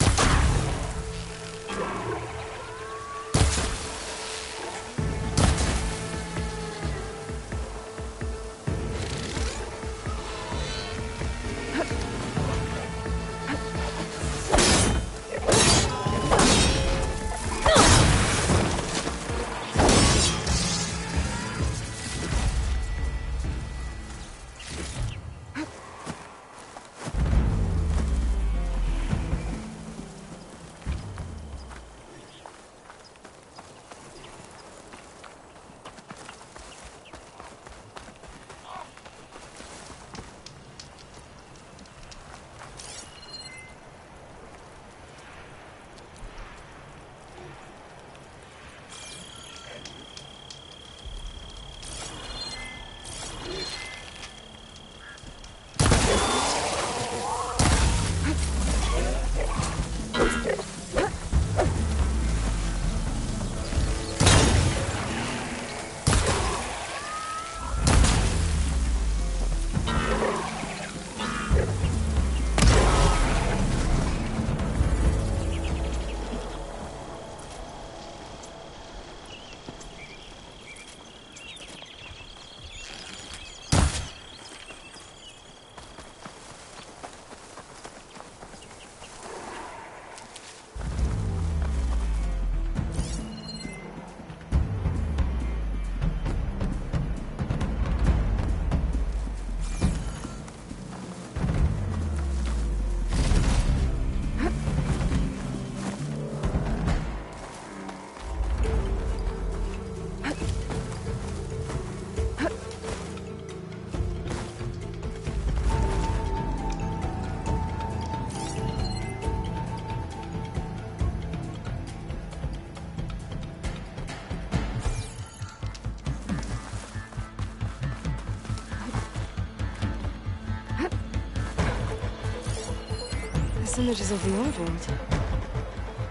This image is of the old world.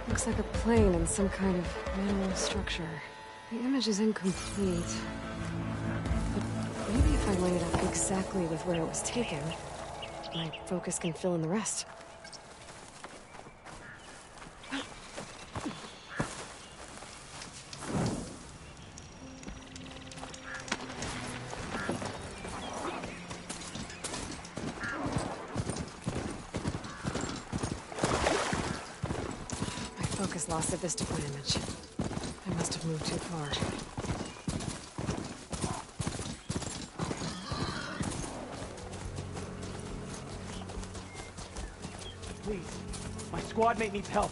Looks like a plane and some kind of mineral structure. The image is incomplete. But maybe if I line it up exactly with where it was taken, my focus can fill in the rest. Lost the vista point image. I must have moved too far. Please, my squad mate needs help.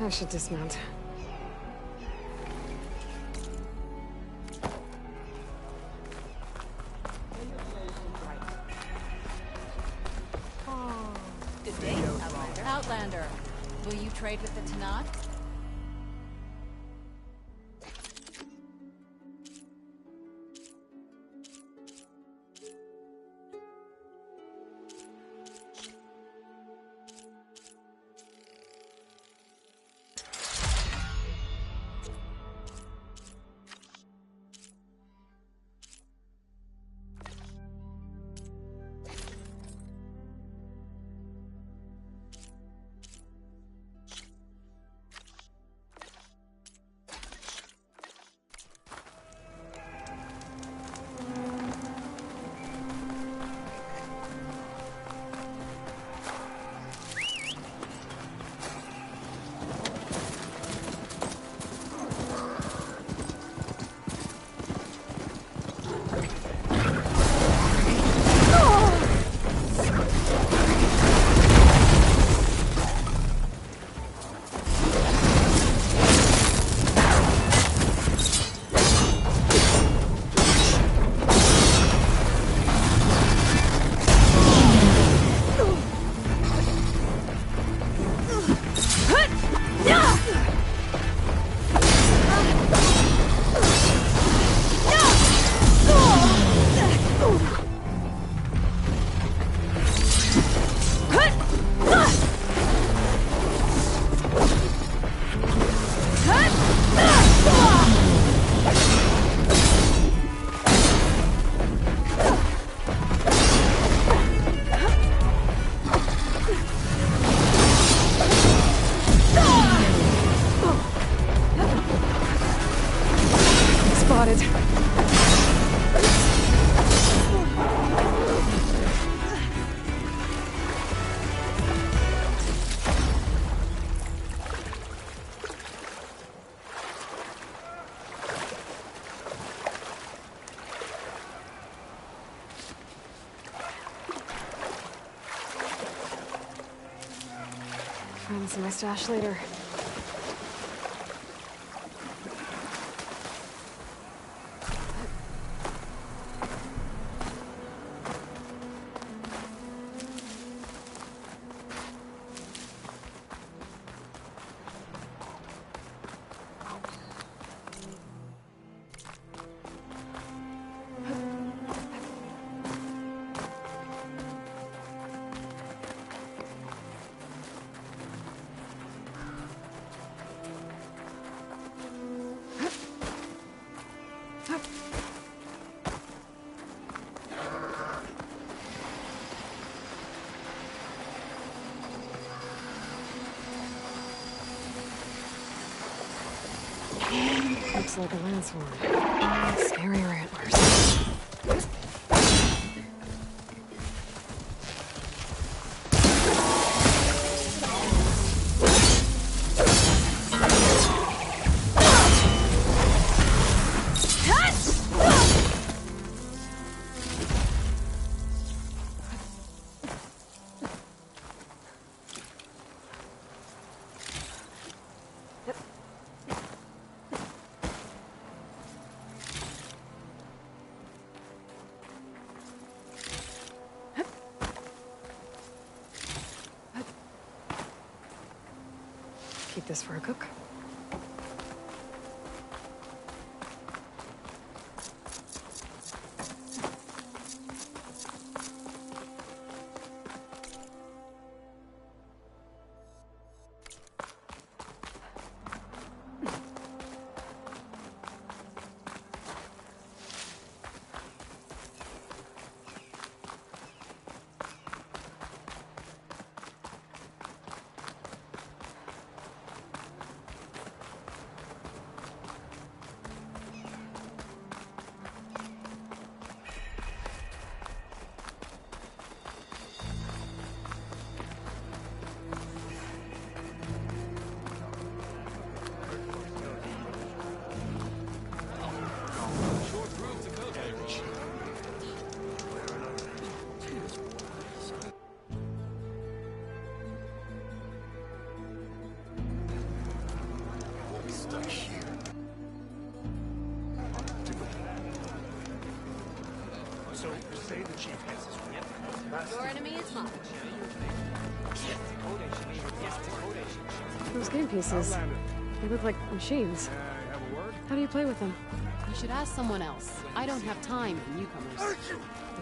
I should dismount. Good day, Outlander. Outlander, will you trade with the Tenat? Find some of my stash later. Looks like a landsworm. Scary antlers. Keep this for a cook. Your enemy is mine. Those game pieces. They look like machines. How do you play with them? You should ask someone else. I don't have time for newcomers.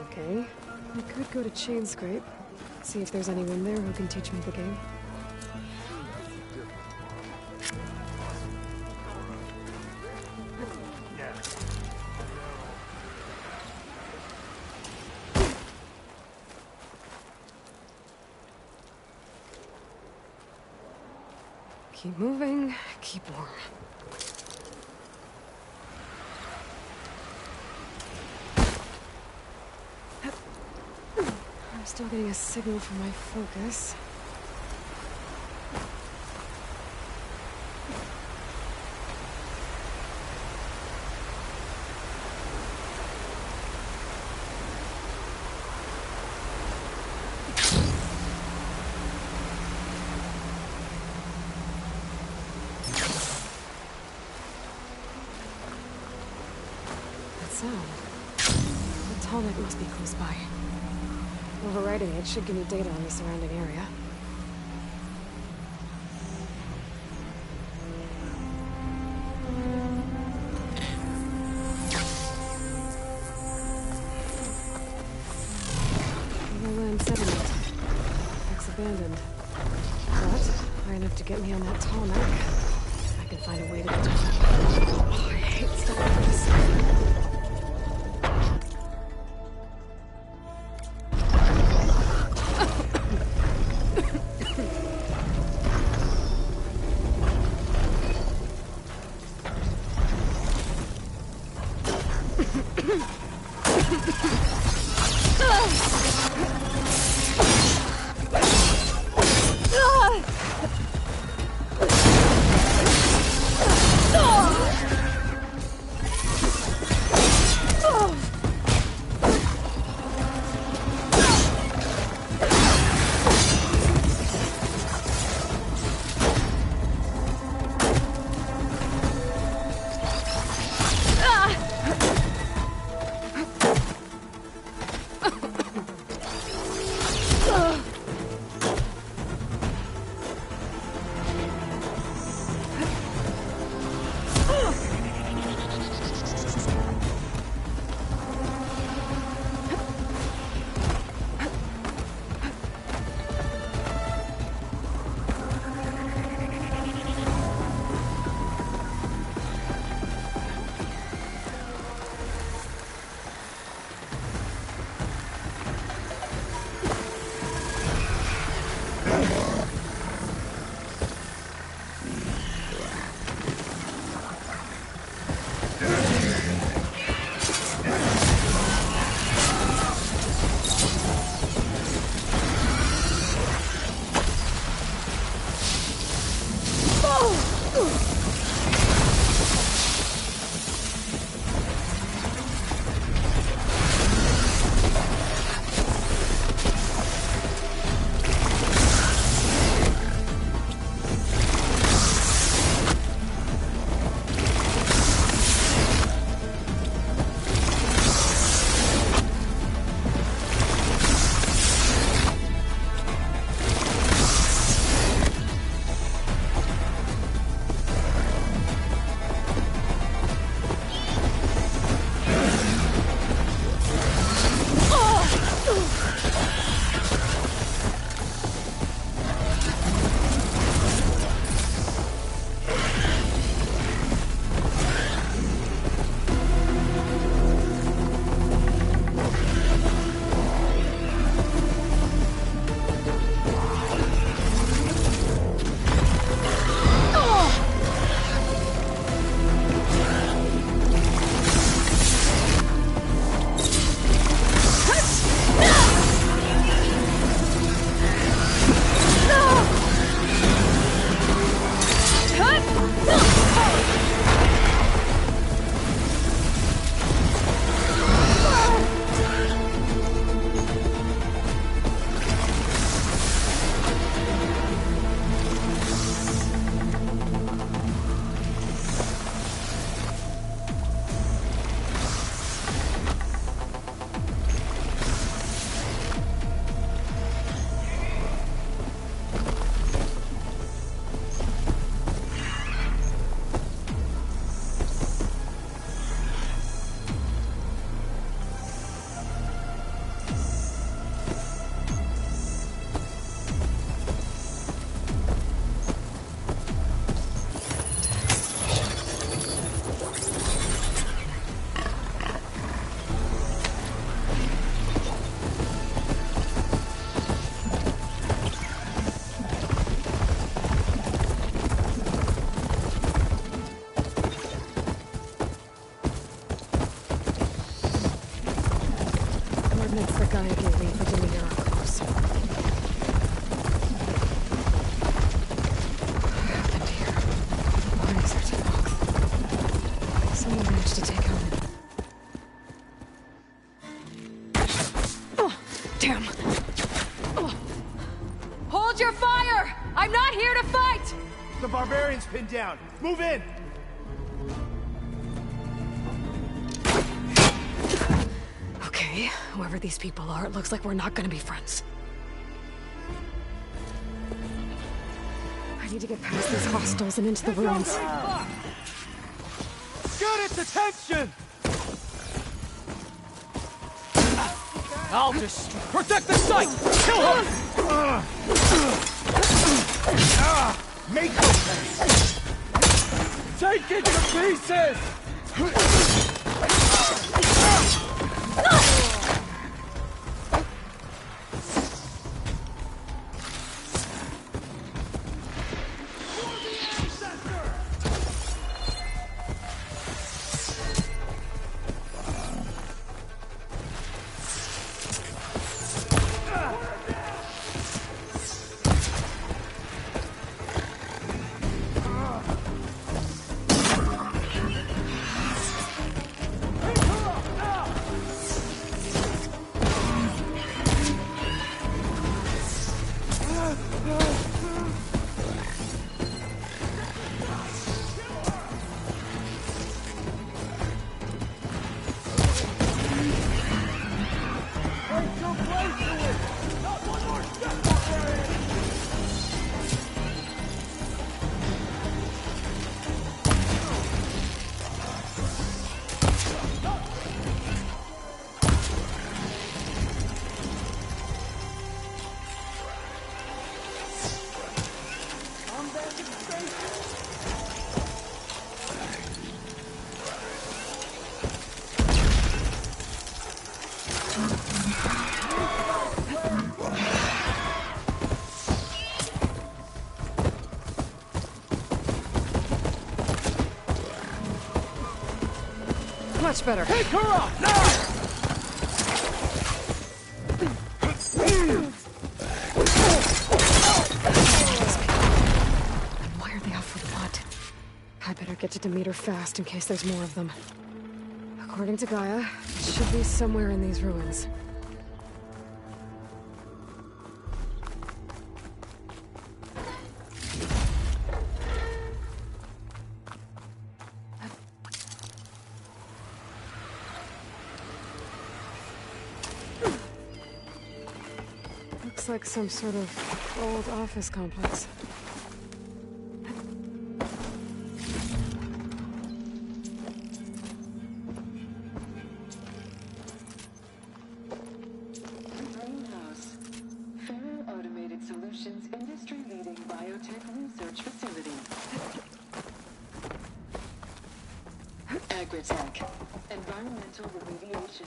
Okay. I could go to Chainscrape. See if there's anyone there who can teach me the game. Keep moving, keep warm. I'm still getting a signal from my focus. The Tallneck must be close by. Overriding it should give me data on the surrounding area. Lowland settlement. Ex-abandoned. But high enough to get me on that Tallneck. I can find a way to get to it. Oh, I hate stuff like this. for Demeter are close. What happened here? Why is there two box? Someone managed to take out. Oh, damn. Oh. Hold your fire! I'm not here to fight! The barbarian's pinned down. Move in! Okay, whoever these people are, it looks like we're not gonna be friends. I need to get past these hostiles and into the ruins. Get its attention! I'll just protect the site! Kill him! Make it! Take it to pieces! Much better. Take her off! And why are they out for blood? I better get to Demeter fast in case there's more of them. According to Gaia, it should be somewhere in these ruins. Looks like some sort of old office complex. Greenhouse. Faro Automated Solutions industry-leading biotech research facility. Agritech. Environmental remediation.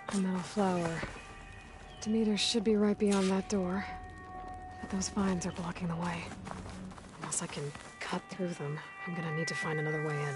A metal flower. Demeter should be right beyond that door. But those vines are blocking the way. Unless I can cut through them, I'm gonna need to find another way in.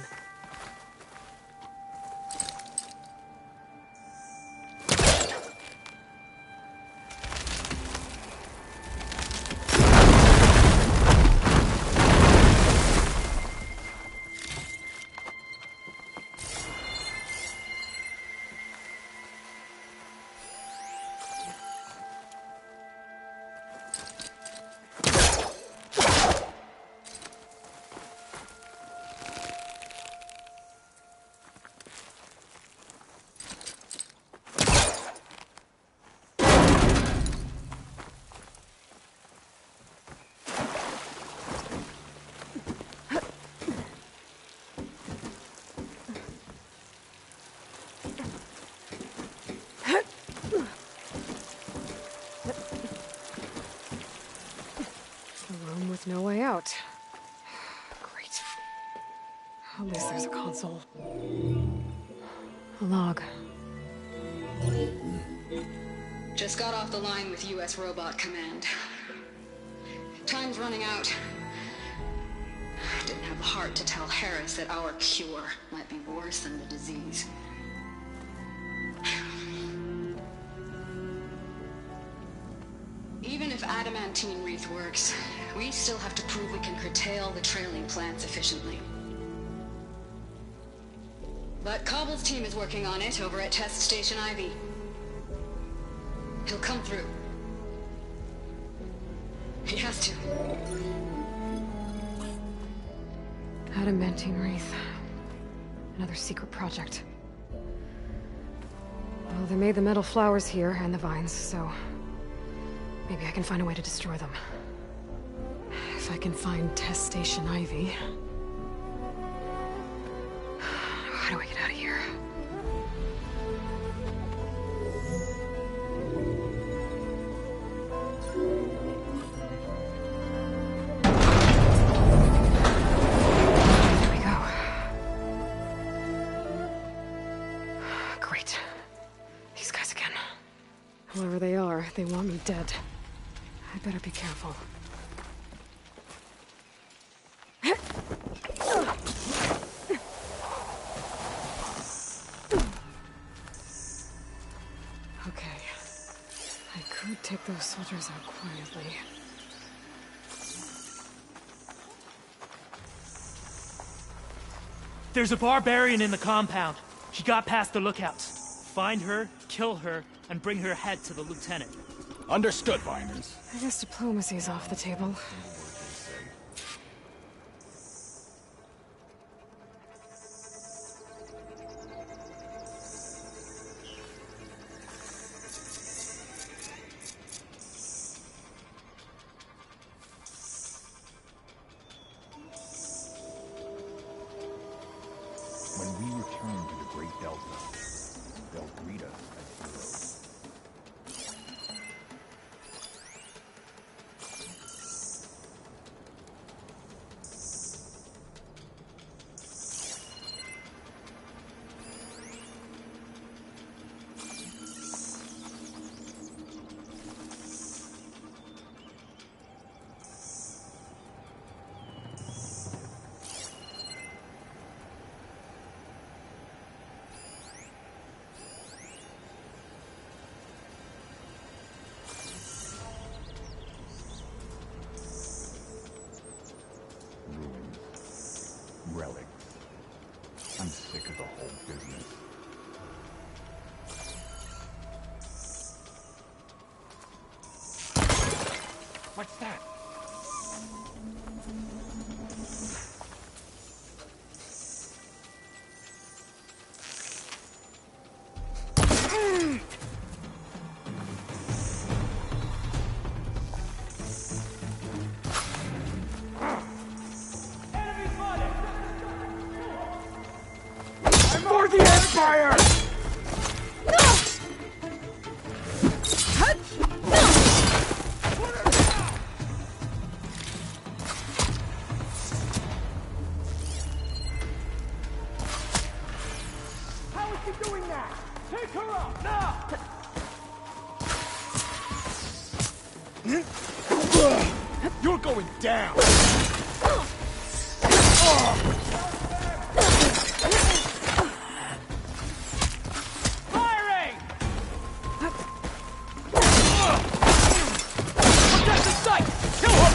No way out. Great. At least there's a console. A log. Just got off the line with U.S. Robot Command. Time's running out. Didn't have the heart to tell Harris that our cure might be worse than the disease. Even if adamantine wreath works, we still have to prove we can curtail the trailing plants efficiently. But Cobble's team is working on it over at Test Station Ivy. He'll come through. He has to. Adamantine wreath. Another secret project. Well, they made the metal flowers here and the vines, so maybe I can find a way to destroy them. If I can find Test Station Ivy. How do I get out of here? There we go. Great. These guys again. Whoever they are, they want me dead. I better be careful. Okay. I could take those soldiers out quietly. There's a barbarian in the compound. She got past the lookouts. Find her, kill her, and bring her head to the lieutenant. Understood, Viners. I guess diplomacy's off the table. When we return to the Great Delta, they'll greet us as heroes. Relics. I'm sick of the whole business. What's that? For the Empire! How is she doing that? Take her up, now! You're going down! Firing! Protect the site! Kill her!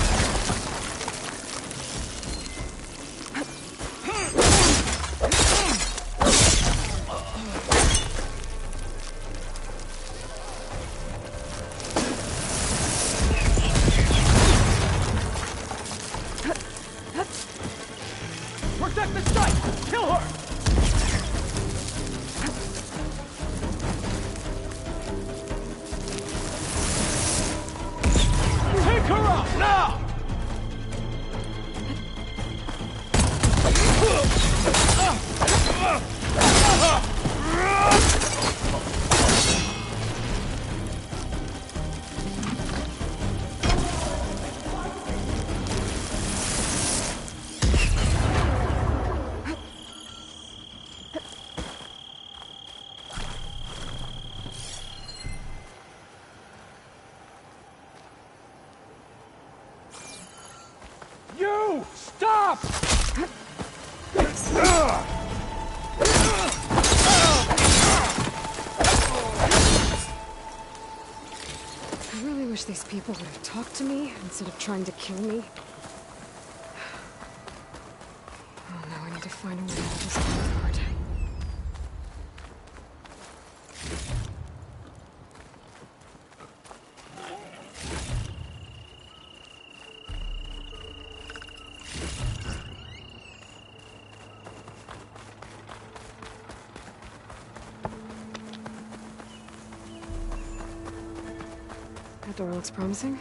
Protect the site! Kill her! Take her up, now! wish these people would have talked to me instead of trying to kill me. Oh, now I need to find a way out of this part. That door looks promising.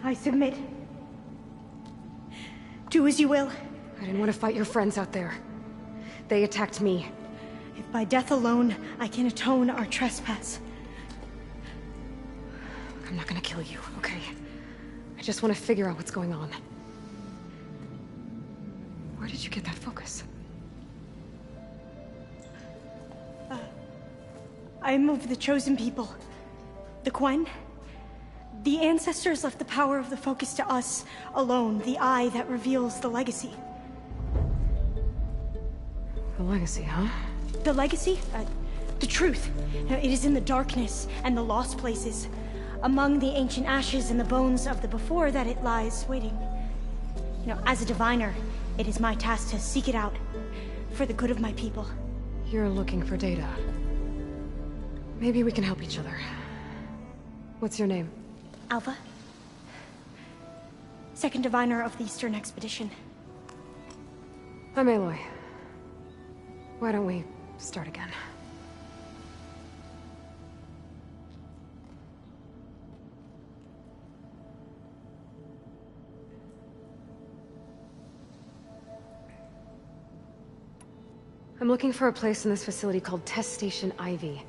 I submit. Do as you will. I didn't want to fight your friends out there. They attacked me. If by death alone I can atone our trespass. I'm not gonna kill you, okay? I just want to figure out what's going on. Where did you get that focus? I'm of the chosen people. The Quen. The ancestors left the power of the focus to us alone, the eye that reveals the legacy. The legacy, huh? The legacy? The truth. It is in the darkness and the lost places. Among the ancient ashes and the bones of the before that it lies waiting. As a diviner, it is my task to seek it out. For the good of my people. You're looking for data. Maybe we can help each other. What's your name? Alva. Second diviner of the Eastern Expedition. I'm Aloy. Why don't we start again? I'm looking for a place in this facility called Test Station Ivy.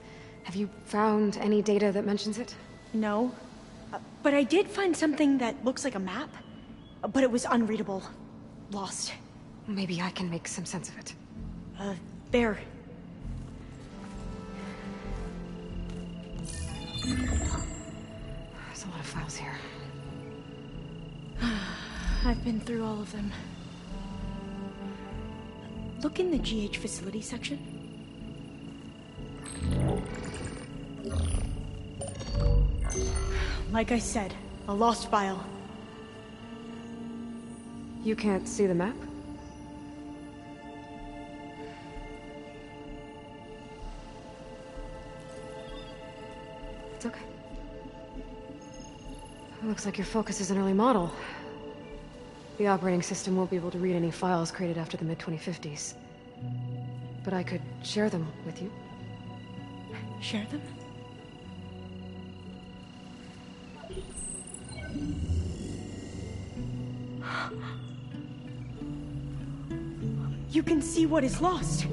Have you found any data that mentions it? No. But I did find something that looks like a map. But it was unreadable. Lost. Maybe I can make some sense of it. There. There's a lot of files here. I've been through all of them. Look in the GH facility section. Like I said, a lost file. You can't see the map? It's okay. It looks like your focus is an early model. The operating system won't be able to read any files created after the mid-2050s. But I could share them with you. Share them? You can see what is lost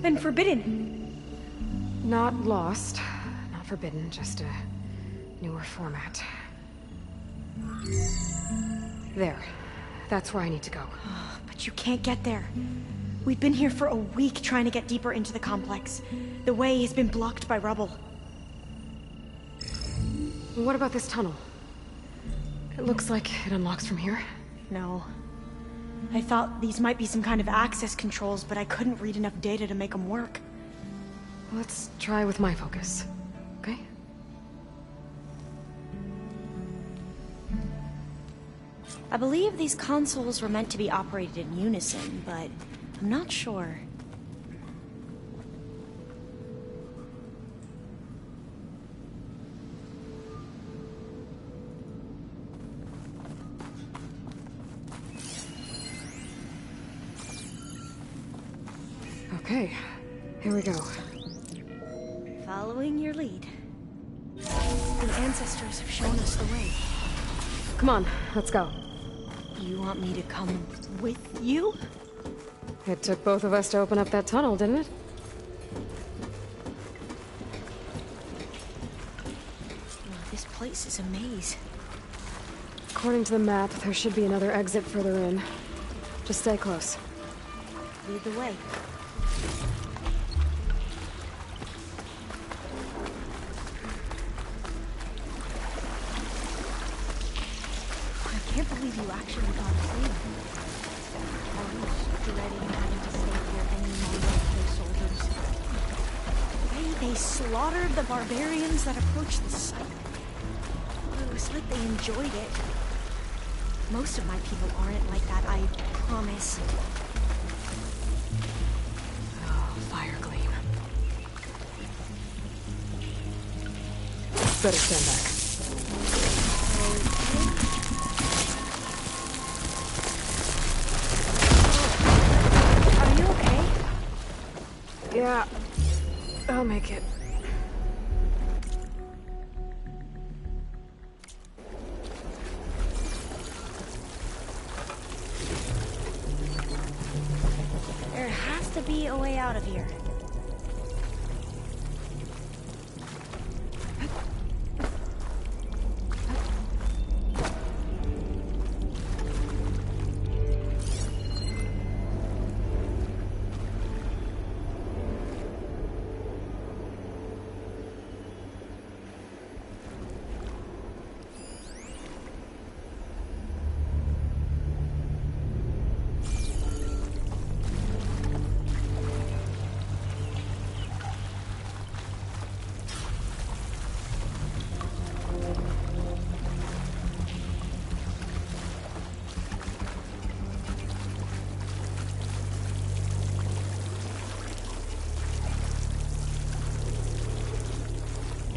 and forbidden. Not lost, not forbidden, just a newer format. There. That's where I need to go. But you can't get there. We've been here for a week trying to get deeper into the complex. The way has been blocked by rubble. What about this tunnel? It looks like it unlocks from here. No. I thought these might be some kind of access controls, but I couldn't read enough data to make them work. Let's try with my focus, okay? I believe these consoles were meant to be operated in unison, but I'm not sure. Okay, here we go. Following your lead. The ancestors have shown us the way. Come on, let's go. You want me to come with you? It took both of us to open up that tunnel, didn't it? Oh, this place is a maze. According to the map, there should be another exit further in. Just stay close. Lead the way. of you actually got free. Always dreading having to stay here any longer with those soldiers. They slaughtered the barbarians that approached the site. It was like they enjoyed it. Most of my people aren't like that, I promise. Oh, fire gleam. Better stand back. Are you okay? Yeah, I'll make it. There has to be a way out of here.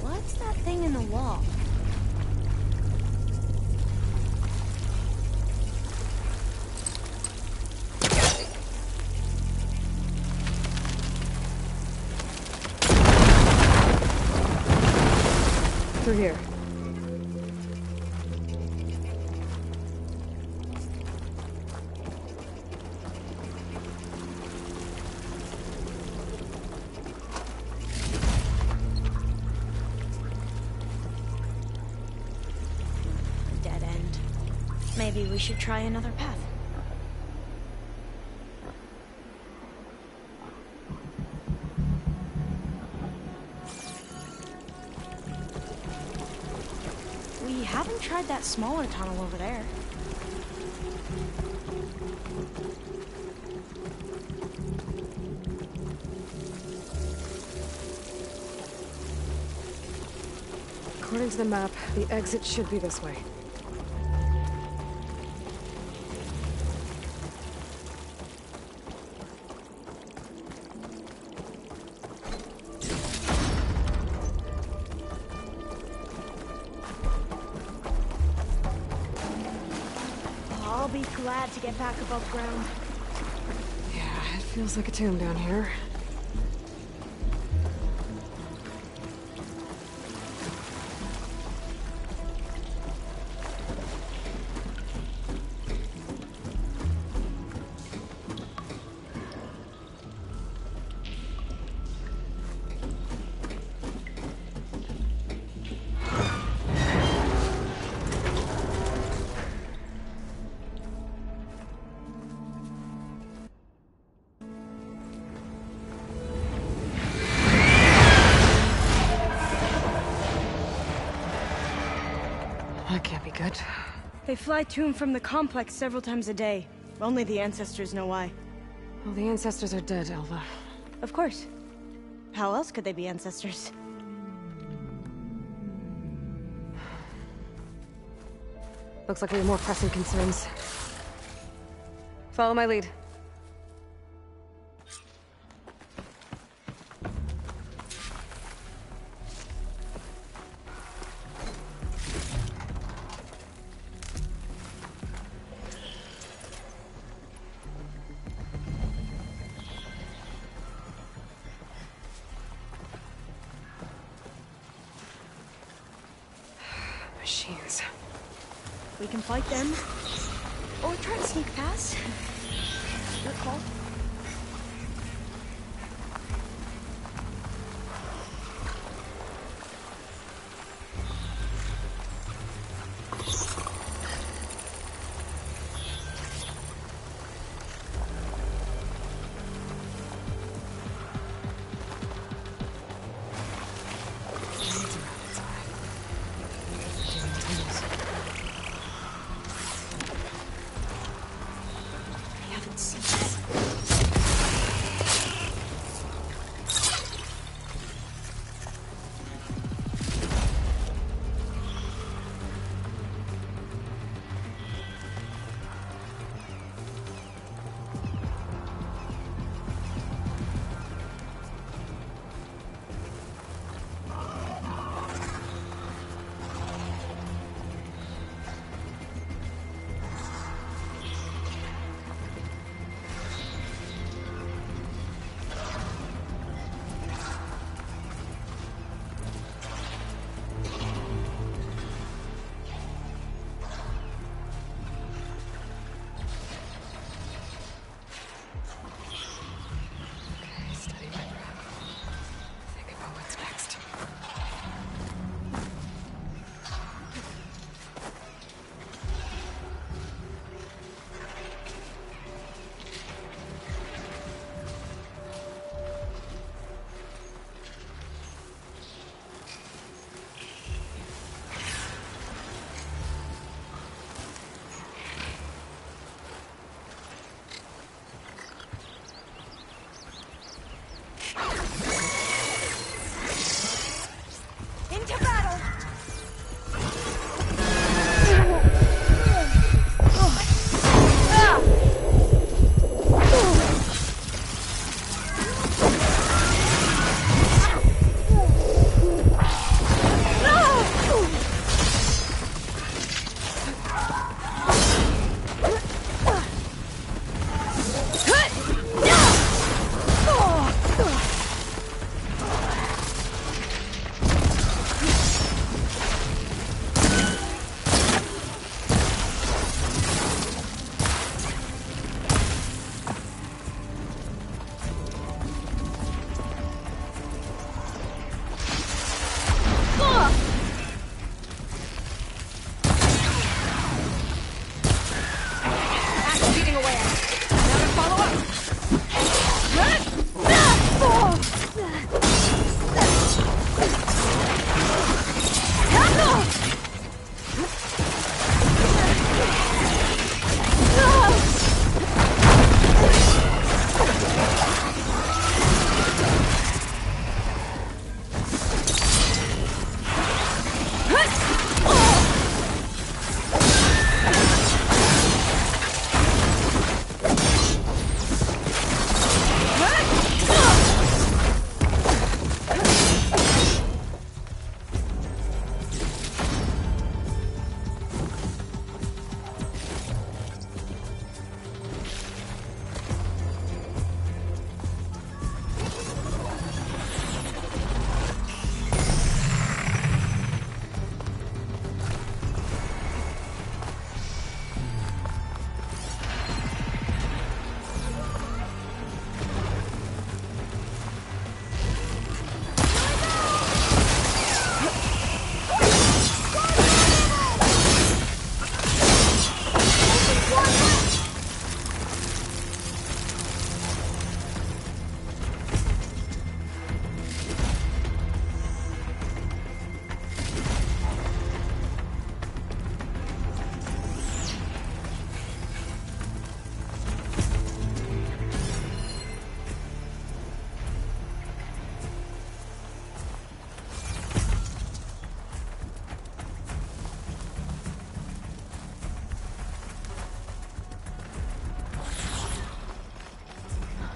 What's that thing in the wall? Through here. Dead end. Maybe we should try another path. We haven't tried that smaller tunnel over there. According to the map, the exit should be this way. I'll be glad to get back above ground. Yeah, it feels like a tomb down here. That can't be good. They fly to and from the complex several times a day. Only the ancestors know why. Well, the ancestors are dead, Elva. Of course. How else could they be ancestors? Looks like we have more pressing concerns. Follow my lead. Machines. We can fight them. Or try to sneak past. Your call.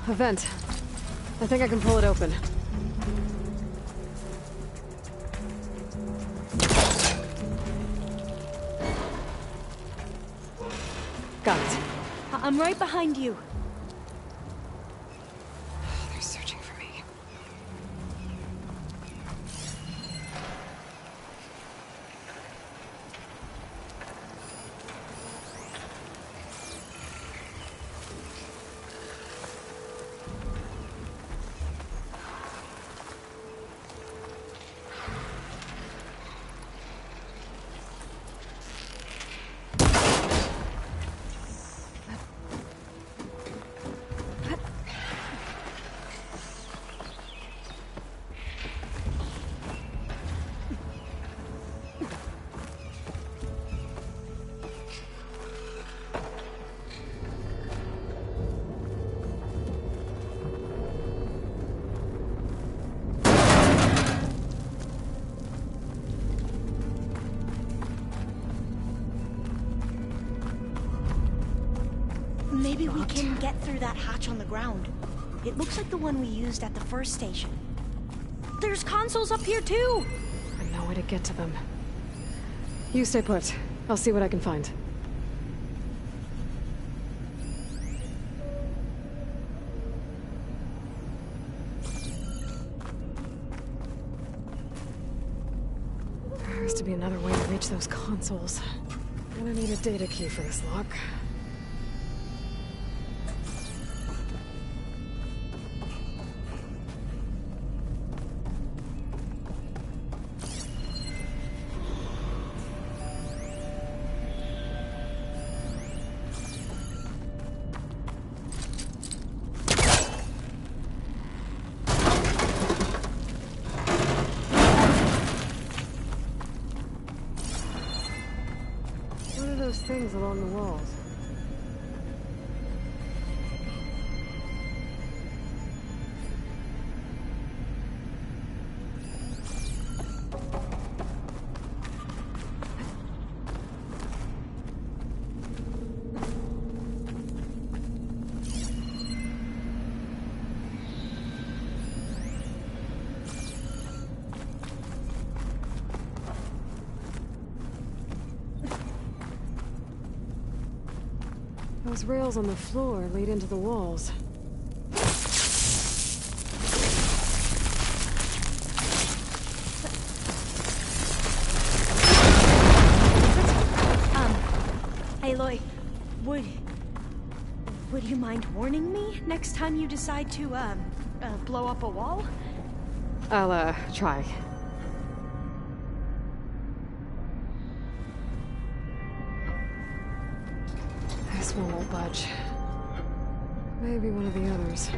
A vent. I think I can pull it open. Got it. I'm right behind you. They're searching for me. Maybe we can get through that hatch on the ground. It looks like the one we used at the first station. There's consoles up here too! I know where to get to them. You stay put. I'll see what I can find. There has to be another way to reach those consoles. I'm gonna need a data key for this lock. Things along the walls. Those rails on the floor lead into the walls. Aloy, would you mind warning me next time you decide to, blow up a wall? I'll, try. This one won't budge. Maybe one of the others.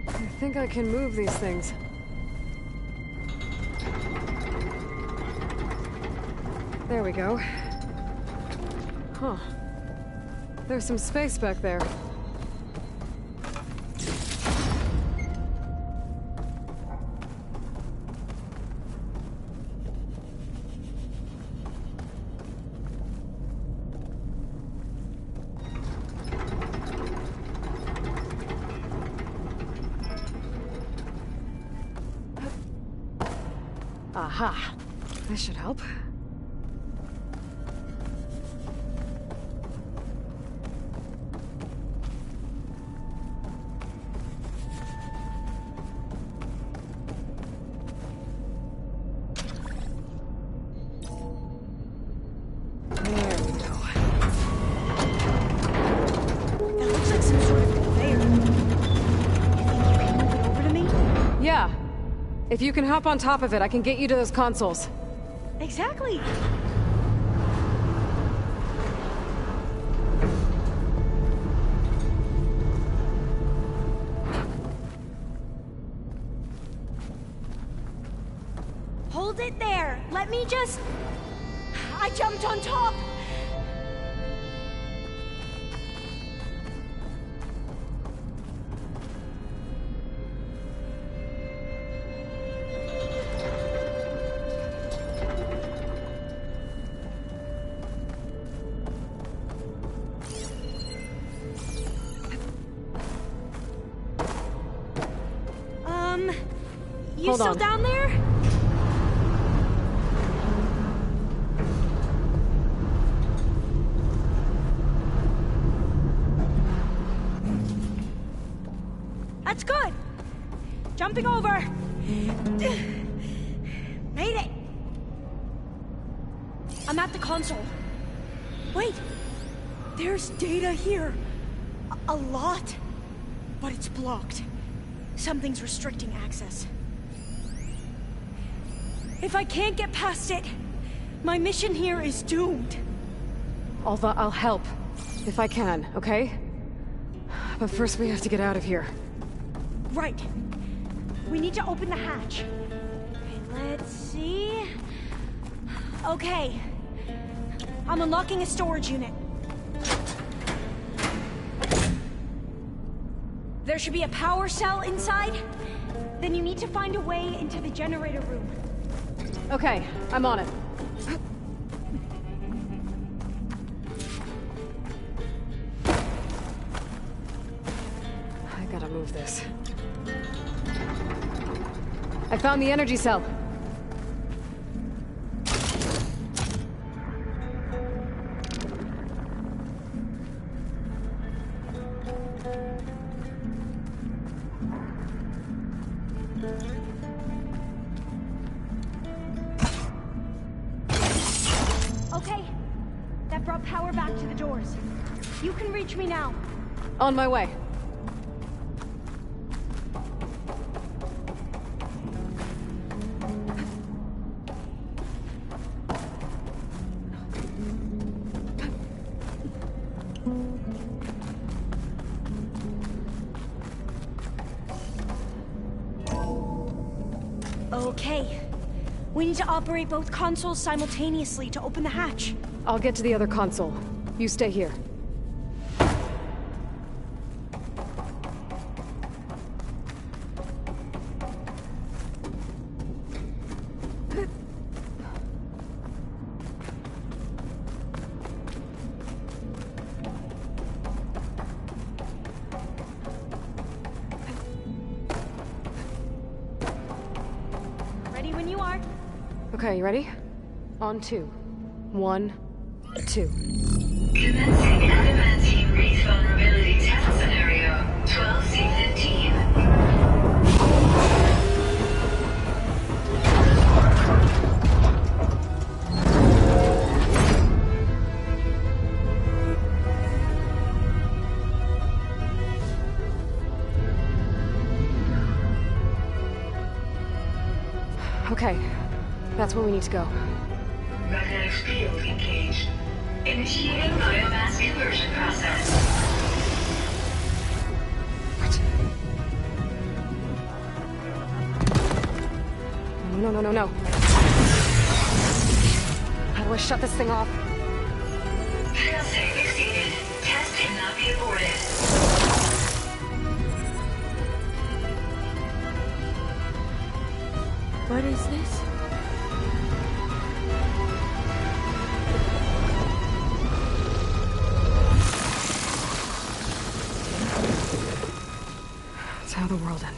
I think I can move these things. There we go. Huh. There's some space back there. Aha! This should help. If you can hop on top of it, I can get you to those consoles. Exactly. Hold it there. Let me just... I jumped on top. Hold still on. Down there? That's good. Jumping over. Made it. I'm at the console. Wait. There's data here. A lot. But it's blocked. Something's restricting access. If I can't get past it, my mission here is doomed. Alva, I'll help. If I can, okay? But first we have to get out of here. Right. We need to open the hatch. Okay, let's see... Okay. I'm unlocking a storage unit. There should be a power cell inside. Then you need to find a way into the generator room. Okay, I'm on it. I gotta move this. I found the energy cell. Okay. That brought power back to the doors. You can reach me now. On my way. Okay. We need to operate both consoles simultaneously to open the hatch. I'll get to the other console. You stay here. Ready when you are. Okay, you ready? On 2. 1, 2. Commencing adamantine wreath vulnerability test scenario 12C15. Okay, that's where we need to go. Magnetic field engaged. Initiating biomass conversion process. No. How do I shut this thing off? Failsafe exceeded. Test cannot be aborted. What is this? That's how the world ended.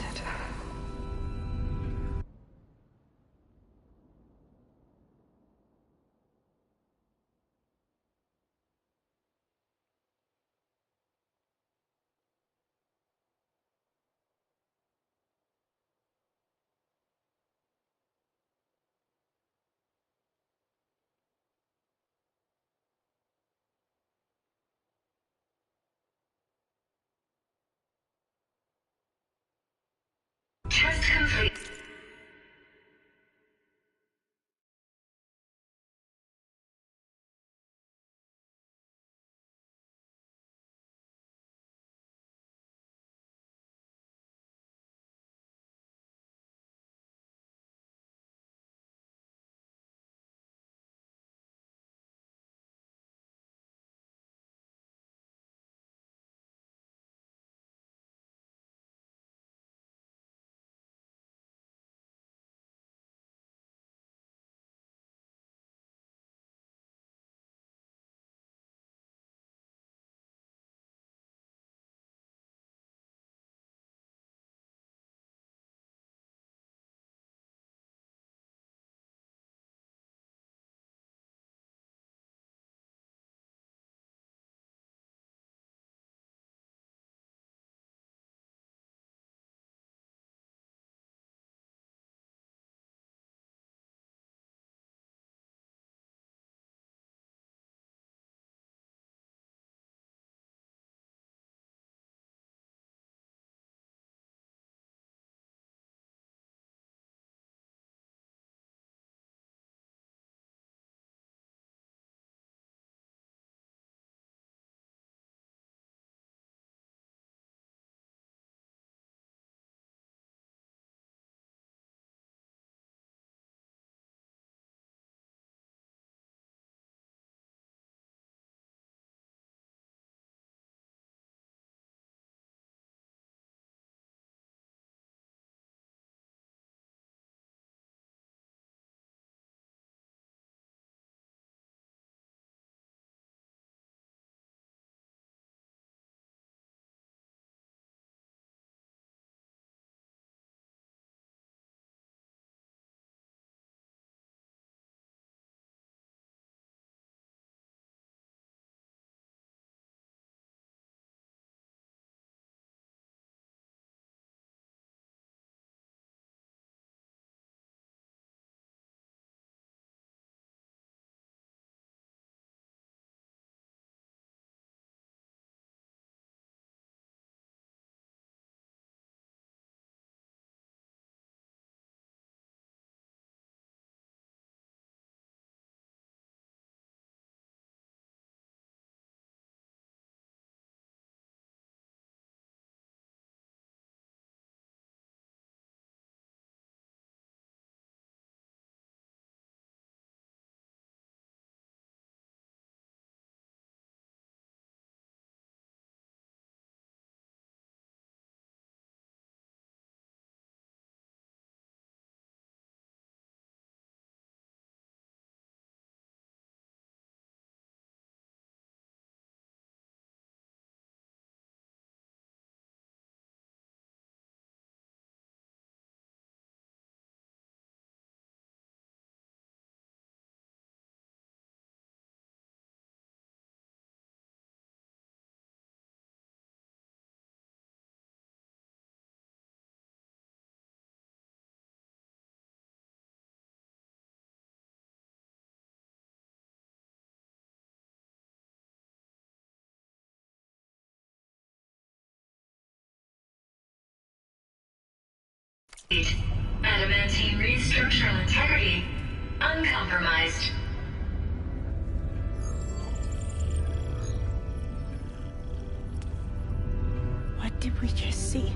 Adamantine reed structural integrity uncompromised. What did we just see?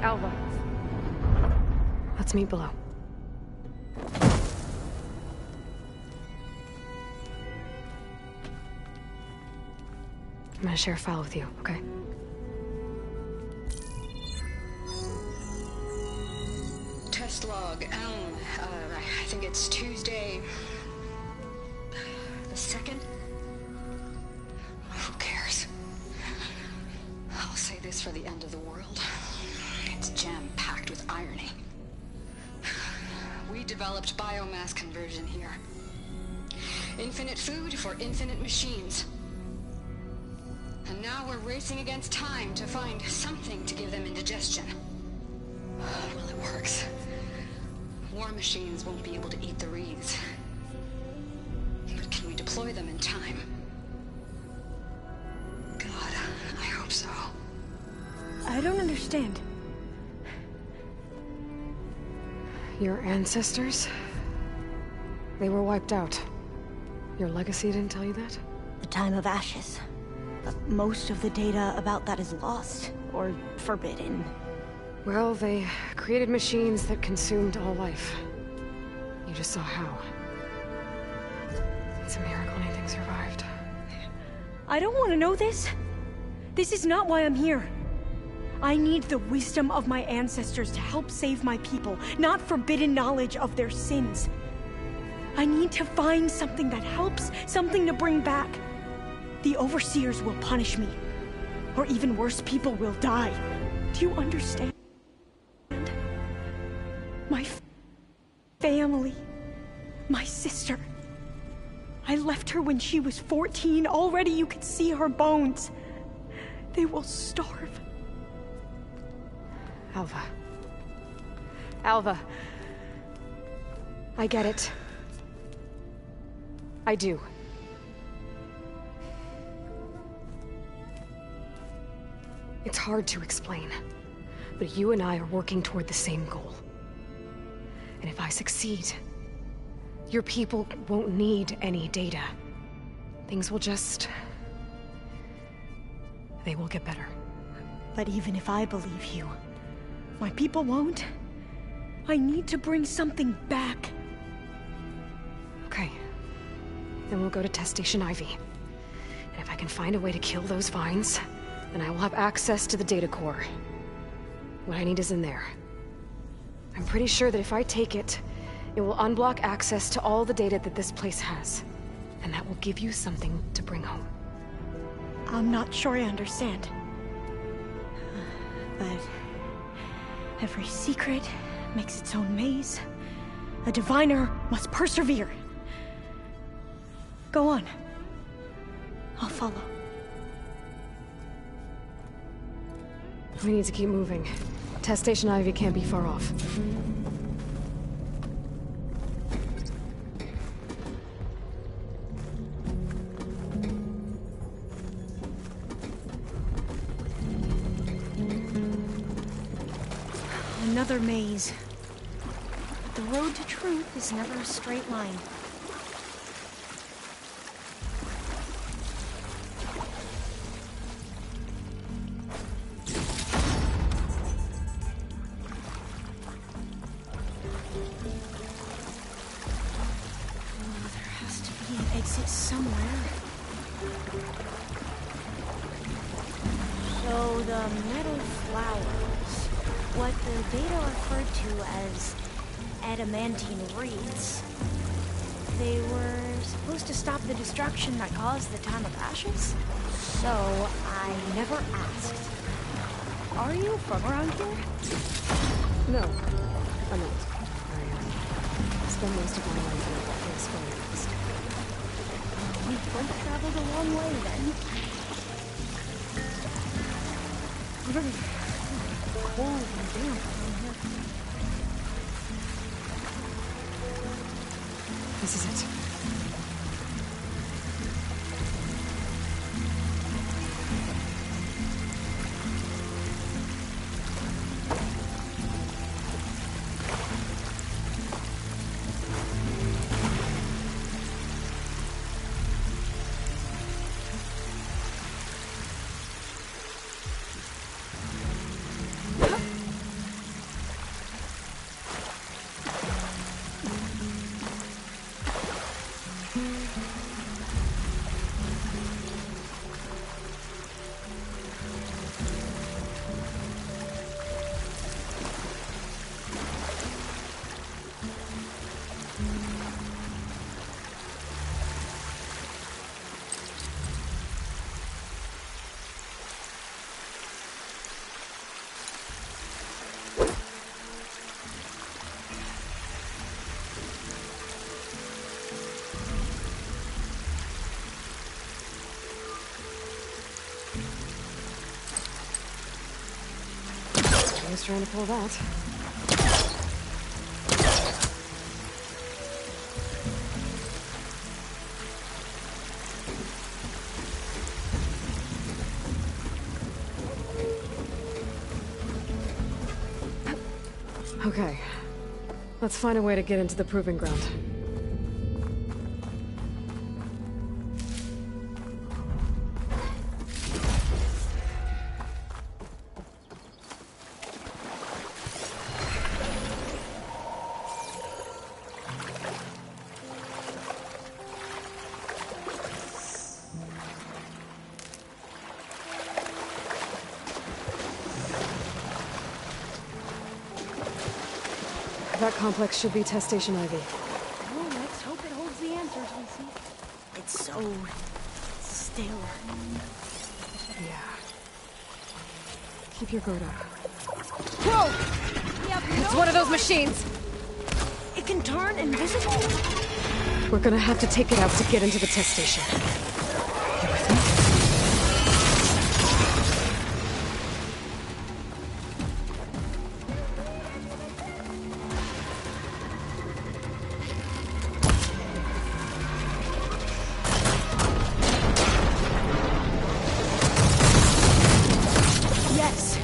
Alva. Let's meet below. I'm gonna share a file with you, okay? Test log, Elm. I think it's Tuesday the 2nd? Who cares? I'll say this for the end of the world. It's jam-packed with irony. We developed biomass conversion here. Infinite food for infinite machines. And now we're racing against time to find something to give them indigestion. Well, it works. War machines won't be able to eat the reeds. But can we deploy them in time? God, I hope so. I don't understand. Your ancestors? They were wiped out. Your legacy didn't tell you that? The time of ashes. But most of the data about that is lost, or forbidden. Well, they created machines that consumed all life. You just saw how. It's a miracle anything survived. I don't want to know this. This is not why I'm here. I need the wisdom of my ancestors to help save my people, not forbidden knowledge of their sins. I need to find something that helps, something to bring back. The Overseers will punish me. Or even worse, people will die. Do you understand? My family. My sister. I left her when she was 14. Already you could see her bones. They will starve. Alva. Alva. I get it. I do. It's hard to explain, but you and I are working toward the same goal. And if I succeed, your people won't need any data. Things will just... they will get better. But even if I believe you, my people won't. I need to bring something back. Okay. Then we'll go to Test Station Ivy. And if I can find a way to kill those vines, then I will have access to the data core. What I need is in there. I'm pretty sure that if I take it, it will unblock access to all the data that this place has. And that will give you something to bring home. I'm not sure I understand. But every secret makes its own maze. A diviner must persevere. Go on. I'll follow. We need to keep moving. Test Station Ivy can't be far off. Another maze. But the road to truth is never a straight line. Exit somewhere. So the metal flowers, what the data referred to as adamantine reeds, they were supposed to stop the destruction that caused the time of ashes? So I never asked. Are you from around here? No, I'm not. I spend most of my life in a walking forest. We both traveled a long way then. Very cold and damp around here. This is it. Who's trying to pull that? Okay. Let's find a way to get into the proving ground. That complex should be Test Station Ivy. Oh, let's hope it holds the answers we see. It's so still. Yeah. Keep your guard up. Whoa! We have It's one of those machines! It can turn invisible? We're gonna have to take it out to get into the test station. You with me? Yes.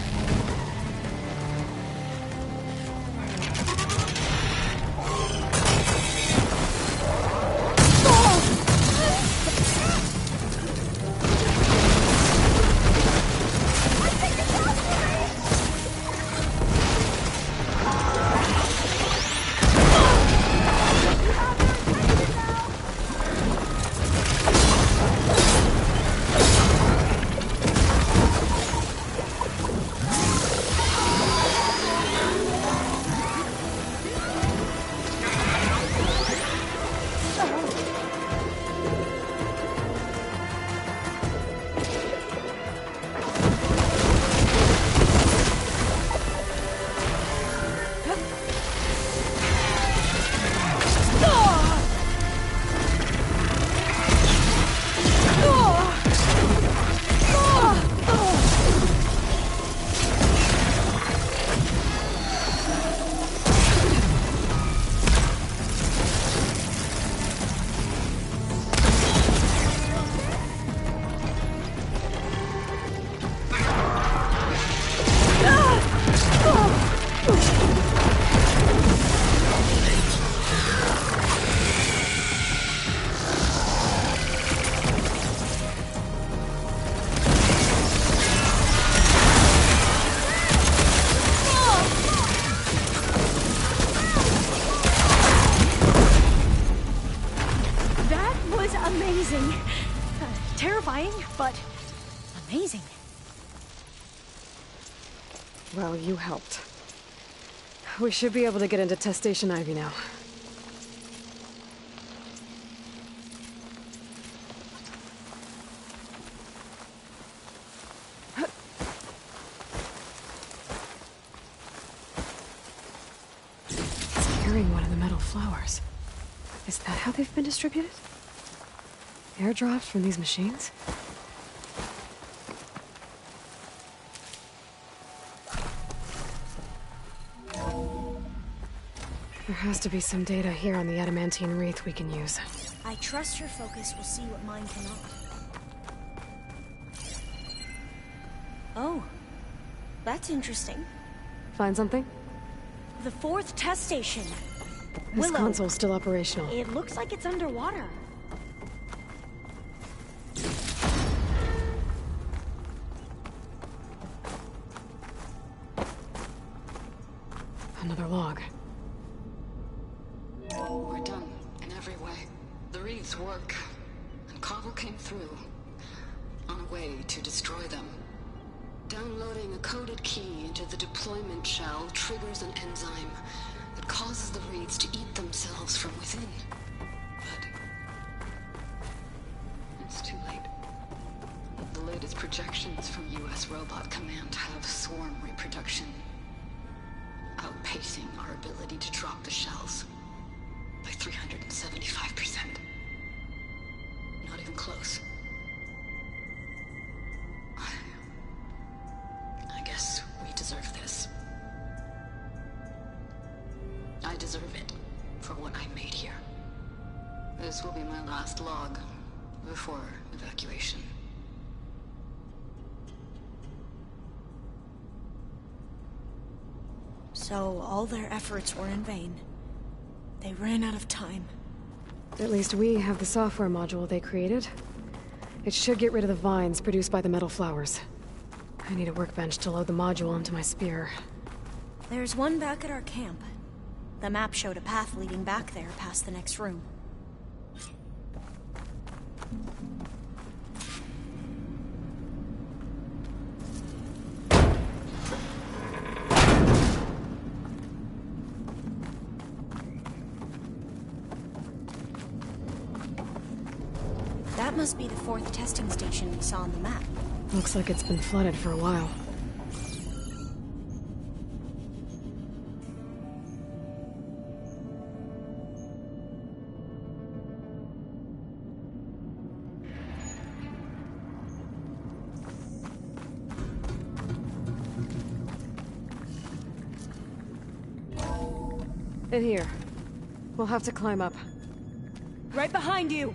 Amazing. Terrifying, but amazing. Well, you helped. We should be able to get into Test Station Ivy now. It's carrying one of the metal flowers. Is that how they've been distributed? Airdropped from these machines? There has to be some data here on the adamantine wreath we can use. I trust your focus will see what mine cannot. Oh, that's interesting. Find something? The 4th test station. This Willow. console's still operational. It looks like it's underwater. Another log. We're done in every way. The wreaths work, and Cobble came through on a way to destroy them. Downloading a coded key into the deployment shell triggers an enzyme that causes the wreaths to eat themselves from within. But it's too late. The latest projections from U.S. Robot Command have swarm reproduction outpacing our ability to drop the shells by 375%. Not even close. I guess we deserve this. deserve it for what I made here. This will be my last log before evacuation. So all their efforts were in vain. They ran out of time. At least we have the software module they created. It should get rid of the vines produced by the metal flowers. I need a workbench to load the module onto my spear. There's one back at our camp. The map showed a path leading back there past the next room. That must be the 4th testing station we saw on the map. Looks like it's been flooded for a while. In here. We'll have to climb up. Right behind you!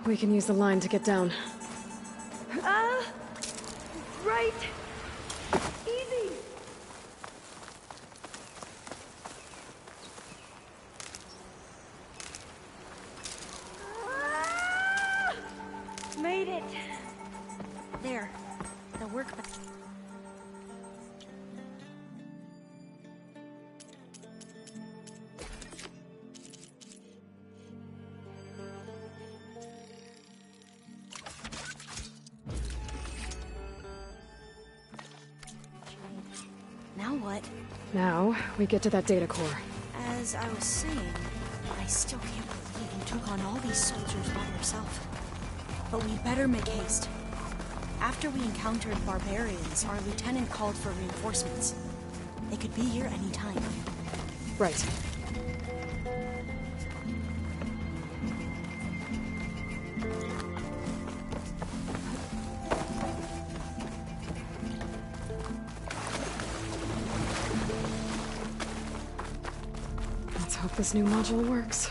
We can use the line to get down. Right! Easy! Made it! There. The workbench. Now what? Now, we get to that data core. As I was saying, I still can't believe you took on all these soldiers by yourself. But we better make haste. After we encountered barbarians, our lieutenant called for reinforcements. They could be here any time. Right. Let's hope this new module works.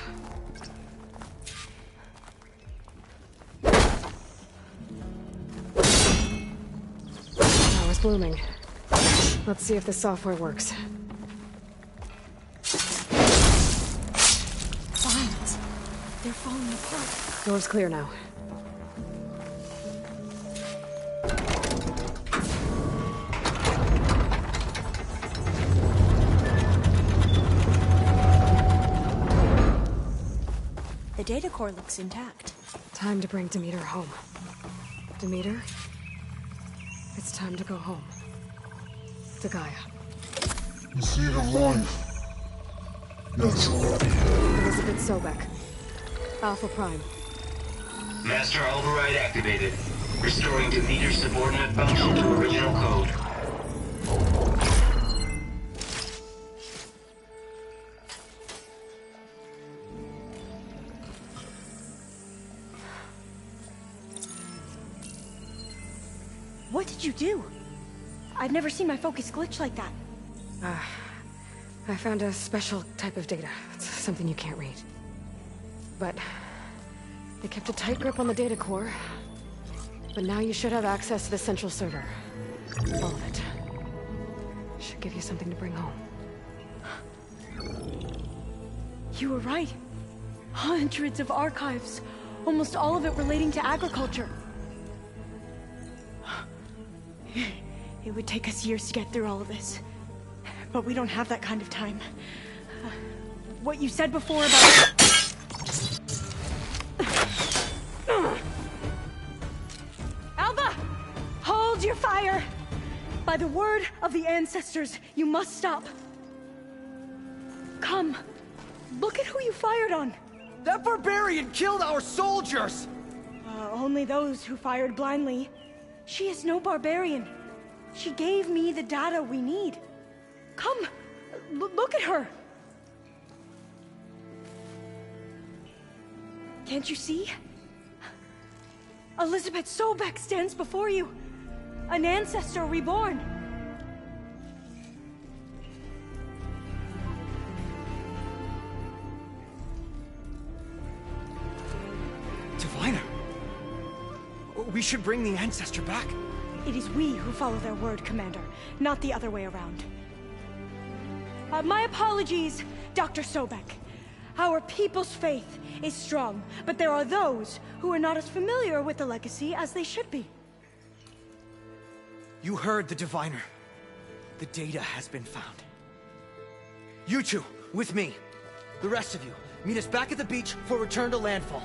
Power's blooming. Let's see if the software works. Vines. They're falling apart. Door's clear now. The data core looks intact. Time to bring Demeter home. Demeter, it's time to go home. To Gaia. The seed of life. Natural. Elizabeth Sobek. Alpha Prime. Master override activated. Restoring Demeter's subordinate function to original code. What did you do? I've never seen my focus glitch like that. I found a special type of data. It's something you can't read. But they kept a tight grip on the data core. But now you should have access to the central server. All of it. Should give you something to bring home. You were right. Hundreds of archives. Almost all of it relating to agriculture. It would take us years to get through all of this. But we don't have that kind of time. What you said before about... Alva! Hold your fire! By the word of the ancestors, you must stop. Come. Look at who you fired on. That barbarian killed our soldiers! Only those who fired blindly. She is no barbarian. She gave me the data we need. Come, look at her. Can't you see? Elizabeth Sobek stands before you. An ancestor reborn. Diviner! We should bring the Ancestor back. It is we who follow their word, Commander, not the other way around. My apologies, Dr. Sobek. Our people's faith is strong, but there are those who are not as familiar with the legacy as they should be. You heard the Diviner. The data has been found. You two, with me. The rest of you, meet us back at the beach for return to landfall.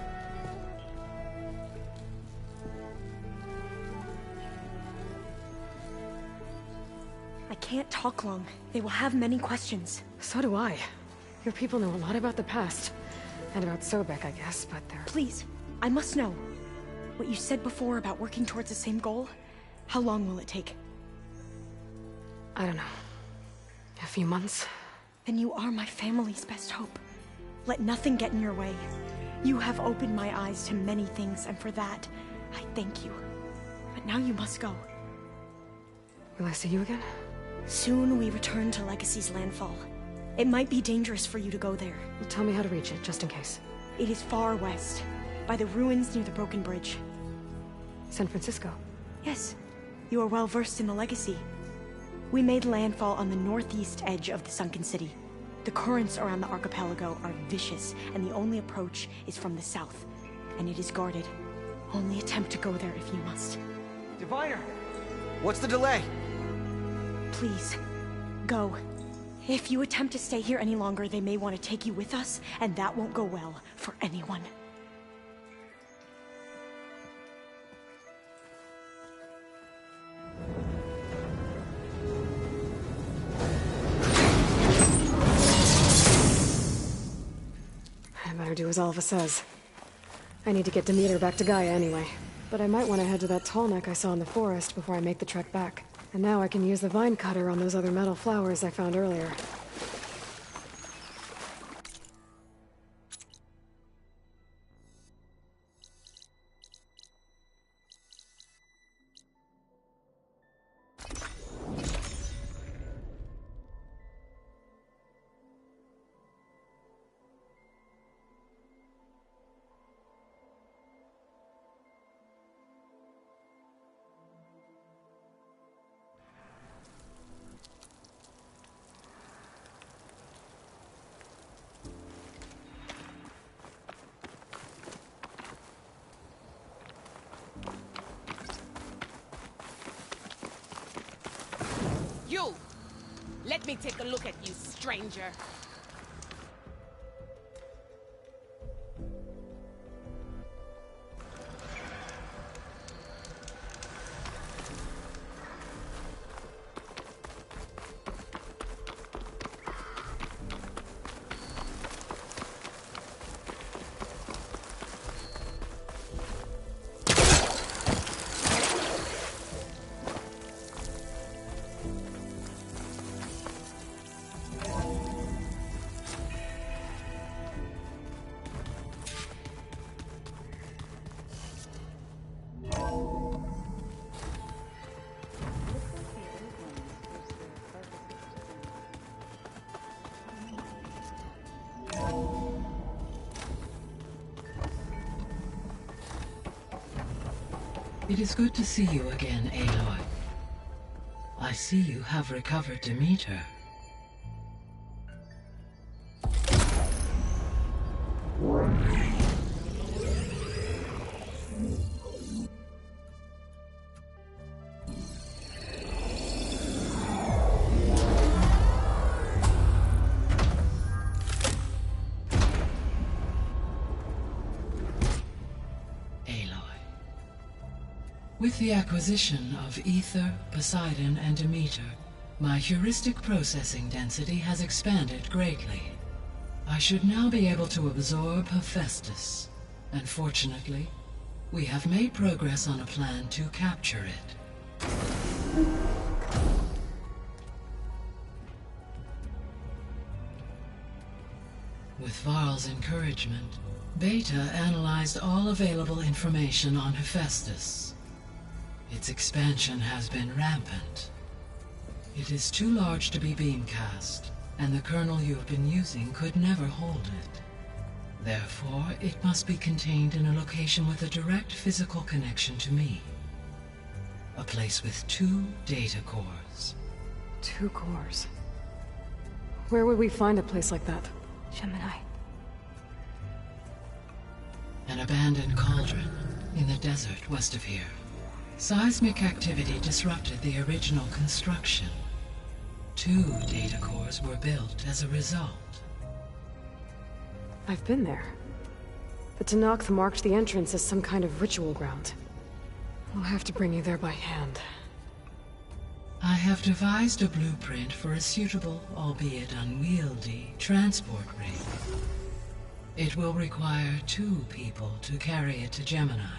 I can't talk long. They will have many questions. So do I. Your people know a lot about the past. And about Sobek, I guess, but they're... Please, I must know. What you said before about working towards the same goal, how long will it take? I don't know. A few months? Then you are my family's best hope. Let nothing get in your way. You have opened my eyes to many things, and for that, I thank you. But now you must go. Will I see you again? Soon we return to Legacy's landfall. It might be dangerous for you to go there. Well, tell me how to reach it, just in case. It is far west, by the ruins near the Broken Bridge. San Francisco? Yes. You are well versed in the Legacy. We made landfall on the northeast edge of the sunken city. The currents around the archipelago are vicious, and the only approach is from the south. And it is guarded. Only attempt to go there if you must. Diviner! What's the delay? Please, go. If you attempt to stay here any longer, they may want to take you with us, and that won't go well for anyone. I better do as Alva says. I need to get Demeter back to Gaia anyway. But I might want to head to that tall neck I saw in the forest before I make the trek back. And now I can use the vine cutter on those other metal flowers I found earlier. You! Let me take a look at you, stranger. It is good to see you again, Aloy. I see you have recovered Demeter. With the acquisition of Ether, Poseidon, and Demeter, my heuristic processing density has expanded greatly. I should now be able to absorb Hephaestus, and fortunately, we have made progress on a plan to capture it. With Varl's encouragement, Beta analyzed all available information on Hephaestus. Its expansion has been rampant. It is too large to be beamcast, and the kernel you have been using could never hold it. Therefore, it must be contained in a location with a direct physical connection to me. A place with 2 data cores. 2 cores? Where would we find a place like that? Gemini. An abandoned cauldron in the desert west of here. Seismic activity disrupted the original construction. 2 data cores were built as a result. I've been there. The Tenakth marked the entrance as some kind of ritual ground. I'll have to bring you there by hand. I have devised a blueprint for a suitable, albeit unwieldy, transport rig. It will require 2 people to carry it to Gemini.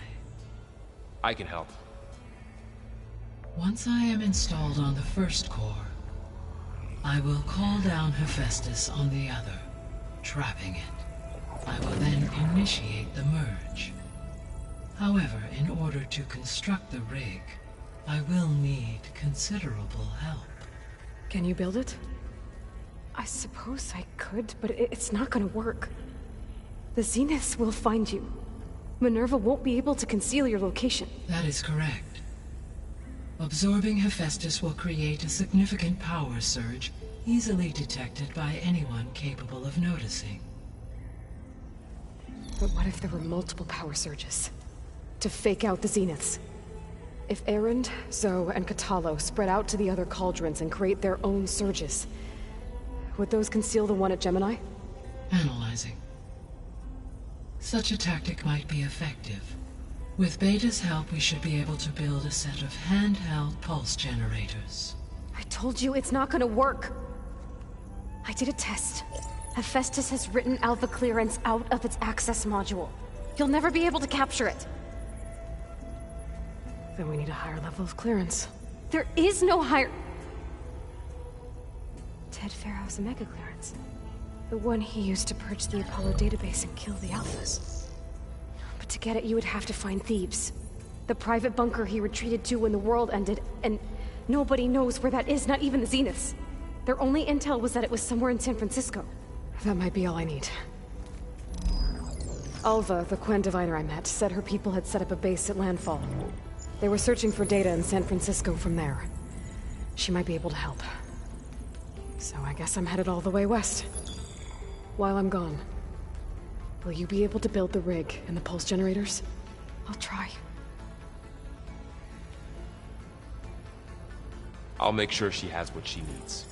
I can help. Once I am installed on the first core, I will call down Hephaestus on the other, trapping it. I will then initiate the merge. However, in order to construct the rig, I will need considerable help. Can you build it? I suppose I could, but it's not gonna work. The Zeniths will find you. Minerva won't be able to conceal your location. That is correct. Absorbing Hephaestus will create a significant power surge, easily detected by anyone capable of noticing. But what if there were multiple power surges? To fake out the Zeniths? If Erend, Zoe, and Katalo spread out to the other cauldrons and create their own surges, would those conceal the one at Gemini? Analyzing. Such a tactic might be effective. With Beta's help, we should be able to build a set of handheld pulse generators. I told you it's not gonna work! I did a test. Hephaestus has written Alpha clearance out of its access module. You'll never be able to capture it. Then we need a higher level of clearance. There is no higher... Ted Farrow's Omega clearance. The one he used to purge the Apollo database and kill the Alphas. But to get it, you would have to find Thebes. The private bunker he retreated to when the world ended, and nobody knows where that is, not even the Zeniths. Their only intel was that it was somewhere in San Francisco. That might be all I need. Alva, the Quen diviner I met, said her people had set up a base at Landfall. They were searching for data in San Francisco from there. She might be able to help. So I guess I'm headed all the way west. While I'm gone, will you be able to build the rig and the pulse generators? I'll try. I'll make sure she has what she needs.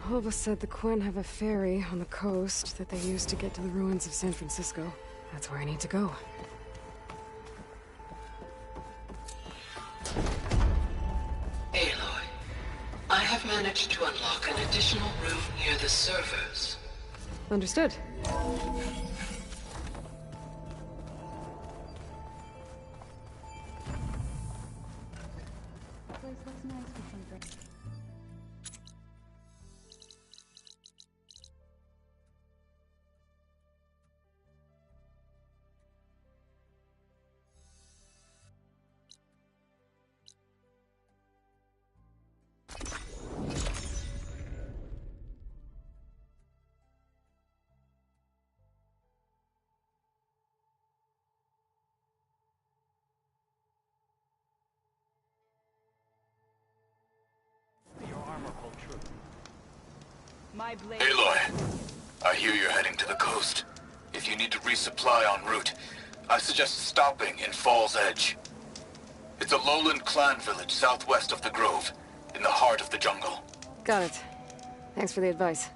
Alva said the Quen have a ferry on the coast that they use to get to the ruins of San Francisco. That's where I need to go. Aloy, I have managed to unlock an additional room near the servers. Understood. Aloy, I hear you're heading to the coast. If you need to resupply en route, I suggest stopping in Fall's Edge. It's a lowland clan village southwest of the Grove, in the heart of the jungle. Got it. Thanks for the advice.